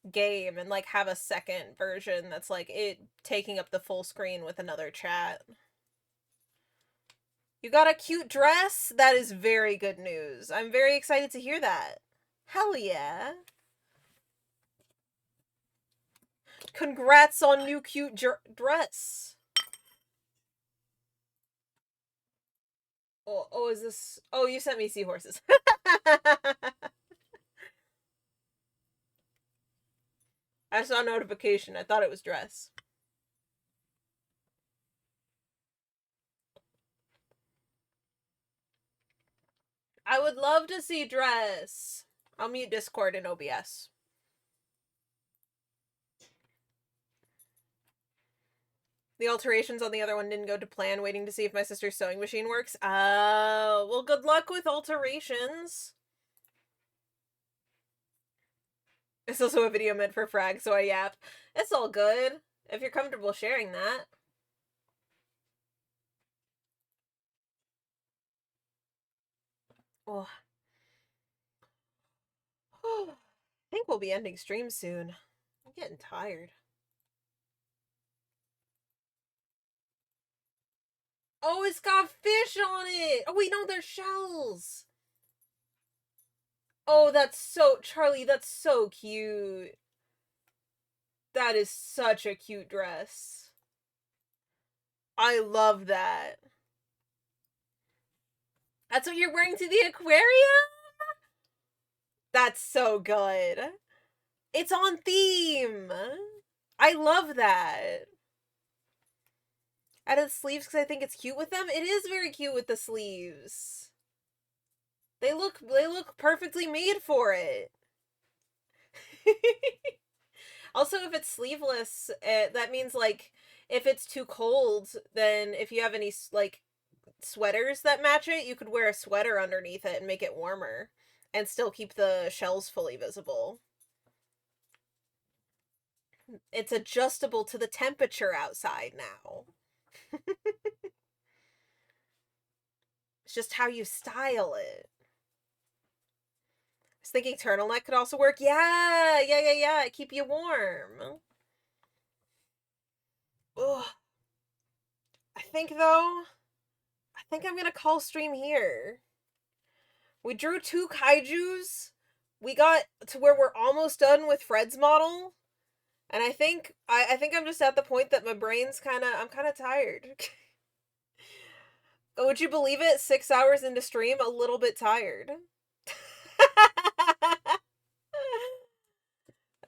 game and, like, have a second version that's, like, it taking up the full screen with another chat. You got a cute dress? That is very good news. I'm very excited to hear that. Hell yeah. Congrats on new cute dress. Oh, is this... Oh, you sent me seahorses. I saw a notification. I thought it was dress. I would love to see dress. I'll mute Discord and OBS. The alterations on the other one didn't go to plan, waiting to see if my sister's sewing machine works. Oh, well, good luck with alterations. It's also a video meant for frag, so I yap. It's all good, if you're comfortable sharing that. Oh. I think we'll be ending stream soon. I'm getting tired. Oh, it's got fish on it! Oh, wait, no, they're shells! Oh, that's so... Charlie, that's so cute. That is such a cute dress. I love that. That's what you're wearing to the aquarium? That's so good. It's on theme. I love that. Added sleeves because I think it's cute with them. It is very cute with the sleeves. They look perfectly made for it. Also, if it's sleeveless, that means, like, if it's too cold, then if you have any, like, sweaters that match it, you could wear a sweater underneath it and make it warmer. And still keep the shells fully visible. It's adjustable to the temperature outside now. It's just how you style it. I was thinking turtleneck could also work. Yeah. Keep you warm. Ugh. I think, though, I'm gonna call stream here. We drew 2 kaijus. We got to where we're almost done with Fred's model. And I think I'm just at the point that my brain's I'm kind of tired. Would you believe it? 6 hours into stream, a little bit tired.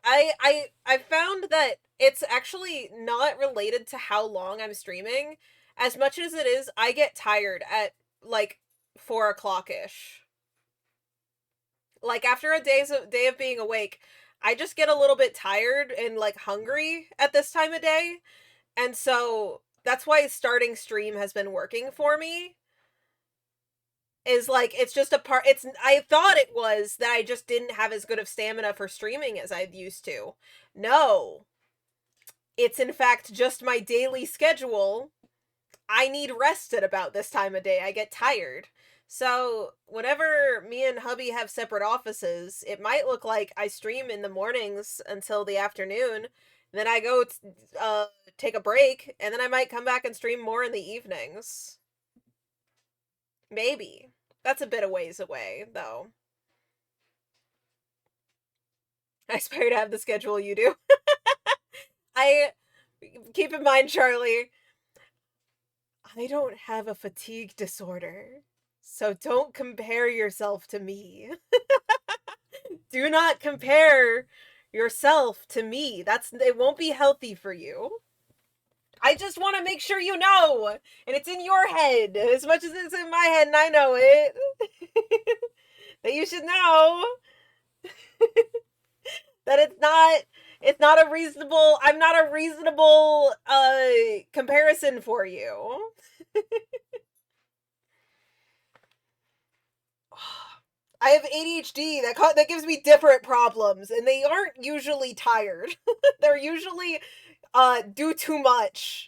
I found that it's actually not related to how long I'm streaming. As much as it is, I get tired at, like, 4 o'clock-ish. Like, after a day of being awake, I just get a little bit tired and, like, hungry at this time of day. And so, that's why starting stream has been working for me. Is, like, it's just a part, I thought it was that I just didn't have as good of stamina for streaming as I used to. No. It's, in fact, just my daily schedule I need rest at about this time of day. I get tired. So, whenever me and hubby have separate offices, it might look like I stream in the mornings until the afternoon, then I go take a break, and then I might come back and stream more in the evenings. Maybe. That's a bit of ways away, though. I aspire to have the schedule you do. I keep in mind, Charlie, I don't have a fatigue disorder. So don't compare yourself to me. Do not compare yourself to me. It won't be healthy for you. I just want to make sure you know, and it's in your head as much as it's in my head, and I know it. That you should know that it's not a reasonable, I'm not a reasonable comparison for you. I have ADHD that gives me different problems, and they aren't usually tired. They're usually do too much.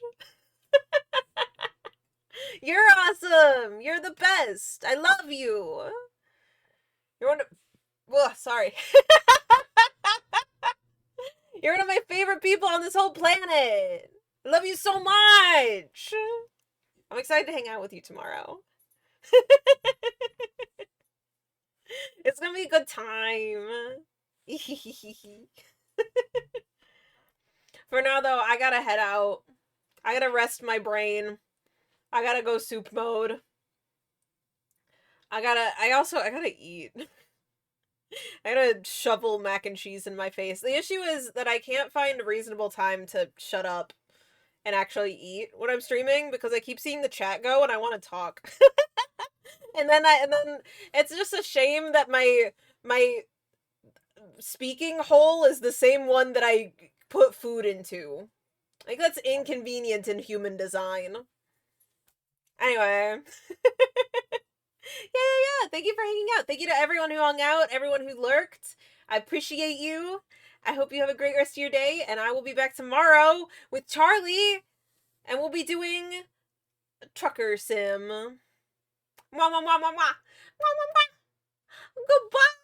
You're awesome. You're the best. I love you. You're one of sorry. You're one of my favorite people on this whole planet. I love you so much. I'm excited to hang out with you tomorrow. It's gonna be a good time. For now, though, I gotta head out. I gotta rest my brain. I gotta go soup mode. I gotta eat. I gotta shovel mac and cheese in my face. The issue is that I can't find a reasonable time to shut up and actually eat when I'm streaming because I keep seeing the chat go and I want to talk. and then it's just a shame that my speaking hole is the same one that I put food into. Like, that's inconvenient in human design. Anyway. Yeah. Thank you for hanging out. Thank you to everyone who hung out, everyone who lurked. I appreciate you. I hope you have a great rest of your day, and I will be back tomorrow with Charlie, and we'll be doing Trucker Sim. Mwah, mwah, mwah, mwah, mwah. Mwah, mwah, mwah. Goodbye.